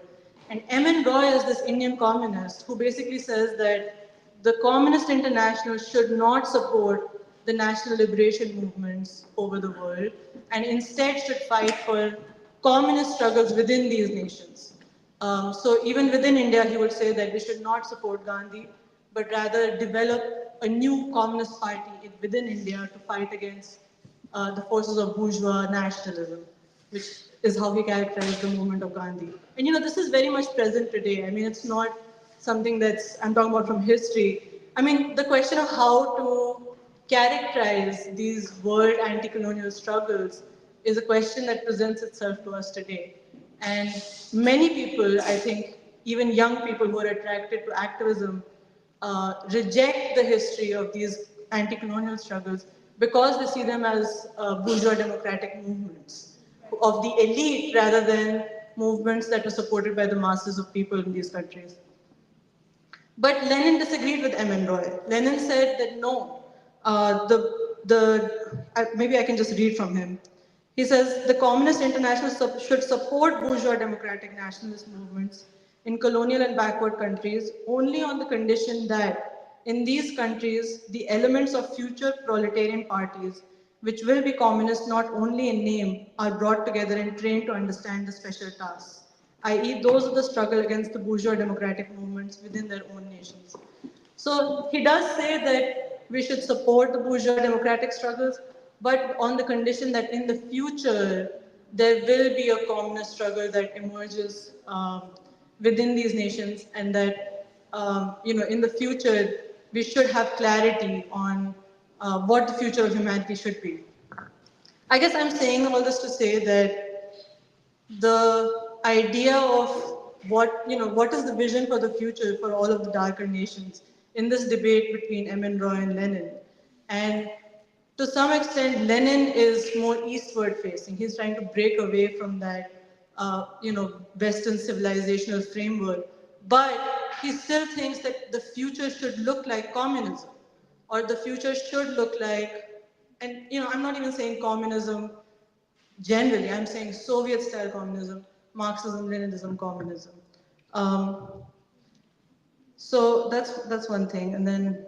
And M.N. Roy is this Indian communist who basically says that the Communist International should not support the national liberation movements over the world, and instead should fight for communist struggles within these nations. So even within India, he would say that we should not support Gandhi, but rather develop a new communist party within India to fight against the forces of bourgeois nationalism, which is how he characterized the movement of Gandhi. And this is very much present today. I mean, it's not something I'm talking about from history. I mean, the question of how to characterize these world anti-colonial struggles is a question that presents itself to us today. And many people, I think, even young people who are attracted to activism, reject the history of these anti-colonial struggles because they see them as bourgeois democratic movements of the elite rather than movements that are supported by the masses of people in these countries. But Lenin disagreed with M.N. Roy. Lenin said that no, maybe I can just read from him. He says, the Communist International should support bourgeois democratic nationalist movements in colonial and backward countries only on the condition that in these countries, the elements of future proletarian parties, which will be communist not only in name, are brought together and trained to understand the special tasks, i.e. those of the struggle against the bourgeois democratic movements within their own nations. So he does say that we should support the bourgeois democratic struggles, but on the condition that in the future, there will be a communist struggle that emerges within these nations, and that in the future we should have clarity on what the future of humanity should be. I guess I'm saying all this to say that the idea of what is the vision for the future for all of the darker nations in this debate between M. Roy and Lenin. And to some extent, Lenin is more eastward facing. He's trying to break away from that, Western civilizational framework. But he still thinks that the future should look like communism, or the future should look like, and I'm not even saying communism generally, I'm saying Soviet-style communism, Marxism, Leninism, communism. So that's one thing, and then.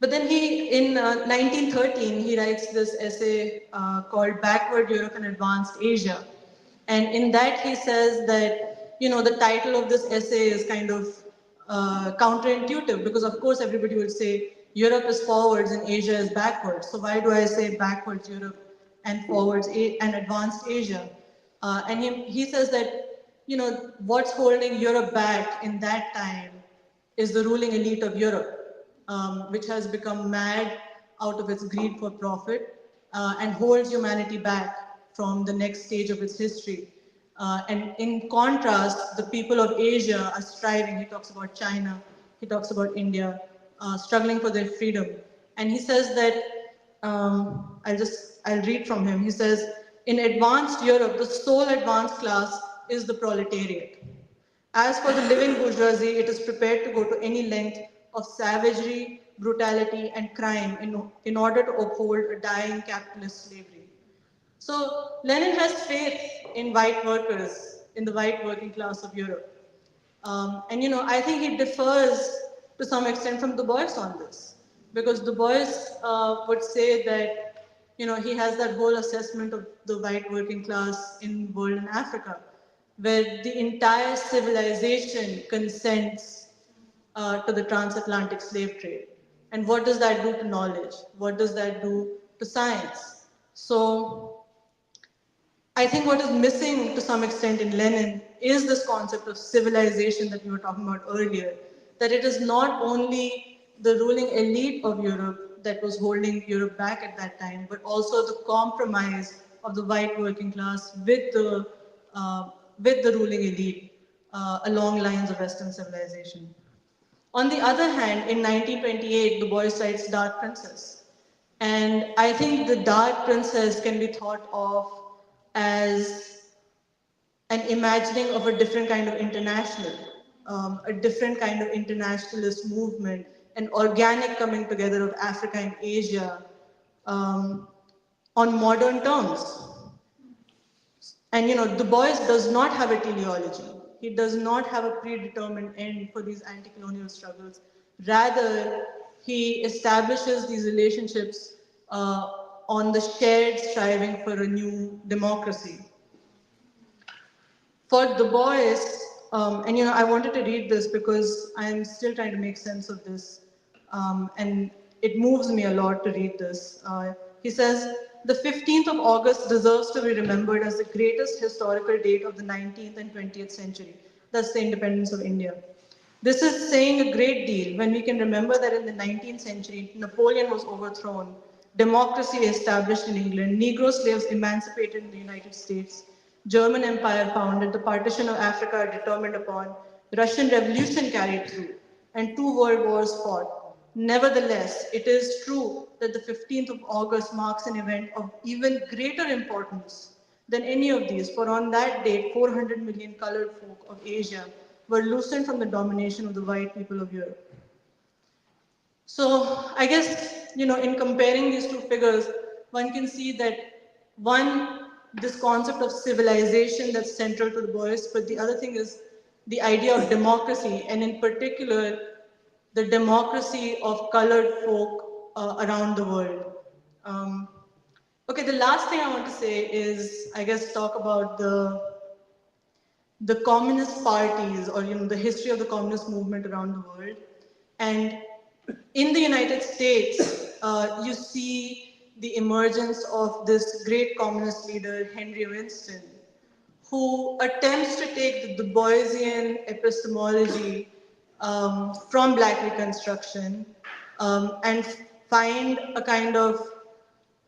But then in 1913, he writes this essay called Backward Europe and Advanced Asia. And in that he says that, the title of this essay is kind of counterintuitive, because of course everybody would say Europe is forwards and Asia is backwards. So why do I say backwards Europe and forwards and advanced Asia? And he says that, what's holding Europe back in that time is the ruling elite of Europe. Which has become mad out of its greed for profit and holds humanity back from the next stage of its history. And in contrast, the people of Asia are striving. He talks about China, he talks about India, struggling for their freedom. And he says that, I'll read from him. He says, in advanced Europe, the sole advanced class is the proletariat. As for the living bourgeoisie, it is prepared to go to any length of savagery, brutality, and crime in order to uphold a dying capitalist slavery. So Lenin has faith in white workers, in the white working class of Europe. And I think he differs to some extent from Du Bois on this, because Du Bois would say that he has that whole assessment of the white working class in world and Africa, where the entire civilization consents to the transatlantic slave trade. And what does that do to knowledge? What does that do to science? So I think what is missing to some extent in Lenin is this concept of civilization that we were talking about earlier, that it is not only the ruling elite of Europe that was holding Europe back at that time, but also the compromise of the white working class with the ruling elite along lines of Western civilization. On the other hand, in 1928, Du Bois writes Dark Princess. And I think the Dark Princess can be thought of as an imagining of a different kind of international, a different kind of internationalist movement, an organic coming together of Africa and Asia on modern terms. And Du Bois does not have a teleology. He does not have a predetermined end for these anti-colonial struggles. Rather, he establishes these relationships on the shared striving for a new democracy. For Du Bois, and I wanted to read this because I'm still trying to make sense of this, and it moves me a lot to read this. He says, the 15th of August deserves to be remembered as the greatest historical date of the 19th and 20th century. That's the independence of India. This is saying a great deal when we can remember that in the 19th century, Napoleon was overthrown, democracy established in England, Negro slaves emancipated in the United States, German Empire founded, the partition of Africa determined upon, Russian Revolution carried through, and 2 world wars fought. Nevertheless, it is true that the 15th of August marks an event of even greater importance than any of these, for on that date, 400 million colored folk of Asia were loosened from the domination of the white people of Europe. So I guess, in comparing these two figures, one can see that this concept of civilization that's central to Du Bois, but the other thing is the idea of democracy, and in particular, the democracy of colored folk around the world. Okay, the last thing I want to say is, I guess, talk about the communist parties, or the history of the communist movement around the world. And in the United States, you see the emergence of this great communist leader, Henry Winston, who attempts to take the Boisian epistemology from Black Reconstruction and find a kind of,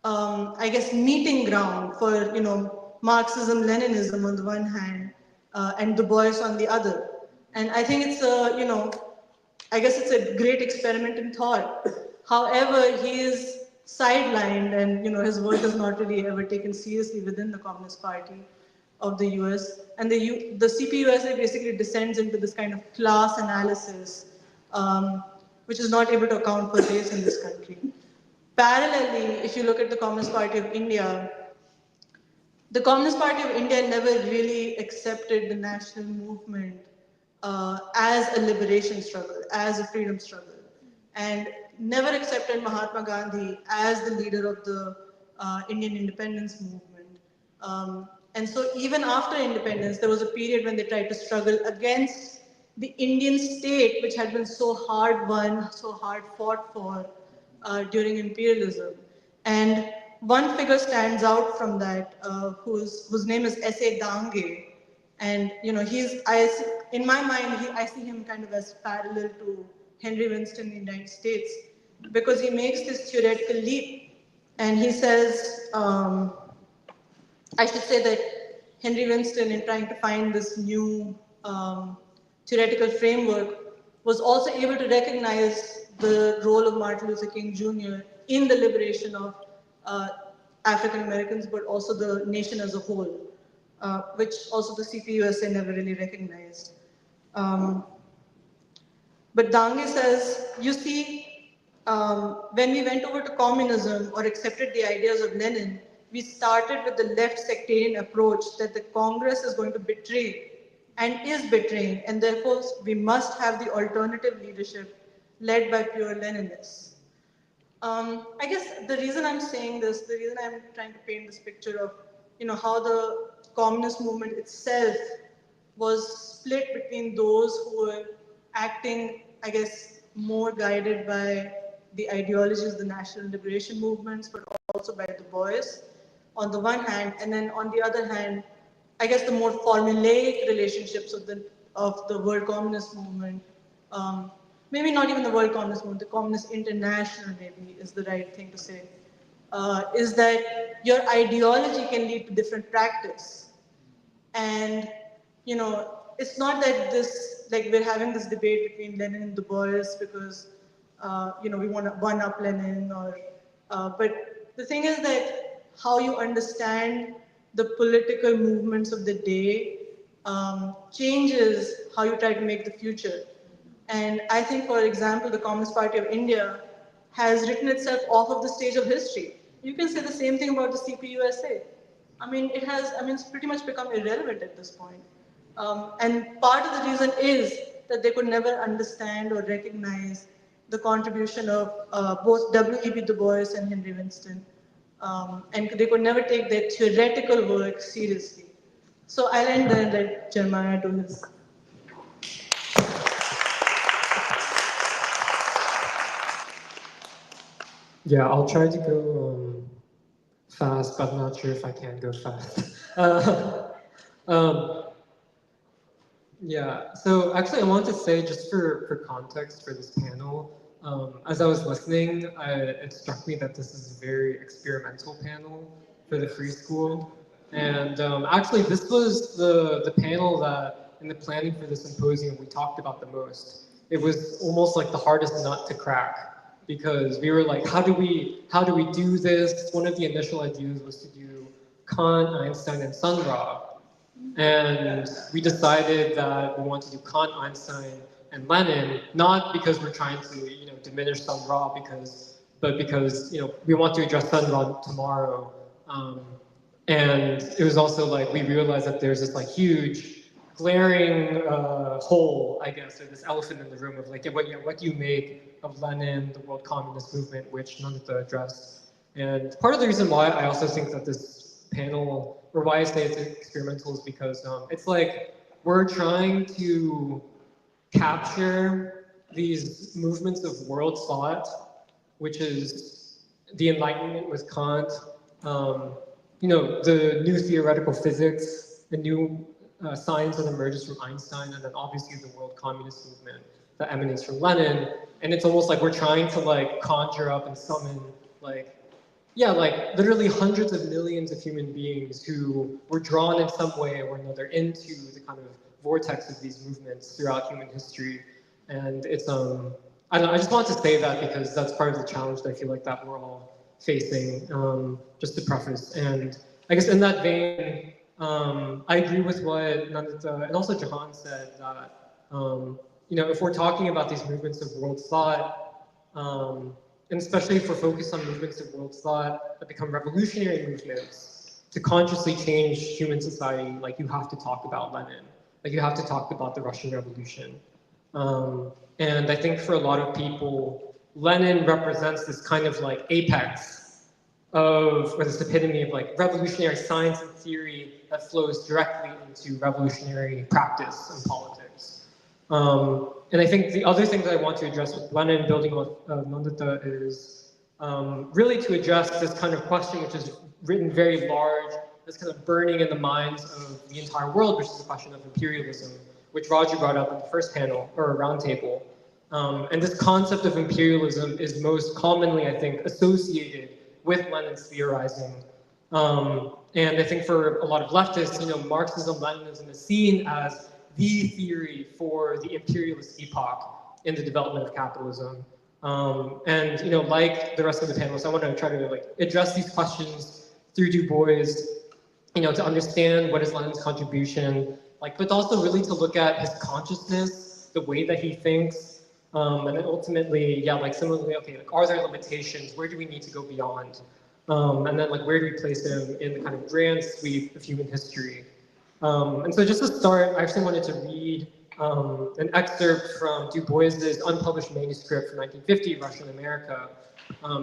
I guess, meeting ground for, Marxism, Leninism on the one hand, and Du Bois on the other. And I think it's I guess it's a great experiment in thought. However, he is sidelined, and his work is not really ever taken seriously within the Communist Party of the US. And the CPUSA basically descends into this kind of class analysis, which is not able to account for race in this country. Parallelly, if you look at the Communist Party of India, the Communist Party of India never really accepted the national movement as a liberation struggle, as a freedom struggle, and never accepted Mahatma Gandhi as the leader of the Indian independence movement. And so even after independence, there was a period when they tried to struggle against the Indian state, which had been so hard won, so hard fought for during imperialism. And one figure stands out from that, whose name is S.A. Dange. And in my mind, I see him kind of as parallel to Henry Winston in the United States, because he makes this theoretical leap. And he says, I should say that Henry Winston, in trying to find this new theoretical framework, was also able to recognize the role of Martin Luther King Jr. in the liberation of African Americans, but also the nation as a whole, which also the CPUSA never really recognized. But Dange says, you see, when we went over to communism or accepted the ideas of Lenin, we started with the left sectarian approach that the Congress is going to betray and is betraying, and therefore we must have the alternative leadership led by pure Leninists. I guess the reason I'm saying this, the reason I'm trying to paint this picture of how the communist movement itself was split between those who were acting, I guess, more guided by the ideologies of the national liberation movements, but also by the Bois, on the one hand, and then on the other hand, I guess the more formulaic relationships of the world communist movement, maybe not even the world communist movement, the communist international maybe is the right thing to say, is that your ideology can lead to different practice. And, it's not that we're having this debate between Lenin and Du Bois because, we want to one up Lenin but the thing is that how you understand the political movements of the day changes how you try to make the future. And I think, for example, the Communist Party of India has written itself off of the stage of history. You can say the same thing about the CPUSA. It's pretty much become irrelevant at this point. And part of the reason is that they could never understand or recognize the contribution of both W.E.B. Du Bois and Henry Winston. And they could never take their theoretical work seriously. So I'll end there and let Jeremiah do his. Yeah, I'll try to go fast, but I'm not sure if I can go fast. Yeah, so actually I wanted to say, just for context for this panel, as I was listening, it struck me that this is a very experimental panel for the free school. And actually this was the panel that, in the planning for the symposium, we talked about the most. It was almost like the hardest nut to crack, because we were like, how do we do this? One of the initial ideas was to do Kant, Einstein, and Sun Ra. And we decided that we want to do Kant, Einstein, and Lenin, not because we're trying to diminish Sun Ra, but because we want to address Sun Ra tomorrow. And it was also like we realized that there's this huge glaring hole, I guess, or this elephant in the room of what do you make of Lenin, the world communist movement, which none of them addressed. And part of the reason why I also think that this panel, or why I say it's experimental, is because it's like we're trying to capture these movements of world thought, which is the Enlightenment with Kant, the new theoretical physics, the new science that emerges from Einstein, and then obviously the world communist movement that emanates from Lenin. And it's almost like we're trying to like conjure up and summon like literally hundreds of millions of human beings who were drawn in some way or another into the kind of vortex of these movements throughout human history. And it's, I just wanted to say that because that's part of the challenge that I feel like that we're all facing, just to preface. And I guess in that vein, I agree with what Nandita and also Jahan said that, if we're talking about these movements of world thought, and especially if we're focused on movements of world thought that become revolutionary movements to consciously change human society, like you have to talk about Lenin, like you have to talk about the Russian Revolution. And I think for a lot of people, Lenin represents this kind of like apex of, or this epitome of like revolutionary science and theory that flows directly into revolutionary practice and politics. And I think the other thing that I want to address with Lenin, building on Nandita, is really to address this kind of question, which is written very large, that's kind of burning in the minds of the entire world, which is the question of imperialism, which Roger brought up in the first panel, or roundtable. And this concept of imperialism is most commonly, I think, associated with Lenin's theorizing. And I think for a lot of leftists, Marxism, Leninism is seen as the theory for the imperialist epoch in the development of capitalism. And like the rest of the panelists, I want to try to address these questions through Du Bois, to understand what is Lenin's contribution, but also really to look at his consciousness, the way that he thinks, and then ultimately, similarly, are there limitations? Where do we need to go beyond? And then where do we place him in the kind of grand sweep of human history? And so just to start, I actually wanted to read an excerpt from Du Bois's unpublished manuscript from 1950, Russia and America,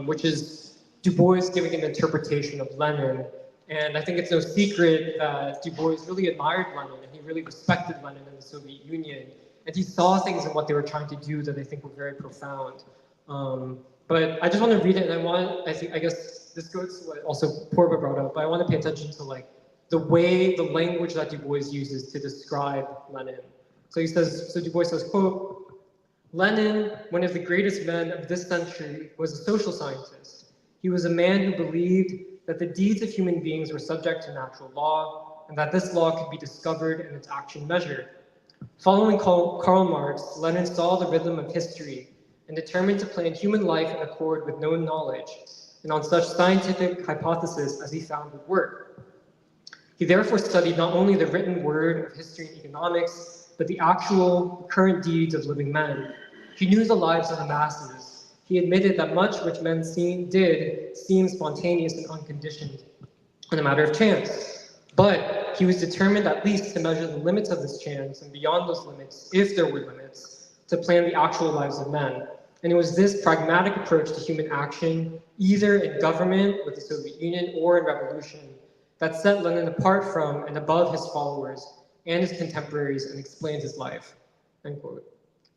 which is Du Bois giving an interpretation of Lenin. And I think it's no secret that Du Bois really admired Lenin and he really respected Lenin and the Soviet Union. And he saw things in what they were trying to do that I think were very profound. But I just want to read it, and I guess this goes to what also Purva brought up, but I want to pay attention to the language that Du Bois uses to describe Lenin. So Du Bois says, quote, "Lenin, one of the greatest men of this century, was a social scientist. He was a man who believed that the deeds of human beings were subject to natural law, and that this law could be discovered and its action measured. Following Karl Marx, Lenin saw the rhythm of history and determined to plan human life in accord with known knowledge, and on such scientific hypothesis as he found would work. He therefore studied not only the written word of history and economics, but the actual current deeds of living men. He knew the lives of the masses. He admitted that much which men did seem spontaneous and unconditioned, and a matter of chance. But he was determined at least to measure the limits of this chance, and beyond those limits, if there were limits, to plan the actual lives of men. And it was this pragmatic approach to human action, either in government with the Soviet Union or in revolution, that set Lenin apart from and above his followers and his contemporaries and explains his life," end quote.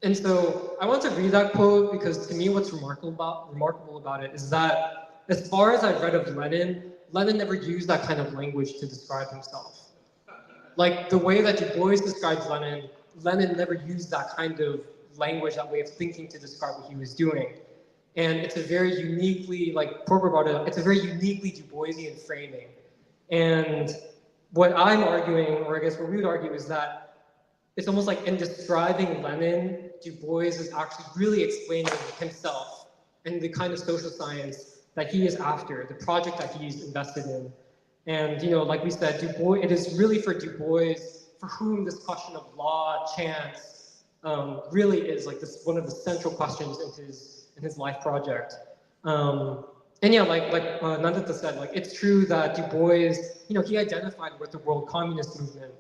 And so I want to read that quote because to me what's remarkable about it is that as far as I've read of Lenin, Lenin never used that kind of language to describe himself. Like the way that Du Bois describes Lenin, Lenin never used that kind of language, that way of thinking to describe what he was doing. And it's a very uniquely, like Purva brought it up, it's a very uniquely Du Boisian framing. And what I'm arguing, or I guess what we would argue, is that it's almost like in describing Lenin, Du Bois is actually really explaining himself and the kind of social science that he is after, the project that he's invested in. And, like we said, Du Bois, it is really for Du Bois, for whom this question of law, chance, really is like this one of the central questions in his life project. And yeah, like Nandita said, it's true that Du Bois, he identified with the world communist movement.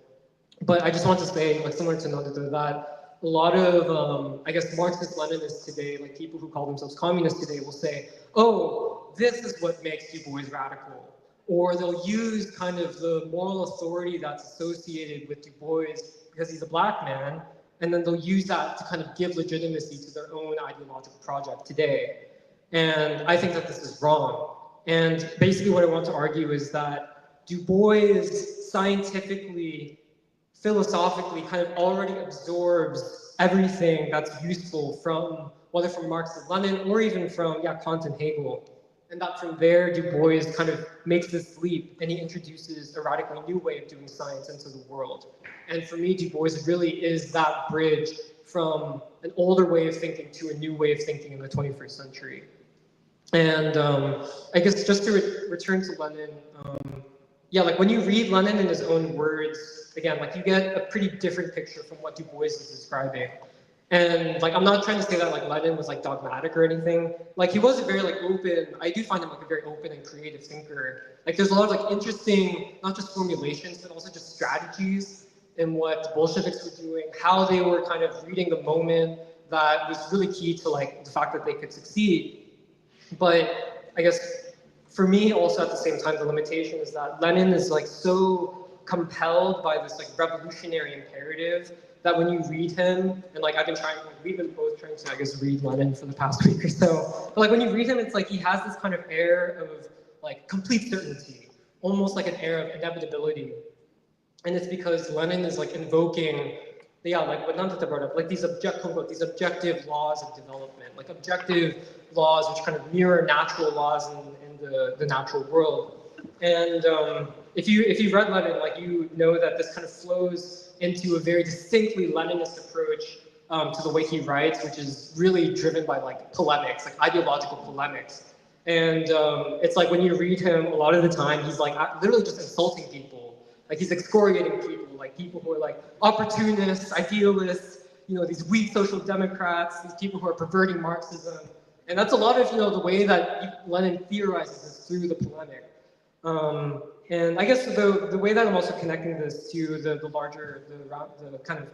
But I just want to say, similar to Nandita, that a lot of, I guess, Marxist Leninists today, people who call themselves communists today, will say, oh, this is what makes Du Bois radical. Or they'll use kind of the moral authority that's associated with Du Bois because he's a black man, and then they'll use that to kind of give legitimacy to their own ideological project today. And I think that this is wrong. And basically what I want to argue is that Du Bois scientifically, philosophically kind of already absorbs everything that's useful from, whether from Marx and Lenin or even from Kant and Hegel. And that from there, Du Bois kind of makes this leap and he introduces a radically new way of doing science into the world. And for me, Du Bois really is that bridge from an older way of thinking to a new way of thinking in the 21st century. And I guess just to return to Lenin, like when you read Lenin in his own words, again, like you get a pretty different picture from what Du Bois is describing. And like, I'm not trying to say that like Lenin was like dogmatic or anything. Like he was a very like open, I do find him like a very open and creative thinker. Like there's a lot of like interesting, not just formulations, but also just strategies in what the Bolsheviks were doing, how they were kind of reading the moment that was really key to like the fact that they could succeed. But I guess for me also at the same time, the limitation is that Lenin is like so compelled by this like revolutionary imperative that when you read him, and like I've been trying, like, we've been both trying to, I guess, read Lenin for the past week or so. But like when you read him, it's like he has this kind of air of like complete certainty, almost like an air of inevitability. And it's because Lenin is like invoking, like what Nandita brought up, like these these objective laws of development, like objective laws which kind of mirror natural laws in the natural world. And if you've read Lenin, like you know that this kind of flows into a very distinctly Leninist approach to the way he writes, which is really driven by like polemics, like ideological polemics. And it's like when you read him, a lot of the time he's like literally just insulting people. Like he's excoriating people, like people who are like opportunists, idealists, these weak social democrats, these people who are perverting Marxism. And that's a lot of, the way that Lenin theorizes is through the polemic. And I guess the way that I'm also connecting this to the larger, the kind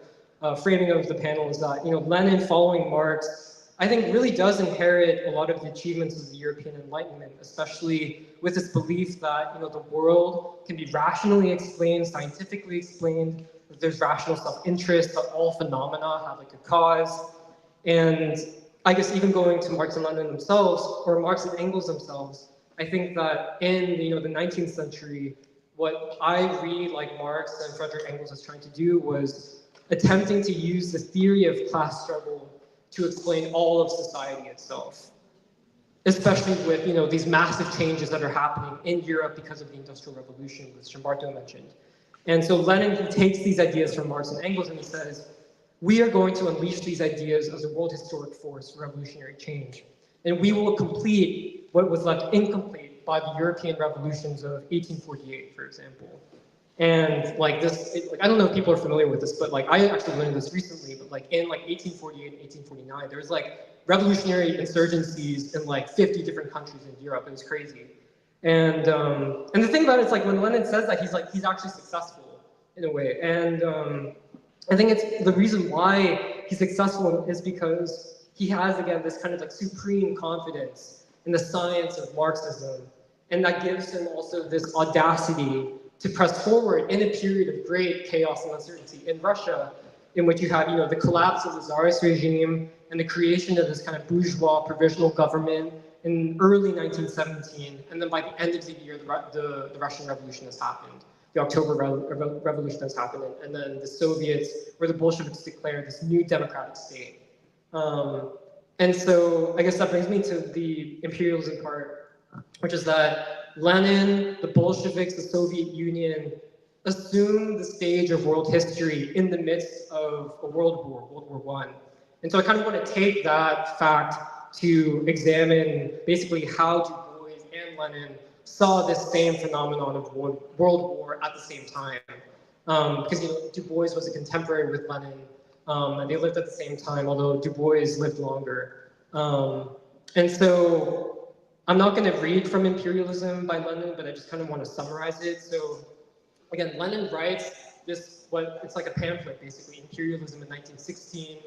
of framing of the panel is that, Lenin following Marx, I think really does inherit a lot of the achievements of the European Enlightenment, especially with this belief that, the world can be rationally explained, scientifically explained, that there's rational self-interest, that all phenomena have like a cause. And I guess even going to Marx and Lenin themselves, or Marx and Engels themselves, I think that in the 19th century, what I read like Marx and Frederick Engels is trying to do was attempting to use the theory of class struggle to explain all of society itself, especially with these massive changes that are happening in Europe because of the Industrial Revolution, which Gilberto mentioned. And so Lenin, he takes these ideas from Marx and Engels and he says, we are going to unleash these ideas as a world historic force for revolutionary change. And we will complete what was left incomplete by the European revolutions of 1848, for example. And like this, I don't know if people are familiar with this, but like I actually learned this recently, but like in like 1848 and 1849, there was like revolutionary insurgencies in like 50 different countries in Europe. It was crazy. And the thing about it is like when Lenin says that, he's actually successful in a way. And I think it's the reason why he's successful is because he has, again, this kind of like supreme confidence in the science of Marxism. And that gives him also this audacity to press forward in a period of great chaos and uncertainty in Russia, in which you have, the collapse of the Tsarist regime and the creation of this kind of bourgeois provisional government in early 1917. And then by the end of the year, the Russian Revolution has happened. The October Revolution has happened. And then the Soviets, where the Bolsheviks declare this new democratic state. And so I guess that brings me to the imperialism part, which is that Lenin, the Bolsheviks, the Soviet Union assumed the stage of world history in the midst of a world war, World War I. And so I kind of want to take that fact to examine basically how Du Bois and Lenin saw this same phenomenon of world war at the same time. Because Du Bois was a contemporary with Lenin, and they lived at the same time, although Du Bois lived longer. And so I'm not going to read from Imperialism by Lenin, but I just kind of want to summarize it. So again, Lenin writes it's like a pamphlet, basically, Imperialism in 1916.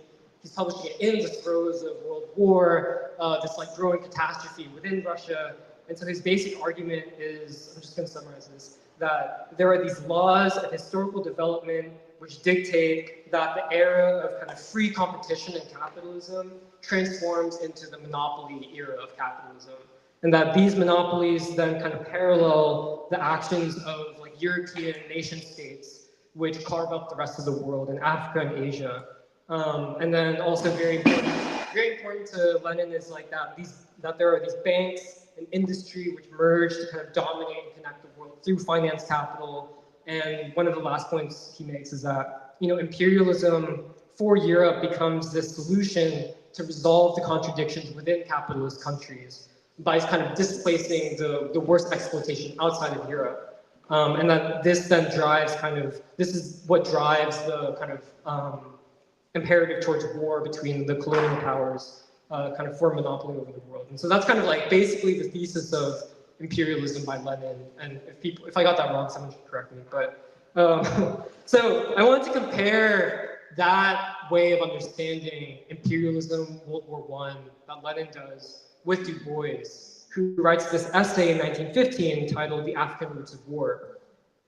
He's publishing it in the throes of World War, this like growing catastrophe within Russia. And so his basic argument is, I'm just going to summarize this, that there are these laws of historical development which dictate that the era of kind of free competition and capitalism transforms into the monopoly era of capitalism. And that these monopolies then kind of parallel the actions of like European nation states, which carve up the rest of the world in Africa and Asia. And then also very important to Lenin is like that there are these banks and industry which merge to kind of dominate and connect the world through finance capital. And one of the last points he makes is that, you know, imperialism for Europe becomes this solution to resolve the contradictions within capitalist countries by kind of displacing the worst exploitation outside of Europe. And that this then drives this is what drives the kind of imperative towards war between the colonial powers kind of for monopoly over the world. And so that's kind of like basically the thesis of imperialism by Lenin. And if I got that wrong, someone should correct me. But so I wanted to compare that way of understanding imperialism, World War I, that Lenin does, with Du Bois, who writes this essay in 1915 entitled The African Roots of War.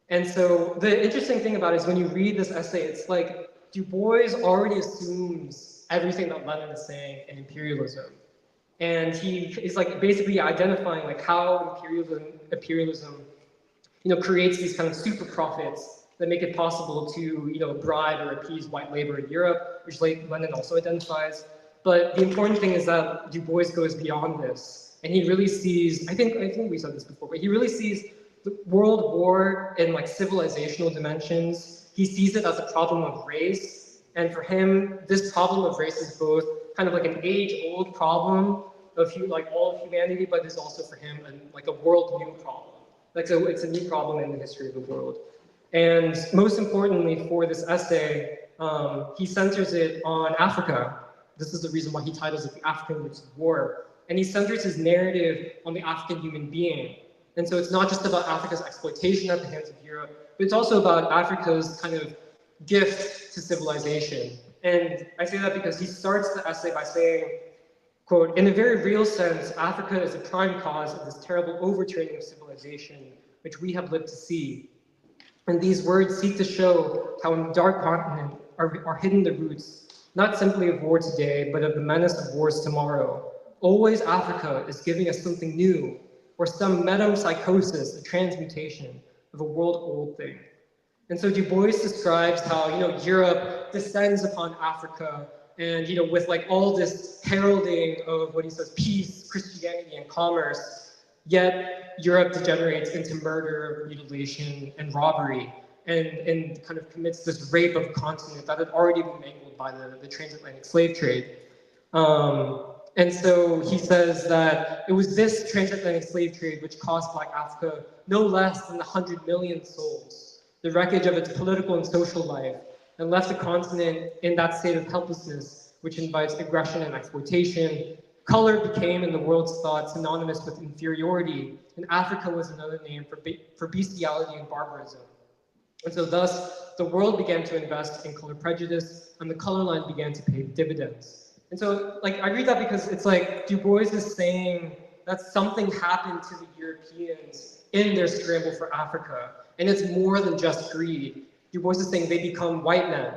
And so the interesting thing about it is when you read this essay, it's like Du Bois already assumes everything that Lenin is saying in imperialism. And he is like basically identifying like how imperialism you know, creates these kind of super profits that make it possible to, you know, bribe or appease white labor in Europe, which Lenin also identifies. But the important thing is that Du Bois goes beyond this, and he really sees, I think we said this before, but he really sees the world war in like civilizational dimensions. He sees it as a problem of race, and for him, this problem of race is both kind of like an age-old problem of like all of humanity, but is also for him like a world new problem. Like, so it's a new problem in the history of the world. And most importantly for this essay, he centers it on Africa. This is the reason why he titles it The African Roots of War. And he centers his narrative on the African human being. And so it's not just about Africa's exploitation at the hands of Europe, but it's also about Africa's kind of gift to civilization. And I say that because he starts the essay by saying, quote, in a very real sense, Africa is a prime cause of this terrible overturning of civilization, which we have lived to see. And these words seek to show how in the dark continent are hidden the roots, not simply of war today, but of the menace of wars tomorrow. Always Africa is giving us something new, or some metempsychosis, a transmutation of a world-old thing. And so Du Bois describes how, you know, Europe descends upon Africa, and, you know, with like all this heralding of what he says, peace, Christianity, and commerce, yet Europe degenerates into murder, mutilation, and robbery, and kind of commits this rape of a continent that had already been mangled by the transatlantic slave trade. And so he says that it was this transatlantic slave trade which cost Black Africa no less than 100 million souls, the wreckage of its political and social life, and left the continent in that state of helplessness, which invites aggression and exploitation. Color became, in the world's thought, synonymous with inferiority, and Africa was another name for bestiality and barbarism. And so thus, the world began to invest in color prejudice, and the color line began to pay dividends. And so, like, I read that because it's like Du Bois is saying that something happened to the Europeans in their scramble for Africa, and it's more than just greed. Du Bois is saying they become white men,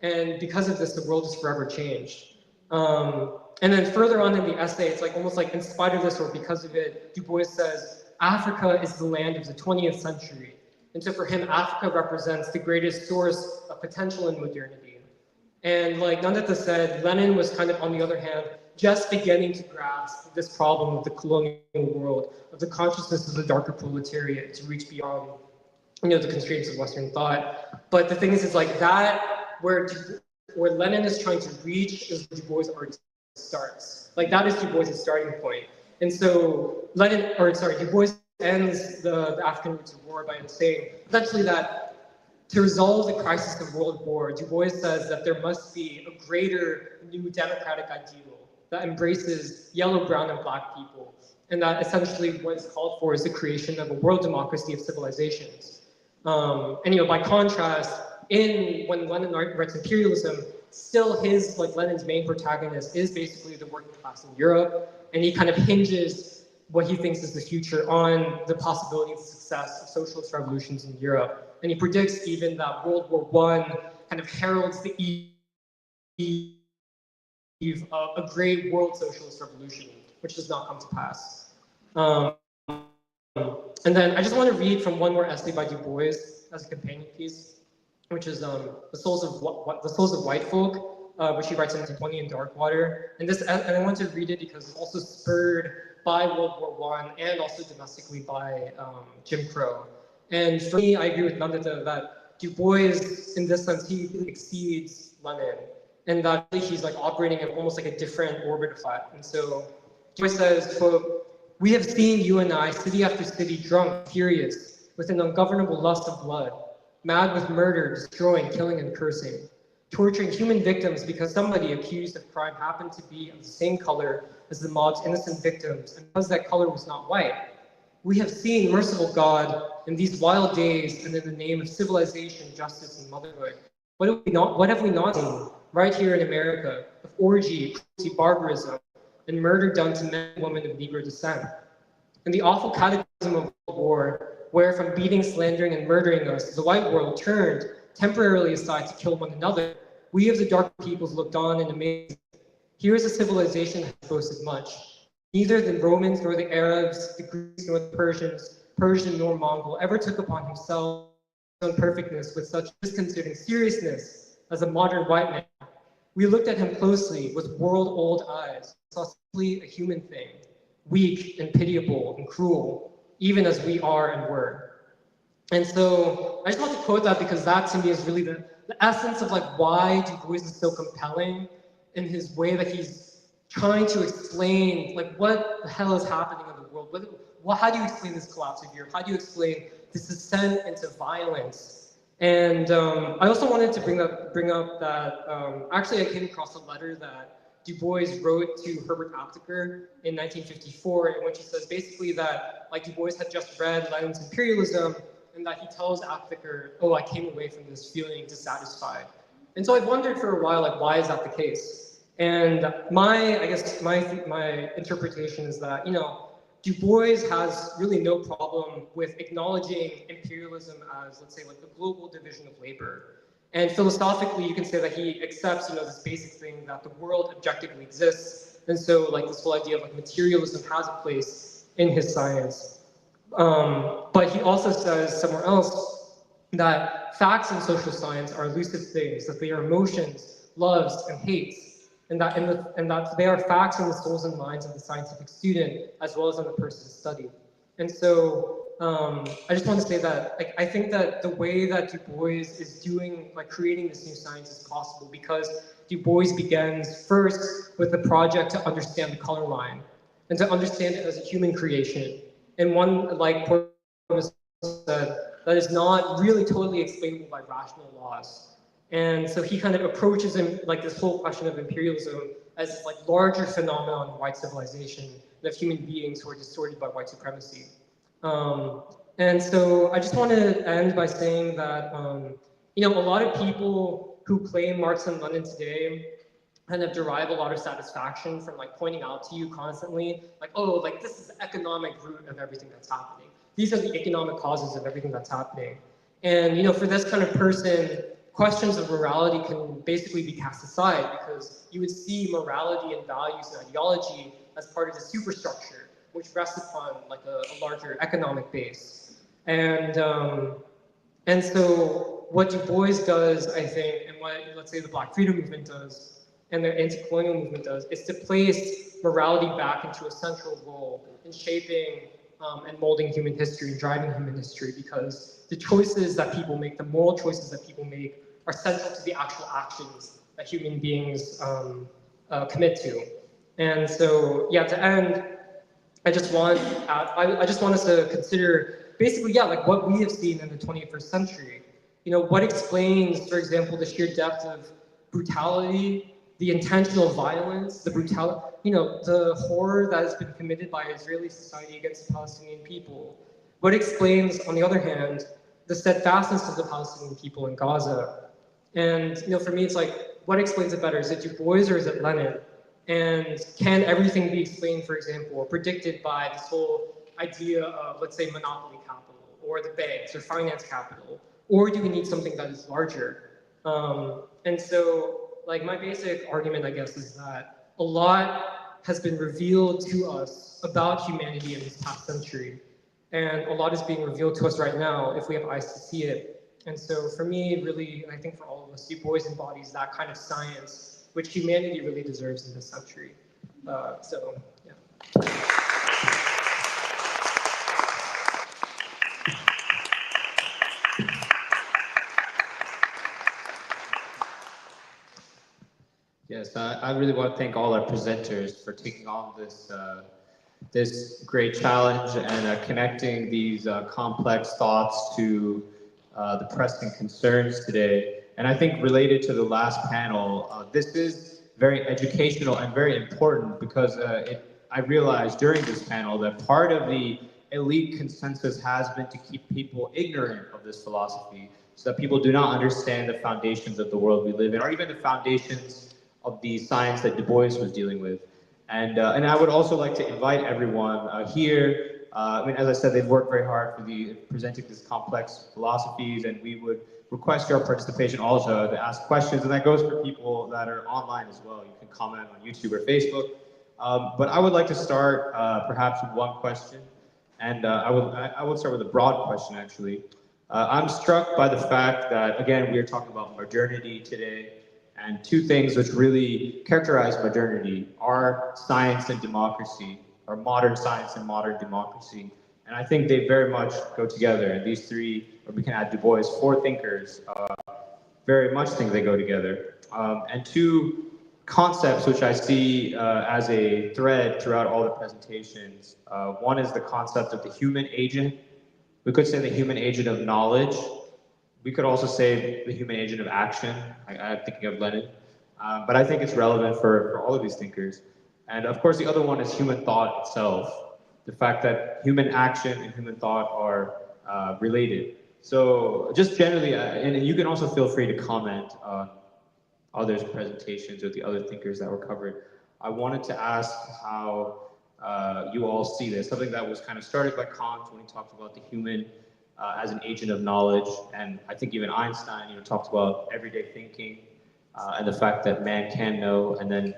and because of this, the world is forever changed. And then further on in the essay, it's like almost like in spite of this or because of it, Du Bois says, Africa is the land of the 20th century. And so for him, Africa represents the greatest source of potential in modernity. And like Nandita said, Lenin was kind of, on the other hand, just beginning to grasp this problem of the colonial world, of the consciousness of the darker proletariat to reach beyond, you know, the constraints of Western thought. But the thing is like that, where Lenin is trying to reach is Du Bois' art starts. Like that is Du Bois' starting point. And so Du Bois ends the African Roots of War by saying essentially that to resolve the crisis of world war, Du Bois says that there must be a greater new democratic ideal that embraces yellow, brown, and Black people. And that essentially what is called for is the creation of a world democracy of civilizations. And you know, by contrast, when Lenin writes Imperialism, still Lenin's main protagonist is basically the working class in Europe, and he kind of hinges what he thinks is the future on the possibility of the success of socialist revolutions in Europe. And he predicts even that World War I kind of heralds the eve of a great world socialist revolution, which does not come to pass. And then I just want to read from one more essay by Du Bois as a companion piece, which is the Souls of White Folk, which he writes in 1920 in Darkwater. And I want to read it because it's also spurred by World War I and also domestically by Jim Crow. And for me, I agree with Nandita that Du Bois, in this sense, he exceeds Lenin, and that he's like operating in almost like a different orbit of that. And so Du Bois says, quote, "We have seen you and I, city after city, drunk, furious, with an ungovernable lust of blood, mad with murder, destroying, killing, and cursing, torturing human victims because somebody accused of crime happened to be of the same color as the mob's innocent victims, and because that color was not white. We have seen, merciful God, in these wild days and in the name of civilization, justice, and motherhood. What have we not seen right here in America of orgy, cruelty, barbarism, and murder done to men and women of Negro descent? In the awful cataclysm of World War, where from beating, slandering, and murdering us, the white world turned temporarily aside to kill one another, we of the dark peoples looked on in amazement. Here is a civilization that has boasted much. Neither the Romans nor the Arabs, the Greeks nor the Persian nor Mongol ever took upon himself his own perfectness with such disconcerting seriousness as a modern white man. We looked at him closely with world-old eyes, saw simply a human thing, weak and pitiable and cruel, even as we are and were." And so I just want to quote that because that to me is really the essence of like why Du Bois is so compelling in his way that he's trying to explain like what the hell is happening in the world. How do you explain this collapse of Europe? How do you explain this descent into violence? And I also wanted to bring up that actually I came across a letter that Du Bois wrote to Herbert Aptheker in 1954, in which he says basically that like Du Bois had just read Lenin's Imperialism, and that he tells Aptheker, "Oh, I came away from this feeling dissatisfied." And so I wondered for a while, like, why is that the case? And my interpretation is that, you know, Du Bois has really no problem with acknowledging imperialism as, let's say, like the global division of labor. And philosophically, you can say that he accepts, you know, this basic thing that the world objectively exists. And so, like, this whole idea of like materialism has a place in his science. But he also says somewhere else that facts in social science are elusive things, that they are emotions, loves, and hates. And that they are facts in the souls and minds of the scientific student as well as in the person's study. And so I just want to say that like, I think that the way that Du Bois is doing, like creating this new science is possible because Du Bois begins first with the project to understand the color line and to understand it as a human creation. And one, like Porteous said, that is not really totally explainable by rational laws. And so he kind of approaches him like this whole question of imperialism as like larger phenomenon of white civilization and of human beings who are distorted by white supremacy. And so I just want to end by saying that, you know, a lot of people who claim Marx and Lenin today kind of derive a lot of satisfaction from like pointing out to you constantly, like, oh, like this is the economic root of everything that's happening. These are the economic causes of everything that's happening. And, you know, for this kind of person, questions of morality can basically be cast aside because you would see morality and values and ideology as part of the superstructure, which rests upon like a larger economic base. And so what Du Bois does, I think, and what, let's say, the Black Freedom Movement does, and the anti-colonial movement does, is to place morality back into a central role in shaping and molding human history and driving human history, because the choices that people make, the moral choices that people make, are central to the actual actions that human beings commit to. And so, yeah, to end, I just want us to consider basically, yeah, like what we have seen in the 21st century. You know, what explains, for example, the sheer depth of brutality, the intentional violence, the brutality, you know, the horror that has been committed by Israeli society against the Palestinian people. What explains, on the other hand, the steadfastness of the Palestinian people in Gaza? And, you know, for me, it's like, what explains it better? Is it Du Bois or is it Lenin? And can everything be explained, for example, or predicted by this whole idea of, let's say, monopoly capital, or the banks, or finance capital, or do we need something that is larger? And so, like, my basic argument, I guess, is that a lot has been revealed to us about humanity in this past century, and a lot is being revealed to us right now if we have eyes to see it. And so for me, really, and I think for all of us, Du Bois embodies that kind of science which humanity really deserves in this century. So, yeah. Yes, I really want to thank all our presenters for taking on this great challenge and connecting these complex thoughts to the pressing concerns today. And I think related to the last panel, this is very educational and very important because I realized during this panel that part of the elite consensus has been to keep people ignorant of this philosophy so that people do not understand the foundations of the world we live in, or even the foundations of the science that Du Bois was dealing with. And I would also like to invite everyone here. I mean, as I said, they've worked very hard for presenting these complex philosophies, and we would request your participation also to ask questions, and that goes for people that are online as well. You can comment on YouTube or Facebook. But I would like to start perhaps with one question, and I would start with a broad question, actually. I'm struck by the fact that, again, we are talking about modernity today, and two things which really characterize modernity are science and democracy, or modern science and modern democracy. And I think they very much go together. And these three, or we can add Du Bois, four thinkers, very much think they go together. And two concepts which I see as a thread throughout all the presentations. One is the concept of the human agent. We could say the human agent of knowledge. We could also say the human agent of action. I'm thinking of Lenin. But I think it's relevant for all of these thinkers. And of course, the other one is human thought itself. The fact that human action and human thought are related. So just generally, and you can also feel free to comment on others' presentations or the other thinkers that were covered. I wanted to ask how you all see this. Something that was kind of started by Kant when he talked about the human as an agent of knowledge, and I think even Einstein, talked about everyday thinking and the fact that man can know. And then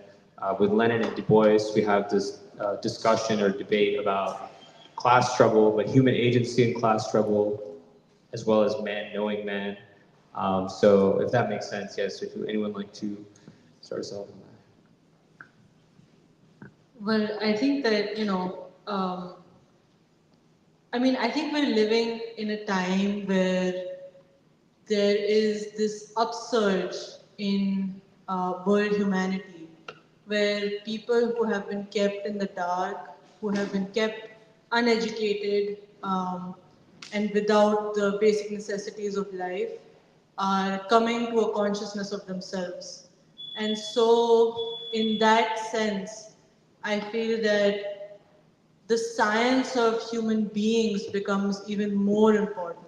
with Lenin and Du Bois, we have this discussion or debate about class struggle, but human agency in class struggle, as well as man knowing man. So if that makes sense, yes. If anyone would like to start us off on that. Well, I think that, I think we're living in a time where there is this upsurge in world humanity, where people who have been kept in the dark, who have been kept uneducated and without the basic necessities of life, are coming to a consciousness of themselves. And so, in that sense, I feel that the science of human beings becomes even more important.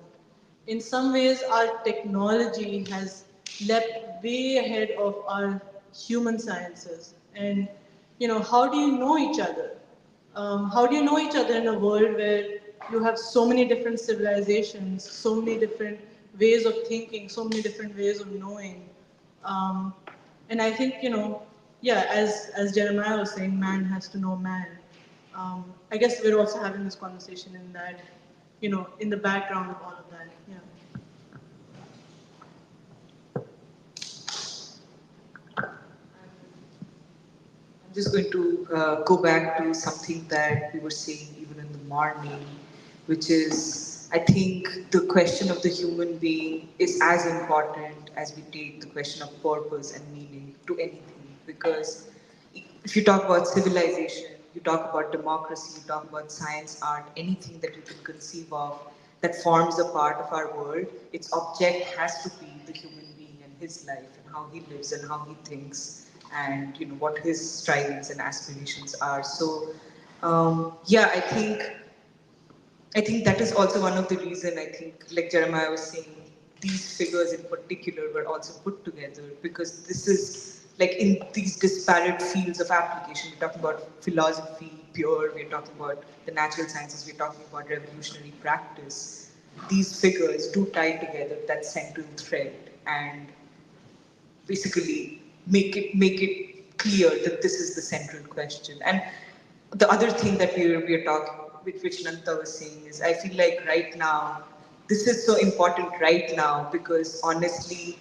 In some ways, our technology has leapt way ahead of our human sciences. And, how do you know each other? How do you know each other in a world where you have so many different civilizations, so many different ways of thinking, so many different ways of knowing? And I think, as Jeremiah was saying, man has to know man. I guess we're also having this conversation in that, in the background of all of that. Yeah. I'm just going to go back to something that we were saying even in the morning, which is, I think the question of the human being is as important as we take the question of purpose and meaning to anything. Because if you talk about civilization, you talk about democracy, you talk about science, art, anything that you can conceive of that forms a part of our world, its object has to be the human being and his life and how he lives and how he thinks and what his strivings and aspirations are. So I think that is also one of the reasons, I think, like Jeremiah was saying, these figures in particular were also put together because this is like in these disparate fields of application. We're talking about philosophy, pure, we're talking about the natural sciences, we're talking about revolutionary practice. these figures do tie together that central thread and basically make it clear that this is the central question. And the other thing that we're talking, which Nanta was saying, is I feel like right now, this is so important right now because honestly,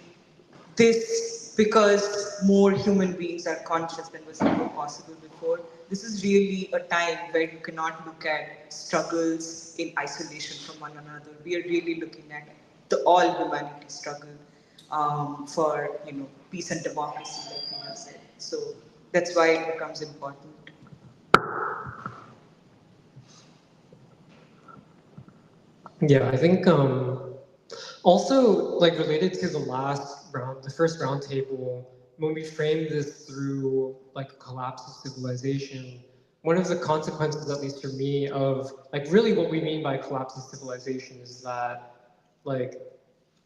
because more human beings are conscious than was ever possible before, this is really a time where you cannot look at struggles in isolation from one another. We are really looking at the all humanity struggle for peace and democracy, like we have said. So that's why it becomes important. Yeah, I think also like related to the last round, the first roundtable, when we frame this through like a collapse of civilization, one of the consequences, at least for me, of like really what we mean by collapse of civilization is that like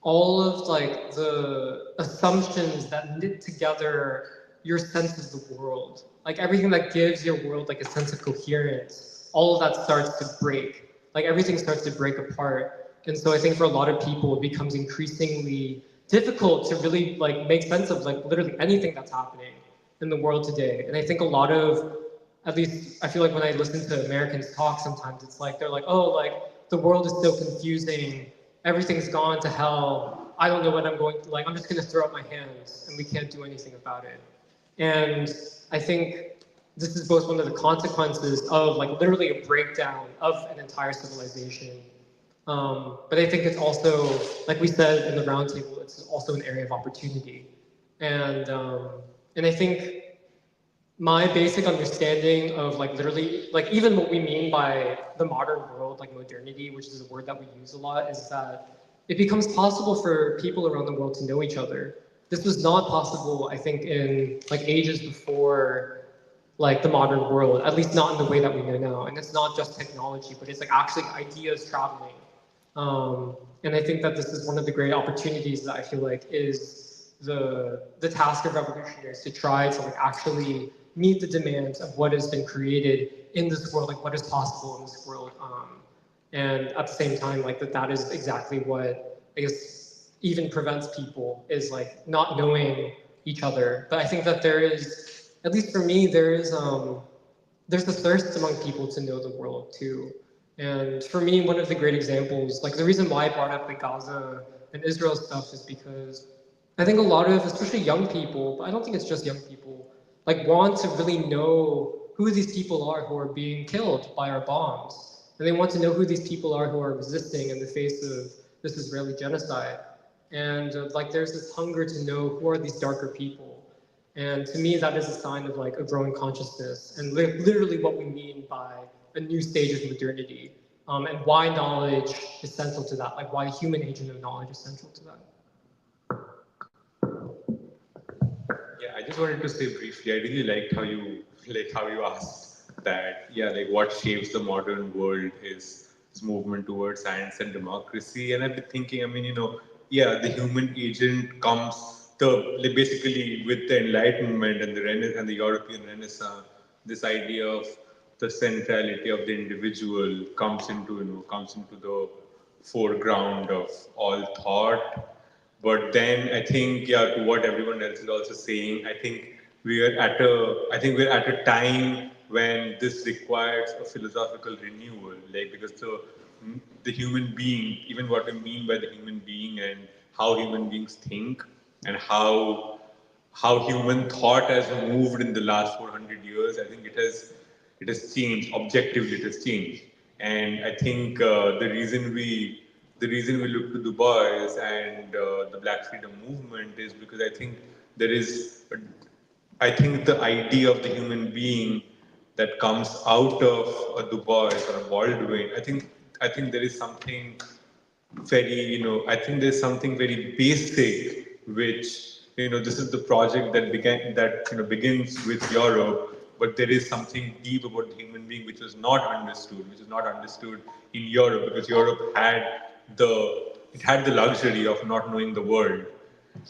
all of like the assumptions that knit together your sense of the world, like everything that gives your world like a sense of coherence, all of that starts to break. Like everything starts to break apart. And so I think for a lot of people, it becomes increasingly difficult to really like make sense of like literally anything that's happening in the world today. And I think a lot of, at least I feel like when I listen to Americans talk sometimes, it's like, they're like, oh, like the world is so confusing. Everything's gone to hell. I don't know what I'm going to, like, I'm just going to throw up my hands and we can't do anything about it. And I think this is both one of the consequences of like literally a breakdown of an entire civilization. But I think it's also, like we said in the roundtable, it's also an area of opportunity. And I think my basic understanding of like literally, like even what we mean by the modern world, like modernity, which is a word that we use a lot, is that it becomes possible for people around the world to know each other. This was not possible, I think, in like ages before like the modern world, at least not in the way that we know now. And it's not just technology, but it's like actually ideas traveling. And I think that this is one of the great opportunities that I feel like is the task of revolutionaries, to try to like actually meet the demands of what has been created in this world, like what is possible in this world. And at the same time, like that is exactly what I guess even prevents people, is like not knowing each other. But I think that there is, at least for me, there's a thirst among people to know the world too. And for me, one of the great examples, like the reason why I brought up the Gaza and Israel stuff is because I think a lot of, especially young people, but I don't think it's just young people, like want to really know who these people are who are being killed by our bombs. And they want to know who these people are who are resisting in the face of this Israeli genocide. And like there's this hunger to know who are these darker people. And to me, that is a sign of like a growing consciousness and literally what we mean by a new stage of modernity, and why knowledge is central to that, like why the human agent of knowledge is central to that. Yeah, I just wanted to say briefly, I really liked how you asked that, yeah, like what shapes the modern world is this movement towards science and democracy. And I've been thinking, I mean, yeah, the human agent comes like basically with the Enlightenment and the European Renaissance, this idea of the centrality of the individual comes into the foreground of all thought. But then I think, yeah, to what everyone else is also saying, I think we're at a time when this requires a philosophical renewal, like because the human being, even what we mean by the human being and how human beings think and how human thought has moved in the last 400 years, I think it has changed. Objectively, it has changed, and I think the reason we look to the Bois and the Black Freedom Movement is because I think I think the idea of the human being that comes out of a Du Bois or a Baldwin, I think there is something I think there's something very basic, which, this is the project that begins with Europe, but there is something deep about the human being which was not understood in Europe, because Europe had the luxury of not knowing the world.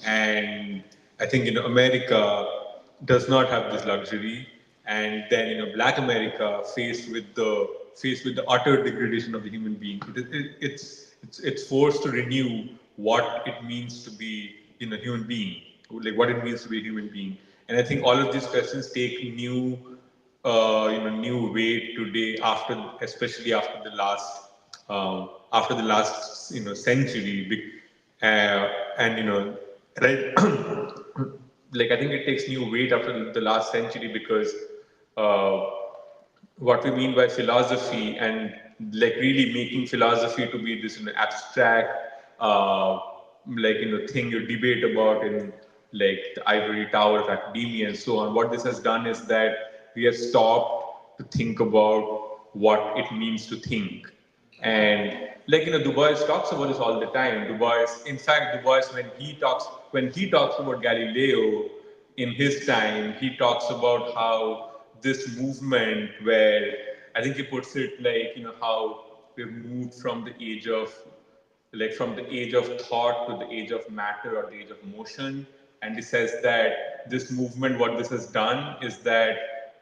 And I think, America does not have this luxury. And then, Black America faced with the utter degradation of the human being. it's forced to renew what it means to be human being, like what it means to be a human being. And I think all of these questions take new new weight today, especially after the last century, and right. Like I think it takes new weight after the last century because what we mean by philosophy and like really making philosophy to be this abstract thing you debate about in like the ivory tower of academia and so on. What this has done is that we have stopped to think about what it means to think. And Du Bois talks about this all the time. Du Bois, when he talks about Galileo in his time, he talks about how this movement, where I think he puts it like how we've moved from the age of thought to the age of matter or the age of motion. And he says that this movement, what this has done is that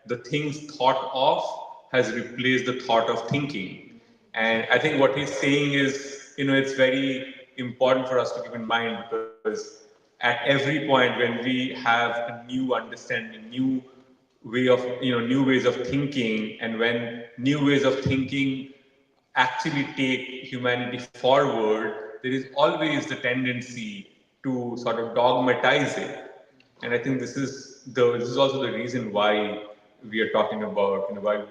the things thought of has replaced the thought of thinking. And I think what he's saying is, it's very important for us to keep in mind, because at every point when we have a new understanding, new ways of thinking, and when new ways of thinking actually take humanity forward, there is always the tendency to sort of dogmatize it. And I think this is also the reason why we are talking about, why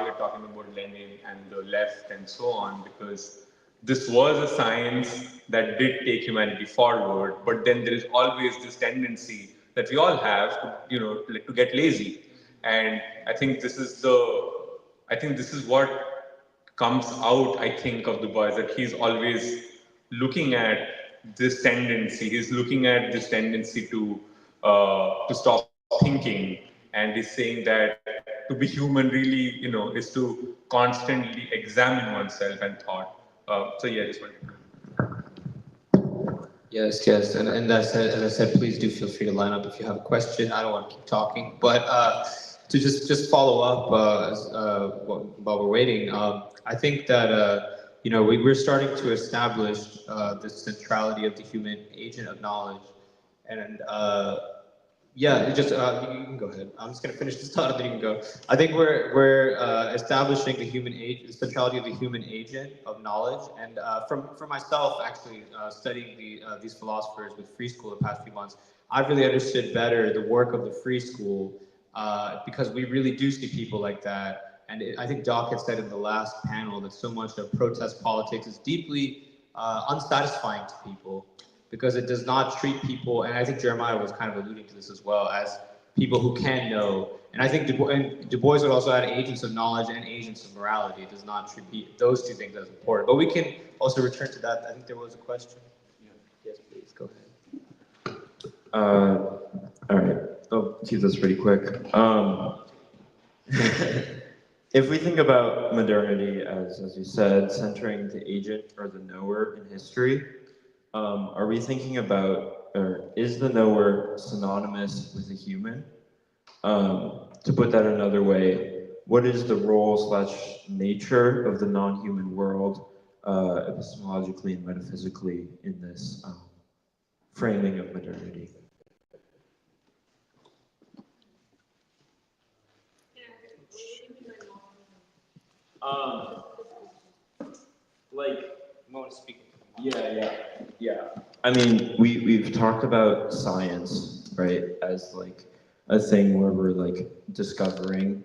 we're talking about Lenin and the left and so on, because this was a science that did take humanity forward, but then there is always this tendency that we all have to get lazy. And I think this is what comes out, I think, of Du Bois, that he's always looking at this tendency. He's looking at this tendency to stop thinking, and he's saying that to be human really, is to constantly examine oneself and thought. So yeah, just one. Yes, and as I said, please do feel free to line up if you have a question. I don't want to keep talking, but to just follow up while we're waiting, I think that we're starting to establish the centrality of the human agent of knowledge, and yeah, you can go ahead. I'm just going to finish this thought, and then you can go. I think we're establishing the centrality of the human agent of knowledge, and for myself, actually studying these philosophers with Free School the past few months, I've really understood better the work of the Free School, because we really do see people like that. And I think Doc had said in the last panel that so much of protest politics is deeply unsatisfying to people, because it does not treat people, and I think Jeremiah was kind of alluding to this as well, as people who can know. And I think Du Bois would also add agents of knowledge and agents of morality. It does not treat those two things as important. But we can also return to that. I think there was a question. Yeah. Yes, please, go ahead. All right, I'll keep this pretty quick. If we think about modernity as you said, centering the agent or the knower in history, are we thinking about, or is the knower synonymous with a human? To put that another way, what is the role / nature of the non-human world, epistemologically and metaphysically, in this framing of modernity? Yeah. I mean, we've talked about science, right, as like a thing where we're like discovering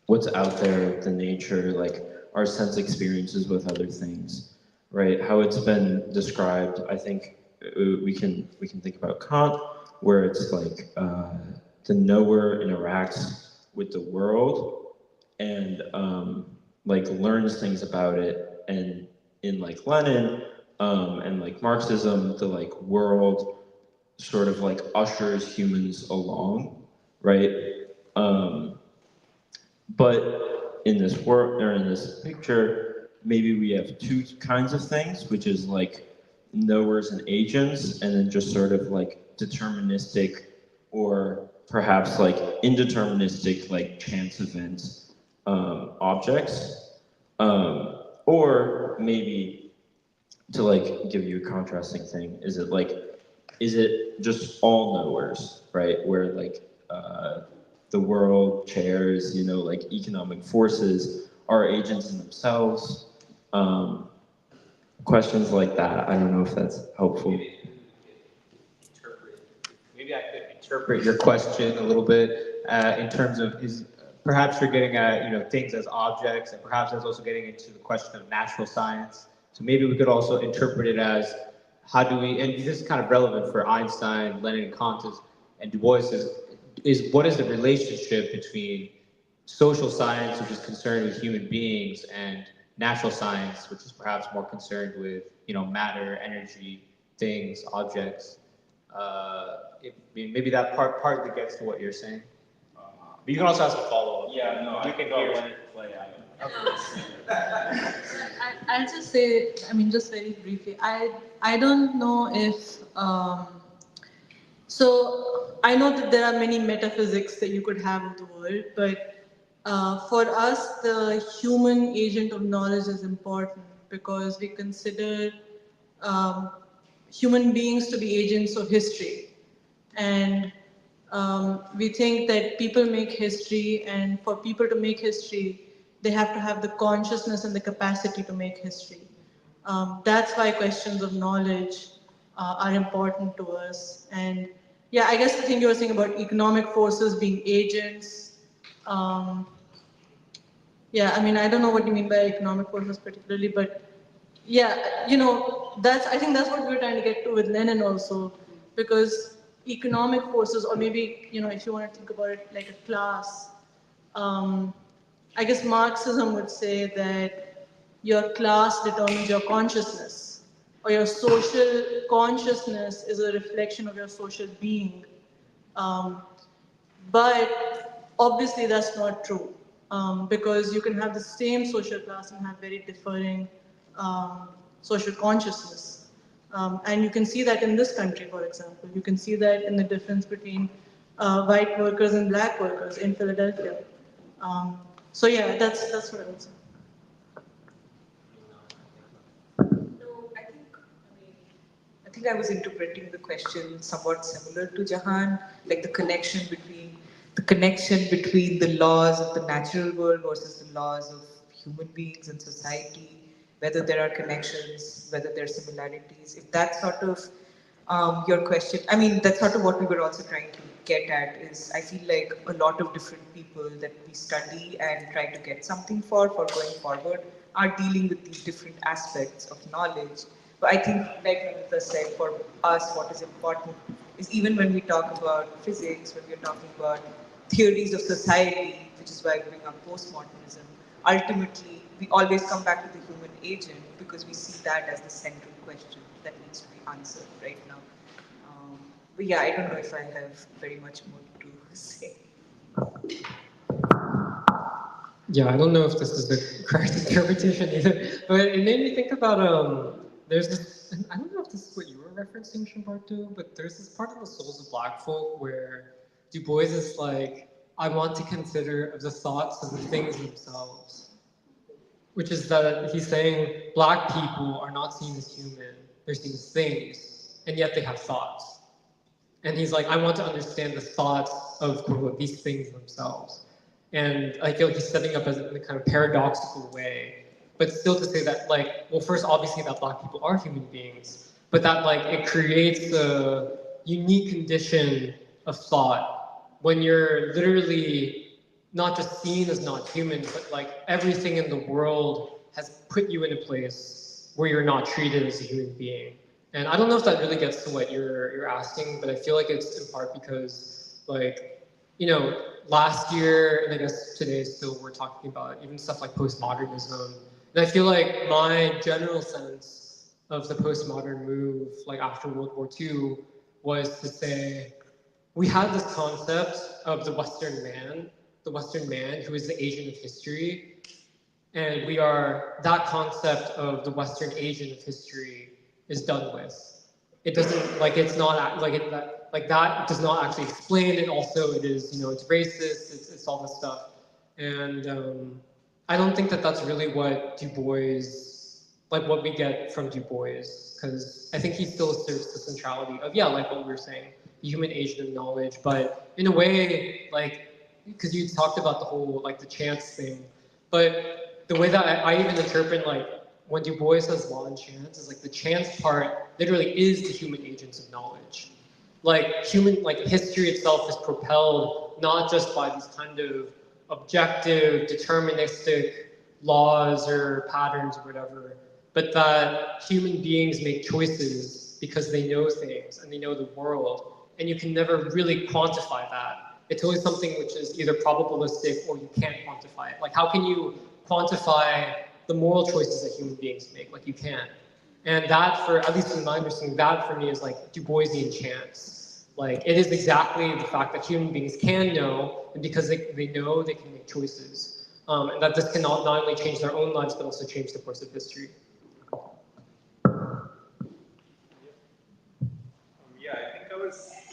what's out there, the nature, like our sense experiences with other things, right? How it's been described, I think we can think about Kant, where it's like the knower interacts with the world and like learns things about it, and in like Lenin and like Marxism, the like world sort of like ushers humans along, right? But in this work or in this picture, maybe we have two kinds of things, which is like knowers and agents, and then just sort of like deterministic or perhaps like indeterministic, like chance events objects. Or maybe to like give you a contrasting thing, is it just all knowers, right? Where like the world chairs, you know, like economic forces are agents in themselves. Questions like that. I don't know if that's helpful. Maybe I could interpret your question a little bit in terms of perhaps you're getting at, you know, things as objects, and perhaps that's also getting into the question of natural science. So maybe we could also interpret it as how do we, and this is kind of relevant for Einstein, Lenin, and Kant, and Du Bois is what is the relationship between social science, which is concerned with human beings, and natural science, which is perhaps more concerned with, you know, matter, energy, things, objects. Maybe that partly gets to what you're saying. But you can also ask a follow-up. Yeah, no, you can hear it play out. I'll just say, I mean, just very briefly, I don't know if, so I know that there are many metaphysics that you could have of the world, but for us, the human agent of knowledge is important because we consider human beings to be agents of history. And we think that people make history, and for people to make history, they have to have the consciousness and the capacity to make history. That's why questions of knowledge are important to us. And yeah, I guess the thing you were saying about economic forces being agents, yeah, I mean, I don't know what you mean by economic forces particularly, but yeah, you know, I think that's what we were trying to get to with Lenin also, because economic forces, or maybe, you know, if you want to think about it like a class, I guess Marxism would say that your class determines your consciousness, or your social consciousness is a reflection of your social being. But obviously that's not true, because you can have the same social class and have very differing social consciousness. And you can see that in this country, for example. You can see that in the difference between white workers and black workers in Philadelphia. So yeah, that's what I would say. No, I think I was interpreting the question somewhat similar to Jahan, like the connection between the laws of the natural world versus the laws of human beings and society, whether there are connections, whether there are similarities. If that's sort of your question, I mean, that's sort of what we were also trying to get at, is I feel like a lot of different people that we study and try to get something for going forward are dealing with these different aspects of knowledge. But I think, like Anita said, for us, what is important is even when we talk about physics, when we're talking about theories of society, which is why I bring up postmodernism, ultimately, we always come back to the human agent because we see that as the central question that needs to be answered right now. But yeah, I don't know if I have very much more to say. Yeah, I don't know if this is the correct interpretation either, but it made me think about there's this, and I don't know if this is what you were referencing, Shimbarto, but there's this part of the Souls of Black Folk where Du Bois is like, I want to consider of the thoughts of the things themselves, which is that he's saying Black people are not seen as human, they're seen as things, and yet they have thoughts. And he's like, I want to understand the thoughts of quote, these things themselves. And I feel like he's setting up in a kind of paradoxical way, but still to say that, like, well, first, obviously that Black people are human beings, but that, like, it creates a unique condition of thought when you're literally not just seen as not human, but like everything in the world has put you in a place where you're not treated as a human being. And I don't know if that really gets to what you're asking, but I feel like it's in part because, like, you know, last year, and I guess today still, we're talking about even stuff like postmodernism. And I feel like my general sense of the postmodern move, like after World War II, was to say, we had this concept of the Western man who is the agent of history. And that concept of the Western agent of history is done with. It doesn't, like, it's not, that does not actually explain it. Also, it is, you know, it's racist, it's all this stuff. And I don't think that that's really what Du Bois, like what we get from Du Bois, because I think he still asserts the centrality of, yeah, like what we were saying, the human agent of knowledge, but in a way, like, because you talked about the whole, like the chance thing, but the way that I even interpret, like, when Du Bois says law and chance, is like the chance part literally is the human agents of knowledge. Like history itself is propelled not just by these kind of objective, deterministic laws or patterns or whatever, but that human beings make choices because they know things and they know the world, and you can never really quantify that. It's always something which is either probabilistic or you can't quantify it. Like, how can you quantify the moral choices that human beings make? Like, you can't. And that, for at least in my understanding, that for me is like Du Boisian chance. Like, it is exactly the fact that human beings can know, and because they know, they can make choices. And that this can not only change their own lives, but also change the course of history.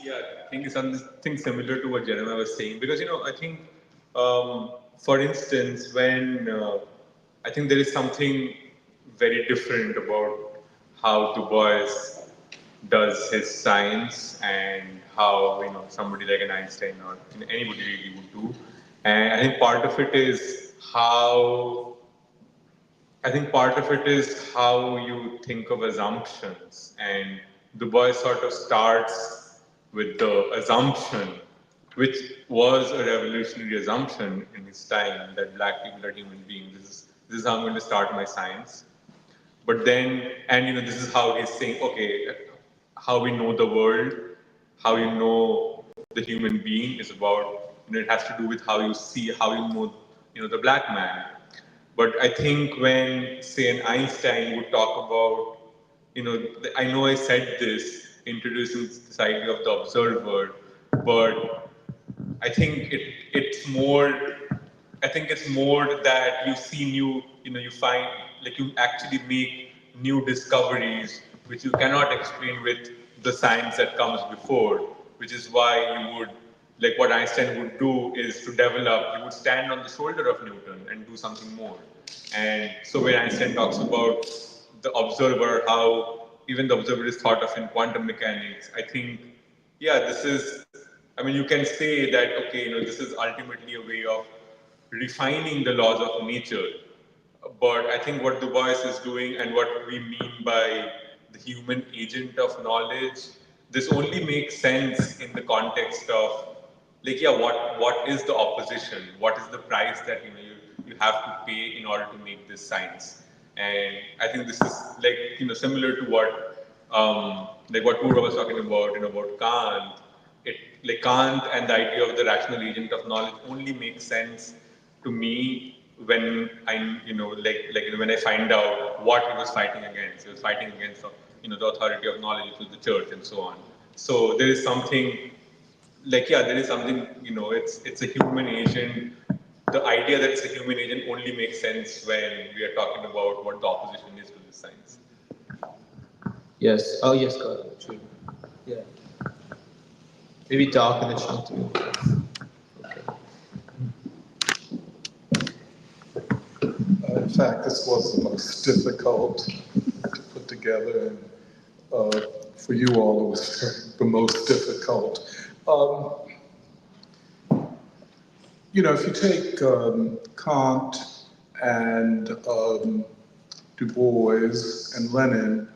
I think it's something similar to what Jeremiah was saying, because, I think, for instance, when I think there is something very different about how Du Bois does his science and how, somebody like an Einstein or anybody really would do. And I think part of it is how you think of assumptions, and Du Bois sort of starts with the assumption, which was a revolutionary assumption in his time, that black people are human beings. This is how I'm going to start my science. But then, and this is how he's saying, okay, how we know the world, how you know the human being is about, it has to do with how you see, how you know, the black man. But I think when, say, an Einstein would talk about, I know I said this, introducing this idea of the observer, but I think it's more that you see new, you find, like, you actually make new discoveries which you cannot explain with the science that comes before, which is why you would, like what Einstein would do is to develop, he would stand on the shoulder of Newton and do something more. And so when Einstein talks about the observer, how even the observer is thought of in quantum mechanics, I think, you can say that, okay, this is ultimately a way of refining the laws of nature. But I think what Du Bois is doing and what we mean by the human agent of knowledge, this only makes sense in the context of, like, what is the opposition? What is the price that you have to pay in order to make this science? And I think this is like similar to what what Pura was talking about Kant. Like Kant and the idea of the rational agent of knowledge only makes sense to me when I when I find out what he was fighting against. He was fighting against the authority of knowledge, which was the church, and so on. So there is something there is something it's a human agent. The idea that it's a human agent only makes sense when we are talking about what the opposition is to this science. Yes. Oh, yes, go ahead. True. Yeah. Maybe Doc and then Shanti. In fact, this was the most difficult to put together, and for you all, it was the most difficult. If you take Kant and Du Bois and Lenin,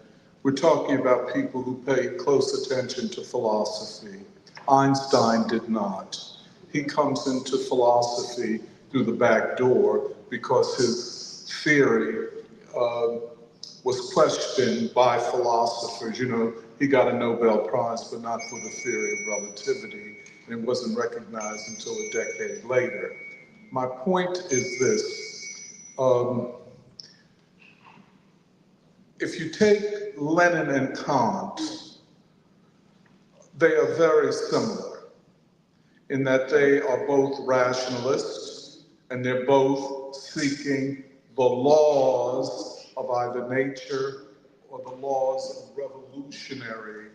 we're talking about people who paid close attention to philosophy. Einstein did not. He comes into philosophy through the back door because his theory was questioned by philosophers. He got a Nobel Prize, but not for the theory of relativity, and it wasn't recognized until a decade later. My point is this. If you take Lenin and Kant, they are very similar in that they are both rationalists and they're both seeking the laws of either nature or the laws of revolutionary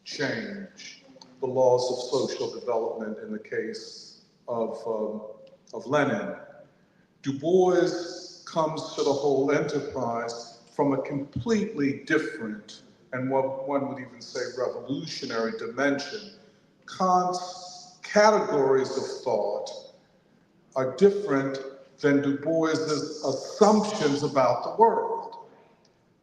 change, the laws of social development in the case of Lenin. Du Bois comes to the whole enterprise from a completely different, and what one would even say revolutionary dimension. Kant's categories of thought are different than Du Bois's assumptions about the world.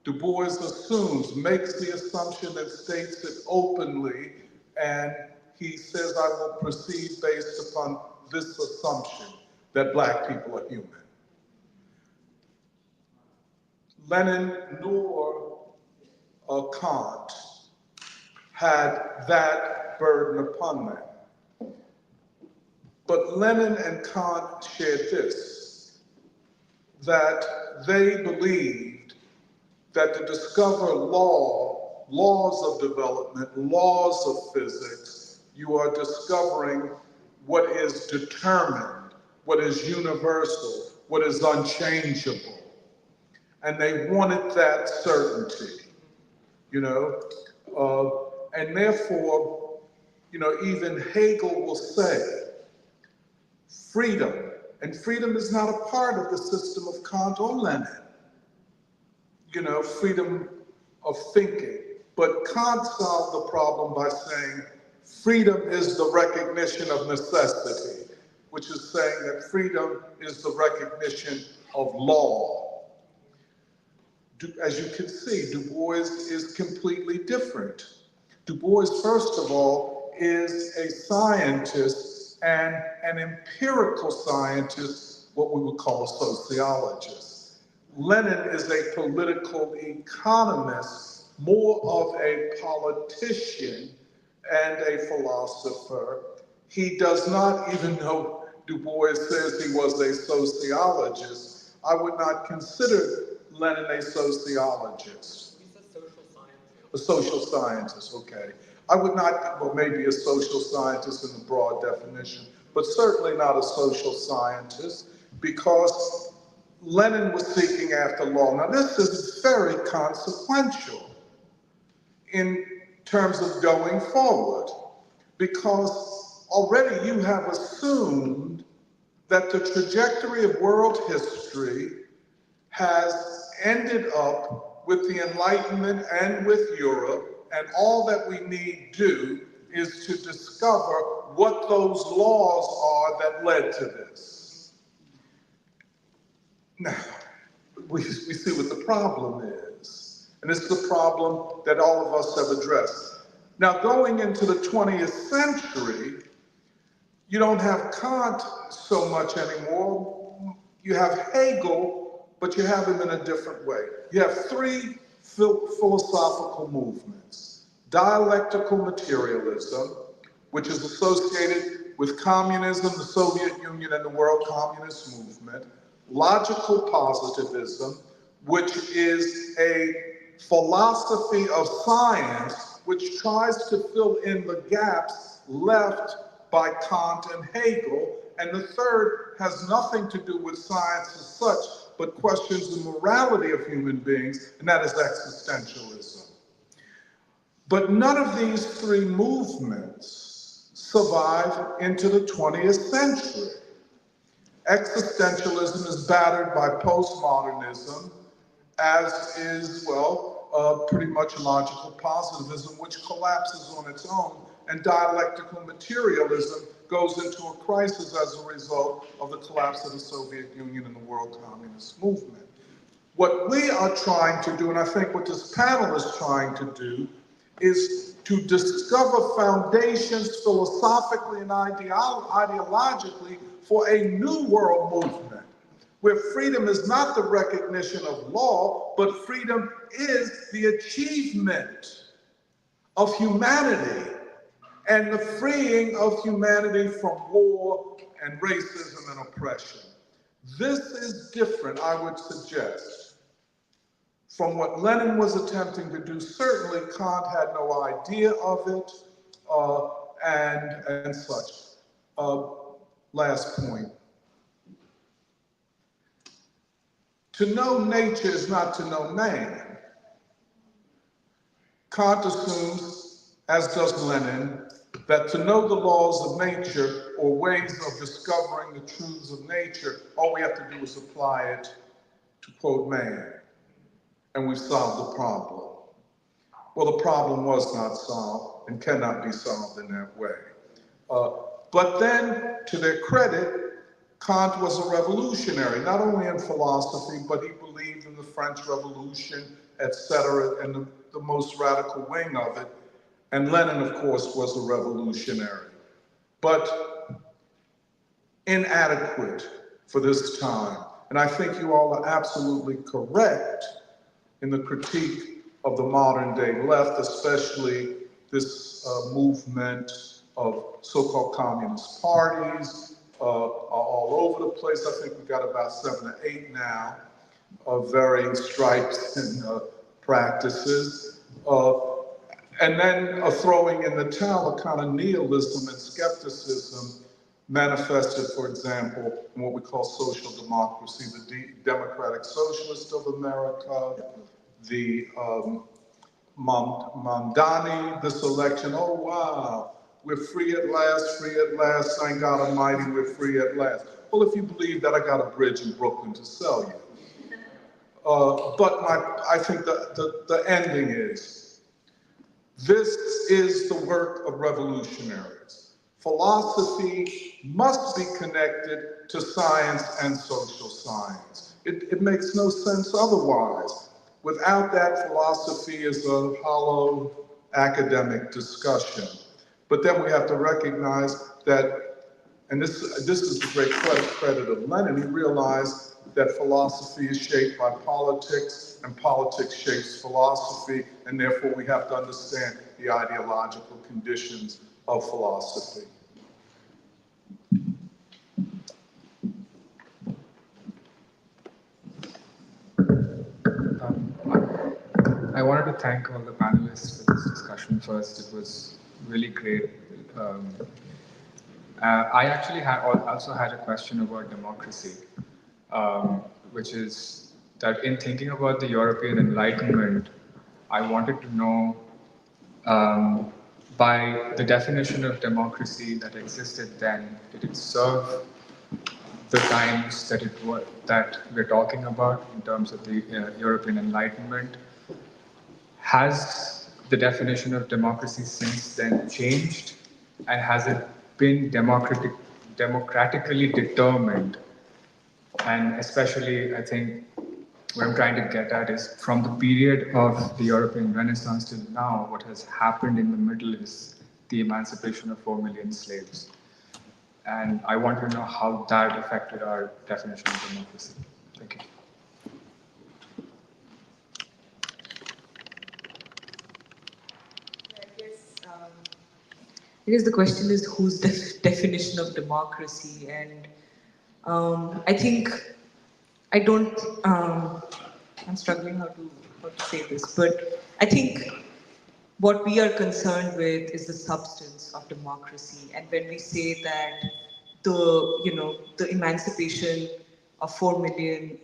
Du Bois assumes, makes the assumption and states it openly, and he says, I will proceed based upon this assumption that black people are human. Lenin nor Kant had that burden upon them. But Lenin and Kant shared this, that they believed that to discover laws of development, laws of physics, you are discovering what is determined, what is universal, what is unchangeable. And they wanted that certainty, you know? And therefore, you know, even Hegel will say, freedom, and freedom is not a part of the system of Kant or Lenin, you know, freedom of thinking. But Kant solved the problem by saying, freedom is the recognition of necessity, which is saying that freedom is the recognition of law. As you can see, Du Bois is completely different. Du Bois, first of all, is a scientist and an empirical scientist, what we would call a sociologist. Lenin is a political economist, more of a politician and a philosopher. He does not, even though Du Bois says he was a sociologist, I would not consider Lenin a sociologist. He's a social scientist. A social scientist, okay. I would not, well, maybe a social scientist in the broad definition, but certainly not a social scientist, because Lenin was seeking after law. Now, this is very consequential in terms of going forward, because already you have assumed that the trajectory of world history has ended up with the Enlightenment and with Europe, and all that we need do is to discover what those laws are that led to this. Now, we see what the problem is, and it's the problem that all of us have addressed. Now, going into the 20th century, you don't have Kant so much anymore. You have Hegel, but you have him in a different way. You have three philosophical movements. Dialectical materialism, which is associated with communism, the Soviet Union, and the World Communist Movement. Logical positivism, which is a philosophy of science which tries to fill in the gaps left by Kant and Hegel. And the third has nothing to do with science as such, but questions the morality of human beings, and that is existentialism. But none of these three movements survive into the 20th century. Existentialism is battered by postmodernism, as is, well, pretty much logical positivism, which collapses on its own, and dialectical materialism goes into a crisis as a result of the collapse of the Soviet Union and the World Communist Movement. What we are trying to do, and I think what this panel is trying to do, is to discover foundations philosophically and ideologically for a new world movement, where freedom is not the recognition of law, but freedom is the achievement of humanity and the freeing of humanity from war and racism and oppression. This is different, I would suggest, from what Lenin was attempting to do. Certainly Kant had no idea of it, and such. Last point. To know nature is not to know man. Kant assumes, as does Lenin, that to know the laws of nature or ways of discovering the truths of nature, all we have to do is apply it to quote man, and we've solved the problem. Well, the problem was not solved and cannot be solved in that way. But then, to their credit, Kant was a revolutionary, not only in philosophy, but he believed in the French Revolution, etc., and the most radical wing of it. And Lenin, of course, was a revolutionary, but inadequate for this time. And I think you all are absolutely correct in the critique of the modern day left, especially this movement of so-called communist parties are all over the place. I think we've got about 7 or 8 now of varying stripes and practices. And then throwing in the towel a kind of nihilism and skepticism manifested, for example, in what we call social democracy, the Democratic Socialist of America, the Mamdani, this election, oh wow, we're free at last, thank God Almighty, we're free at last. Well, if you believe that, I got a bridge in Brooklyn to sell you. But I think the ending is, this is the work of revolutionaries. Philosophy must be connected to science and social science. It makes no sense otherwise. Without that, philosophy is a hollow academic discussion. But then we have to recognize that, and this is the great credit of Lenin, he realized that philosophy is shaped by politics, and politics shapes philosophy, and therefore we have to understand the ideological conditions of philosophy. I wanted to thank all the panelists for this discussion first. It was really great. I actually also had a question about democracy, which is that in thinking about the European Enlightenment, I wanted to know, by the definition of democracy that existed then, did it serve the times that we're talking about in terms of the European Enlightenment? Has the definition of democracy since then changed? And has it been democratically determined? And especially, I think, what I'm trying to get at is, from the period of the European Renaissance till now, what has happened in the middle is the emancipation of 4 million slaves. And I want to know how that affected our definition of democracy. Thank you. I guess the question is whose definition of democracy, and I think I'm struggling how to say this, but I think what we are concerned with is the substance of democracy, and when we say that the emancipation of 4 million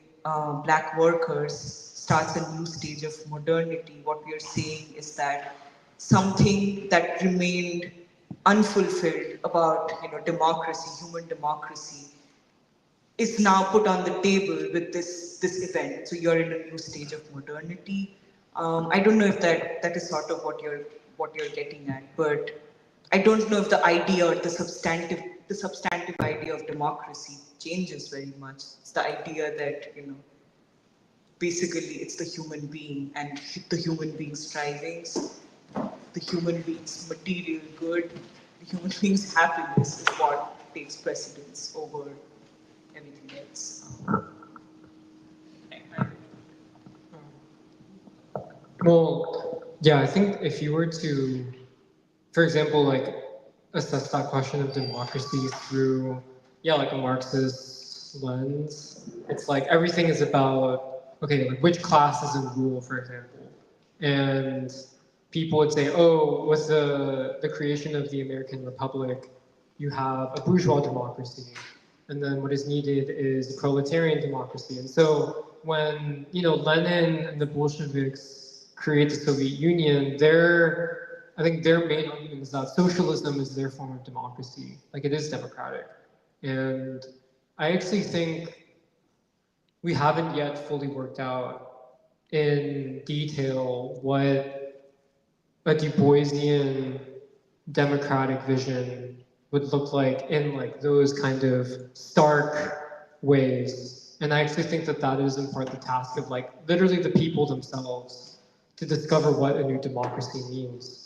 black workers starts a new stage of modernity, what we are saying is that something that remained unfulfilled about democracy, human democracy, is now put on the table with this event. So you're in a new stage of modernity. I don't know if that is sort of what you're getting at, but I don't know if the idea or the substantive idea of democracy changes very much. It's the idea that basically it's the human being and the human being's strivings, the human being's material good, the human being's happiness is what takes precedence over everything else. Well, yeah, I think if you were to, for example, like assess that question of democracy through, like a Marxist lens, it's like everything is about, okay, like which class is in rule, for example. And people would say, oh, with the creation of the American Republic, you have a bourgeois democracy. And then what is needed is a proletarian democracy. And so when, Lenin and the Bolsheviks create the Soviet Union, their I think their main argument is that socialism is their form of democracy, like it is democratic. And I actually think we haven't yet fully worked out in detail what a Du Boisian democratic vision would look like in like those kind of stark ways. And I actually think that that is in part the task of like literally the people themselves to discover what a new democracy means.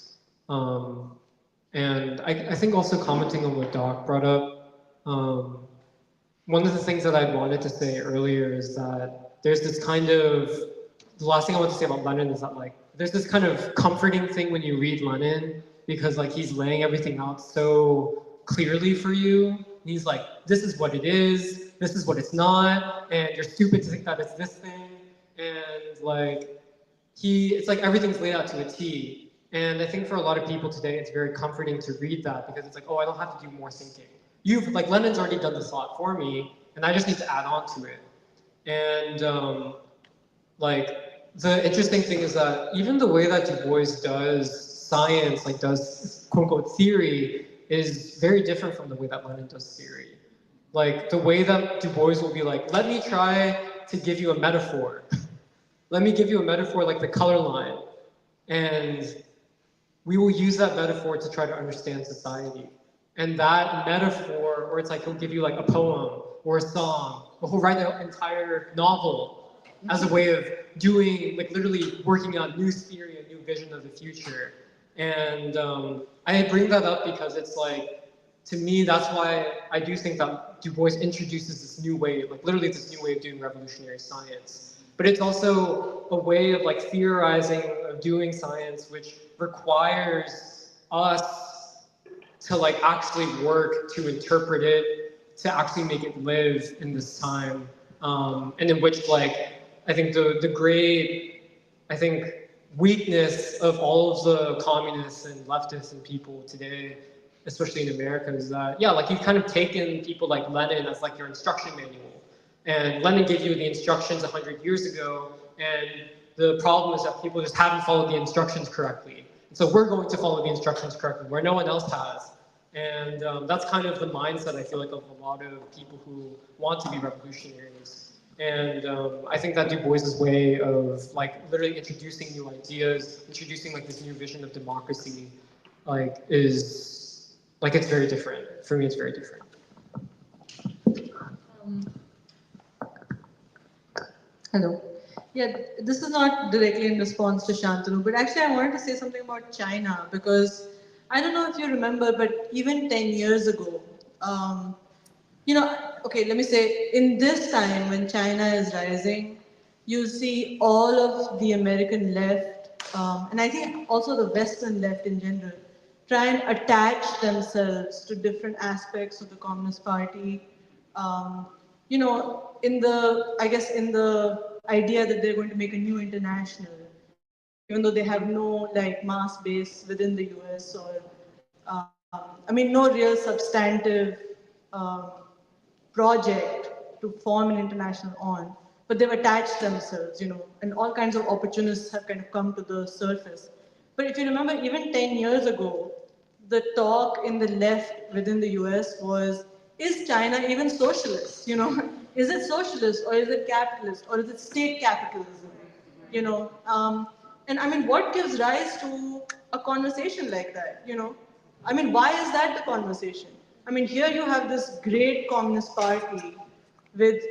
And I think also commenting on what Doc brought up, one of the things that I wanted to say earlier is that there's this kind of, the last thing I want to say about Lenin is that like, there's this kind of comforting thing when you read Lenin, because like he's laying everything out so clearly for you. He's like, this is what it is, this is what it's not, and you're stupid to think that it's this thing. And like, it's like everything's laid out to a T. And I think for a lot of people today, it's very comforting to read that because it's like, oh, I don't have to do more thinking. Like Lenin's already done this a lot for me, and I just need to add on to it. And like, the interesting thing is that even the way that Du Bois does science, like does quote unquote theory, is very different from the way that Lenin does theory. Like the way that Du Bois will be like, let me try to give you a metaphor. Let me give you a metaphor like the color line. And we will use that metaphor to try to understand society. And that metaphor, or it's like he'll give you like a poem or a song, or he'll write an entire novel as a way of doing, like literally working on new theory, a new vision of the future. And I bring that up because it's like, to me, that's why I do think that Du Bois introduces this new way, like literally this new way of doing revolutionary science. But it's also a way of like theorizing, of doing science, which requires us to like actually work to interpret it, to actually make it live in this time. And in which like, I think the great, I think, weakness of all of the communists and leftists and people today, especially in America, is that, yeah, like you've kind of taken people like Lenin as like your instruction manual. And Lenin gave you the instructions 100 years ago, and the problem is that people just haven't followed the instructions correctly. And so we're going to follow the instructions correctly, where no one else has. And that's kind of the mindset, I feel like, of a lot of people who want to be revolutionaries. And I think that Du Bois's way of like literally introducing new ideas, introducing like this new vision of democracy, like is like, it's very different. For me, it's very different. Hello. Yeah, this is not directly in response to Shantanu, but actually I wanted to say something about China because I don't know if you remember, but even 10 years ago, you know, okay, let me say, in this time when China is rising, you see all of the American left, and I think also the Western left in general, try and attach themselves to different aspects of the Communist Party. You know, in the idea that they're going to make a new international, even though they have no like mass base within the US or, no real substantive project to form an international on, but they've attached themselves, you know, and all kinds of opportunists have kind of come to the surface. But if you remember, even 10 years ago, the talk in the left within the US was, is China even socialist? You know, is it socialist or is it capitalist or is it state capitalism? You know, and I mean, what gives rise to a conversation like that? You know, I mean, why is that the conversation? I mean, here you have this great Communist Party with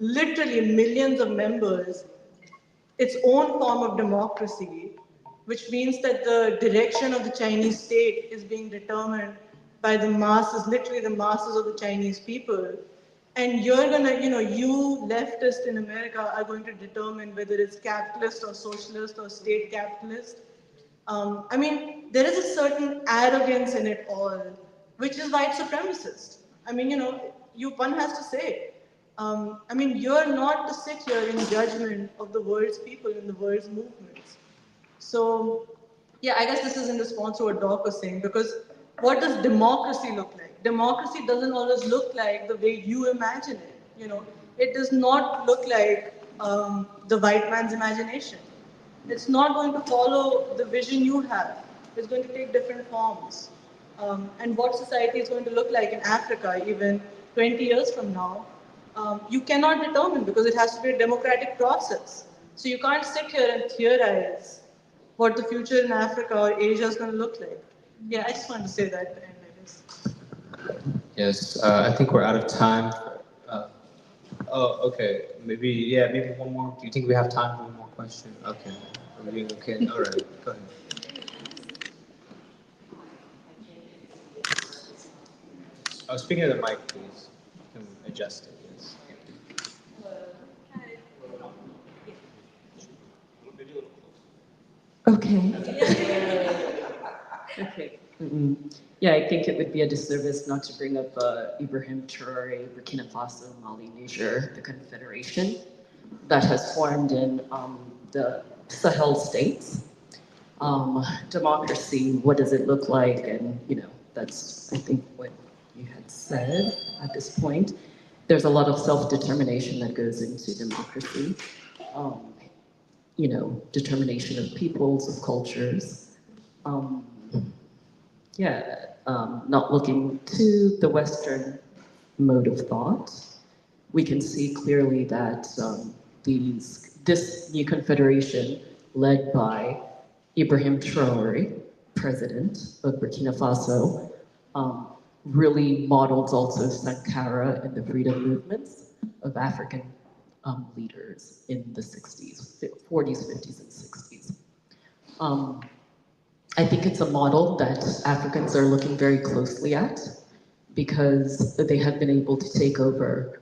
literally millions of members, its own form of democracy, which means that the direction of the Chinese state is being determined by the masses, literally the masses of the Chinese people. And you're gonna, you know, you leftists in America are going to determine whether it's capitalist or socialist or state capitalist. I mean, there is a certain arrogance in it all, which is white supremacist. I mean, you know, one has to say. I mean, you're not to sit here in judgment of the world's people and the world's movements. So, yeah, I guess this is in response to what Doc was saying, because what does democracy look like? Democracy doesn't always look like the way you imagine it. You know, it does not look like the white man's imagination. It's not going to follow the vision you have. is going to take different forms. And what society is going to look like in Africa even 20 years from now, you cannot determine because it has to be a democratic process. So you can't sit here and theorize what the future in Africa or Asia is going to look like. Yeah, I just wanted to say that at the end, I guess. Yes, I think we're out of time. Oh, okay. Maybe one more. Do you think we have time for one more question? Okay. Are we doing okay? All right. Go ahead. Oh, speaking of the mic, please. You can adjust it. Yes. Okay. Okay. Yeah, I think it would be a disservice not to bring up Ibrahim Traore, Burkina Faso, Mali, Niger, the confederation that has formed in the Sahel states. Democracy, what does it look like? And, that's, I think, what you had said at this point. There's a lot of self-determination that goes into democracy. Determination of peoples, of cultures. Not looking to the Western mode of thought. We can see clearly that this new confederation, led by Ibrahim Traore, president of Burkina Faso, really modeled also Sankara and the freedom movements of African leaders in the 60s, 40s, 50s, and 60s. I think it's a model that Africans are looking very closely at because they have been able to take over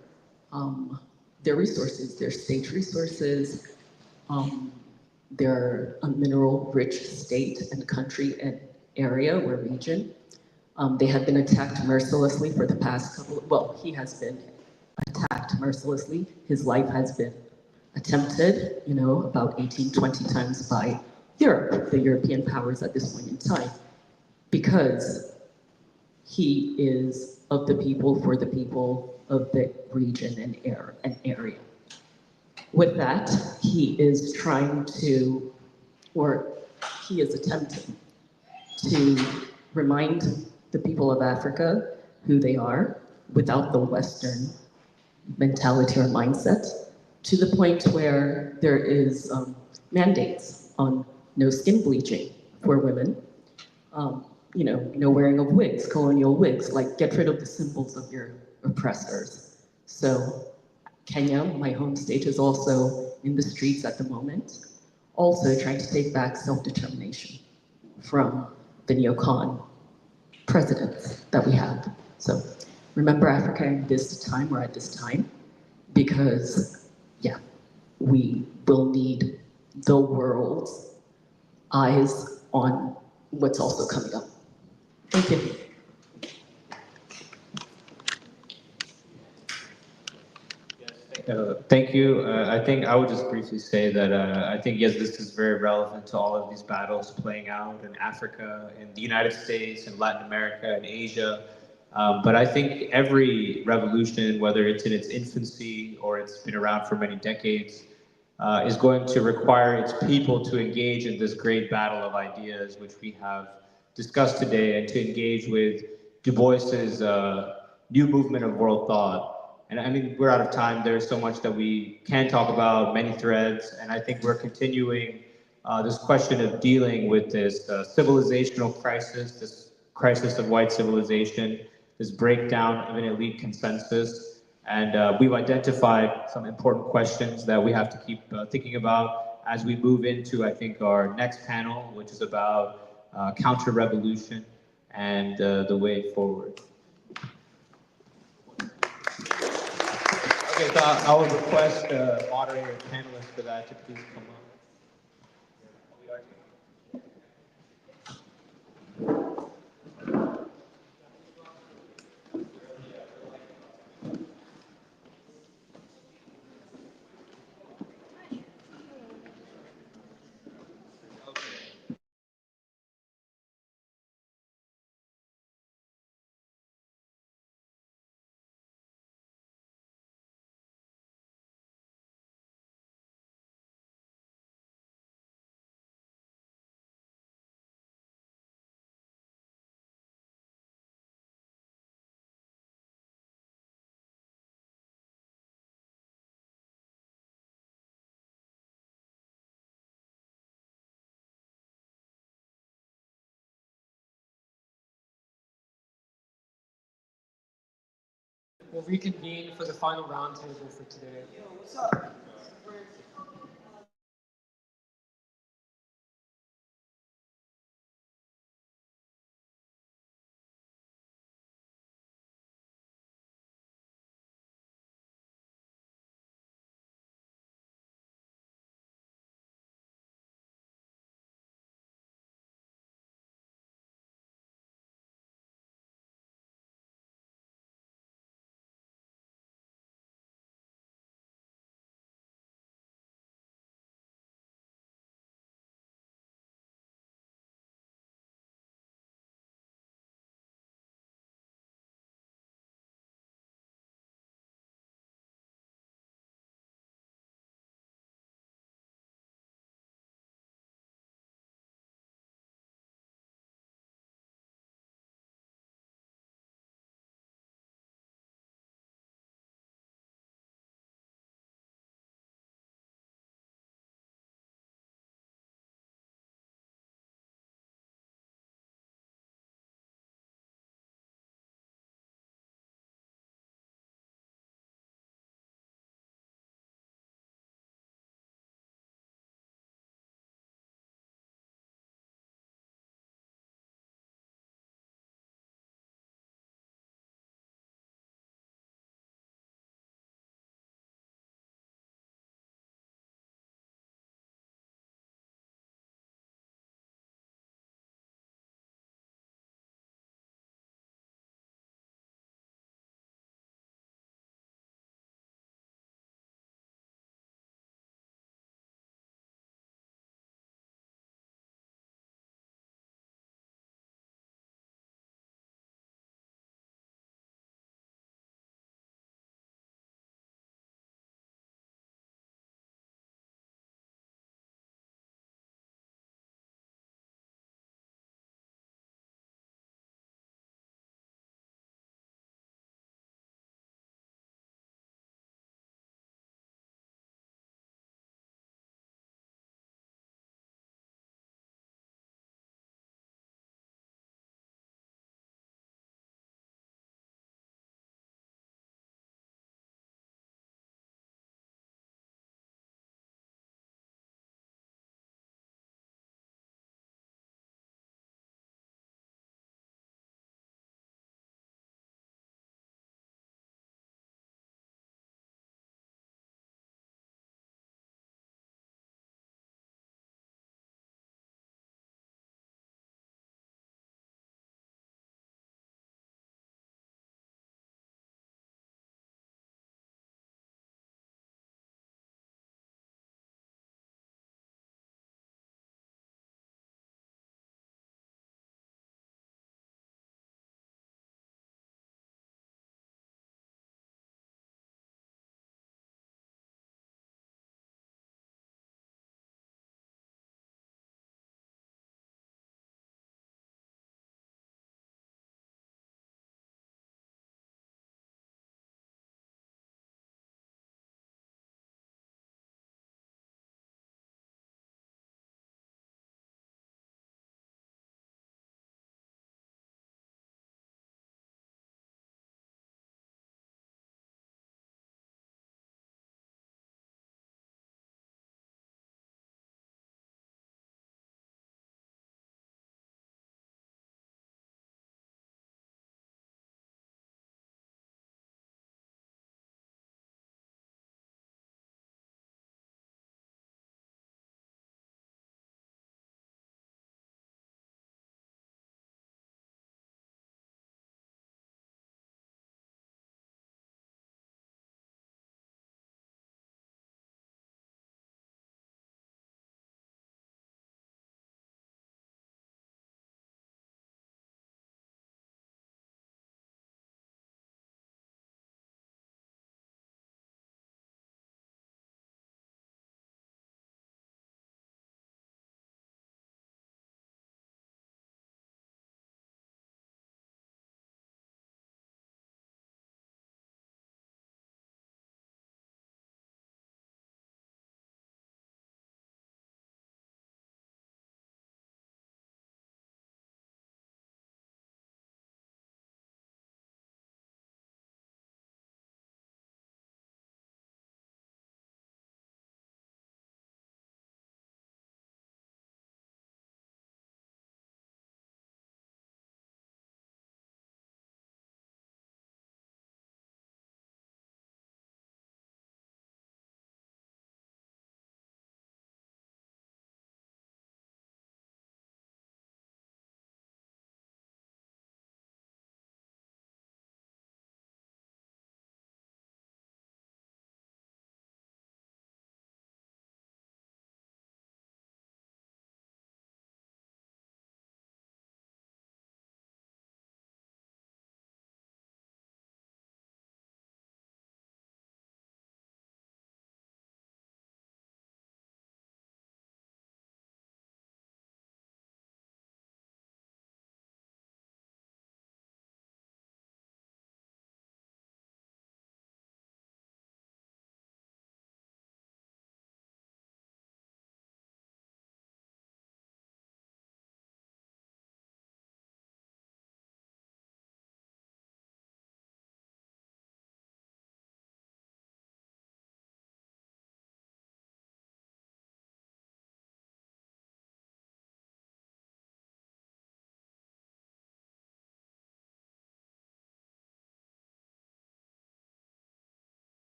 their resources, their state resources, their mineral-rich state and country and area or region. They have been attacked mercilessly for the past he has been attacked mercilessly. His life has been attempted, about 18, 20 times by Europe, the European powers at this point in time, because he is of the people, for the people of the region and area. With that, he is trying to, or he is attempting to remind the people of Africa who they are without the Western mentality or mindset, to the point where there is mandates on no skin bleaching for women, no wearing of wigs, colonial wigs, like get rid of the symbols of your oppressors. So Kenya, my home state, is also in the streets at the moment, also trying to take back self-determination from the neocon presidents that we have. So remember Africa in this time or at this time, because we will need the world's eyes on what's also coming up. Thank you. Thank you. I think I would just briefly say that I think, yes, this is very relevant to all of these battles playing out in Africa, in the United States, in Latin America, in Asia. But I think every revolution, whether it's in its infancy or it's been around for many decades, is going to require its people to engage in this great battle of ideas, which we have discussed today, and to engage with Du Bois's new movement of world thought. And I mean, we're out of time. There's so much that we can talk about, many threads, and I think we're continuing this question of dealing with this civilizational crisis, this crisis of white civilization, this breakdown of an elite consensus. And we've identified some important questions that we have to keep thinking about as we move into, I think, our next panel, which is about counter-revolution and the way forward. Okay, so I will request moderator and panelists for that to please come up. we'll reconvene for the final roundtable for today. What's up?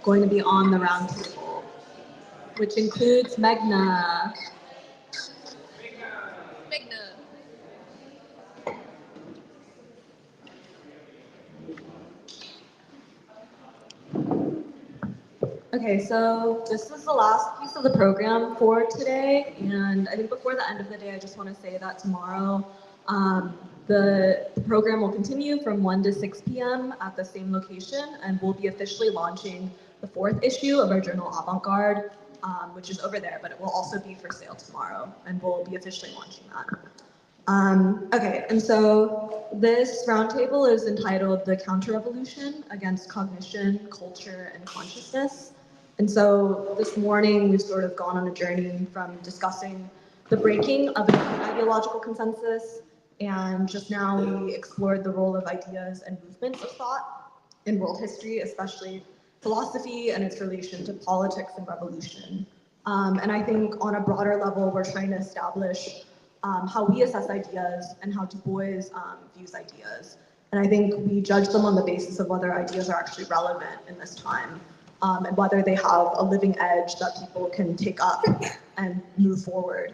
going to be on the roundtable, which includes Meghna. Okay, so this is the last piece of the program for today, and I think before the end of the day, I just want to say that tomorrow the program will continue from 1 to 6 p.m. at the same location, and we'll be officially launching the 4th issue of our journal Avant-Garde, which is over there, but it will also be for sale tomorrow, and we'll be officially launching that. Okay, and so this roundtable is entitled The Counter-Revolution Against Cognition, Culture, and Consciousness. And so this morning, we've sort of gone on a journey from discussing the breaking of an ideological consensus, and just now we explored the role of ideas and movements of thought in world history, especially philosophy and its relation to politics and revolution. And I think on a broader level, we're trying to establish how we assess ideas and how Du Bois views ideas. And I think we judge them on the basis of whether ideas are actually relevant in this time, and whether they have a living edge that people can take up and move forward.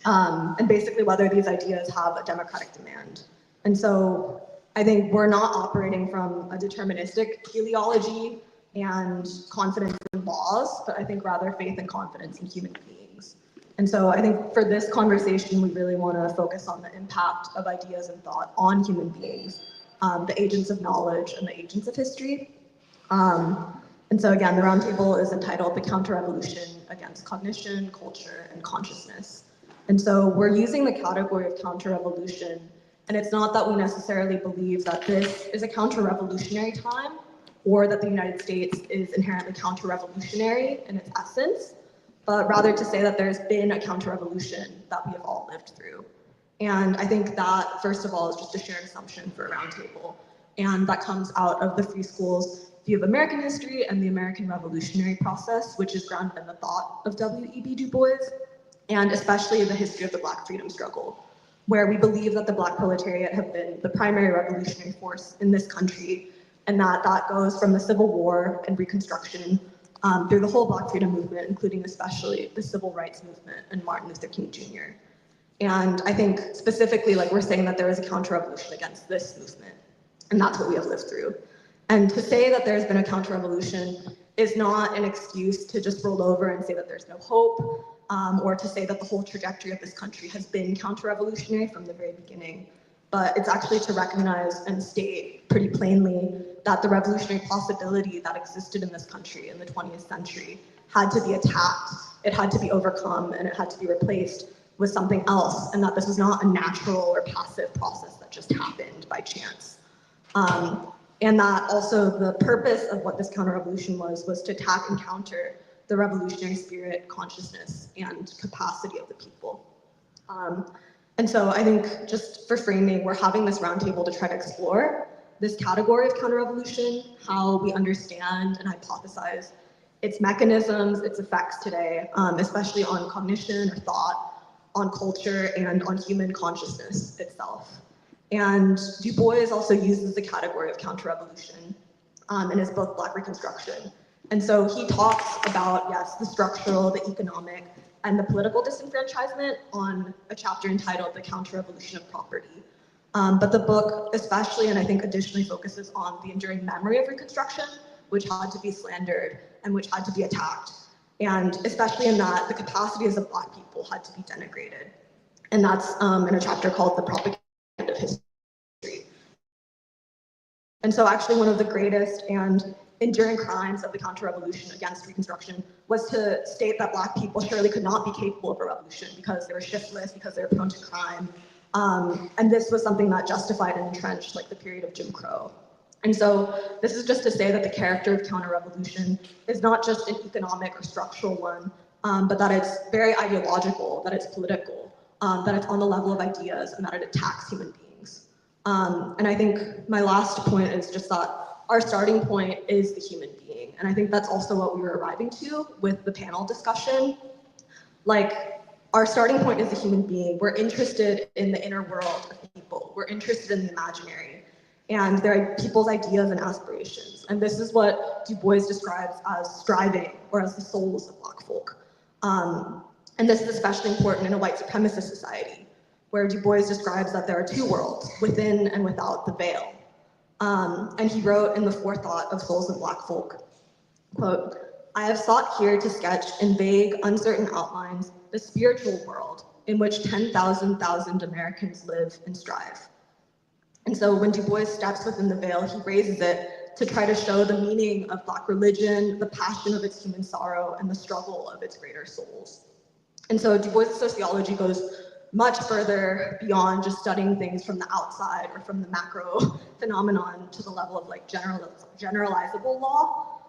And basically whether these ideas have a democratic demand. And so I think we're not operating from a deterministic teleology and confidence in laws, but I think rather faith and confidence in human beings. And so I think for this conversation, we really want to focus on the impact of ideas and thought on human beings, the agents of knowledge and the agents of history. And so again, the roundtable is entitled The Counter-Revolution Against Cognition, Culture, and Consciousness. And so we're using the category of counter-revolution, and it's not that we necessarily believe that this is a counter-revolutionary time, or that the United States is inherently counter-revolutionary in its essence, but rather to say that there's been a counter-revolution that we have all lived through. And I think that, first of all, is just a shared assumption for a roundtable, and that comes out of the Free School's view of American history and the American revolutionary process, which is grounded in the thought of W.E.B. Du Bois, and especially the history of the Black freedom struggle, where we believe that the Black proletariat have been the primary revolutionary force in this country, and that goes from the Civil War and Reconstruction through the whole Black freedom movement, including especially the Civil Rights Movement and Martin Luther King Jr. And I think specifically, like, we're saying that there is a counter-revolution against this movement, and that's what we have lived through. And to say that there's been a counter-revolution is not an excuse to just roll over and say that there's no hope, or to say that the whole trajectory of this country has been counter-revolutionary from the very beginning. But it's actually to recognize and state pretty plainly that the revolutionary possibility that existed in this country in the 20th century had to be attacked, it had to be overcome, and it had to be replaced with something else, and that this was not a natural or passive process that just happened by chance. And that also the purpose of what this counter-revolution was to attack and counter the revolutionary spirit, consciousness, and capacity of the people. And so I think, just for framing, we're having this roundtable to try to explore this category of counter-revolution, how we understand and hypothesize its mechanisms, its effects today, especially on cognition or thought, on culture, and on human consciousness itself. And Du Bois also uses the category of counter-revolution in his book, Black Reconstruction. And so he talks about, yes, the structural, the economic, and the political disenfranchisement on a chapter entitled The Counter-Revolution of Property. But the book especially, and I think additionally, focuses on the enduring memory of Reconstruction, which had to be slandered and which had to be attacked. And especially in that, the capacities of Black people had to be denigrated. And that's in a chapter called The Propaganda of History. And so actually one of the greatest and enduring crimes of the counter-revolution against Reconstruction was to state that Black people surely could not be capable of a revolution because they were shiftless, because they were prone to crime. And this was something that justified and entrenched like the period of Jim Crow. And so this is just to say that the character of counter-revolution is not just an economic or structural one, but that it's very ideological, that it's political, that it's on the level of ideas, and that it attacks human beings. And I think my last point is just that our starting point is the human being. And I think that's also what we were arriving to with the panel discussion. Like, our starting point is the human being. We're interested in the inner world of people. We're interested in the imaginary. and their people's ideas and aspirations. And this is what Du Bois describes as striving, or as the souls of Black folk. And this is especially important in a white supremacist society, where Du Bois describes that there are two worlds, within and without the veil. And he wrote in the forethought of Souls of Black Folk, quote, "I have sought here to sketch in vague, uncertain outlines the spiritual world in which 10,000 Americans live and strive." And so when Du Bois steps within the veil, he raises it to try to show the meaning of Black religion, the passion of its human sorrow, and the struggle of its greater souls. And so Du Bois' sociology goes much further beyond just studying things from the outside or from the macro phenomenon to the level of like generalizable law.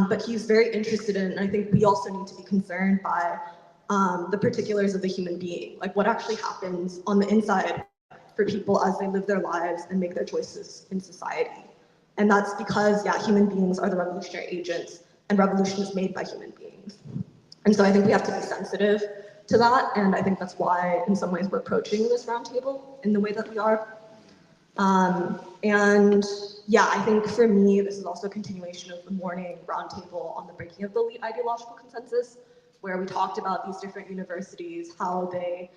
But he's very interested in, and I think we also need to be concerned by the particulars of the human being, like what actually happens on the inside for people as they live their lives and make their choices in society. And that's because, yeah, human beings are the revolutionary agents, and revolution is made by human beings. And so I think we have to be sensitive to that, and I think that's why, in some ways, we're approaching this roundtable in the way that we are. And yeah, I think for me, this is also a continuation of the morning roundtable on the breaking of the ideological consensus, where we talked about these different universities, how they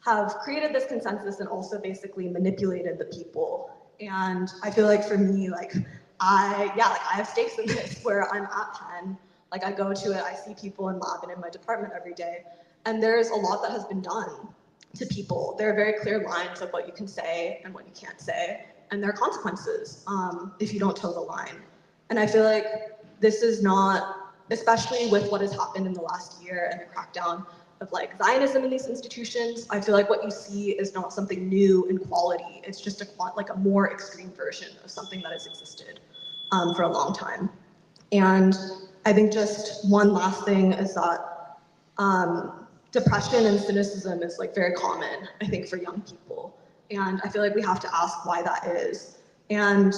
have created this consensus and also basically manipulated the people. And I feel like for me, like I have stakes in this, where I'm at Penn, like I go to it, I see people in lab and in my department every day, and there's a lot that has been done to people. There are very clear lines of what you can say and what you can't say, and there are consequences if you don't toe the line. And I feel like this is not, especially with what has happened in the last year and the crackdown of like Zionism in these institutions, I feel like what you see is not something new in quality. It's just a more extreme version of something that has existed for a long time. And I think just one last thing is that depression and cynicism is like very common, I think, for young people. And I feel like we have to ask why that is. And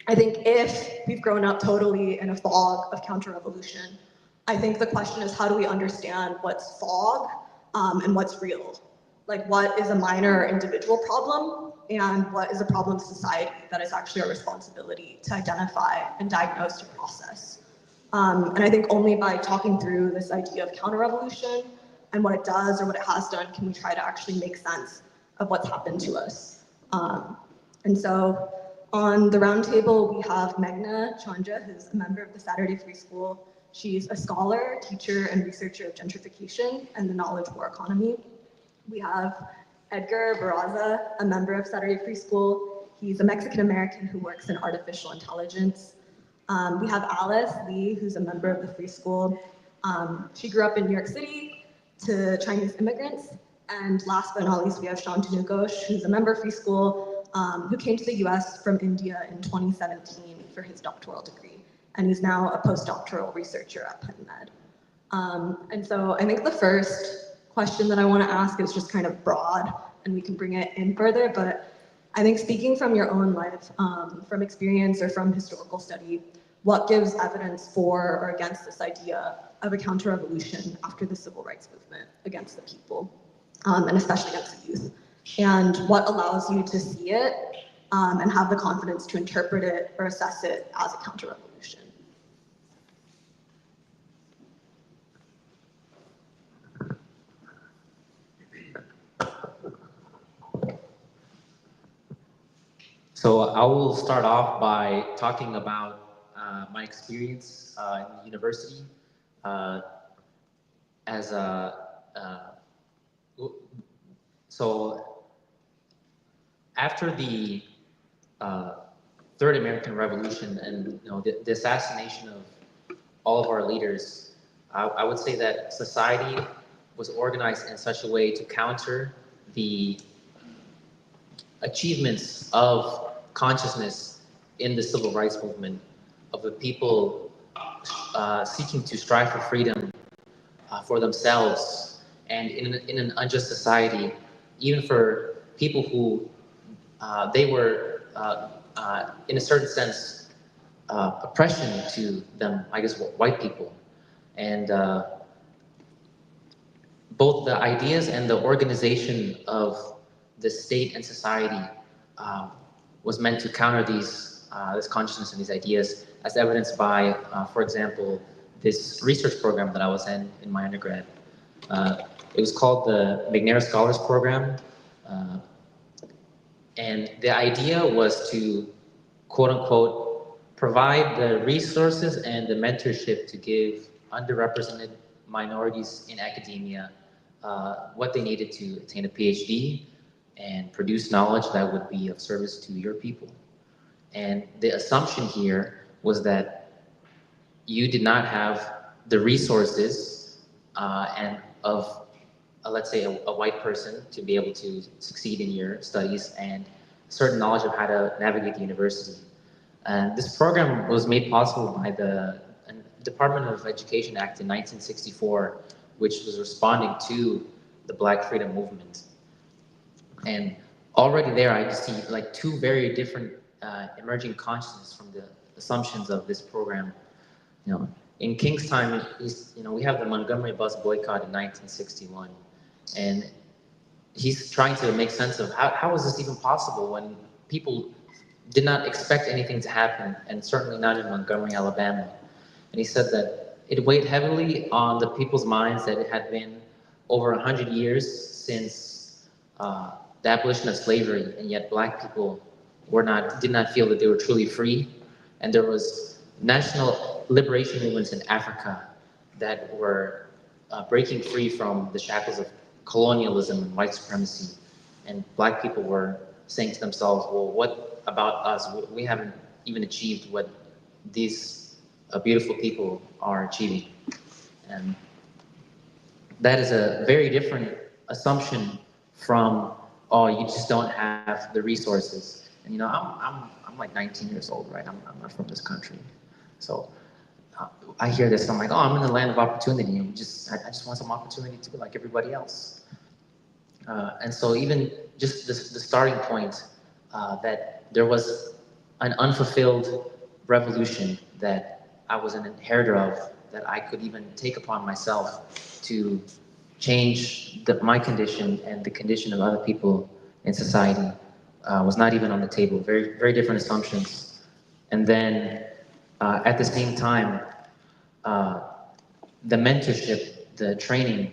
I think if we've grown up totally in a fog of counter-revolution, I think the question is, how do we understand what's fog and what's real? Like, what is a minor individual problem and what is a problem of society that is actually our responsibility to identify and diagnose and process? And I think only by talking through this idea of counter-revolution and what it does or what it has done can we try to actually make sense of what's happened to us. And so on the roundtable, we have Meghna Chandra, who's a member of the Saturday Free School. She's a scholar, teacher, and researcher of gentrification and the knowledge war economy. We have Edgar Barraza, a member of Saturday Free School. He's a Mexican-American who works in artificial intelligence. We have Alice Lee, who's a member of the Free School. She grew up in New York City to Chinese immigrants. And last but not least, we have Shantanu Ghosh, who's a member of Free School, who came to the US from India in 2017 for his doctoral degree. And he's now a postdoctoral researcher at Penn Med. And so I think the first question that I want to ask is just kind of broad, and we can bring it in further, but I think speaking from your own life, from experience or from historical study, what gives evidence for or against this idea of a counter-revolution after the civil rights movement against the people, and especially against the youth? And what allows you to see it and have the confidence to interpret it or assess it as a counter-revolution? So I will start off by talking about my experience in the university so after the Third American Revolution and the assassination of all of our leaders, I would say that society was organized in such a way to counter the achievements of consciousness in the civil rights movement, of the people seeking to strive for freedom for themselves, and in an unjust society, even for people who they were, in a certain sense, oppression to them, I guess, white people. And both the ideas and the organization of the state and society was meant to counter this consciousness and these ideas, as evidenced by, for example, this research program that I was in my undergrad. It was called the McNair Scholars Program. And the idea was to, quote unquote, provide the resources and the mentorship to give underrepresented minorities in academia what they needed to attain a PhD and produce knowledge that would be of service to your people. And the assumption here was that you did not have the resources and of let's say a white person to be able to succeed in your studies and certain knowledge of how to navigate the university. And this program was made possible by the Department of Education Act in 1964, which was responding to the Black Freedom Movement. And already there, I see like two very different emerging consciousness from the assumptions of this program. You know, in King's time, we have the Montgomery bus boycott in 1961. And he's trying to make sense of how is this even possible when people did not expect anything to happen, and certainly not in Montgomery, Alabama. And he said that it weighed heavily on the people's minds that it had been over 100 years since the abolition of slavery, and yet Black people did not feel that they were truly free. And there was national liberation movements in Africa that were breaking free from the shackles of colonialism and white supremacy. And Black people were saying to themselves, well, what about us? We haven't even achieved what these beautiful people are achieving. And that is a very different assumption from, oh, you just don't have the resources. And I'm like 19 years old, right? I'm not from this country. So I hear this and I'm like, oh, I'm in the land of opportunity, and I just want some opportunity to be like everybody else. And so even just the starting point that there was an unfulfilled revolution that I was an inheritor of, that I could even take upon myself to change my condition and the condition of other people in society was not even on the table. Very, very different assumptions. And then at the same time, the mentorship, the training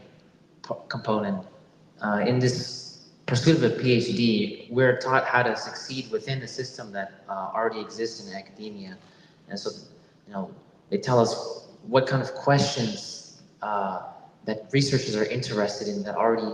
component, in this pursuit of a PhD, we're taught how to succeed within the system that already exists in academia. And so, they tell us what kind of questions that researchers are interested in that already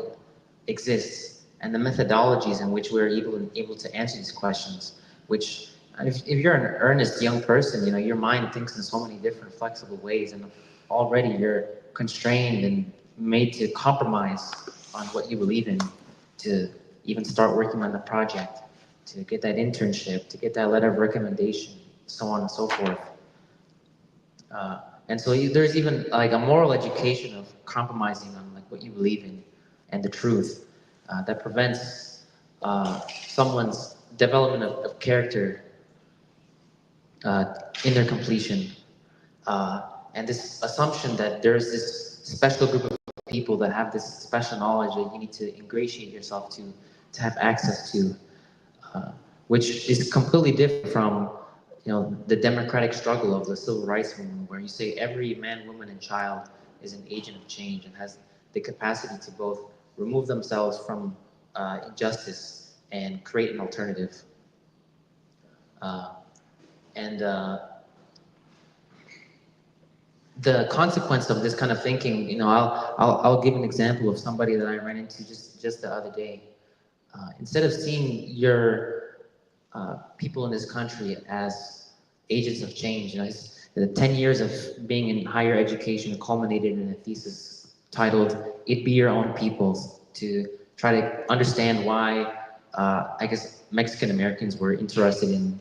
exist, and the methodologies in which we're able to answer these questions, which if you're an earnest young person, your mind thinks in so many different flexible ways, and already you're constrained and made to compromise on what you believe in, to even start working on the project, to get that internship, to get that letter of recommendation, so on and so forth. And so there's even like a moral education of compromising on like what you believe in and the truth that prevents someone's development of character in their completion. And this assumption that there's this special group of people that have this special knowledge that you need to ingratiate yourself to have access to, which is completely different from the democratic struggle of the civil rights movement, where you say every man, woman, and child is an agent of change and has the capacity to both remove themselves from injustice and create an alternative. The consequence of this kind of thinking, I'll give an example of somebody that I ran into just the other day. Instead of seeing your people in this country as agents of change, the 10 years of being in higher education culminated in a thesis titled "It Be Your Own Peoples," to try to understand why Mexican Americans were interested in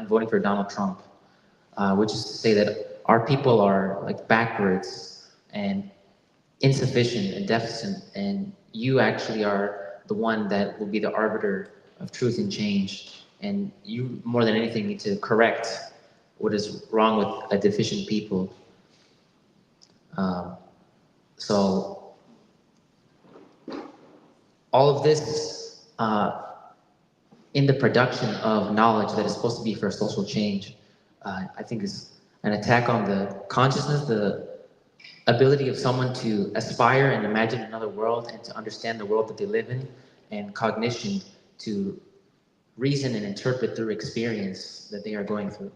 voting for Donald Trump, which is to say that our people are like backwards and insufficient and deficient, and you actually are the one that will be the arbiter of truth and change, and you more than anything need to correct what is wrong with a deficient people. So all of this in the production of knowledge that is supposed to be for social change, I think is an attack on the consciousness, the ability of someone to aspire and imagine another world and to understand the world that they live in, and cognition to reason and interpret through experience that they are going through.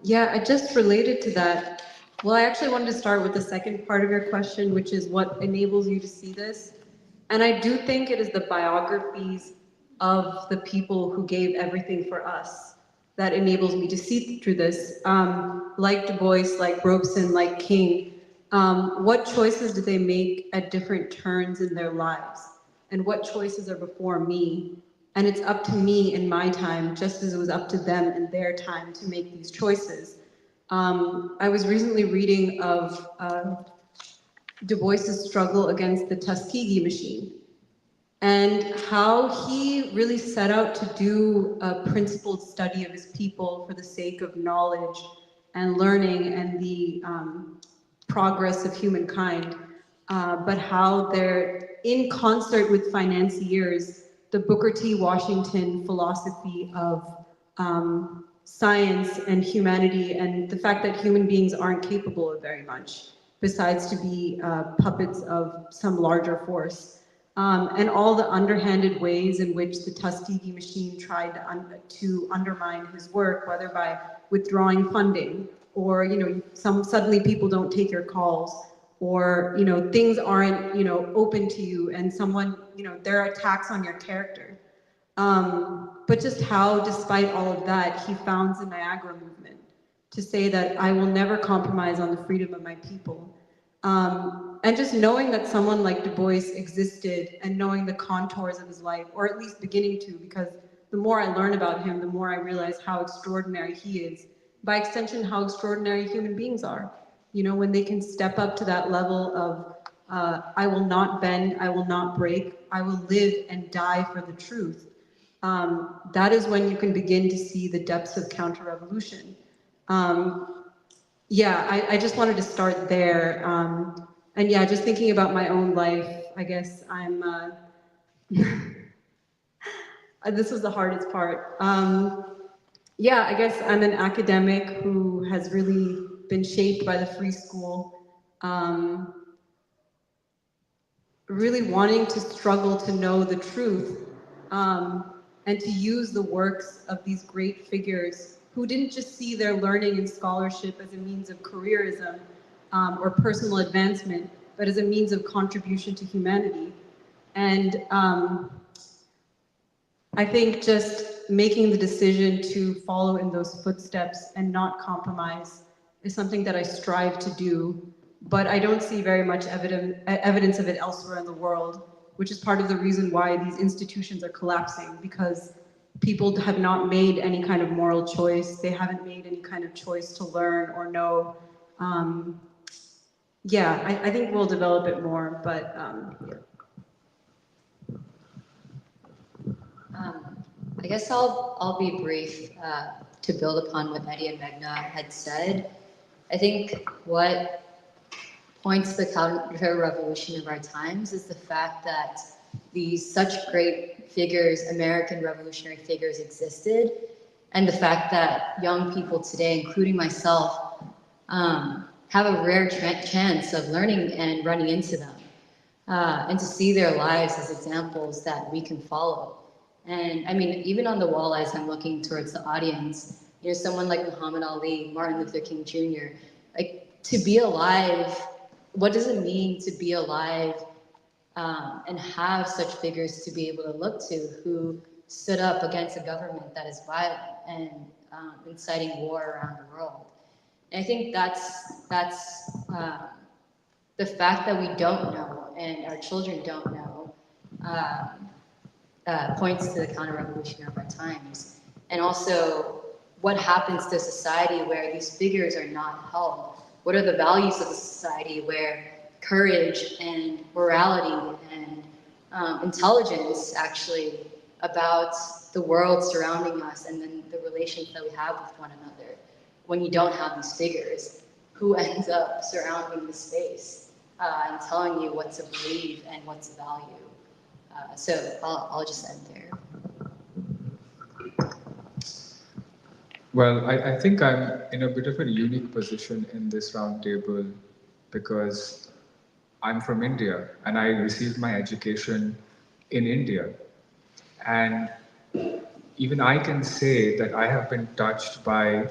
Yeah, I just related to that. Well, I actually wanted to start with the second part of your question, which is what enables you to see this. And I do think it is the biographies of the people who gave everything for us that enables me to see through this. Like Du Bois, like Robeson, like King, what choices did they make at different turns in their lives? And what choices are before me? And it's up to me in my time, just as it was up to them in their time to make these choices. I was recently reading of Du Bois's struggle against the Tuskegee machine and how he really set out to do a principled study of his people for the sake of knowledge and learning and the progress of humankind, but how they're in concert with financiers, the Booker T. Washington philosophy of science and humanity and the fact that human beings aren't capable of very much besides to be puppets of some larger force. And all the underhanded ways in which the Tuskegee machine tried to undermine his work, whether by withdrawing funding or, suddenly people don't take your calls or, things aren't, open to you and someone, there are attacks on your character. But just how, despite all of that, he founds the Niagara movement to say that I will never compromise on the freedom of my people. And just knowing that someone like Du Bois existed and knowing the contours of his life, or at least beginning to, because the more I learn about him, the more I realize how extraordinary he is. By extension, how extraordinary human beings are. When they can step up to that level of, I will not bend, I will not break, I will live and die for the truth. That is when you can begin to see the depths of counter-revolution. Yeah, I just wanted to start there. And yeah, just thinking about my own life, I guess I'm, this was the hardest part. Yeah, I guess I'm an academic who has really been shaped by the free school, really wanting to struggle to know the truth, and to use the works of these great figures who didn't just see their learning and scholarship as a means of careerism or personal advancement, but as a means of contribution to humanity. And I think just making the decision to follow in those footsteps and not compromise is something that I strive to do, but I don't see very much evidence of it elsewhere in the world, which is part of the reason why these institutions are collapsing, because people have not made any kind of moral choice. They haven't made any kind of choice to learn or know. Yeah, I think we'll develop it more, but yeah. I guess I'll be brief to build upon what Eddie and Meghna had said. I think what points to the counter-revolution of our times is the fact that these such great figures, American revolutionary figures, existed, and the fact that young people today, including myself, have a rare chance of learning and running into them, and to see their lives as examples that we can follow. And I mean, even on the wall, as I'm looking towards the audience, someone like Muhammad Ali, Martin Luther King Jr., like, to be alive, what does it mean to be alive and have such figures to be able to look to who stood up against a government that is violent and inciting war around the world? And I think that's the fact that we don't know and our children don't know points to the counter-revolution of our times. And also, what happens to society where these figures are not held? What are the values of the society where courage and morality and intelligence actually about the world surrounding us and then the relations that we have with one another? When you don't have these figures, who ends up surrounding the space? and telling you what to believe and what to value. So I'll just end there. Well, I think I'm in a bit of a unique position in this roundtable because I'm from India and I received my education in India. And even I can say that I have been touched by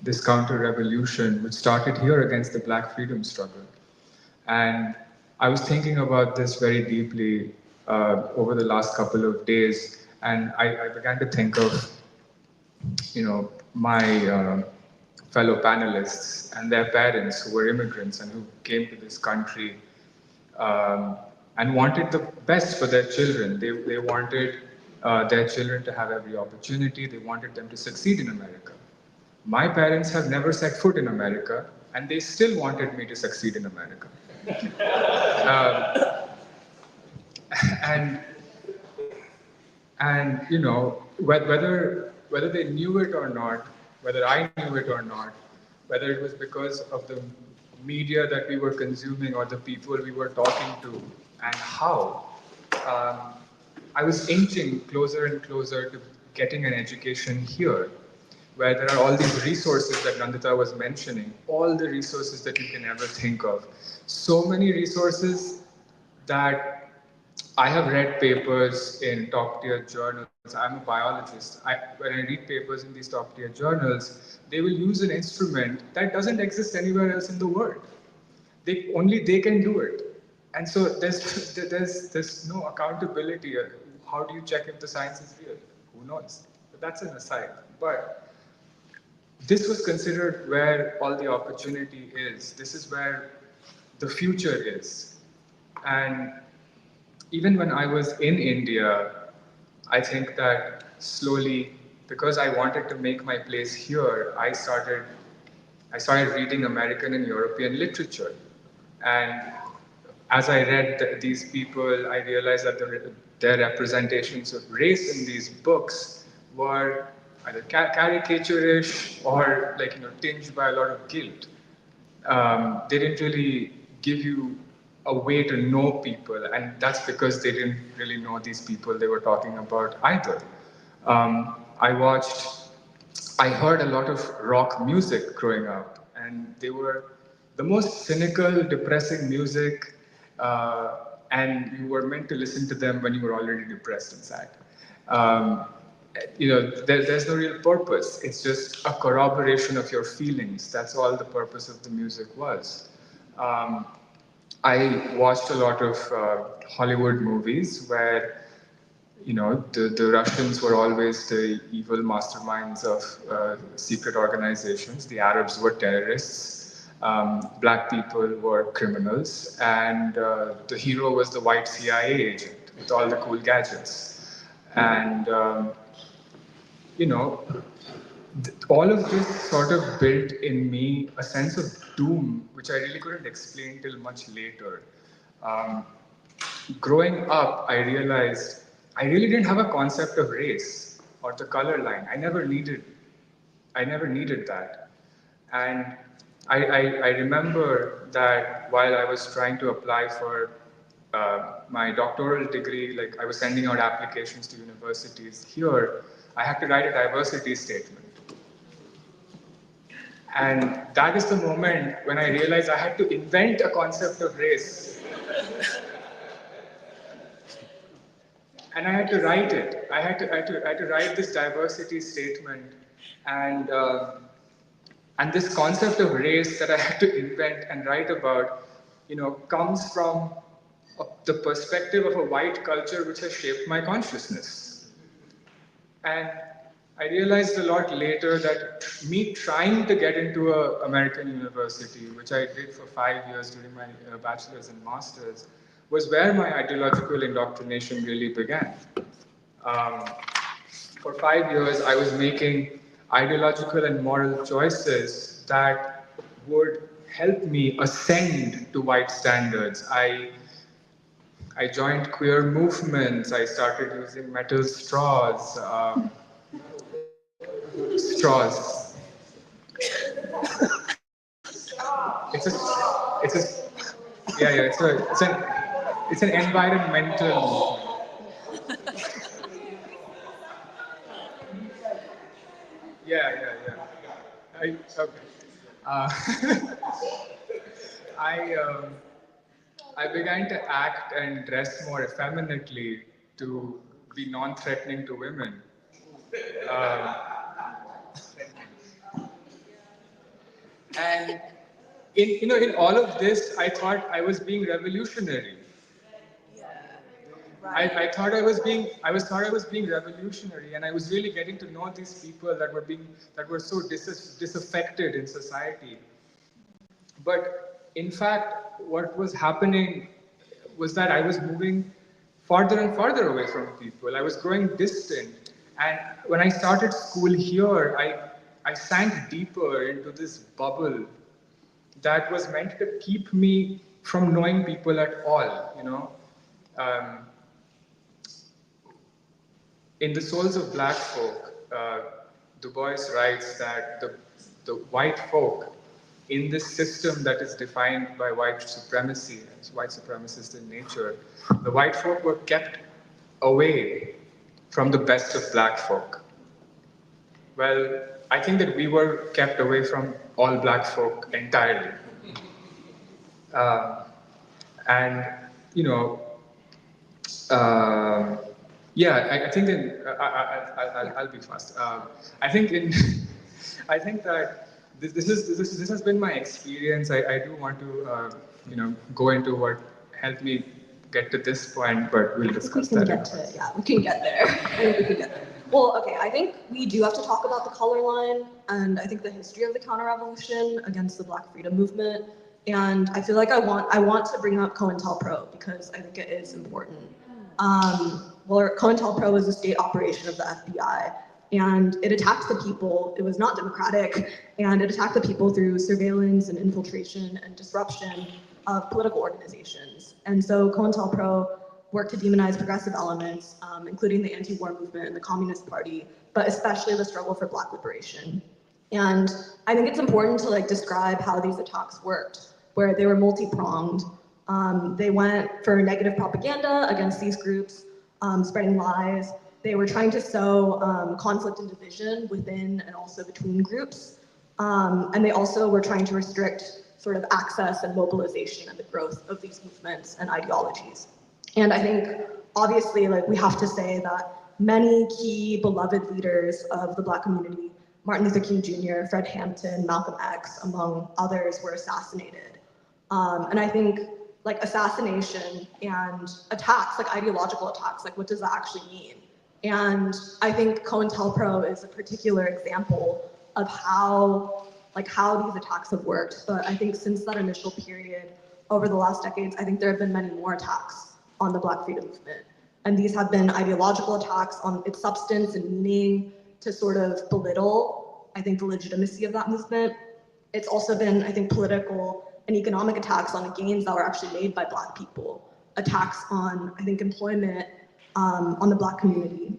this counter-revolution which started here against the Black freedom struggle. And I was thinking about this very deeply over the last couple of days, and I began to think of, my fellow panelists and their parents who were immigrants and who came to this country and wanted the best for their children. They wanted their children to have every opportunity. They wanted them to succeed in America. My parents have never set foot in America, and they still wanted me to succeed in America. And whether they knew it or not, whether I knew it or not, whether it was because of the media that we were consuming or the people we were talking to, and how, I was inching closer and closer to getting an education here, where there are all these resources that Nandita was mentioning, all the resources that you can ever think of. So many resources that I have read papers in top-tier journals. I'm a biologist. When I read papers in these top-tier journals, they will use an instrument that doesn't exist anywhere else in the world. Only they can do it. And so there's no accountability. How do you check if the science is real? Who knows? But that's an aside. But this was considered where all the opportunity is. This is where the future is. And even when I was in India, I think that slowly, because I wanted to make my place here, I started reading American and European literature. And as I read these people, I realized that their representations of race in these books were either caricaturish or tinged by a lot of guilt. They didn't really give you a way to know people, and that's because they didn't really know these people they were talking about either. I heard a lot of rock music growing up, and they were the most cynical, depressing music, and you were meant to listen to them when you were already depressed and sad. There's no real purpose. It's just a corroboration of your feelings. That's all the purpose of the music was. I watched a lot of Hollywood movies where, the Russians were always the evil masterminds of secret organizations. The Arabs were terrorists. Black people were criminals. And the hero was the white CIA agent with all the cool gadgets. And all of this sort of built in me a sense of doom, which I really couldn't explain till much later. Growing up, I realized I really didn't have a concept of race or the color line. I never needed that. And I remember that while I was trying to apply for my doctoral degree, I was sending out applications to universities here, I had to write a diversity statement. And that is the moment when I realized I had to invent a concept of race. And I had to write it. I had to write this diversity statement. And this concept of race that I had to invent and write about, comes from the perspective of a white culture which has shaped my consciousness. And I realized a lot later that me trying to get into an American university, which I did for 5 years during my bachelor's and master's, was where my ideological indoctrination really began. For 5 years, I was making ideological and moral choices that would help me ascend to white standards. I joined queer movements. I started using metal straws. It's a Yeah. It's an environmental movement. Yeah. Okay. Uh, I I began to act and dress more effeminately to be non-threatening to women. Um, and in all of this, I thought I was being revolutionary. I thought I was being revolutionary, and I was really getting to know these people that were so disaffected in society. But in fact, what was happening was that I was moving farther and farther away from people. I was growing distant. And when I started school here, I sank deeper into this bubble that was meant to keep me from knowing people at all. In The Souls of Black Folk, Du Bois writes that the white folk in this system that is defined by white supremacy, as white supremacist in nature, the white folk were kept away from the best of black folk. Well, I think that we were kept away from all black folk entirely. And, I think that I'll be fast. I think that this has been my experience. I do want to go into what helped me get to this point, but we'll discuss that. We can get there. I think we can get there. Well, okay, I think we do have to talk about the color line, and I think the history of the counter-revolution against the Black freedom movement. And I feel like I want to bring up COINTELPRO because I think it is important. COINTELPRO is a state operation of the FBI, and it attacked the people. It was not democratic, and it attacked the people through surveillance and infiltration and disruption of political organizations. And so COINTELPRO worked to demonize progressive elements, including the anti-war movement and the Communist Party, but especially the struggle for Black liberation. And I think it's important to describe how these attacks worked, where they were multi-pronged. They went for negative propaganda against these groups, spreading lies. They were trying to sow conflict and division within and also between groups. And they also were trying to restrict sort of access and mobilization and the growth of these movements and ideologies. And I think, obviously, we have to say that many key beloved leaders of the Black community, Martin Luther King Jr., Fred Hampton, Malcolm X, among others, were assassinated. And I think assassination and attacks, ideological attacks, what does that actually mean? And I think COINTELPRO is a particular example of how these attacks have worked. But I think since that initial period, over the last decades, I think there have been many more attacks on the Black freedom movement. And these have been ideological attacks on its substance and meaning to sort of belittle, I think, the legitimacy of that movement. It's also been, I think, political and economic attacks on the gains that were actually made by Black people, attacks on, I think, employment on the Black community.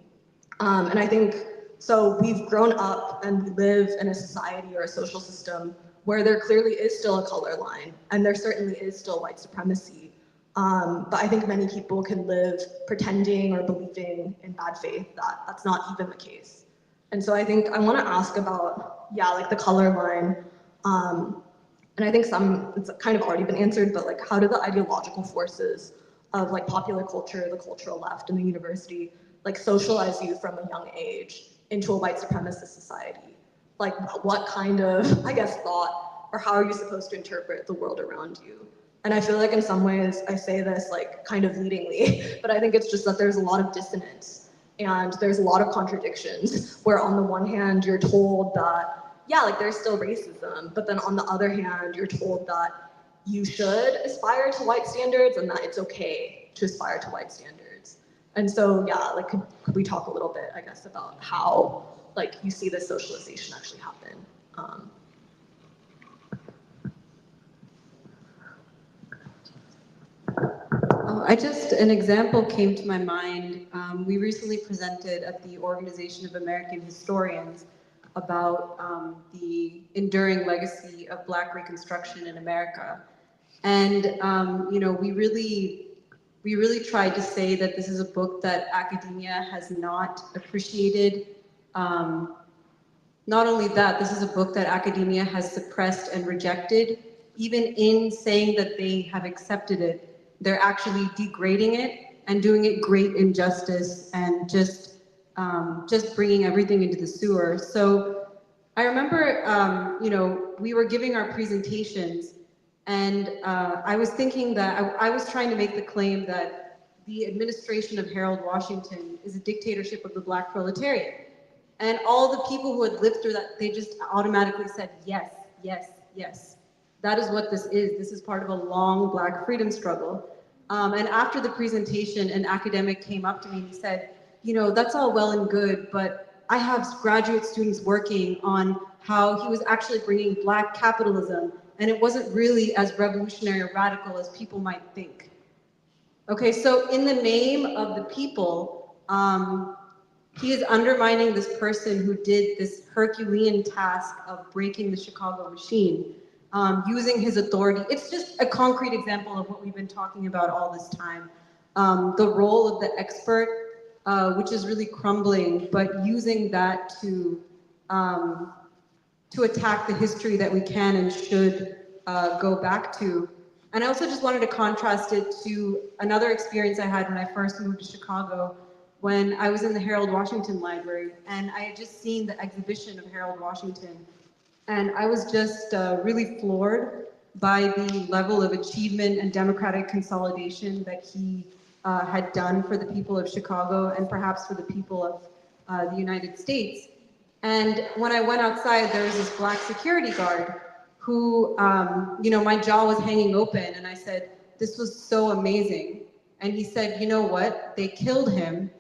And I think, so we've grown up and we live in a society or a social system where there clearly is still a color line, and there certainly is still white supremacy. But I think many people can live pretending or believing in bad faith that that's not even the case. And so I think I want to ask about, the color line. And I think it's kind of already been answered, but how do the ideological forces of popular culture, the cultural left, and the university socialize you from a young age into a white supremacist society? What kind of, thought, or how are you supposed to interpret the world around you? And I feel in some ways I say this kind of leadingly, but I think it's just that there's a lot of dissonance and there's a lot of contradictions where on the one hand you're told that, there's still racism, but then on the other hand, you're told that you should aspire to white standards and that it's okay to aspire to white standards. And so, could we talk a little bit, about how, you see this socialization actually happen? An example came to my mind. We recently presented at the Organization of American Historians about the enduring legacy of Black Reconstruction in America. And we really tried to say that this is a book that academia has not appreciated. Not only that, this is a book that academia has suppressed and rejected. Even in saying that they have accepted it, they're actually degrading it and doing it great injustice and just bringing everything into the sewer. So I remember, we were giving our presentations, and I was thinking that I was trying to make the claim that the administration of Harold Washington is a dictatorship of the Black proletariat. And all the people who had lived through that, they just automatically said, yes, yes, yes. That is what this is. This is part of a long Black freedom struggle. And after the presentation, an academic came up to me and he said, that's all well and good, but I have graduate students working on how he was actually bringing Black capitalism, and it wasn't really as revolutionary or radical as people might think. Okay, so in the name of the people, he is undermining this person who did this Herculean task of breaking the Chicago machine, using his authority. It's just a concrete example of what we've been talking about all this time. The role of the expert, which is really crumbling, but using that to attack the history that we can and should go back to. And I also just wanted to contrast it to another experience I had when I first moved to Chicago, when I was in the Harold Washington Library, and I had just seen the exhibition of Harold Washington. And I was just really floored by the level of achievement and democratic consolidation that he had done for the people of Chicago and perhaps for the people of the United States. And when I went outside, there was this Black security guard who, my jaw was hanging open, and I said, this was so amazing. And he said, you know what, they killed him.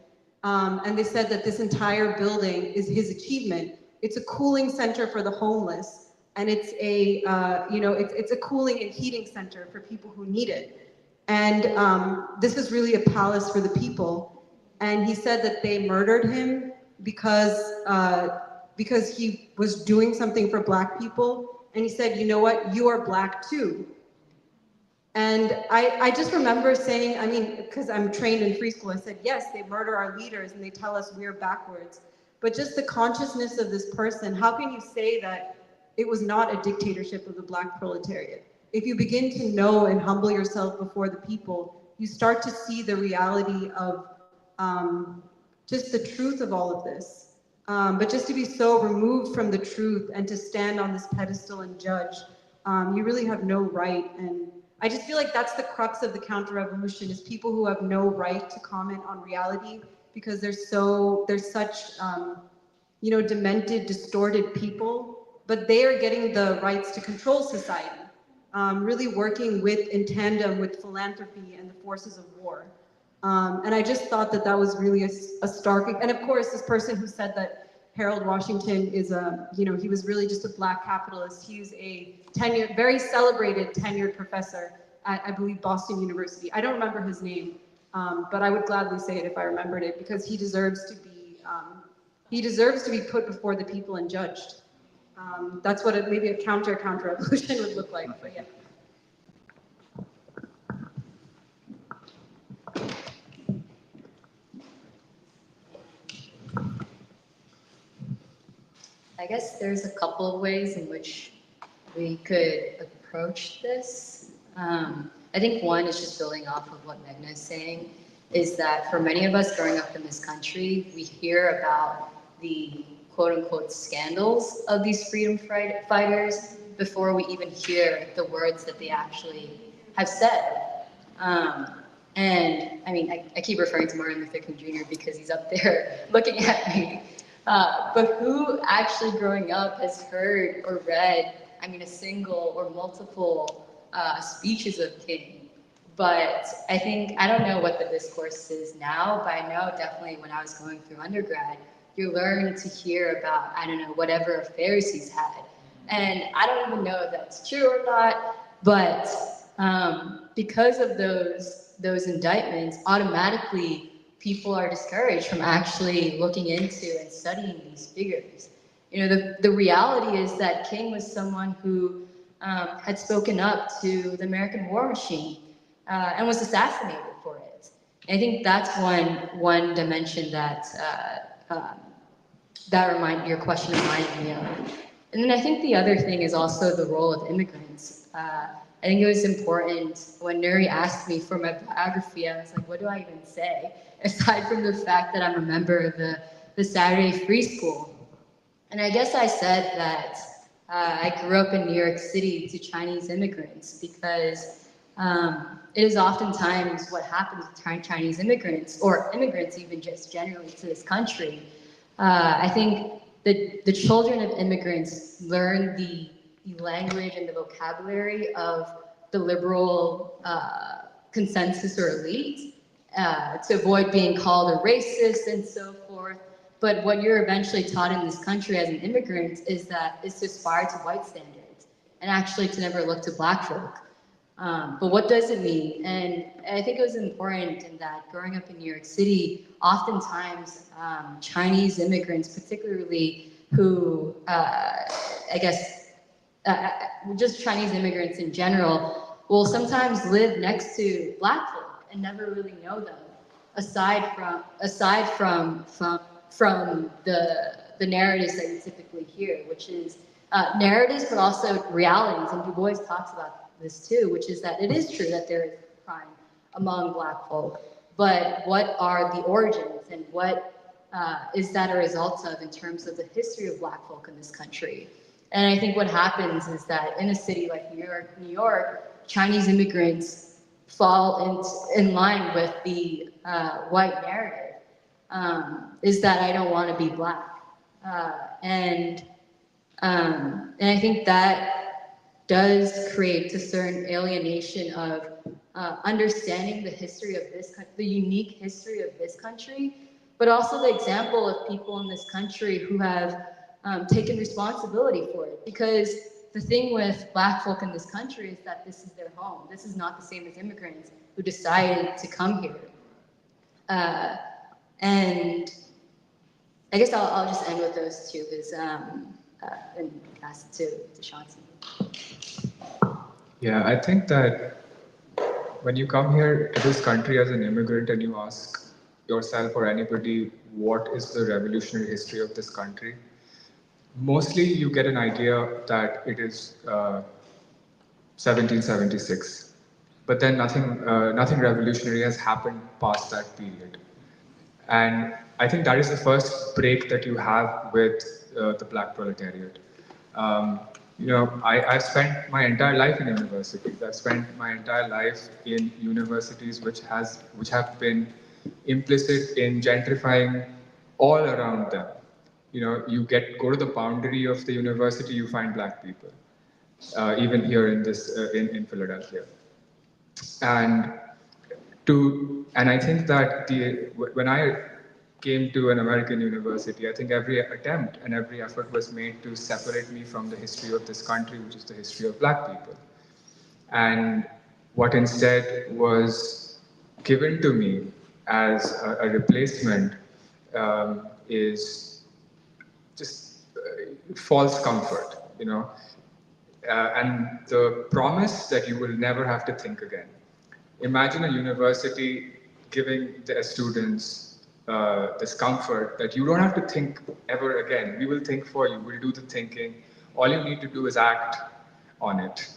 And they said that this entire building is his achievement. It's a cooling center for the homeless, and it's a, it's a cooling and heating center for people who need it. And this is really a palace for the people. And he said that they murdered him because he was doing something for Black people. And he said, you know what, you are Black too. And I just remember saying, because I'm trained in free school, I said, yes, they murder our leaders and they tell us we're backwards. But just the consciousness of this person, how can you say that it was not a dictatorship of the Black proletariat? If you begin to know and humble yourself before the people, you start to see the reality of just the truth of all of this. But just to be so removed from the truth and to stand on this pedestal and judge, you really have no right. And I just feel like that's the crux of the counter-revolution, is people who have no right to comment on reality because they're such, demented, distorted people, but they are getting the rights to control society, really working in tandem with philanthropy and the forces of war. And I just thought that that was really a stark, and of course, this person who said that Harold Washington is he was really just a Black capitalist. He was a very celebrated tenured professor at, I believe, Boston University. I don't remember his name, but I would gladly say it if I remembered it, because he deserves to be put before the people and judged. That's what maybe a counter-revolution would look like, but yeah. I guess there's a couple of ways in which we could approach this. I think one is just building off of what Meghna is saying, is that for many of us growing up in this country, we hear about the quote-unquote scandals of these freedom fighters before we even hear the words that they actually have said. And I keep referring to Martin Luther King Jr. because he's up there looking at me. But who actually growing up has heard or read, a single or multiple speeches of King? But I don't know what the discourse is now, but I know definitely when I was going through undergrad, you learn to hear about, whatever affairs he's had. And I don't even know if that's true or not, but because of those indictments, automatically people are discouraged from actually looking into and studying these figures. The reality is that King was someone who had spoken up to the American war machine and was assassinated for it. And I think that's one dimension that your question reminded me of. And then I think the other thing is also the role of immigrants. I think it was important when Nuri asked me for my biography, I was like, what do I even say? Aside from the fact that I'm a member of the Saturday Free School. And I guess I said that I grew up in New York City to Chinese immigrants because it is oftentimes what happens with Chinese immigrants, or immigrants even just generally to this country. I think the children of immigrants learn the language and the vocabulary of the liberal consensus or elite to avoid being called a racist and so forth. But what you're eventually taught in this country as an immigrant is to aspire to white standards and actually to never look to black folk. But what does it mean? And I think it was important in that growing up in New York City, oftentimes Chinese immigrants, particularly who, I guess, just Chinese immigrants in general, will sometimes live next to black folk and never really know them, aside from the narratives that you typically hear, which is narratives, but also realities. And Du Bois talks about this too, which is that it is true that there is crime among black folk, but what are the origins and what is that a result of in terms of the history of black folk in this country? And I think what happens is that in a city like New York, Chinese immigrants fall in line with the white narrative, is that I don't want to be black. And I think that does create a certain alienation of understanding the history of the unique history of this country, but also the example of people in this country who have taken responsibility for it. Because the thing with black folk in this country is that this is their home. This is not the same as immigrants who decided to come here. And I guess I'll just end with those two, and pass it to Shanti. Yeah, I think that when you come here to this country as an immigrant and you ask yourself or anybody what is the revolutionary history of this country, mostly you get an idea that it is 1776, but then nothing revolutionary has happened past that period. And I think that is the first break that you have with the black proletariat. I've spent my entire life in universities. I've spent my entire life in universities which have been implicit in gentrifying all around them. You go to the boundary of the university, you find black people, even here in Philadelphia. And I think that when I came to an American university, I think every attempt and every effort was made to separate me from the history of this country, which is the history of black people. And what instead was given to me as a replacement is just false comfort, and the promise that you will never have to think again. Imagine a university giving their students this comfort that you don't have to think ever again. We will think for you. We'll do the thinking. All you need to do is act on it,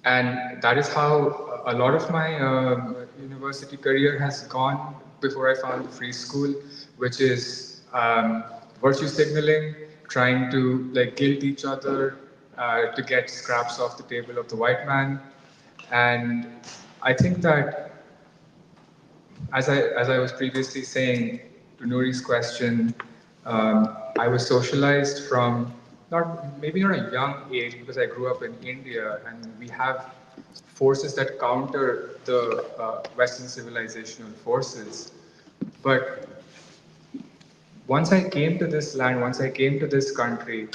and that is how a lot of my university career has gone before I found the free school, which is virtue signaling, trying to guilt each other to get scraps off the table of the white man. And I think that, as I was previously saying to Nuri's question, I was socialized from maybe not a young age, because I grew up in India, and we have forces that counter the Western civilizational forces. But once I came to this land, once I came to this country,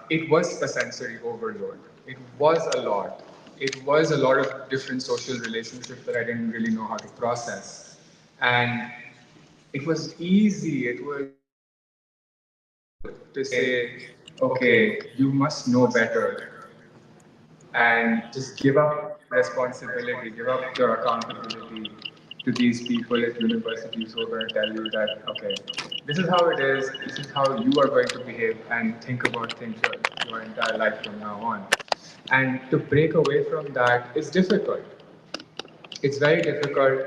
it was a sensory overload. It was a lot. It was a lot of different social relationships that I didn't really know how to process. And it was easy. It was to say, okay, you must know better, and just give up responsibility, give up your accountability to these people at universities who are going to tell you that, okay, this is how it is, this is how you are going to behave and think about things your entire life from now on. And to break away from that is difficult. It's very difficult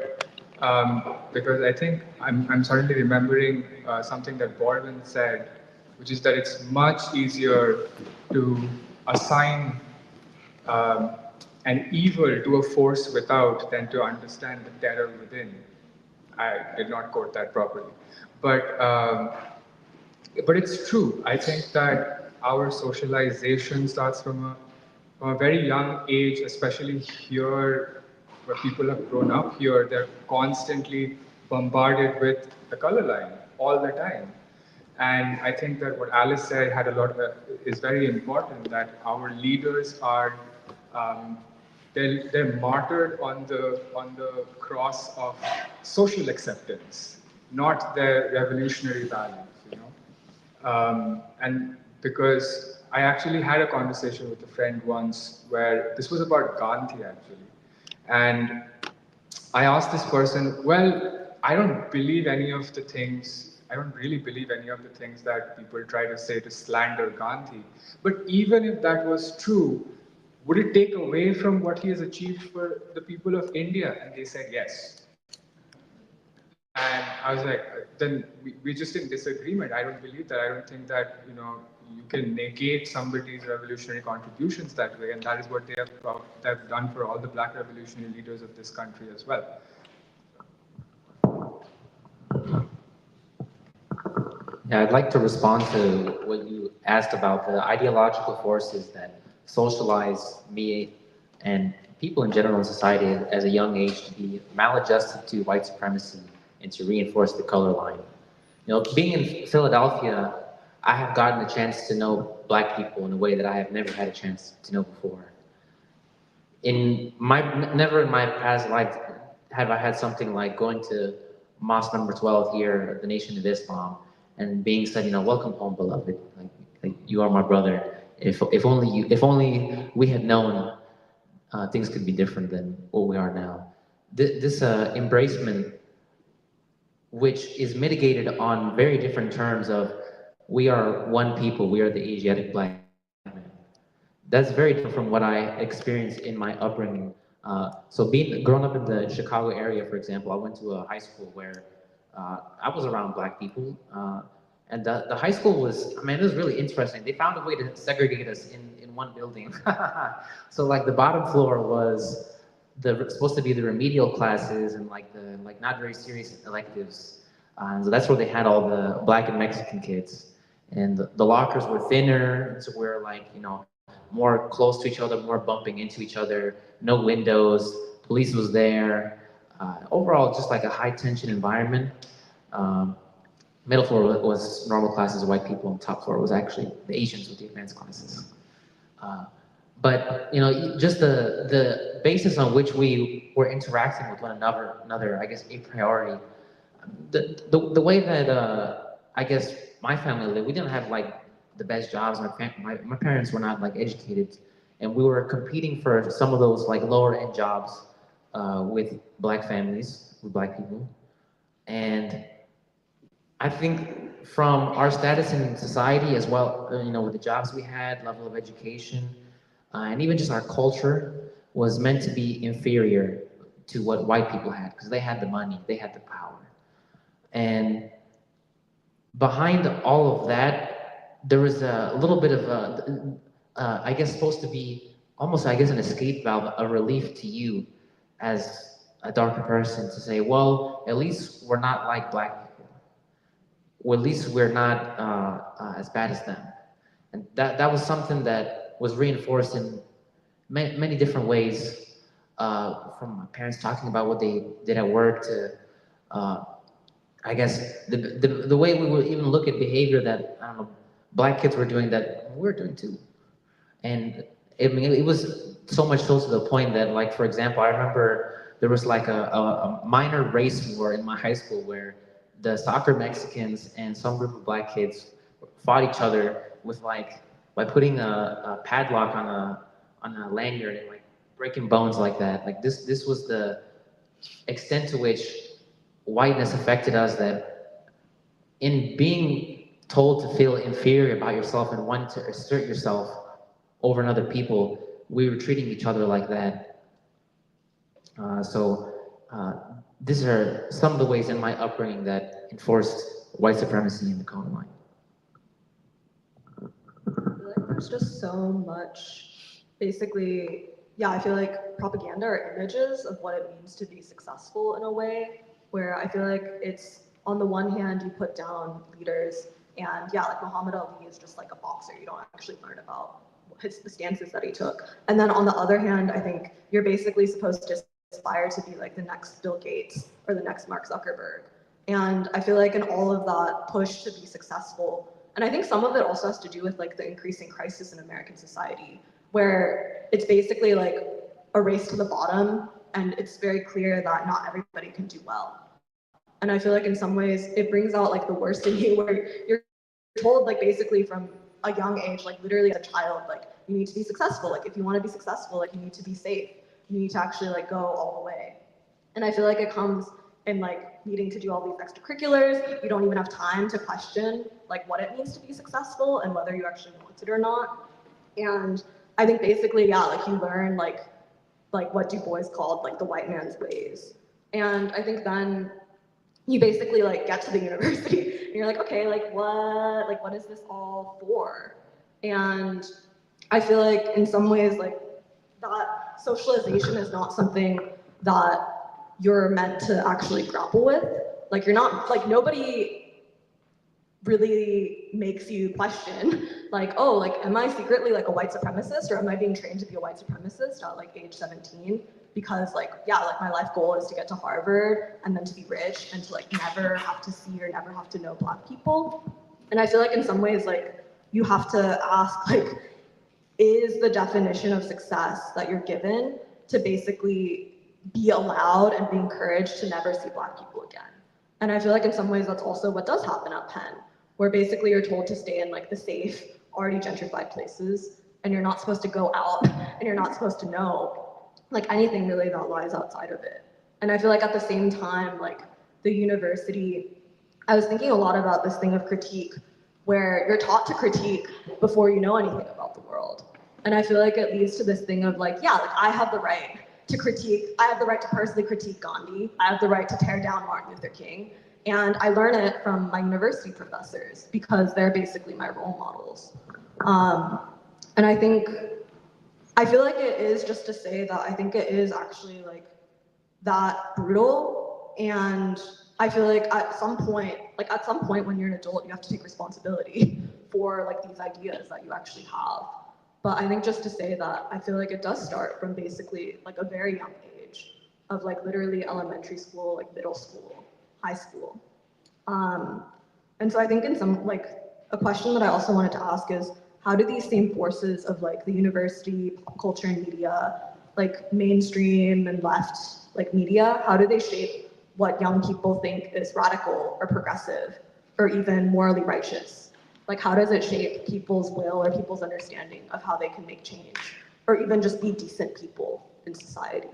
because I think I'm suddenly remembering something that Baldwin said, which is that it's much easier to assign um, an evil to a force without than to understand the terror within. I did not quote that properly, but it's true. I think that our socialization starts from a very young age, especially here where people have grown up here. They're constantly bombarded with the color line all the time. And I think that what Alice said had a lot of, is very important, that our leaders are um, they're martyred on the cross of social acceptance, not their revolutionary values, you know. And because I actually had a conversation with a friend once where this was about Gandhi actually, and I asked this person, well, I don't believe any of the things, I don't really believe any of the things that people try to say to slander Gandhi. But even if that was true, would it take away from what he has achieved for the people of India? And they said yes. And I was like, then we're just in disagreement. I don't believe that. I don't think that, you know, you can negate somebody's revolutionary contributions that way. And that is what they've done for all the black revolutionary leaders of this country as well. Yeah, I'd like to respond to what you asked about the ideological forces that socialize me and people in general in society as a young age to be maladjusted to white supremacy and to reinforce the color line. You know, being in Philadelphia, I have gotten a chance to know black people in a way that I have never had a chance to know before. Never in my past life have I had something like going to Mosque number 12 here, the Nation of Islam, and being said, you know, welcome home, beloved. Like you are my brother. If only we had known things could be different than what we are now. This embracement, which is mitigated on very different terms of we are one people, we are the Asiatic black man. That's very different from what I experienced in my upbringing. So growing up in the Chicago area, for example, I went to a high school where I was around black people. And the high school was, I mean, it was really interesting. They found a way to segregate us in one building. So like the bottom floor was supposed to be the remedial classes and like the not very serious electives. And so that's where they had all the black and Mexican kids. And the lockers were thinner, so we're like, you know, more close to each other, more bumping into each other, no windows, police was there. Overall, just like a high tension environment. Middle floor was normal classes, white people, and top floor was actually the Asians with the advanced classes. But you know, just the basis on which we were interacting with one another, I guess, a priori. The way that I guess my family lived, we didn't have like the best jobs. My parents were not like educated, and we were competing for some of those like lower end jobs with black families, with black people, and I think from our status in society as well, you know, with the jobs we had, level of education, and even just our culture was meant to be inferior to what white people had because they had the money, they had the power. And behind all of that, there was a little bit of I guess supposed to be almost, I guess, an escape valve, a relief to you as a darker person to say, well, at least we're not like black people. Well, at least we're not as bad as them. And that was something that was reinforced in many different ways, from my parents talking about what they did at work to, I guess, the way we would even look at behavior that, I don't know, black kids were doing that we're doing too. And I mean, it was so much so to the point that, like, for example, I remember there was like a minor race war in my high school where the soccer Mexicans and some group of black kids fought each other with like by putting a padlock on a lanyard and like breaking bones like that. Like this was the extent to which whiteness affected us, that in being told to feel inferior about yourself and wanting to assert yourself over another people, we were treating each other like that. These are some of the ways in my upbringing that enforced white supremacy in the cone line. There's just so much, basically, yeah, I feel like propaganda or images of what it means to be successful in a way, where I feel like it's, on the one hand, you put down leaders, and yeah, like Muhammad Ali is just like a boxer. You don't actually learn about the stances that he took. And then on the other hand, I think you're basically supposed to aspire to be like the next Bill Gates or the next Mark Zuckerberg. And I feel like in all of that push to be successful, and I think some of it also has to do with like the increasing crisis in American society, where it's basically like a race to the bottom, and it's very clear that not everybody can do well. And I feel like in some ways it brings out like the worst in you, where you're told like basically from a young age, like literally as a child, like you need to be successful. Like if you want to be successful, like you need to be safe. You need to actually like go all the way. And I feel like it comes in like needing to do all these extracurriculars. You don't even have time to question like what it means to be successful and whether you actually want it or not. And I think basically, yeah, like you learn like what Du Bois called like the white man's ways. And I think then you basically like get to the university and you're like, okay, like what is this all for? And I feel like in some ways like that socialization is not something that you're meant to actually grapple with. Like you're not, like nobody really makes you question like, oh, like am I secretly like a white supremacist, or am I being trained to be a white supremacist at like age 17? Because like, yeah, like my life goal is to get to Harvard and then to be rich and to like never have to see or never have to know Black people. And I feel like in some ways like you have to ask like, is the definition of success that you're given to basically be allowed and be encouraged to never see Black people again? And I feel like in some ways that's also what does happen at Penn, where basically you're told to stay in like the safe, already gentrified places, and you're not supposed to go out and you're not supposed to know like anything really that lies outside of it. And I feel like at the same time, like the university, I was thinking a lot about this thing of critique, where you're taught to critique before you know anything about the world. And I feel like it leads to this thing of like, yeah, like I have the right to critique, I have the right to personally critique Gandhi, I have the right to tear down Martin Luther King, and I learn it from my university professors because they're basically my role models. And I feel like it is just to say that I think it is actually like that brutal, and I feel like at some point when you're an adult, you have to take responsibility for like these ideas that you actually have. But I think just to say that I feel like it does start from basically like a very young age of like literally elementary school, like middle school, high school. And so I think in some like a question that I also wanted to ask is, how do these same forces of like the university, pop culture and media, like mainstream and left like media, how do they shape what young people think is radical or progressive or even morally righteous? Like how does it shape people's will or people's understanding of how they can make change or even just be decent people in society?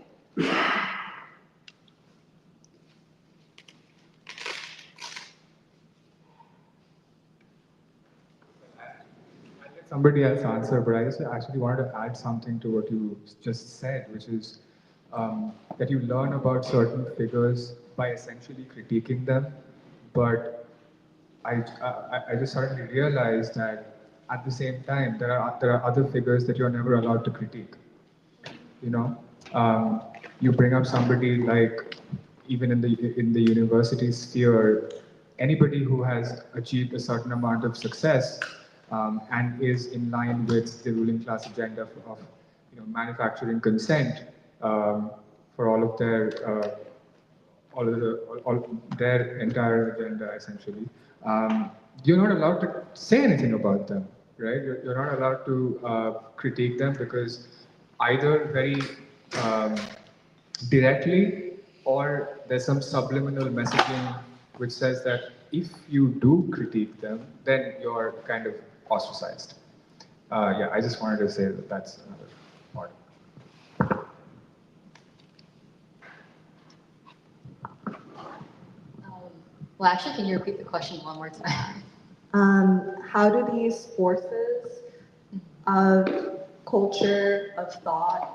Somebody else answer, but I just actually wanted to add something to what you just said, which is that you learn about certain figures by essentially critiquing them. But I just suddenly realized that at the same time there are other figures that you're never allowed to critique. You know, you bring up somebody like, even in the university sphere, anybody who has achieved a certain amount of success and is in line with the ruling class agenda of manufacturing consent for all of their entire agenda, essentially. You're not allowed to say anything about them, right? You're not allowed to critique them because either very directly, or there's some subliminal messaging which says that if you do critique them, then you're kind of ostracized. Yeah, I just wanted to say that that's another part. Well, actually, can you repeat the question one more time? How do these forces of culture, of thought,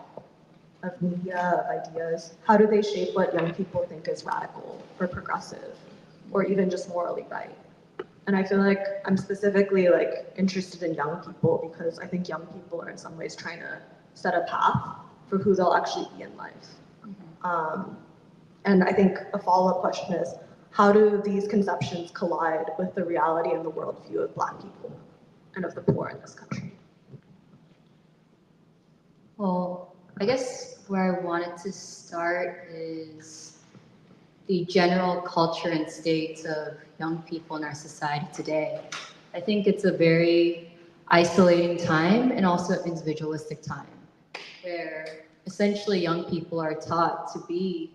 of media, of ideas, how do they shape what young people think is radical or progressive or even just morally right? And I feel like I'm specifically like interested in young people because I think young people are in some ways trying to set a path for who they'll actually be in life. And I think a follow-up question is, how do these conceptions collide with the reality and the worldview of Black people and of the poor in this country? Well, I guess where I wanted to start is the general culture and state of young people in our society today. I think it's a very isolating time and also individualistic time, where essentially young people are taught to be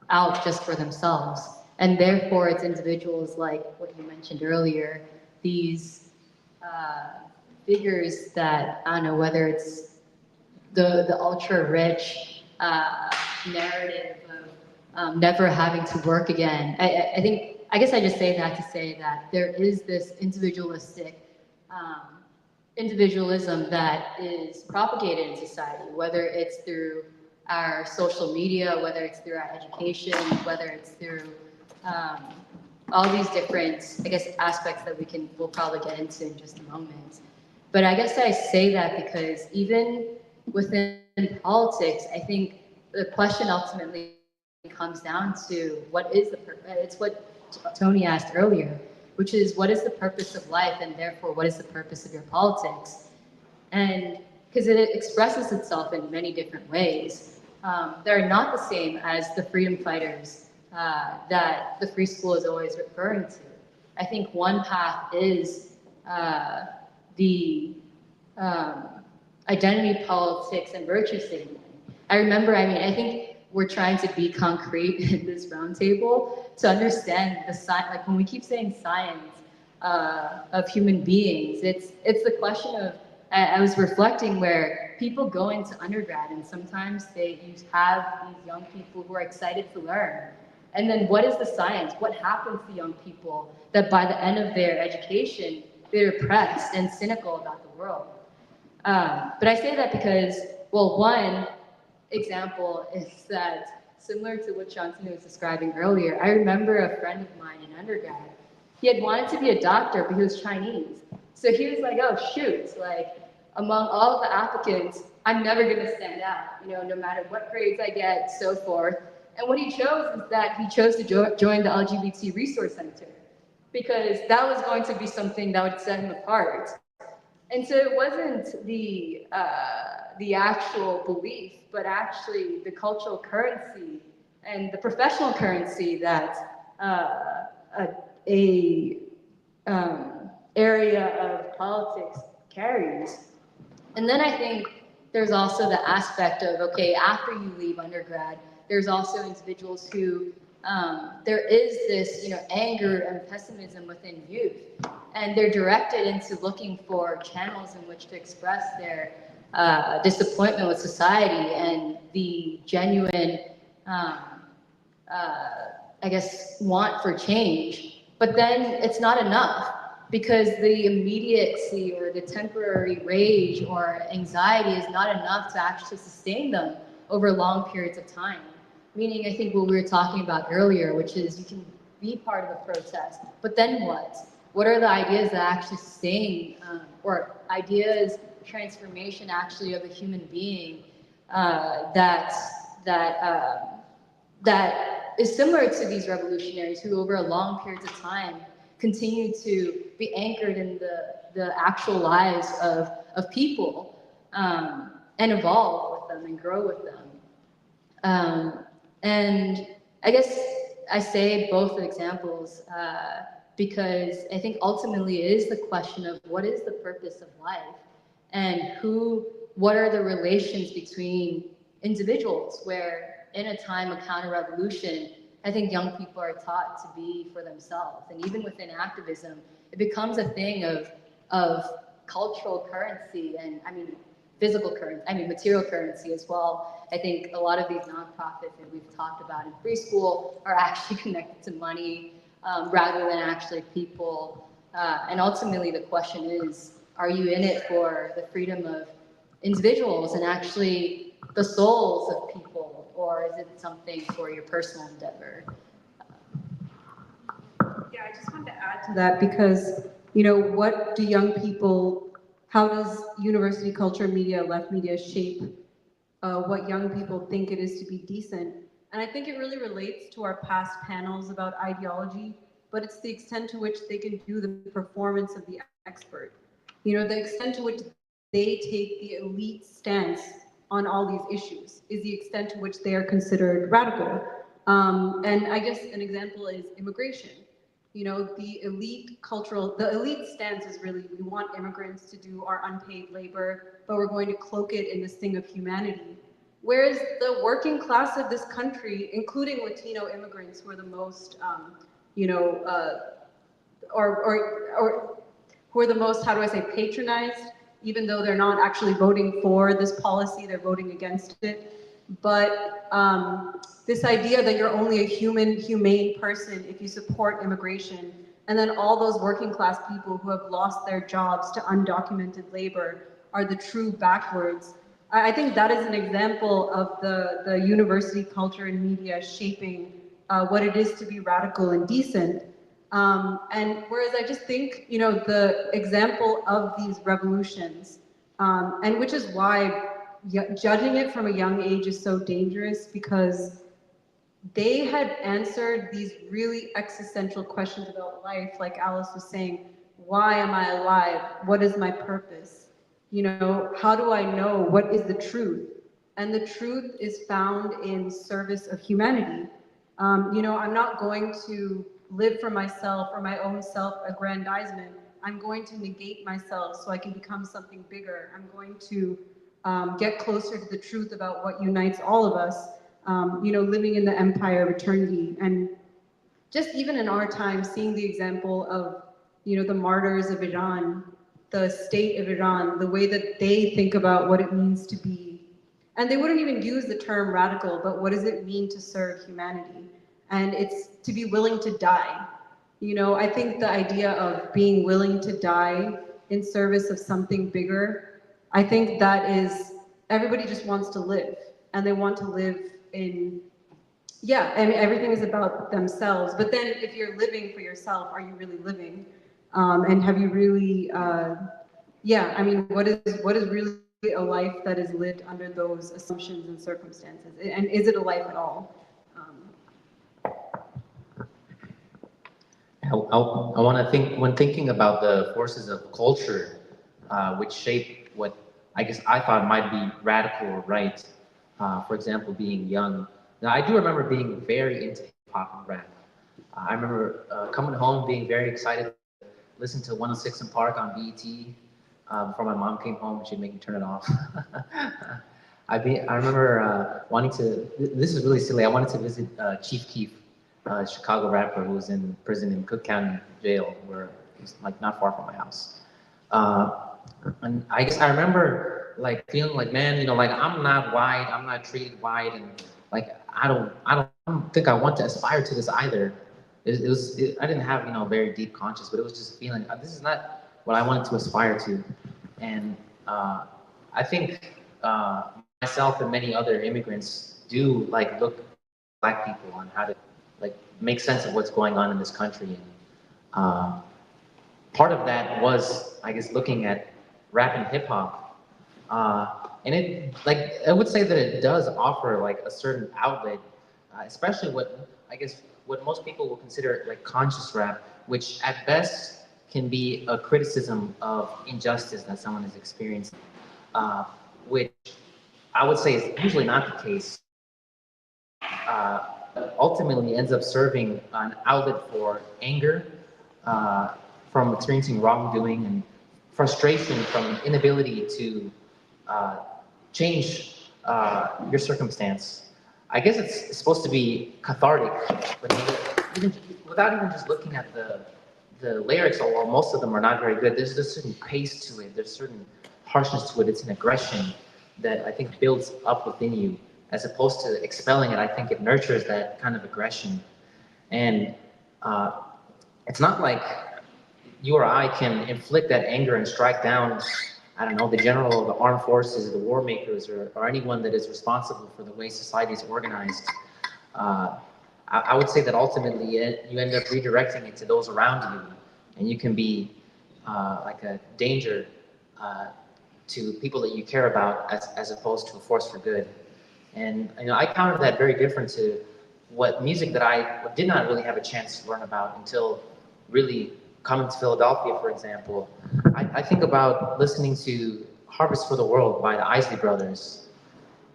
out just for themselves. And therefore, it's individuals like what you mentioned earlier, these figures that, I don't know, whether it's the ultra-rich narrative of never having to work again. I guess I just say that to say that there is this individualistic individualism that is propagated in society, whether it's through our social media, whether it's through our education, whether it's through all these different, I guess, aspects that we'll probably get into in just a moment. But I guess I say that because even within politics, I think the question ultimately comes down to what is the purpose? It's what Tony asked earlier, which is what is the purpose of life, and therefore what is the purpose of your politics? And because it expresses itself in many different ways. They're not the same as the freedom fighters that the free school is always referring to. I think one path is the identity politics and virtue signaling. I remember, I think we're trying to be concrete in this roundtable to understand the science, like when we keep saying science of human beings, it's the question of, I was reflecting where people go into undergrad and sometimes you have these young people who are excited to learn. And then what is the science? What happens to young people that by the end of their education, they're depressed and cynical about the world? But I say that because, well, one example is that similar to what Shantanu was describing earlier, I remember a friend of mine in undergrad, he had wanted to be a doctor, but he was Chinese. So he was like, oh shoot, like among all the applicants, I'm never gonna stand out, no matter what grades I get, so forth. And what he chose is that he chose to join the LGBT Resource Center because that was going to be something that would set him apart. And so it wasn't the actual belief, but actually the cultural currency and the professional currency that area of politics carries. And then I think there's also the aspect of, okay, after you leave undergrad, there's also individuals who, there is this, anger and pessimism within youth. And they're directed into looking for channels in which to express their disappointment with society and the genuine, I guess, want for change. But then it's not enough because the immediacy or the temporary rage or anxiety is not enough to actually sustain them over long periods of time. Meaning, I think what we were talking about earlier, which is you can be part of the protest, but then what? What are the ideas that actually sustain, or ideas, transformation actually of a human being that is similar to these revolutionaries who over a long periods of time continue to be anchored in the actual lives of people and evolve with them and grow with them. And I guess I say both examples because I think ultimately it is the question of what is the purpose of life and what are the relations between individuals where in a time of counter-revolution, I think young people are taught to be for themselves. And even within activism, it becomes a thing of of cultural currency and, I mean, physical currency, I mean, material currency as well. I think a lot of these nonprofits that we've talked about in preschool are actually connected to money rather than actually people. And ultimately the question is, are you in it for the freedom of individuals and actually the souls of people, or is it something for your personal endeavor? Yeah, I just wanted to add to that because, you know, what do young people, how does university culture, media, left media shape what young people think it is to be decent? And I think it really relates to our past panels about ideology, but it's the extent to which they can do the performance of the expert. You know, the extent to which they take the elite stance on all these issues is the extent to which they are considered radical. And I guess an example is immigration. You know, the elite stance is really, we want immigrants to do our unpaid labor, but we're going to cloak it in this thing of humanity. Whereas the working class of this country, including Latino immigrants, who are the most, you know, or who are the most, how do I say, patronized, even though they're not actually voting for this policy, they're voting against it. But this idea that you're only a humane person if you support immigration, and then all those working class people who have lost their jobs to undocumented labor are the true backwards. I think that is an example of the university culture and media shaping what it is to be radical and decent. And whereas I just think, you know, the example of these revolutions, and which is why judging it from a young age is so dangerous, because they had answered these really existential questions about life, like Alice was saying, why am I alive? What is my purpose? You know, how do I know what is the truth? And the truth is found in service of humanity. You know, I'm not going to live for myself or my own self-aggrandizement. I'm going to negate myself so I can become something bigger. I'm going to get closer to the truth about what unites all of us, you know, living in the empire of eternity. And just even in our time, seeing the example of, you know, the martyrs of Iran, the state of Iran, the way that they think about what it means to be, and they wouldn't even use the term radical, but what does it mean to serve humanity? And it's to be willing to die. You know, I think the idea of being willing to die in service of something bigger, I think that is, everybody just wants to live, and they want to live in, yeah, I mean, everything is about themselves, but then if you're living for yourself, are you really living? And have you really, yeah, I mean, what is really a life that is lived under those assumptions and circumstances? And is it a life at all? I want to think, when thinking about the forces of culture, which shape what I guess I thought might be radical or right, for example, being young. Now, I do remember being very into hip hop and rap. I remember coming home being very excited to listen to 106 in Park on BET before my mom came home and she'd make me turn it off. I remember wanting to, this is really silly, I wanted to visit Chief Keef, a Chicago rapper who was in prison in Cook County Jail, where he's like not far from my house. And I guess I remember like feeling like, man, you know, like I'm not white, I'm not treated white, and like I don't think I want to aspire to this either. I didn't have, you know, a very deep conscience, but it was just feeling this is not what I wanted to aspire to. And I think myself and many other immigrants do like look at Black people on how to like make sense of what's going on in this country. And part of that was, I guess, looking at rap and hip hop. And it, like, I would say that it does offer like a certain outlet, especially what, I guess, what most people will consider like conscious rap, which at best can be a criticism of injustice that someone is experiencing, which I would say is usually not the case. Ultimately ends up serving an outlet for anger from experiencing wrongdoing and frustration from inability to change your circumstance. I guess it's supposed to be cathartic, but even, without even just looking at the lyrics, although most of them are not very good, there's a certain pace to it, there's a certain harshness to it, it's an aggression that I think builds up within you. As opposed to expelling it, I think it nurtures that kind of aggression. And it's not like you or I can inflict that anger and strike down, I don't know, the general of the armed forces, the war makers, or anyone that is responsible for the way society is organized. I would say that ultimately you end up redirecting it to those around you, and you can be like a danger to people that you care about as opposed to a force for good. And I counted that very different to what music that I did not really have a chance to learn about until really coming to Philadelphia, for example. I think about listening to Harvest for the World by the Isley Brothers.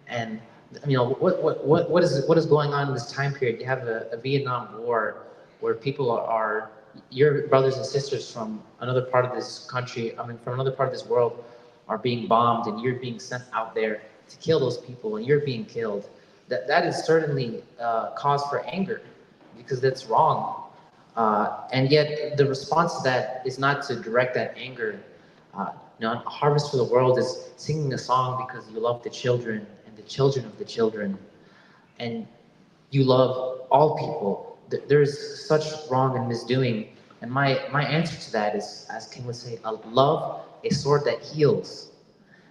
And what is going on in this time period? You have a Vietnam War where people are your brothers and sisters from another part of this country, from another part of this world, are being bombed, and you're being sent out there to kill those people, and you're being killed. That is certainly cause for anger, because that's wrong. And yet the response to that is not to direct that anger. Harvest for the World is singing a song because you love the children and the children of the children, and you love all people. There's such wrong and misdoing, and my answer to that is, as King would say, love, a sword that heals.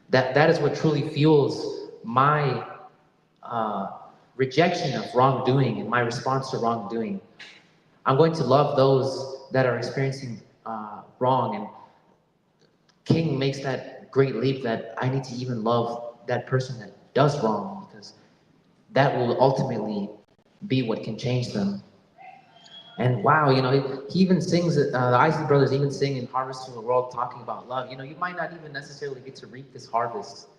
That is what truly fuels my rejection of wrongdoing and my response to wrongdoing. I'm going to love those that are experiencing wrong, and King makes that great leap that I need to even love that person that does wrong, because that will ultimately be what can change them. And wow, he even sings, the Isley Brothers even sing in Harvest for the World talking about love. You might not even necessarily get to reap this harvest,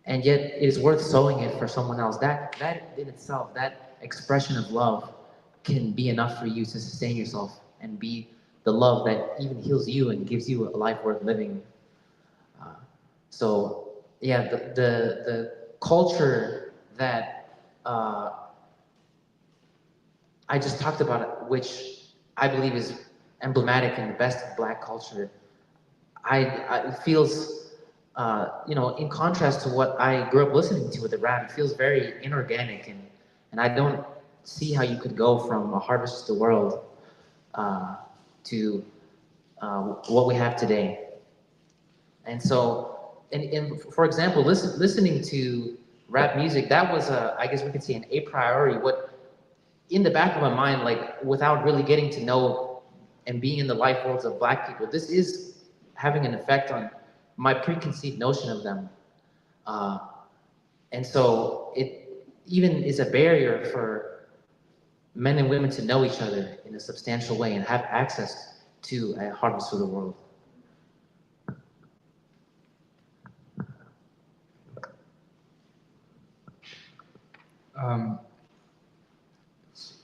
and yet it is worth sowing it for someone else. That in itself, that expression of love can be enough for you to sustain yourself and be the love that even heals you and gives you a life worth living. So yeah, the culture that I just talked about, which I believe is emblematic and the best of Black culture, it feels, in contrast to what I grew up listening to with the rap, it feels very inorganic, and I don't see how you could go from A Harvest to the World to what we have today. And so, and for example, listening to rap music, that was, I guess we could say, an a priori, what in the back of my mind, like without really getting to know and being in the life worlds of Black people, this is having an effect on my preconceived notion of them. And so it even is a barrier for men and women to know each other in a substantial way and have access to A Harvest for the World.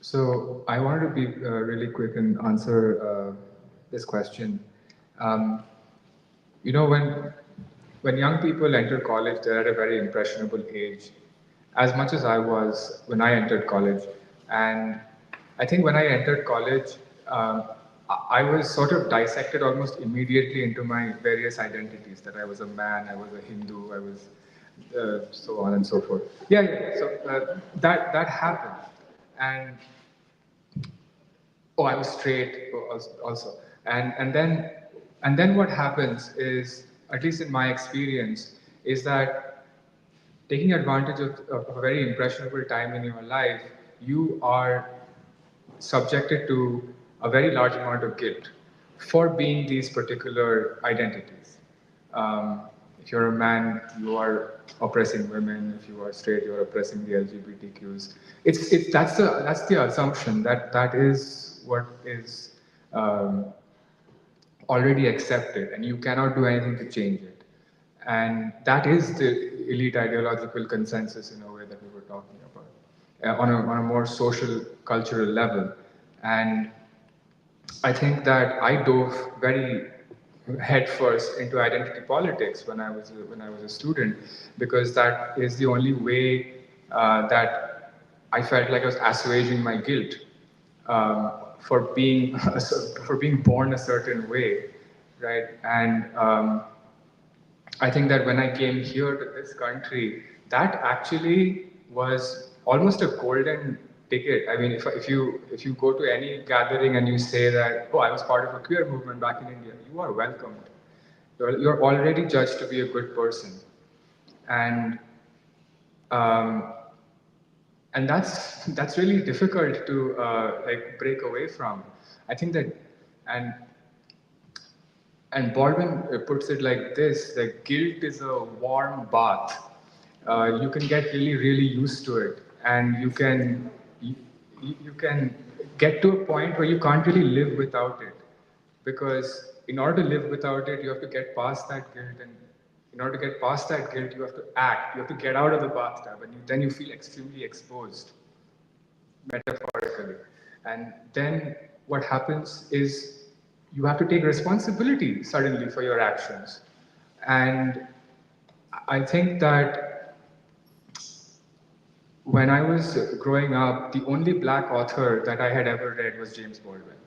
So I wanted to be really quick and answer this question. When young people enter college, they're at a very impressionable age, as much as I was when I entered college. And I think when I entered college, I was sort of dissected almost immediately into my various identities, that I was a man, I was a Hindu, I was so on and so forth. So that happened. And I was straight also. And then what happens is, at least in my experience, is that taking advantage of a very impressionable time in your life, you are subjected to a very large amount of guilt for being these particular identities. If you're a man, you are oppressing women. If you are straight, you're oppressing the LGBTQs. That's the assumption that is what is already accepted, and you cannot do anything to change it. And that is the elite ideological consensus in a way that we were talking about, on a more social, cultural level. And I think that I dove very headfirst into identity politics when I was a student, because that is the only way that I felt like I was assuaging my guilt for being born a certain way, right? And I think that when I came here to this country, that actually was almost a golden ticket. I mean, if you go to any gathering and you say that, oh, I was part of a queer movement back in India, you are welcomed. You're already judged to be a good person, and that's really difficult to like break away from. I think that, and Baldwin puts it like this: that guilt is a warm bath. You can get really used to it, and you can get to a point where you can't really live without it, because in order to live without it, you have to get past that guilt, and in order to get past that guilt, you have to act. You have to get out of the bathtub, and then you feel extremely exposed, metaphorically. And then what happens is you have to take responsibility suddenly for your actions. And I think that when I was growing up, the only black author that I had ever read was James Baldwin.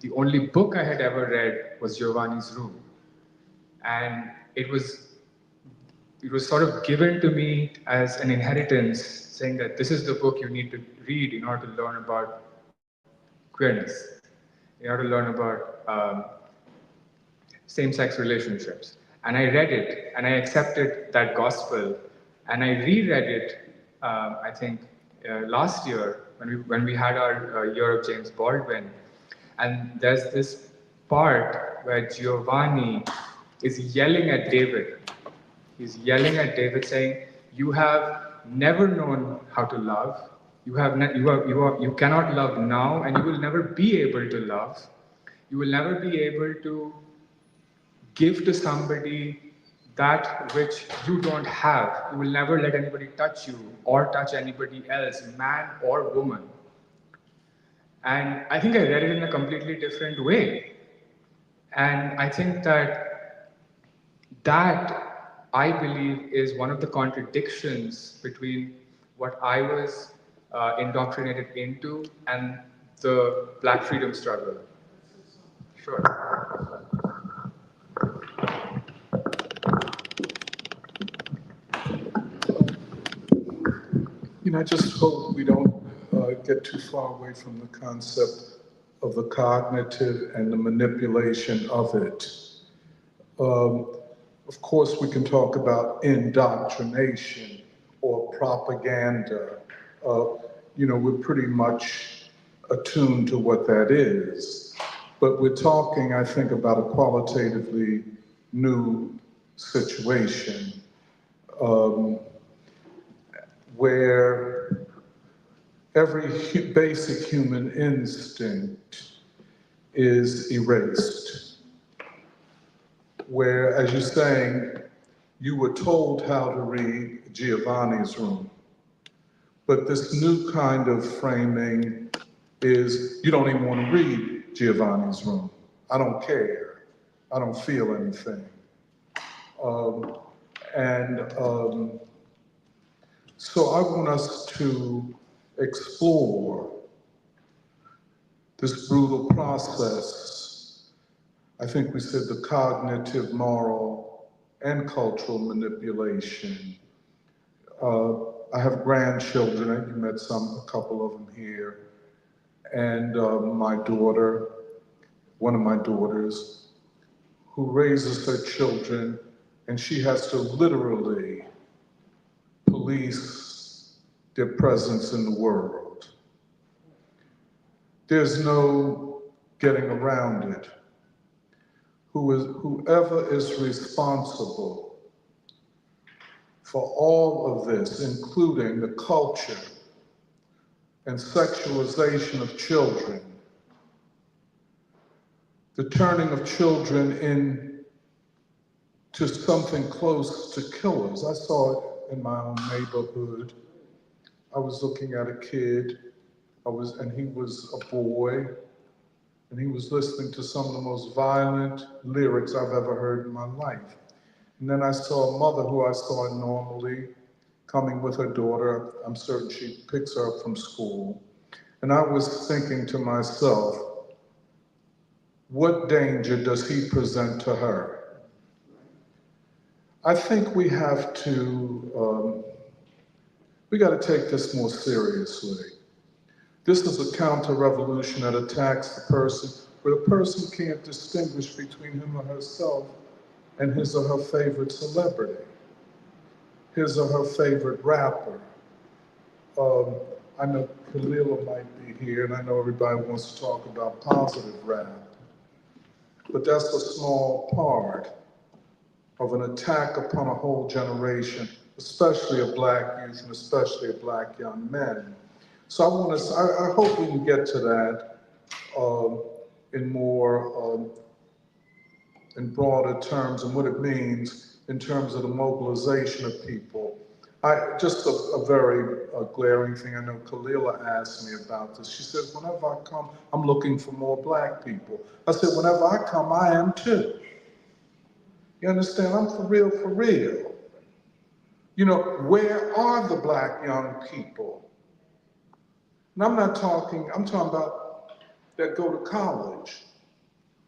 The only book I had ever read was Giovanni's Room. And it was sort of given to me as an inheritance, saying that this is the book you need to read in order to learn about queerness, in order to learn about same-sex relationships. And I read it, and I accepted that gospel, and I reread it, I think, last year, when we had our year of James Baldwin. And there's this part where Giovanni is yelling at David. He's yelling at David, saying, "You have never known how to love. You cannot love now, and you will never be able to love. You will never be able to give to somebody that which you don't have. You will never let anybody touch you or touch anybody else, man or woman." And I think I read it in a completely different way. And I think that I believe is one of the contradictions between what I was indoctrinated into and the Black freedom struggle. Sure. I just hope we don't get too far away from the concept of the cognitive and the manipulation of it. Of course, we can talk about indoctrination or propaganda. We're pretty much attuned to what that is. But we're talking, I think, about a qualitatively new situation where every basic human instinct is erased. Where, as you're saying, you were told how to read Giovanni's Room. But this new kind of framing is, you don't even want to read Giovanni's Room. I don't care. I don't feel anything. So I want us to explore this brutal process. I think we said the cognitive, moral, and cultural manipulation. I have grandchildren, you met a couple of them here, and my daughter, one of my daughters, who raises her children, and she has to literally police their presence in the world. There's no getting around it. Whoever is responsible for all of this, including the culture and sexualization of children, the turning of children into something close to killers. I saw it in my own neighborhood. I was looking at a kid, and he was a boy, and he was listening to some of the most violent lyrics I've ever heard in my life. And then I saw a mother who I saw normally coming with her daughter. I'm certain she picks her up from school. And I was thinking to myself, what danger does he present to her? I think we have to, we got to take this more seriously. This is a counter-revolution that attacks the person, where the person can't distinguish between him or herself and his or her favorite celebrity, his or her favorite rapper. I know Kalila might be here, and I know everybody wants to talk about positive rap, but that's a small part of an attack upon a whole generation, especially of Black youth and especially of Black young men. So I hope we can get to that in more, in broader terms and what it means in terms of the mobilization of people. Just a very glaring thing, I know Kalila asked me about this. She says, whenever I come, I'm looking for more Black people. I said, whenever I come, I am too. You understand? I'm for real, for real. You know, where are the Black young people? And I'm talking about that go to college.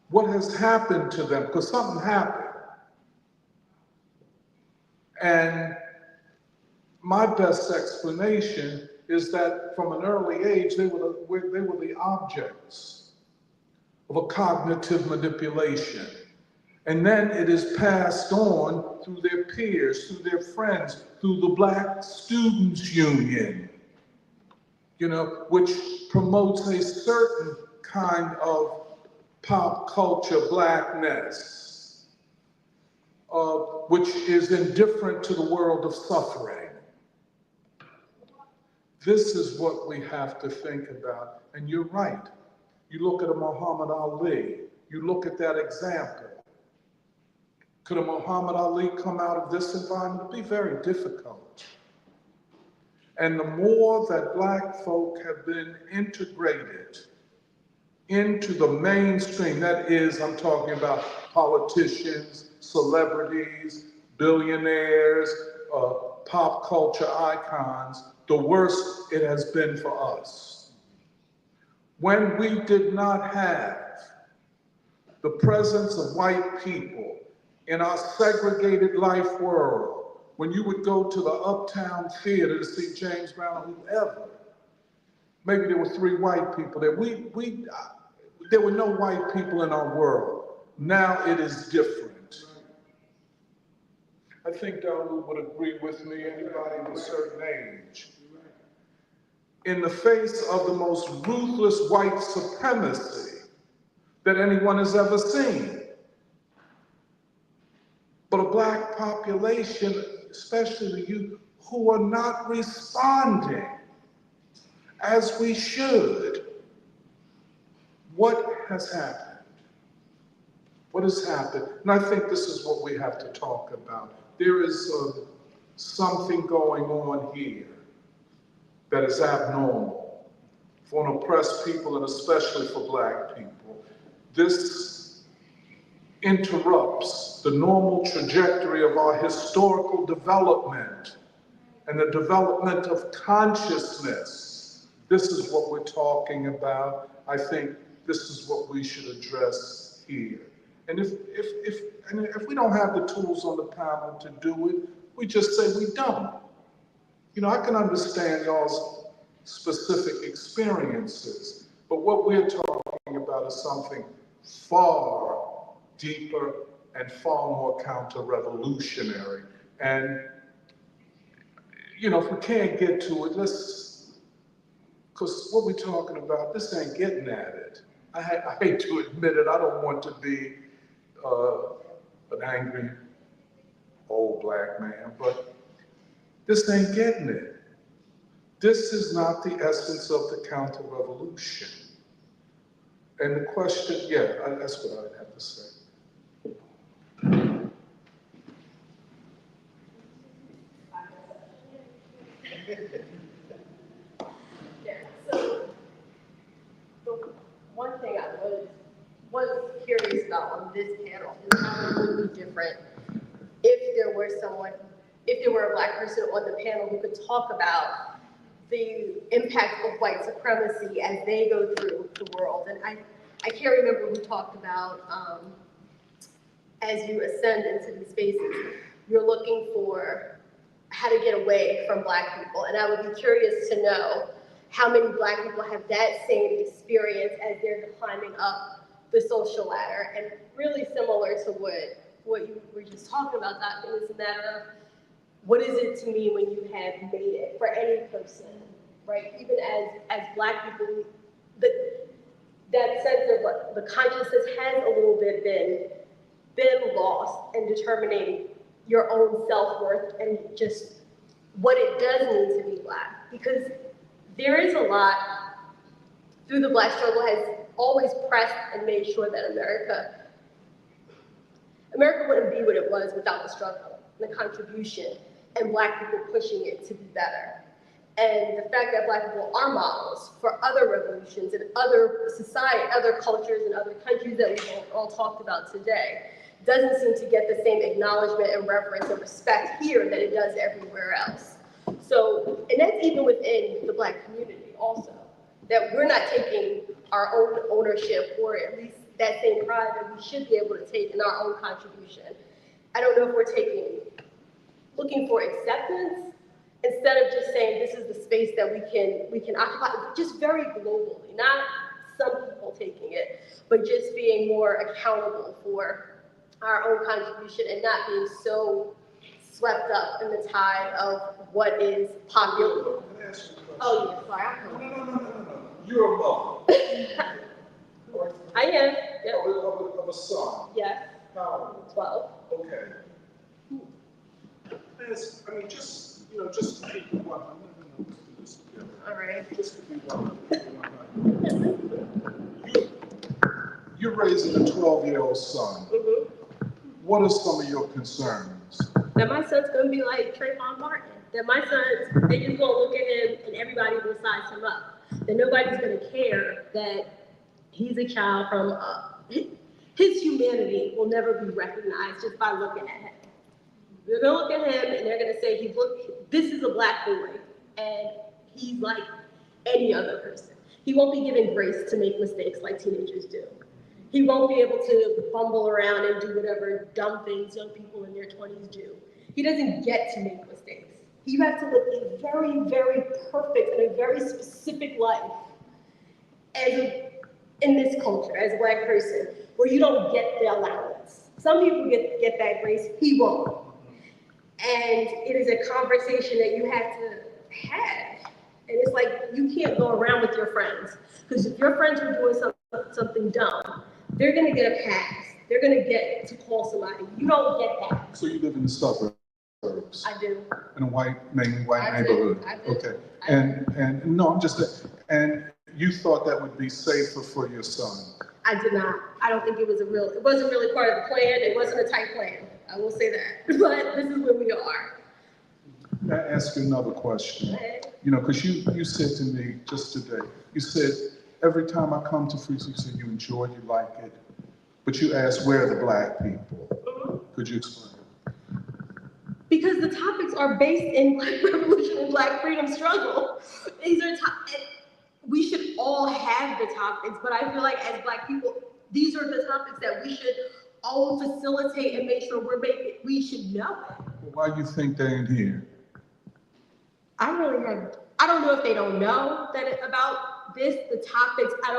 What has happened to them? Because something happened. And my best explanation is that from an early age, they were the objects of a cognitive manipulation. And then it is passed on through their peers, through their friends, through the Black Students Union, you know, which promotes a certain kind of pop culture Blackness, which is indifferent to the world of suffering. This is what we have to think about. And you're right. You look at a Muhammad Ali, you look at that example. Could a Muhammad Ali come out of this environment? It'd be very difficult. And the more that Black folk have been integrated into the mainstream, that is, I'm talking about politicians, celebrities, billionaires, pop culture icons, the worse it has been for us. When we did not have the presence of white people in our segregated life world, when you would go to the Uptown Theater to see James Brown or whoever, maybe there were 3 white people there. There were no white people in our world. Now it is different. I think Dawood would agree with me, anybody of a certain age. In the face of the most ruthless white supremacy that anyone has ever seen, but a Black population, especially the youth, who are not responding as we should. What has happened? What has happened? And I think this is what we have to talk about. There is something going on here that is abnormal for an oppressed people and especially for Black people. This interrupts the normal trajectory of our historical development and the development of consciousness. This is what we're talking about. I think this is what we should address here. And if we don't have the tools on the panel to do it, we just say we don't. You know, I can understand y'all's specific experiences, but what we're talking about is something far deeper and far more counter-revolutionary. And, you know, if we can't get to it, because what we're talking about, this ain't getting at it. I hate to admit it, I don't want to be an angry old Black man, but this ain't getting it. This is not the essence of the counter-revolution. And the question, yeah, that's what I'd have to say. Yeah, so the one thing I was curious about on this panel is how it would be different if there were a Black person on the panel who could talk about the impact of white supremacy as they go through the world. And I can't remember who talked about, as you ascend into these spaces, you're looking for how to get away from Black people. And I would be curious to know how many Black people have that same experience as they're climbing up the social ladder. And really similar to what you were just talking about, Dr. It's a matter of what is it to me when you have made it for any person, right? Even as Black people, that sense of what the consciousness has a little bit been lost in determining your own self-worth and just what it does mean to be Black. Because there is a lot through the Black struggle has always pressed and made sure that America wouldn't be what it was without the struggle, the contribution, and Black people pushing it to be better. And the fact that Black people are models for other revolutions and other society, other cultures and other countries that we've all talked about today doesn't seem to get the same acknowledgement and reverence and respect here that it does everywhere else. So, and that's even within the Black community also, that we're not taking our own ownership or at least that same pride that we should be able to take in our own contribution. I don't know if we're looking for acceptance instead of just saying this is the space that we can occupy, just very globally, not some people taking it, but just being more accountable for our own contribution and not being so swept up in the tide of what is popular. Oh, yeah, sorry. No. You're a mother. I am. Yep. Of a son. Yes. How old? 12. Okay. I mean, just to keep it one. I'm not going to do this together. All right. Just to be one. You're raising a 12-year-old son. Mm-hmm. What are some of your concerns? That my son's gonna be like Trayvon Martin. That my son's, they just gonna look at him and everybody will size him up. That nobody's gonna care that he's a child from, his humanity will never be recognized just by looking at him. They're gonna look at him and they're gonna say, this is a Black boy and he's like any other person. He won't be given grace to make mistakes like teenagers do. He won't be able to fumble around and do whatever dumb things young people in their 20s do. He doesn't get to make mistakes. You have to live a very, very perfect and a very specific life in this culture as a Black person, where you don't get the allowance. Some people get that grace, he won't. And it is a conversation that you have to have. And it's like, you can't go around with your friends. Because if your friends are doing something dumb, they're gonna get a pass. They're gonna get to call somebody. You don't get that. So you live in the suburbs? I do. In a mainly white neighborhood? I do. Okay. And no, I'm just, and you thought that would be safer for your son? I did not. I don't think it wasn't really part of the plan. It wasn't a tight plan. I will say that. But this is where we are. May I ask you another question? Because you said to me just today, you said, every time I come to Free Speech, you enjoy, you like it, but you asked, where are the Black people? Mm-hmm. Could you explain? Because the topics are based in Black revolution and Black freedom struggle. These are we should all have the topics, but I feel like as Black people, these are the topics that we should all facilitate and make sure we should know it. Well, why do you think they ain't here? I don't know if they don't know about this, the topics. I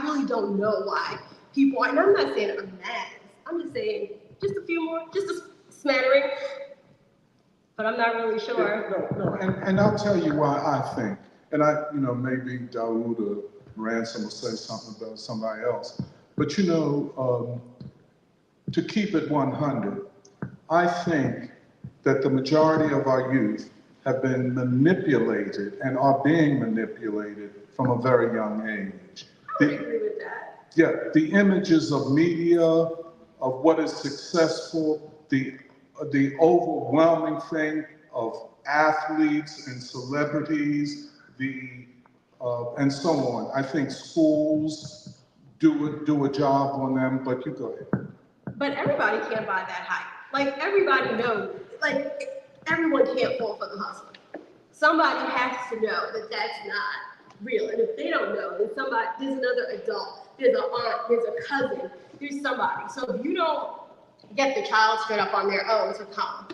really don't know why people are, and I'm not saying I'm mad. I'm just saying just a few more, just a smattering, but I'm not really sure. No, and I'll tell you why I think, and maybe Dawood or Ransom will say something about somebody else, but to keep it 100, I think that the majority of our youth have been manipulated and are being manipulated from a very young age. I agree with that. Yeah, the images of media, of what is successful, the overwhelming thing of athletes and celebrities, and so on. I think schools do a job on them, but you go ahead. But everybody can't buy that hype. Like, everybody knows, like, everyone can't fall for the hustle. Somebody has to know that that's not real. And if they don't know, then there's another adult. there's an aunt, there's a cousin, there's somebody. So if you don't get the child straight up on their own to come,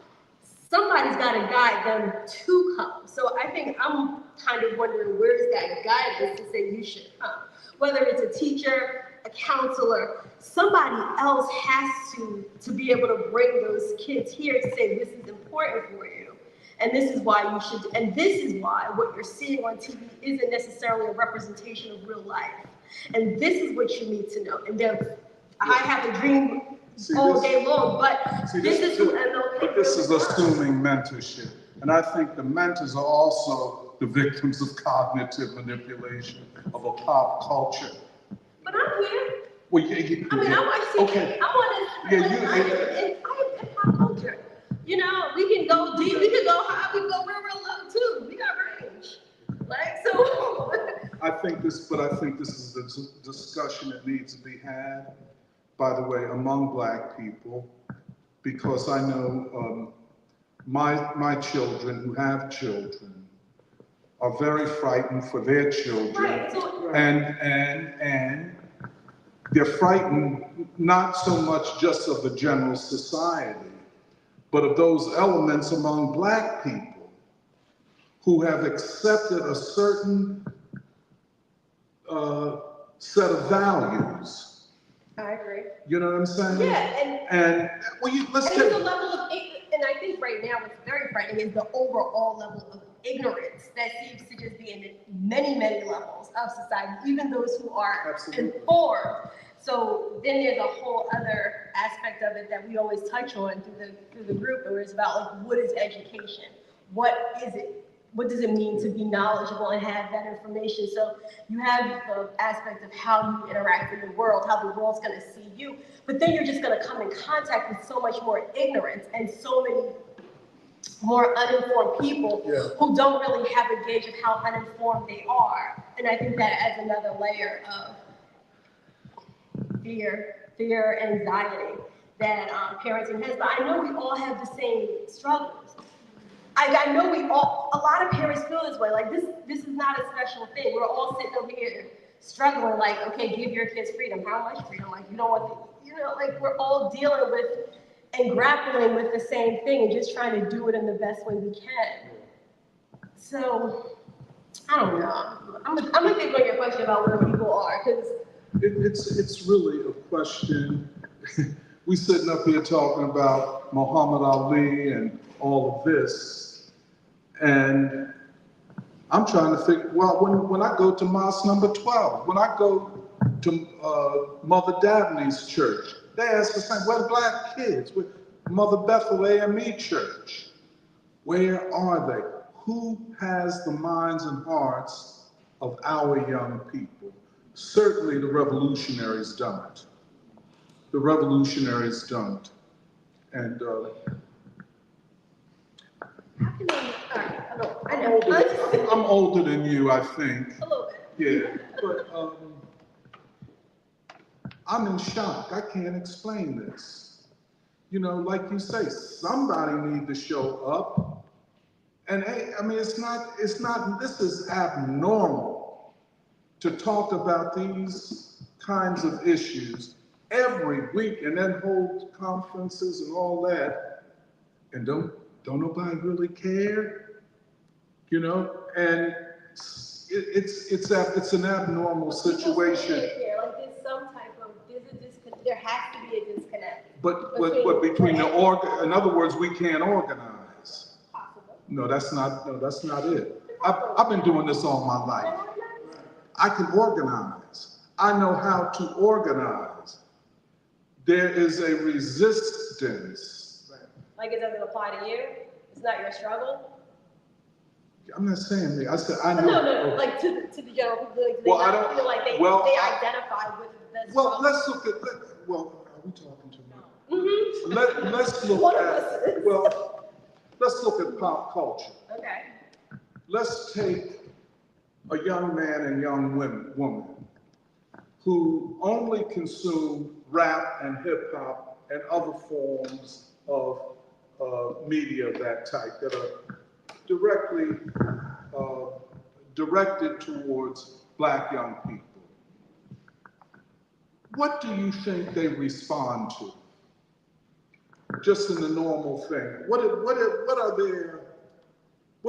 somebody's got to guide them to come. So I think I'm kind of wondering, where's that guidance to say you should come? Whether it's a teacher, a counselor, somebody else has to be able to bring those kids here to say, this is important for you. And this is why you should, and this is why what you're seeing on TV isn't necessarily a representation of real life. And this is what you need to know. And then I have a dream all day long, but this is who NLP. But this is assuming mentorship. And I think the mentors are also the victims of cognitive manipulation of a pop culture. But I'm here. Well, I mean, I want to see, okay. I want to, I am pop culture. You know, we can go deep, we can go high, we can go real low too. We got range. Like, so. I think this is a discussion that needs to be had, by the way, among Black people, because I know my children who have children are very frightened for their children, and they're frightened not so much just of the general society, but of those elements among Black people who have accepted a certain set of values. I agree. You know what I'm saying? Yeah, and well, let's and take there's a level of, and I think right now what's very frightening is the overall level of ignorance that seems to just be in many, many levels of society, even those who are informed. So then there's a whole other aspect of it that we always touch on through the group, where it's about like, what is education? What is it? What does it mean to be knowledgeable and have that information? So you have the aspect of how you interact in the world, how the world's going to see you, but then you're just going to come in contact with so much more ignorance and so many more uninformed people who don't really have a gauge of how uninformed they are. And I think that adds another layer of fear, anxiety that parenting has. But I know we all have the same struggles. I know a lot of parents feel this way, like this is not a special thing. We're all sitting over here struggling, like, okay, give your kids freedom. How much freedom? Like, you don't want like we're all dealing with and grappling with the same thing and just trying to do it in the best way we can. So, I don't know. I'm gonna think on your question about where people are, because it's really a question. We sitting up here talking about Muhammad Ali and all of this. And I'm trying to think, well, when I go to Mosque number 12, when I go to Mother Dabney's church, they ask the same, where the Black kids? Where Mother Bethel AME church? Where are they? Who has the minds and hearts of our young people? Certainly the revolutionaries don't. The revolutionaries don't. And I'm older than you, I think. A little bit. Yeah, but I'm in shock. I can't explain this. You know, like you say, somebody need to show up. And hey, I mean, it's not, this is abnormal to talk about these kinds of issues every week and then hold conferences and all that. And don't nobody really care? You know, and it's an abnormal situation. Like there's some type of, there has to be a disconnect. But between in other words, we can't organize. Possible. No, that's not it. I've been doing this all my life. I can organize. I know how to organize. There is a resistance. Like it doesn't apply to you? It's not your struggle? I'm not saying that. I said I know. No, like to the general public. Well, I don't feel like they identify with this. Well, let's look at. Well, are we talking too much? Let's look at pop culture. Okay. Let's take a young man and young woman who only consume rap and hip hop and other forms of media of that type that are directly directed towards Black young people. what do you think they respond to? Just in the normal thing. What are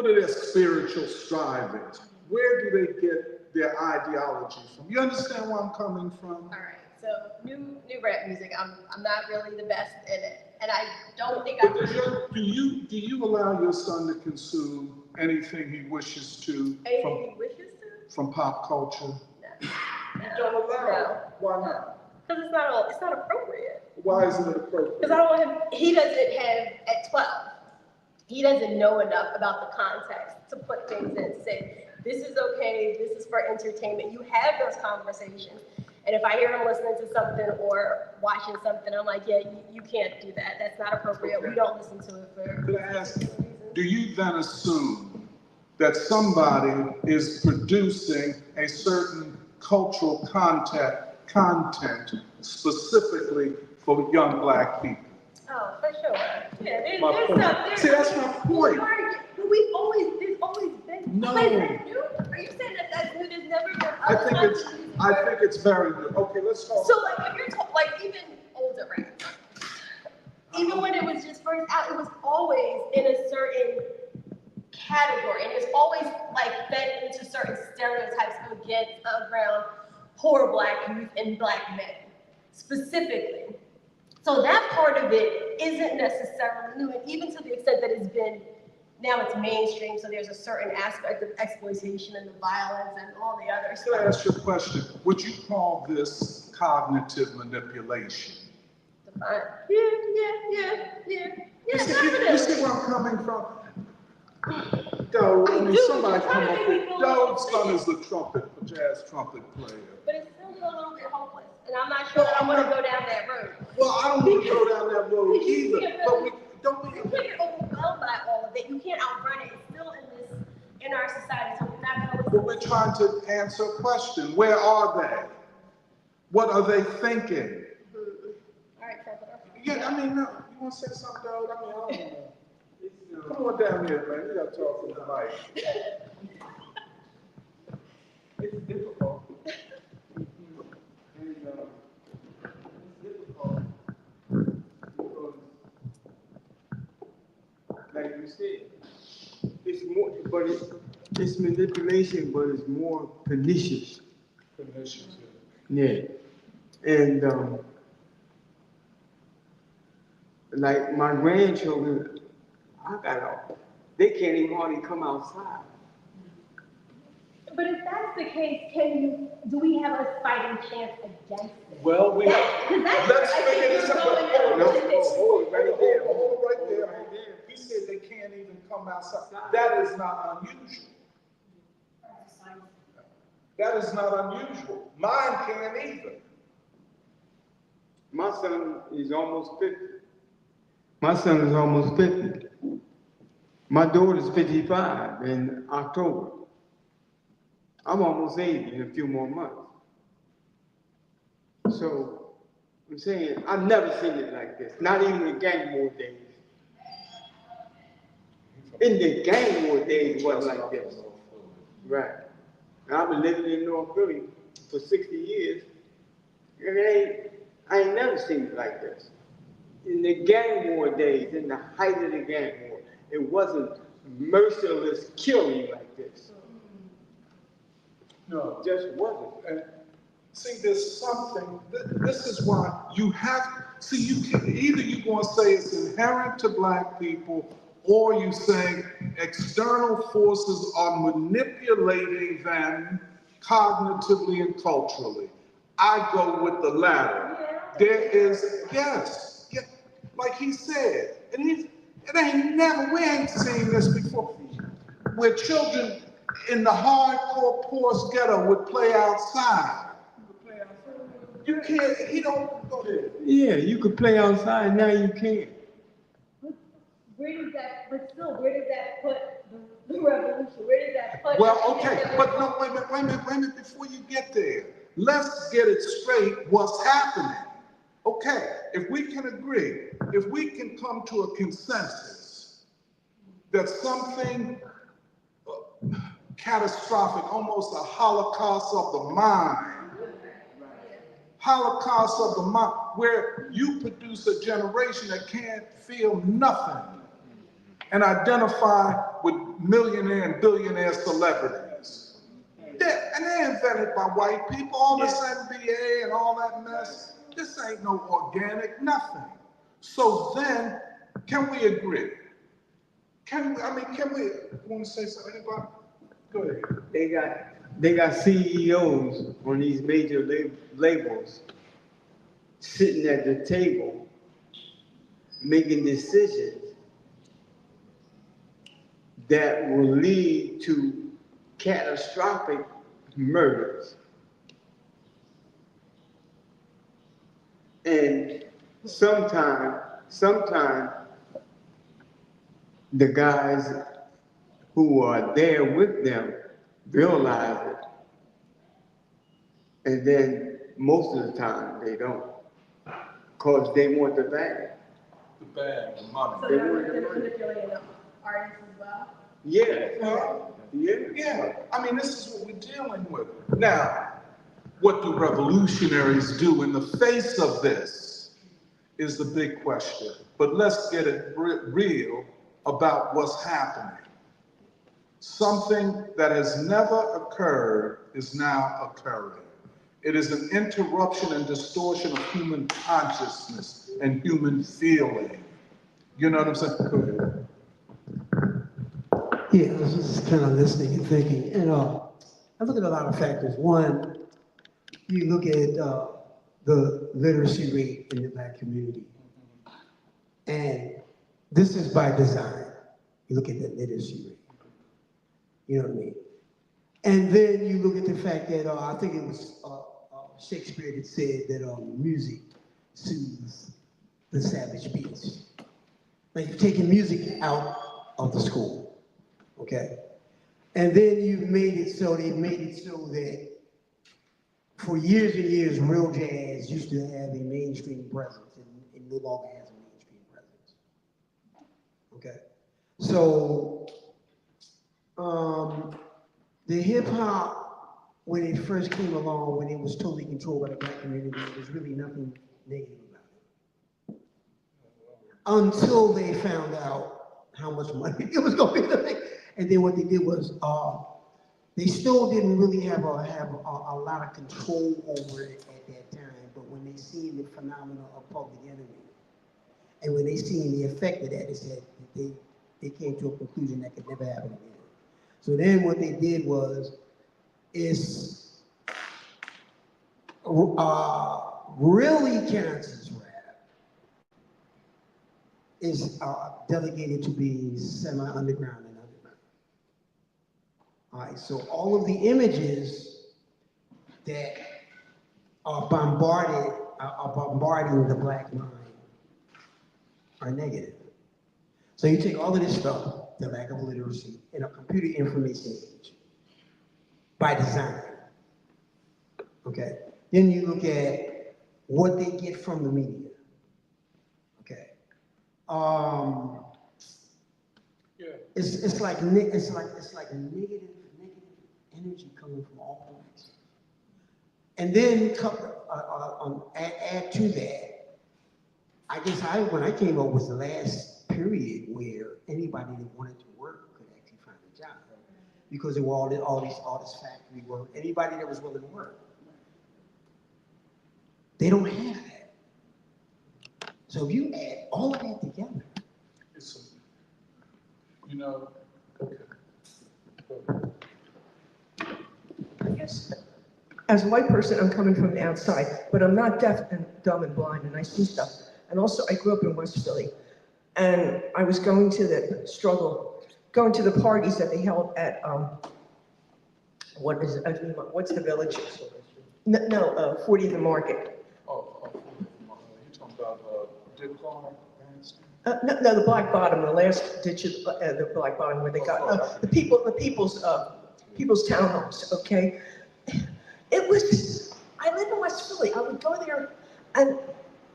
their spiritual strivings? Where do they get their ideology from? You understand where I'm coming from? All right. So new rap music. I'm not really the best in it, and I don't think But do you allow your son to consume anything he wishes to from pop culture? No. You don't allow it. Why not? Because it's not appropriate. Why isn't it appropriate? Because I don't want him. He doesn't have at 12. He doesn't know enough about the context to put things in to say this is okay. This is for entertainment. You have those conversations. And if I hear him listening to something or watching something, I'm like, yeah, you can't do that. That's not appropriate. Okay. We don't listen to it for. Could I ask, do you then assume that somebody is producing a certain cultural content specifically for young Black people? Oh, for sure. Yeah, See, that's my point. There's always been. No. Wait, is that new? Are you saying that that's new? There's never been. I think it's very new. Okay, let's talk. So like, if you're like even older rap, even when it was just first out, it was always in a certain category, and it's always like fed into certain stereotypes around poor Black youth and Black men specifically. So that part of it isn't necessarily new, and even to the extent that now it's mainstream, so there's a certain aspect of exploitation and the violence and all the other stuff. Can I ask you a question? Would you call this cognitive manipulation? Yeah. You see where I'm coming from? Somebody come up with, Doe's son is the jazz trumpet player. But it's still a little bit hopeless, and I'm not sure that I want to go down that road. Well, I don't want to go down that road either, but we don't. You can't get overwhelmed by all of it. You can't outrun it. It's still in our society, so we're not going to. But we're trying to answer a question. Where are they? What are they thinking? All right, Trevor. Yeah, I mean, no. You want to say something, Doe? I mean, I don't know. Come on down here, man. You got to talk from the mic. It's difficult. And it's difficult because, like you said, it's more, but it's manipulation, but it's more pernicious. Pernicious, yeah. And like my grandchildren, they can't even hardly come outside. But if that's the case, do we have a fighting chance against it? Well, let's figure this out. Hold right there. He said they can't even come outside. That is not unusual. That is not unusual. Mine can't either. My son is almost 50. My son is almost 50. My daughter's 55 in October. I'm almost 80 in a few more months. So I'm saying I've never seen it like this, not even in gang war days. In the gang war days, it wasn't like this. Right. And I've been living in North Philly for 60 years, and I ain't never seen it like this. In the gang war days, in the height of the gang war, it wasn't merciless killing like this. No. It just wasn't. And see, there's something, this is why you have, you can, either you're going to say it's inherent to Black people, or you say external forces are manipulating them cognitively and culturally. I go with the latter. There is, yes, like he said, and we ain't seen this before, where children in the hardcore poor ghetto would play outside. You can't, he don't go there. Yeah, you could play outside, now you can't. Where does that put the revolution? Where does that put? Well, okay, but no, wait a minute, before you get there, let's get it straight what's happening. Okay, if we can agree, if we can come to a consensus that something catastrophic, almost a holocaust of the mind, Holocaust of the mind, where you produce a generation that can't feel nothing and identify with millionaire and billionaire celebrities. And they're invented by white people, all this MBA and all that mess. This ain't no organic nothing. So then, can we agree? Can we want to say something, anybody? Go ahead. They got CEOs on these major labels sitting at the table making decisions that will lead to catastrophic murders. And sometimes the guys who are there with them realize it. And then most of the time they don't. Because they want the bag. The bag, the money. So they're manipulating artists as well? Yeah. I mean, this is what we're dealing with. Now, what do revolutionaries do in the face of this is the big question. But let's get it real about what's happening. Something that has never occurred is now occurring. It is an interruption and distortion of human consciousness and human feeling. You know what I'm saying? Go ahead. Yeah, I was just kind of listening and thinking, and I look at a lot of factors. One, you look at the literacy rate in the Black community, and this is by design. You look at the literacy rate. You know what I mean? And then you look at the fact that I think it was Shakespeare that said that music soothes the savage beast. Like you've taken music out of the school, okay? And then you've made it so that for years and years, real jazz used to have a mainstream presence and no longer has a mainstream presence, okay? So, the hip hop, when it first came along, when it was totally controlled by the Black community, there was really nothing negative about it. Until they found out how much money it was going to make. And then what they did was, they still didn't really have a lot of control over it at that time, but when they seen the phenomenon of Public Enemy, and when they seen the effect of that, they said that they came to a conclusion that could never happen again. So then what they did was, really Kansas rap is delegated to be semi-underground and underground. All right, so all of the images that are bombarding the Black mind are negative. So you take all of this stuff, the lack of literacy, in a computer information age, by design, okay? Then you look at what they get from the media, okay? It's like negative energy coming from all points. And then add to that, I guess when I came up was the last period where anybody that wanted to work could actually find a job, because there were all this factory work. Anybody that was willing to work, they don't have that. So if you add all of that together, I guess as a white person, I'm coming from the outside, but I'm not deaf and dumb and blind, and I see stuff. And also, I grew up in West Philly. And I was going to the parties that they held at, what's the village? No, 40th and Market. Oh, you're talking about Dick Clark? No, the Black Bottom, the last ditch of the Black Bottom where they got the people's townhomes, okay? I live in West Philly. I would go there, and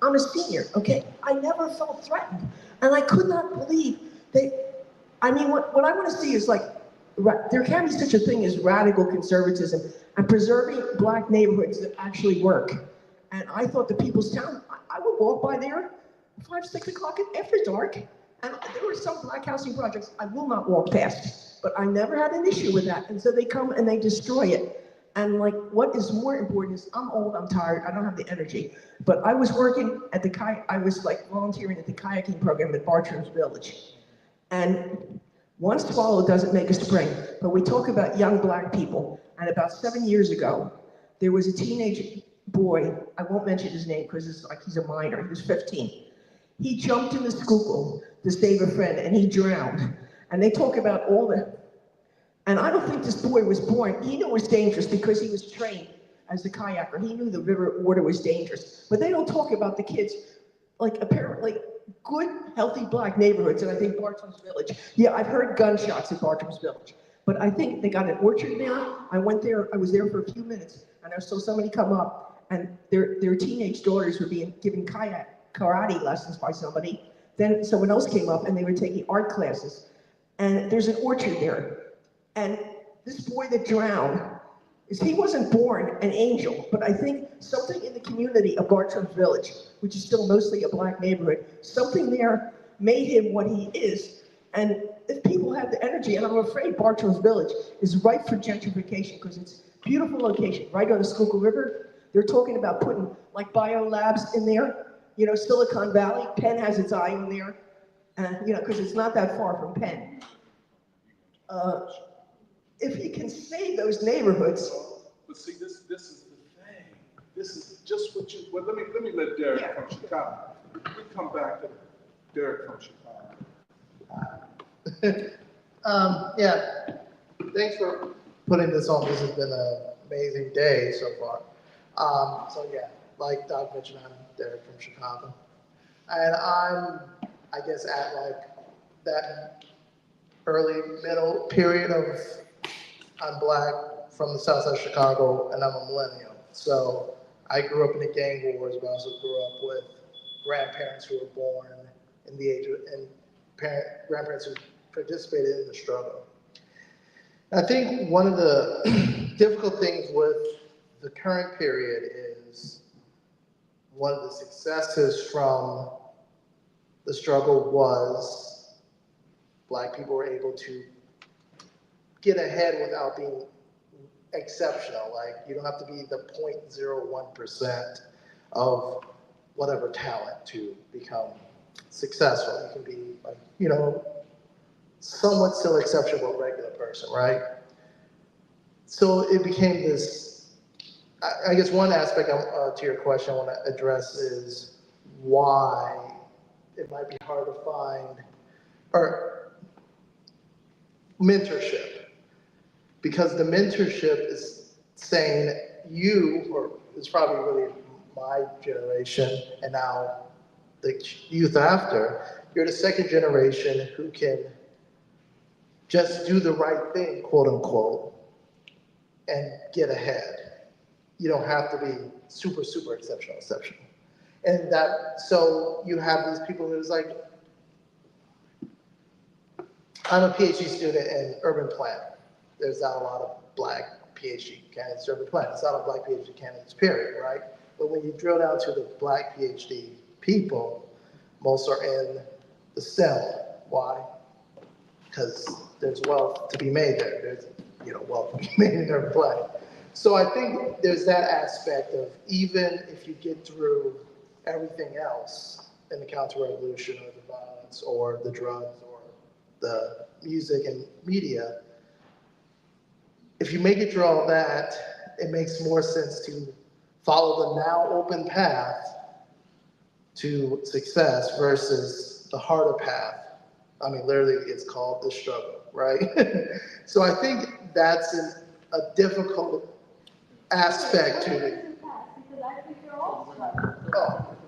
I'm a senior, okay? I never felt threatened. And I could not believe what I want to see is like, there can be such a thing as radical conservatism and preserving Black neighborhoods that actually work And I thought the People's Town, I would walk by there 5, 6 o'clock after dark. And there were some black housing projects I will not walk past, but I never had an issue with that. And so they come and they destroy it. And like, what is more important is I'm old, I'm tired, I don't have the energy. But I was working at I was like volunteering at the kayaking program at Bartram's Village. And one swallow doesn't make a spring, but we talk about young black people. And about 7 years ago, there was a teenage boy, I won't mention his name because it's like he's a minor, he was 15. He jumped in the Schuylkill to save a friend and he drowned. And they talk about all the, and I don't think this boy was born, he knew it was dangerous because he was trained as a kayaker. He knew the river water was dangerous. But they don't talk about the kids, like apparently good, healthy black neighborhoods, and I think Bartram's Village. Yeah, I've heard gunshots at Bartram's Village. But I think they got an orchard there. I went there, I was there for a few minutes, and I saw somebody come up, and their teenage daughters were being given karate lessons by somebody. Then someone else came up, and they were taking art classes. And there's an orchard there. And this boy that drowned, he wasn't born an angel, but I think something in the community of Bartram's Village, which is still mostly a black neighborhood, something there made him what he is. And if people have the energy, and I'm afraid Bartram's Village is ripe for gentrification because it's a beautiful location, right on the Schuylkill River. They're talking about putting like bio labs in there, you know, Silicon Valley. Penn has its eye on there, you know, because it's not that far from Penn. If you can save those neighborhoods. But see, this is the thing. This is just what you. Well, let me let Derek from Chicago. We come back to Derek from Chicago. Yeah. Thanks for putting this on. This has been an amazing day so far. So yeah, like Doc mentioned, I'm Derek from Chicago, and I'm, I guess, at like that early middle period of. I'm black from the south side of Chicago, and I'm a millennial. So I grew up in the gang wars, but I also grew up with grandparents who were born in the age of, and grandparents who participated in the struggle. I think one of the difficult things with the current period is one of the successes from the struggle was black people were able to get ahead without being exceptional. Like, you don't have to be the 0.01% of whatever talent to become successful. You can be, like, you know, somewhat still exceptional, but regular person, right? So it became this, I guess one aspect to your question I want to address is why it might be hard to find, or mentorship. Because the mentorship is saying you, or it's probably really my generation, and now the youth after, you're the second generation who can just do the right thing, quote unquote, and get ahead. You don't have to be super, super exceptional. And that, so you have these people who's like, I'm a PhD student in urban planning. There's not a lot of black PhD candidates in urban planning. There's not a black PhD candidates, period, right? But when you drill down to the black PhD people, most are in the STEM. Why? Because there's wealth to be made there. There's, you know, wealth to be made in urban planning. So I think there's that aspect of, even if you get through everything else in the counter-revolution or the violence or the drugs or the music and media, if you make it through all that, it makes more sense to follow the now open path to success versus the harder path. I mean, literally, it's called the struggle, right? So I think that's a difficult aspect to it.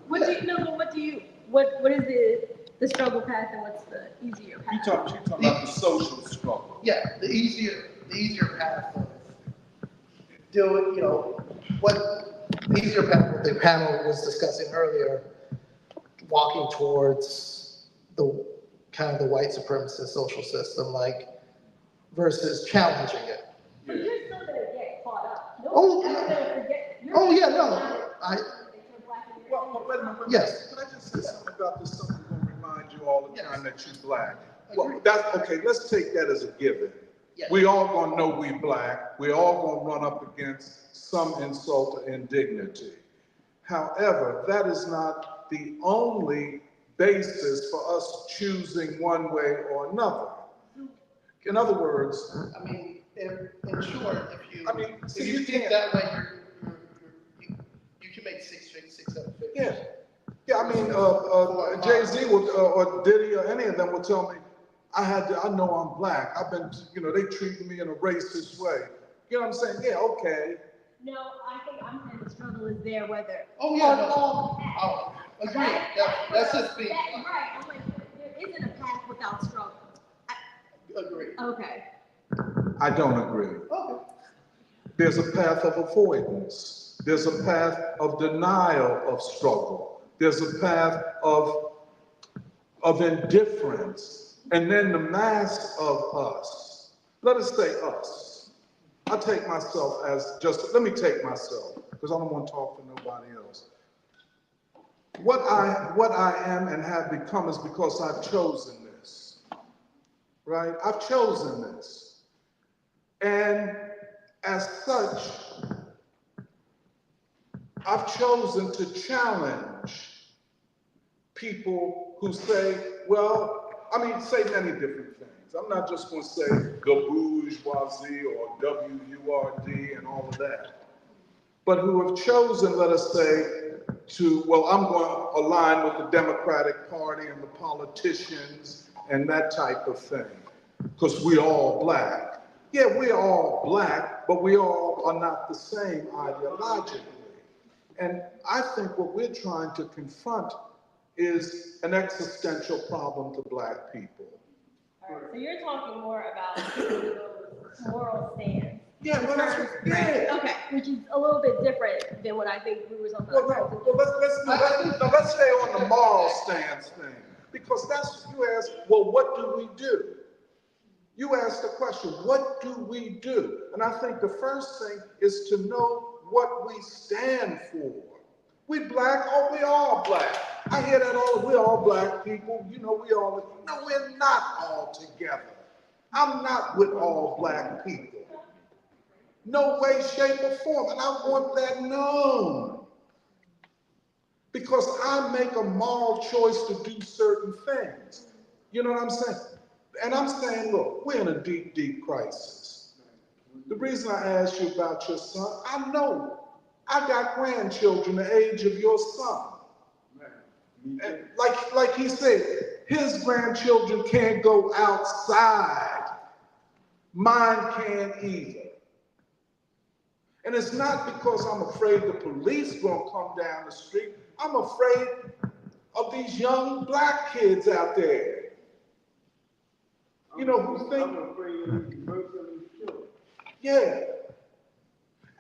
What is the struggle path, and what's the easier path? You're talking about the social struggle. Yeah, the easier path of doing, you know, what the easier path what the panel was discussing earlier, walking towards the kind of the white supremacist social system, like, versus challenging it. But you're still gonna get caught up. Oh yeah, no. Yes. Can I just say something about this? Something going to remind you all the time that you're black. Well, that's okay. Let's take that as a given. Yes. We all gonna know we black. We all gonna run up against some insult or indignity. However, that is not the only basis for us choosing one way or another. In other words, I mean, in short, if you, I mean, if see, you you think can't- that way, you can make six, seven figures. yeah. Yeah, I mean, Jay-Z would, or Diddy or any of them would tell me, I know I'm black. I've been, they treating me in a racist way. You know what I'm saying? Yeah, okay. No, I think I'm saying the struggle is there whether. Oh, yeah, no. Oh, agree. That's just me. Right, I'm like, there isn't a path without struggle. Agree. Okay. I don't agree. Okay. There's a path of avoidance. There's a path of denial of struggle. There's a path of indifference. And then the mass of us. Let us say us. I take myself as let me take myself, because I don't want to talk for nobody else. What I am and have become is because I've chosen this. Right? I've chosen this. And as such, I've chosen to challenge people who say, say many different things. I'm not just going to say the bourgeoisie or W.U.R.D. and all of that, but who have chosen, let us say, I'm going to align with the Democratic Party and the politicians and that type of thing, because we're all black. Yeah, we're all black, but we all are not the same ideologically. And I think what we're trying to confront is an existential problem to black people. All right, so you're talking more about those moral stands. Yeah, well, that's right. Okay, which is a little bit different than what I think we were talking about. Let's stay on the moral stance thing, because that's what you ask. Well, what do we do? You asked the question, what do we do? And I think the first thing is to know what we stand for. We black, we all black. I hear that we're all black people, no, we're not all together. I'm not with all black people. No way, shape, or form, and I want that known. Because I make a moral choice to do certain things. You know what I'm saying? And I'm saying, look, we're in a deep, deep crisis. The reason I asked you about your son, I know I got grandchildren the age of your son. And like he said, his grandchildren can't go outside. Mine can't either. And it's not because I'm afraid the police gonna come down the street. I'm afraid of these young black kids out there. Who think. I'm afraid of these mercenary children. Yeah.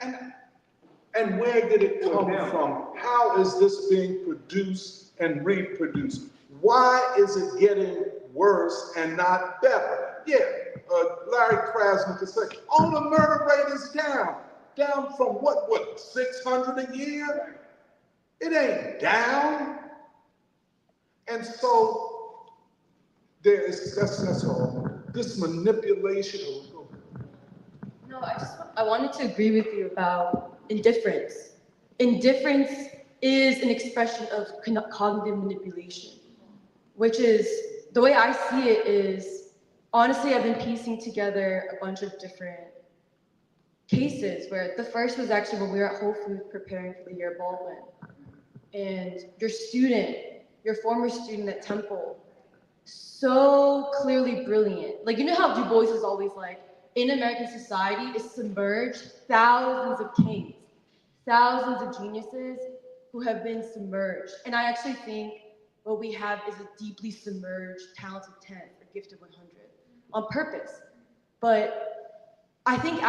And where did it come from? How is this being produced and reproduced? Why is it getting worse and not better? Yeah, Larry Krasner could say, the murder rate is down. Down from what, 600 a year? It ain't down. And so that's all. This manipulation. No, I wanted to agree with you about indifference. Indifference is an expression of cognitive manipulation, which is, the way I see it is, honestly, I've been piecing together a bunch of different cases where the first was actually when we were at Whole Foods preparing for the year Baldwin. And your former student at Temple, so clearly brilliant. Like, how Du Bois is always like, in American society is submerged thousands of kings, thousands of geniuses who have been submerged. And I actually think what we have is a deeply submerged, talented 10, a gifted 100, on purpose. But I think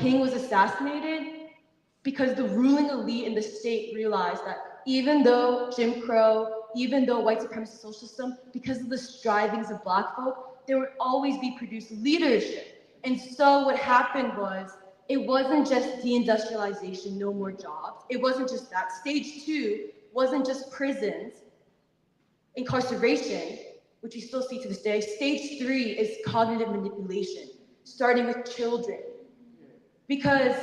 King was assassinated because the ruling elite in the state realized that even though Jim Crow, even though white supremacist social system, because of the strivings of black folk, there would always be produced leadership. And so what happened was, it wasn't just deindustrialization, no more jobs. It wasn't just that. Stage 2 wasn't just prisons, incarceration, which we still see to this day. Stage 3 is cognitive manipulation, starting with children. Because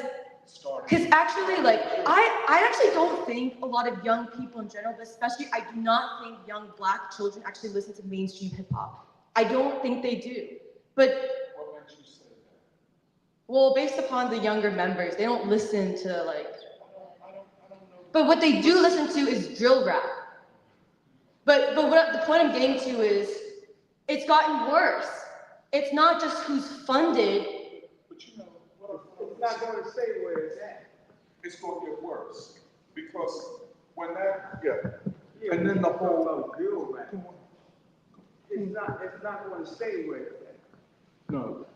actually, like, I actually don't think a lot of young people in general, but especially I do not think young Black children actually listen to mainstream hip hop. I don't think they do. But What makes you say that? well, based upon the younger members, they don't listen to like. But what they do listen to is drill rap. But what the point I'm getting to is, it's gotten worse. It's not just who's funded. But you know, it's not going to say where it's at. It's going to get worse. Because when that, and then the whole drill rap. It's not going to say where it's at. No.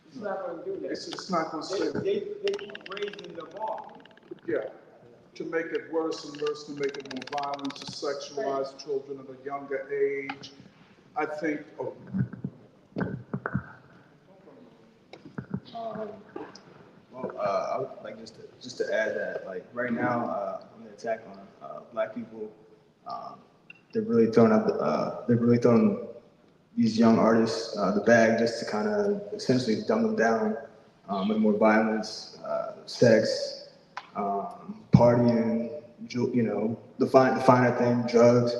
It's not going to do that. It's not going to say that. They keep raising the bar. Yeah. To make it worse and worse, to make it more violent, to sexualize children at a younger age. I think, I would like just to add that, like, right now, on the attack on Black people, they're really throwing these young artists the bag just to kind of essentially dumb them down with more violence, sex, partying, you know, the finer thing, drugs,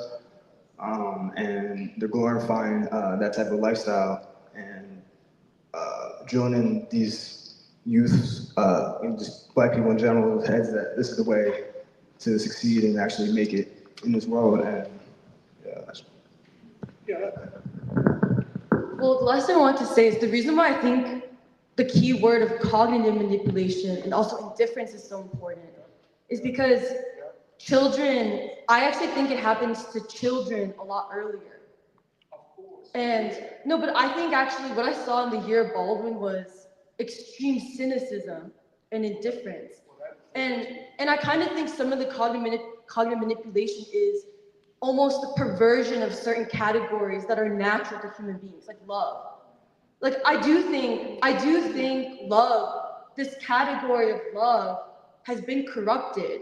and they're glorifying that type of lifestyle and drilling these youths and just Black people in general's heads that this is the way to succeed and actually make it in this world. And Well, the last thing I want to say is the reason why I think the key word of cognitive manipulation and also indifference is so important is because children, I actually think it happens to children a lot earlier. And no, but I think actually what I saw in the year of Baldwin was extreme cynicism and indifference. And I kind of think some of the cognitive manipulation is almost the perversion of certain categories that are natural to human beings, like love. Like I do think love, this category of love has been corrupted.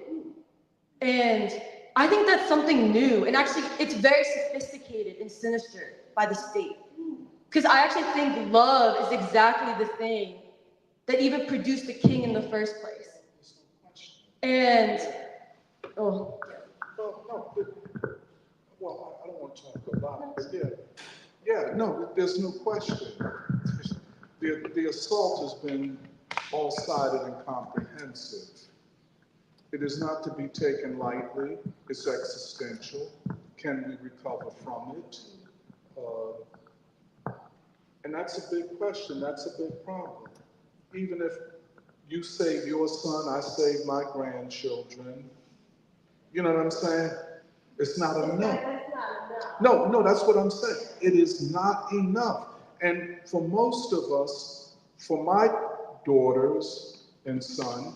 And I think that's something new. And actually it's very sophisticated and sinister by the state. Because I actually think love is exactly the thing that even produced the king in the first place. And, well, I don't want to talk about it, but no, there's no question. The assault has been all-sided and comprehensive. It is not to be taken lightly. It's existential. Can we recover from it? And that's a big question. That's a big problem. Even if you save your son, I save my grandchildren. You know what I'm saying? It's not enough. No, that's what I'm saying. It is not enough. And for most of us, for my daughters and son,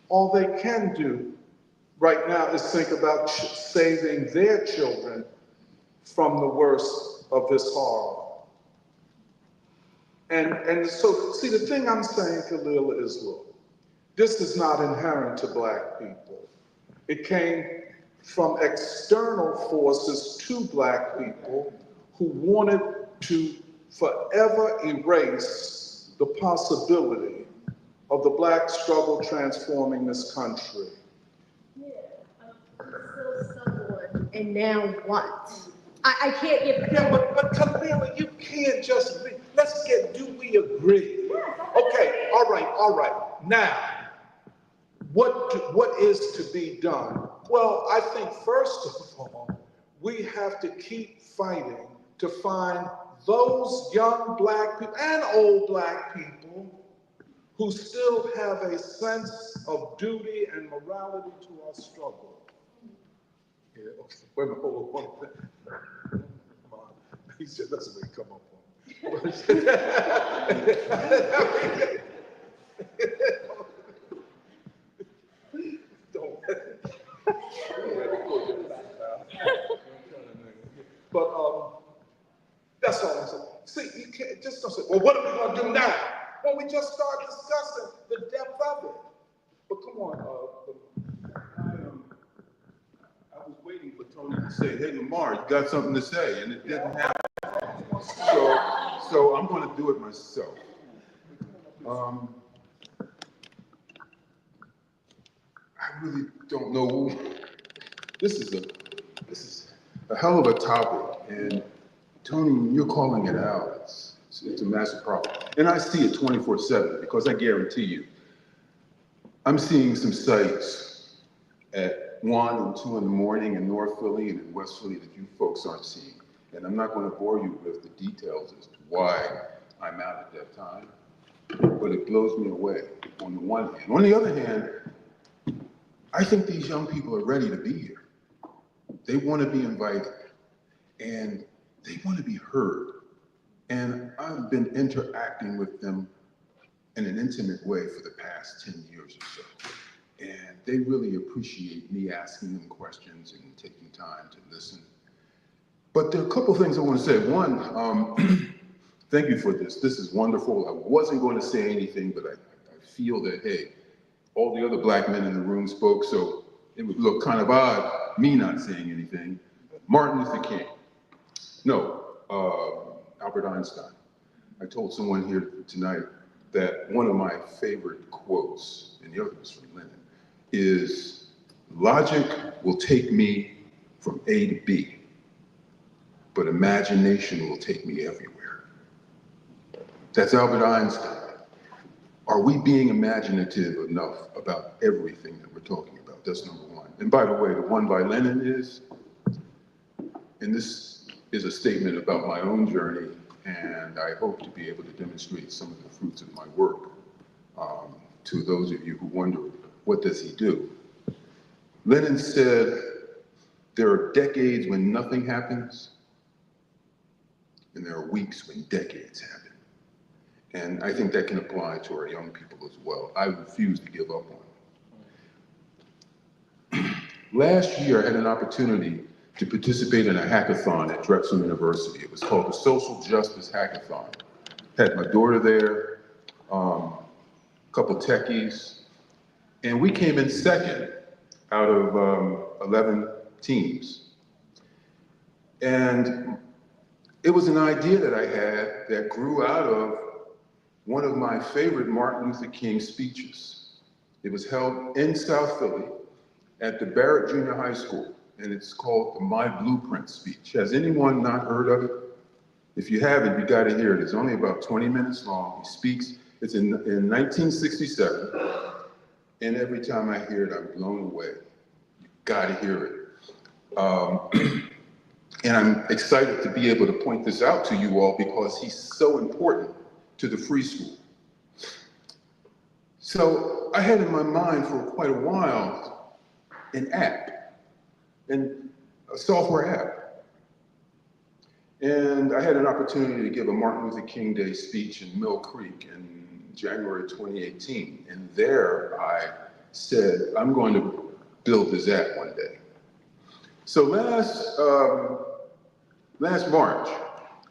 all they can do right now is think about saving their children from the worst of this horror. And so, see, the thing I'm saying, Khalil, is, look, this is not inherent to Black people. It came from external forces to Black people who wanted to forever erase the possibility of the Black struggle transforming this country. And now what? I can't get. Yeah, but Camila, you can't just. Do we agree? Okay, all right. Now, what is to be done? Well, I think first of all, we have to keep fighting to find those young Black people and old Black people who still have a sense of duty and morality to our struggle. Yeah, okay. Wait a minute, hold on. Come on. He said that's the way he come up on. But that's all I'm saying. See, you can't just don't say, well, what are we going to do now? Well, we just start discussing the depth of it. But come on, come and say, hey, Lamar, you got something to say, and it didn't happen. So I'm going to do it myself. I really don't know. This is a hell of a topic, and Tony, you're calling it out. It's a massive problem, and I see it 24/7 because I guarantee you, I'm seeing some sites at 1 and 2 in the morning in North Philly and in West Philly that you folks aren't seeing, and I'm not going to bore you with the details as to why I'm out at that time, but it blows me away on the one hand. On the other hand, I think these young people are ready to be here. They want to be invited, and they want to be heard. And I've been interacting with them in an intimate way for the past 10 years or so. And they really appreciate me asking them questions and taking time to listen. But there are a couple things I want to say. One, thank you for this. This is wonderful. I wasn't going to say anything, but I feel that, hey, all the other black men in the room spoke, so it would look kind of odd, me not saying anything. Martin Luther King. No, Albert Einstein. I told someone here tonight that one of my favorite quotes, and the other was from Lenin, is, logic will take me from A to B, but imagination will take me everywhere. That's Albert Einstein. Are we being imaginative enough about everything that we're talking about? That's number one. And by the way, the one by Lenin is, and this is a statement about my own journey, and I hope to be able to demonstrate some of the fruits of my work to those of you who wonder, what does he do? Lenin said, there are decades when nothing happens, and there are weeks when decades happen. And I think that can apply to our young people as well. I refuse to give up on them. Last year, I had an opportunity to participate in a hackathon at Drexel University. It was called the Social Justice Hackathon. Had my daughter there, a couple techies, and we came in second out of 11 teams. And it was an idea that I had that grew out of one of my favorite Martin Luther King speeches. It was held in South Philly at the Barrett Junior High School, and it's called the My Blueprint speech. Has anyone not heard of it? If you haven't, you gotta hear it. It's only about 20 minutes long. He speaks, it's in 1967, and every time I hear it, I'm blown away. You gotta hear it. And I'm excited to be able to point this out to you all because he's so important to the free school. So I had in my mind for quite a while an app, and a software app. And I had an opportunity to give a Martin Luther King Day speech in Mill Creek in January 2018. And there I said, I'm going to build this app one day. So last March,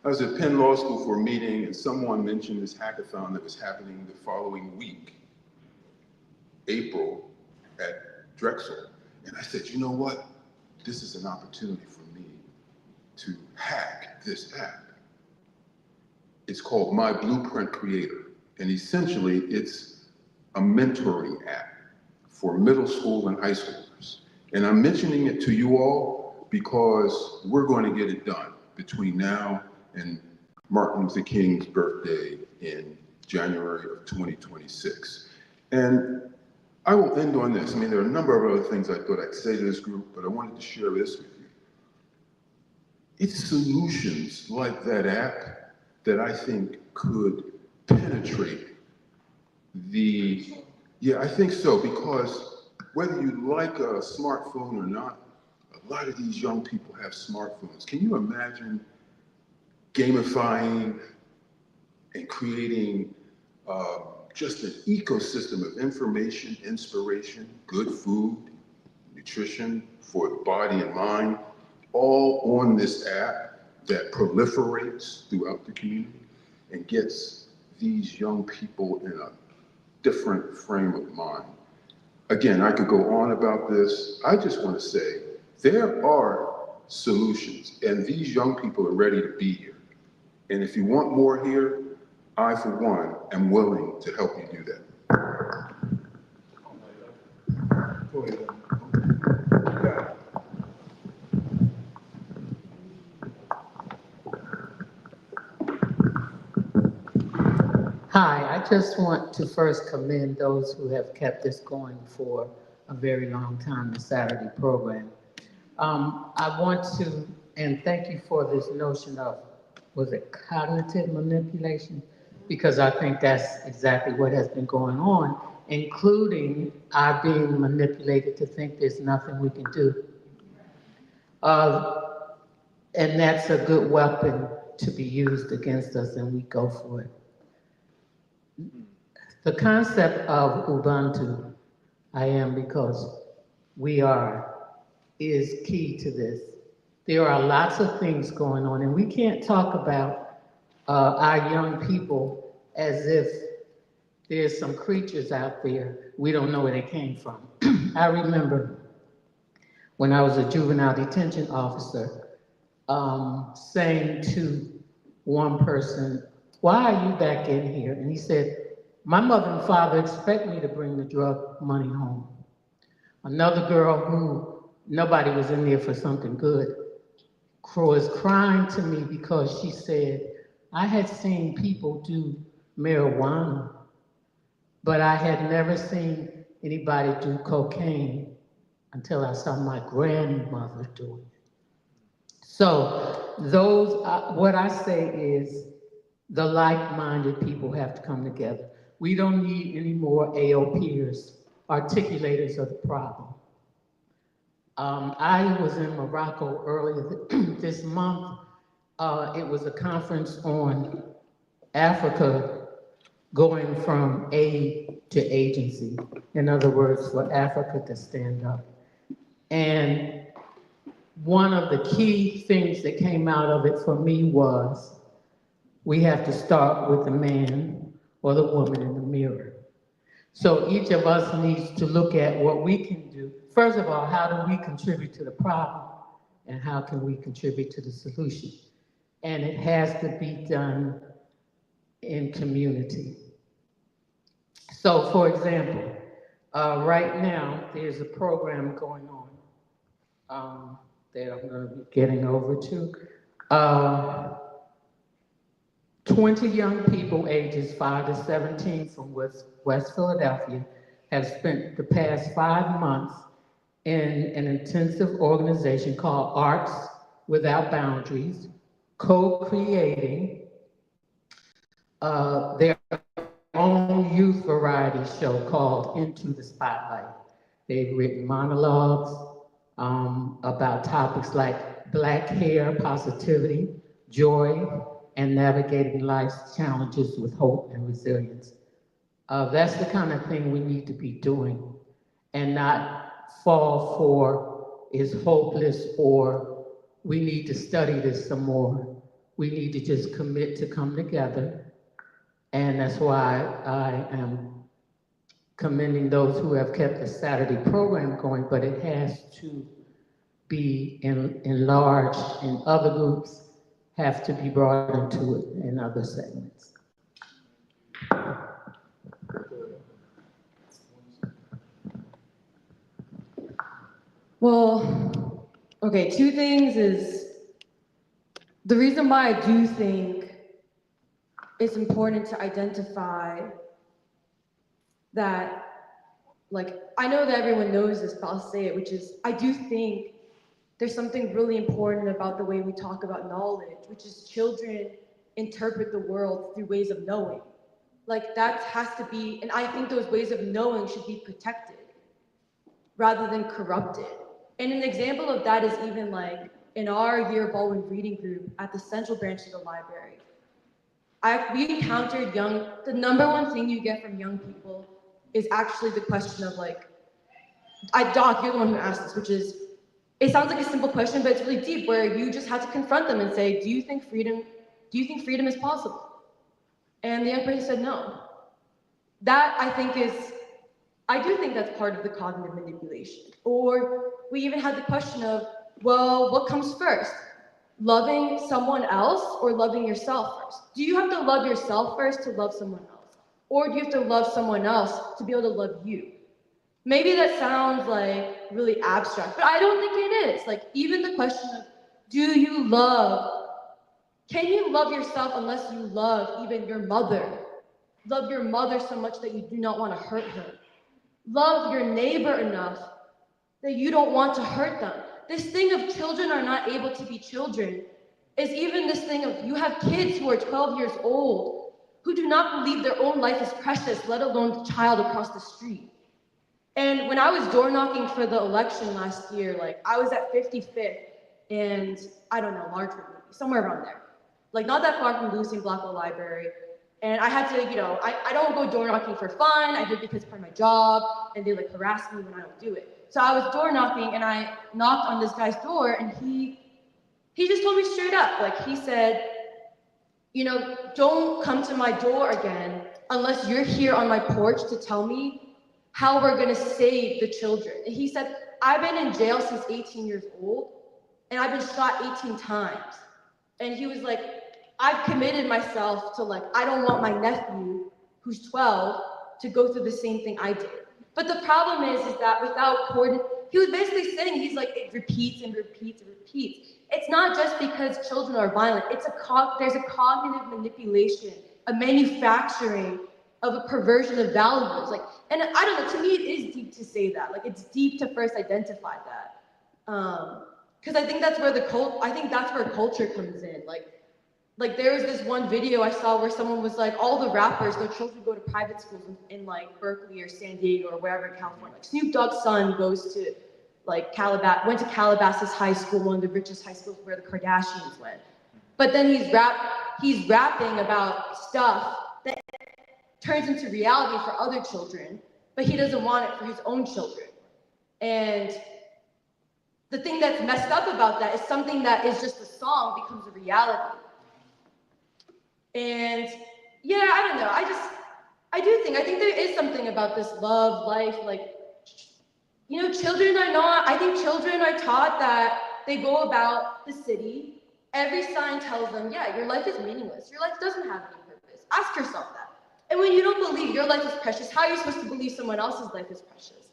I was at Penn Law School for a meeting, and someone mentioned this hackathon that was happening the following week, April, at Drexel. And I said, you know what? This is an opportunity for me to hack this app. It's called My Blueprint Creator. And essentially, it's a mentoring app for middle school and high schoolers. And I'm mentioning it to you all because we're going to get it done between now and Martin Luther King's birthday in January of 2026. And I will end on this. I mean, there are a number of other things I thought I'd say to this group, but I wanted to share this with you. It's solutions like that app that I think could penetrate I think so, because whether you like a smartphone or not, a lot of these young people have smartphones. Can you imagine gamifying and creating just an ecosystem of information, inspiration, good food, nutrition for the body and mind, all on this app that proliferates throughout the community and gets these young people in a different frame of mind. Again, I could go on about this. I just want to say there are solutions. And these young people are ready to be here. And if you want more here, I, for one, am willing to help you do that. Hi, I just want to first commend those who have kept this going for a very long time, the Saturday program. I want to, and thank you for this notion of, was it cognitive manipulation? Because I think that's exactly what has been going on, including our being manipulated to think there's nothing we can do. And that's a good weapon to be used against us, and we go for it. The concept of Ubuntu, I am because we are, is key to this. There are lots of things going on, and we can't talk about our young people as if there's some creatures out there, we don't know where they came from. I remember when I was a juvenile detention officer, saying to one person, "Why are you back in here?" And he said, "My mother and father expect me to bring the drug money home." Another girl who nobody was in there for something good was crying to me because she said, "I had seen people do marijuana, but I had never seen anybody do cocaine until I saw my grandmother doing it." So those, what I say is the like-minded people have to come together. We don't need any more AOPers, articulators of the problem. I was in Morocco earlier this month. It was a conference on Africa going from aid to agency. In other words, for Africa to stand up. And one of the key things that came out of it for me was we have to start with the man or the woman in the mirror. So each of us needs to look at what we can do. First of all, how do we contribute to the problem? And how can we contribute to the solution? And it has to be done in community. So for example, right now there's a program going on that I'm going to be getting over to. 20 young people ages 5 to 17 from West Philadelphia have spent the past 5 months in an intensive organization called Arts Without Boundaries, co-creating their own youth variety show called Into the Spotlight. They've written monologues about topics like Black hair, positivity, joy, and navigating life's challenges with hope and resilience. That's the kind of thing we need to be doing and not fall for is hopeless or we need to study this some more. We need to just commit to come together. And that's why I am commending those who have kept the Saturday program going, but it has to be enlarged and other groups have to be brought into it in other segments. Well, okay, two things is, the reason why I do think it's important to identify that, like, I know that everyone knows this, but I'll say it, which is, I do think there's something really important about the way we talk about knowledge, which is children interpret the world through ways of knowing. Like that has to be, and I think those ways of knowing should be protected rather than corrupted. And an example of that is even like in our Year Baldwin reading group at the central branch of the library. We encountered the number one thing you get from young people is actually the question of like, Doc, you're the one who asked this, which is, it sounds like a simple question, but it's really deep, where you just have to confront them and say, do you think freedom is possible? And the young person said no. That I do think that's part of the cognitive manipulation. Or we even had the question of, well, what comes first? Loving someone else or loving yourself first? Do you have to love yourself first to love someone else? Or do you have to love someone else to be able to love you? Maybe that sounds like really abstract, but I don't think it is. Like, even the question of, can you love yourself unless you love even your mother? Love your mother so much that you do not want to hurt her. Love your neighbor enough that you don't want to hurt them. This thing of children are not able to be children is even this thing of you have kids who are 12 years old who do not believe their own life is precious, let alone the child across the street. And when I was door knocking for the election last year, like I was at 55th and I don't know, Larchwood maybe, somewhere around there. Like not that far from Lucy and Blackwell Library. And I had to, I don't go door knocking for fun. I do it because it's part of my job and they like harass me when I don't do it. So I was door knocking and I knocked on this guy's door and he just told me straight up, like he said, don't come to my door again unless you're here on my porch to tell me how we're gonna save the children. And he said, I've been in jail since 18 years old and I've been shot 18 times. And he was like, I've committed myself to I don't want my nephew, who's 12, to go through the same thing I did. But the problem is that without coordination, he was basically saying, he's like, it repeats and repeats and repeats. It's not just because children are violent, there's a cognitive manipulation, a manufacturing of a perversion of values. And I don't know, to me it is deep to say that. It's deep to first identify that. Because I think that's where culture comes in. Like there was this one video I saw where someone was like, all the rappers, their children go to private schools in Berkeley or San Diego or wherever in California. Like Snoop Dogg's son goes to went to Calabasas High School, one of the richest high schools where the Kardashians went. But then he's rapping about stuff that turns into reality for other children, but he doesn't want it for his own children. And the thing that's messed up about that is something that is just a song becomes a reality. And yeah, I don't know. I think there is something about this love, life, children are taught that they go about the city. Every sign tells them, yeah, your life is meaningless. Your life doesn't have any purpose. Ask yourself that. And when you don't believe your life is precious, how are you supposed to believe someone else's life is precious?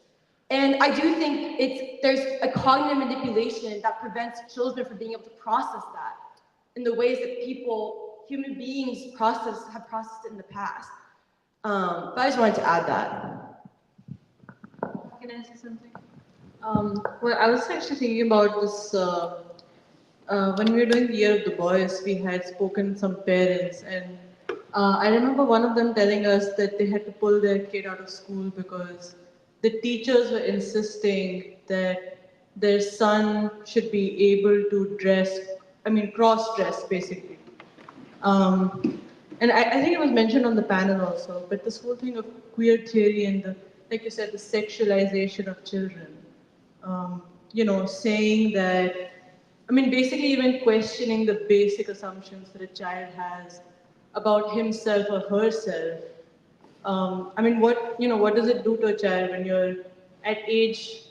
And I do think there's a cognitive manipulation that prevents children from being able to process that in the ways that human beings have processed it in the past. But I just wanted to add that. Can I say something? Well, I was actually thinking about this, when we were doing the year of the Bois, we had spoken to some parents and I remember one of them telling us that they had to pull their kid out of school because the teachers were insisting that their son should be able to cross-dress basically. And I think it was mentioned on the panel also, but this whole thing of queer theory and like you said, the sexualization of children, saying that, basically even questioning the basic assumptions that a child has about himself or herself. What does it do to a child when you're at age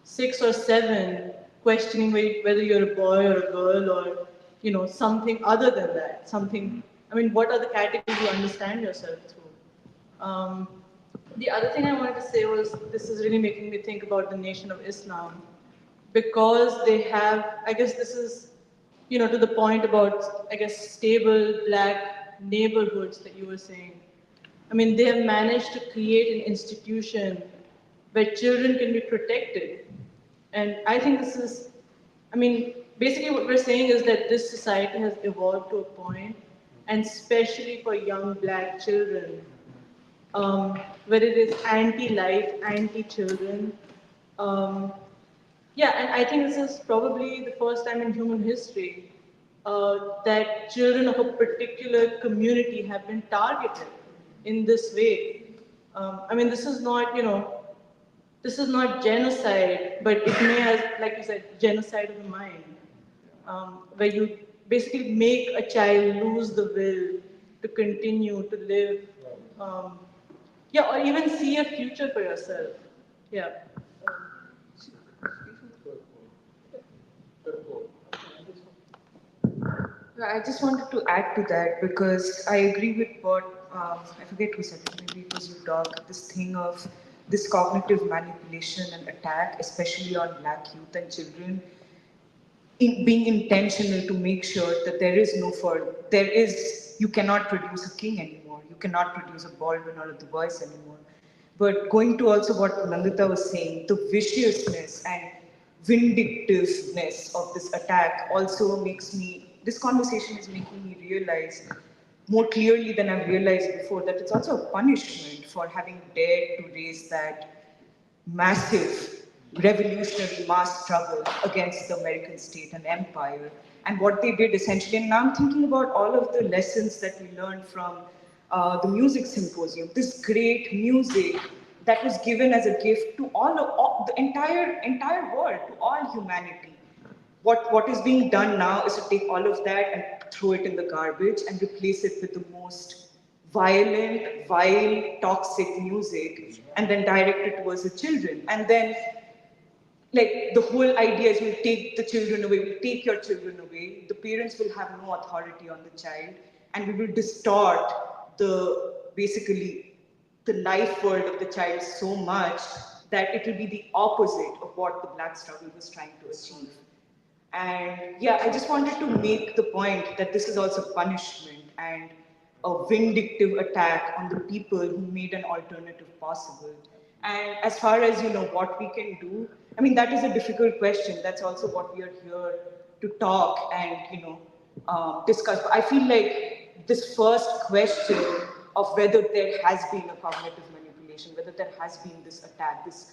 6 or 7 questioning whether you're a boy or a girl or something other than that, what are the categories you understand yourself through? The other thing I wanted to say was, this is really making me think about the Nation of Islam, because they have, I guess this is, to the point about, stable Black neighborhoods that you were saying. They have managed to create an institution where children can be protected. And I think this is, basically what we're saying is that this society has evolved to a point, and especially for young Black children, where it is anti-life, anti-children. And I think this is probably the first time in human history that children of a particular community have been targeted in this way. This is not genocide, but it may have, like you said, genocide of the mind, where you basically make a child lose the will to continue to live, or even see a future for yourself. Yeah. I just wanted to add to that because I agree with what, I forget who said it, maybe it was you, Doc, this thing of this cognitive manipulation and attack, especially on Black youth and children, being intentional to make sure that you cannot produce a king anymore, you cannot produce a Baldwin or a Bois anymore. But going to also what Nandita was saying, the viciousness and vindictiveness of this attack also this conversation is making me realize more clearly than I've realized before that it's also a punishment for having dared to raise that massive revolutionary mass struggle against the American state and empire. And what they did essentially, and now I'm thinking about all of the lessons that we learned from the music symposium, this great music that was given as a gift to all the entire world, to all humanity. What is being done now is to take all of that and throw it in the garbage and replace it with the most violent, vile, toxic music and then direct it towards the children. And then, like, the whole idea is we'll take the children away, we'll take your children away, the parents will have no authority on the child, and we will distort basically the life world of the child so much that it will be the opposite of what the Black struggle was trying to achieve. And yeah, I just wanted to make the point that this is also punishment and a vindictive attack on the people who made an alternative possible. And as far as, what we can do, I mean, that is a difficult question. That's also what we are here to talk and, discuss. But I feel like this first question of whether there has been a cognitive manipulation, whether there has been this attack, this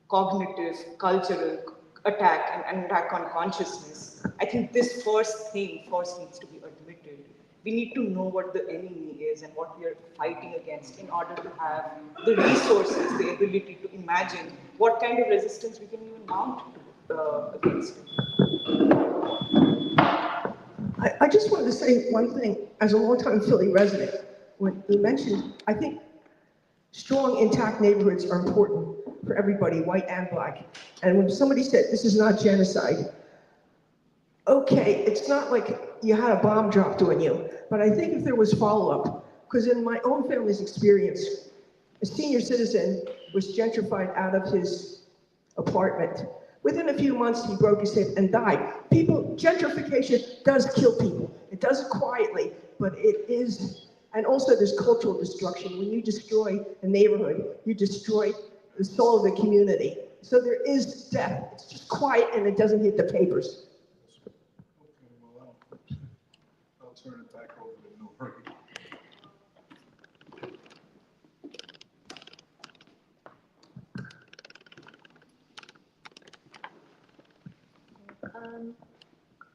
cognitive, cultural attack and attack on consciousness, I think this first needs to be admitted. We need to know what the enemy is and what we are fighting against in order to have the resources, the ability to imagine what kind of resistance we can even mount against it. I just wanted to say one thing, as a longtime Philly resident, when you mentioned, I think strong, intact neighborhoods are important for everybody, white and Black. And when somebody said, this is not genocide, okay, it's not like you had a bomb dropped on you, but I think if there was follow-up, because in my own family's experience, a senior citizen was gentrified out of his apartment. Within a few months, he broke his hip and died. Gentrification does kill people. It does it quietly, but it is, and also there's cultural destruction. When you destroy a neighborhood, you destroy the soul of the community. So there is death. It's just quiet and it doesn't hit the papers. I'll turn it back over to Nori.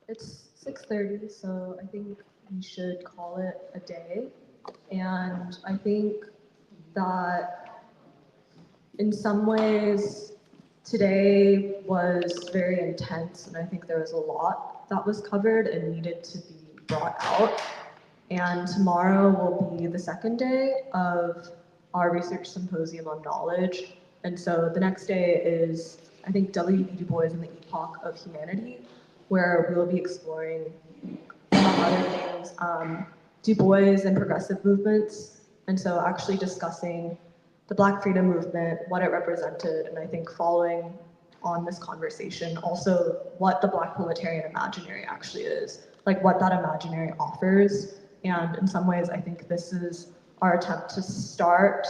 It's 6:30, so I think we should call it a day. And I think that in some ways, today was very intense, and I think there was a lot that was covered and needed to be brought out. And tomorrow will be the second day of our research symposium on knowledge. And so the next day is, I think, W.E.B. Du Bois and the Epoch of Humanity, where we'll be exploring, among other things, Du Bois and progressive movements. And so actually discussing the Black freedom movement, what it represented, and I think following on this conversation, also what the Black proletarian imaginary actually is, like what that imaginary offers. And in some ways, I think this is our attempt to start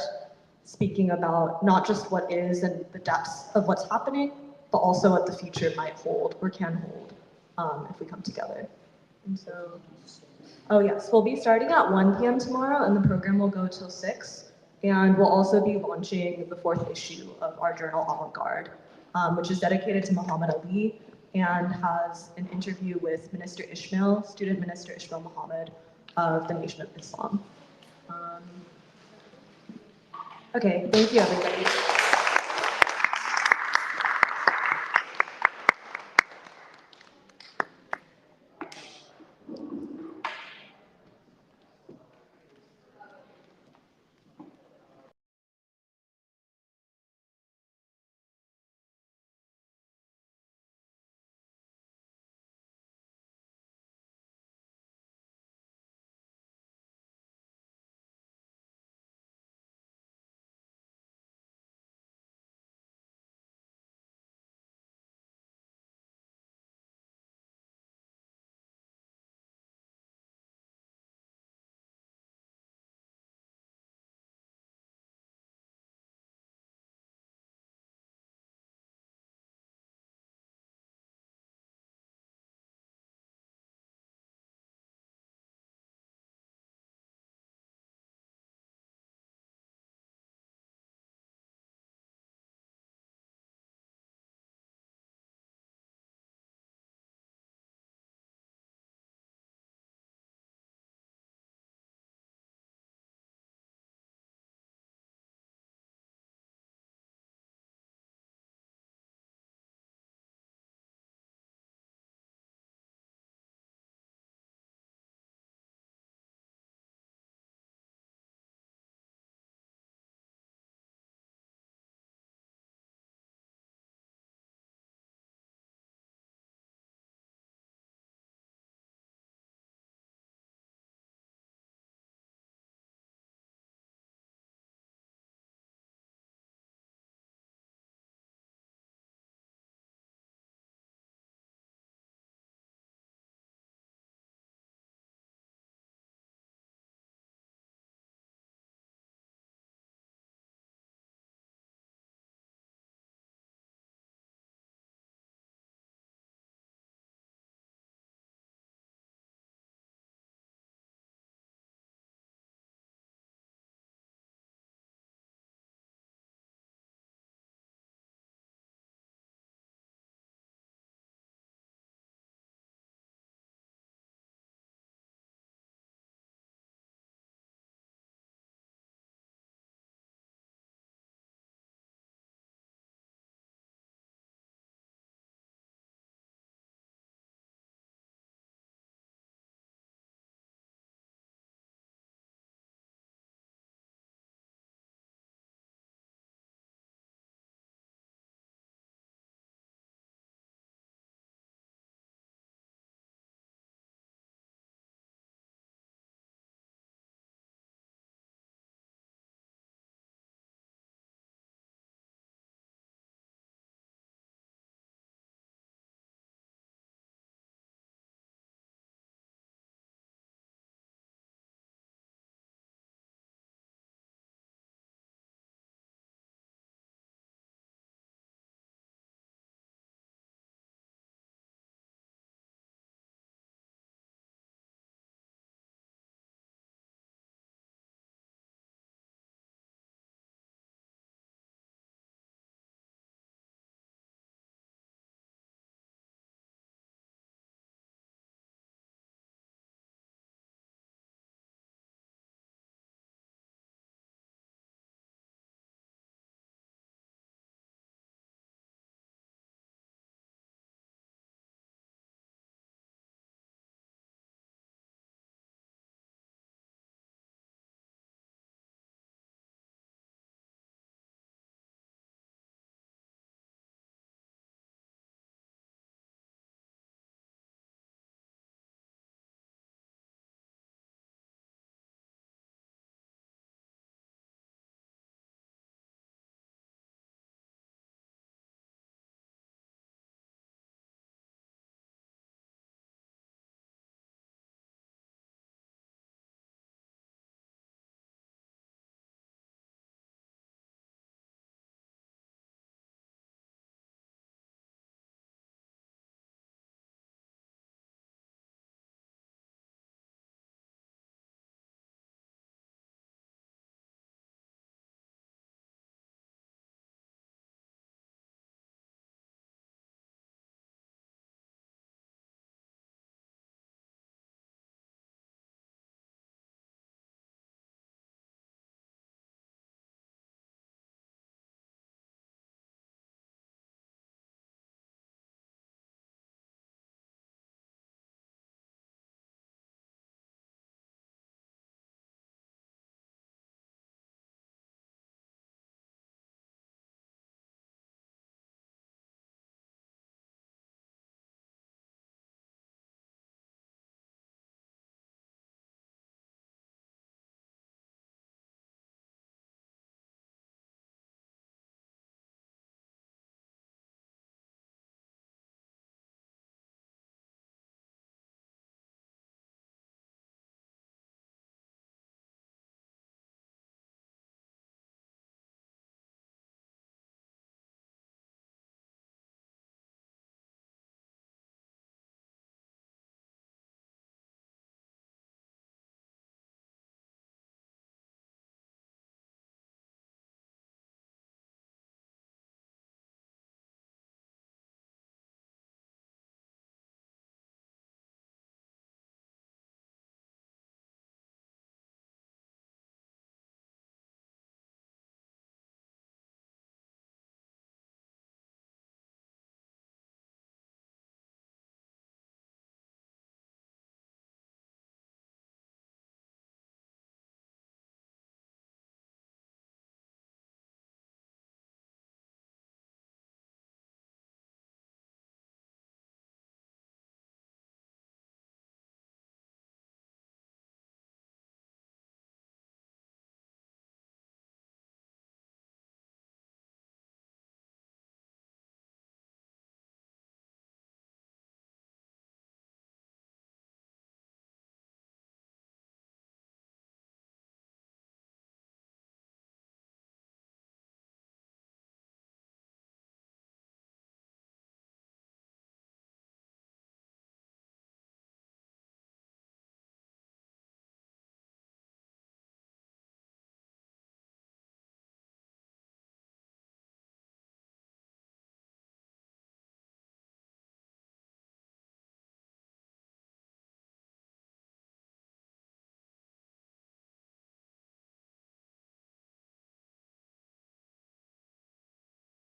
speaking about not just what is and the depths of what's happening, but also what the future might hold or can hold if we come together. And so, oh yes, we'll be starting at 1 p.m. tomorrow, and the program will go till 6. And we'll also be launching the 4th issue of our journal, Avant-Garde, which is dedicated to Muhammad Ali and has an interview with Student Minister Ishmael Muhammad of the Nation of Islam. Okay, thank you everybody.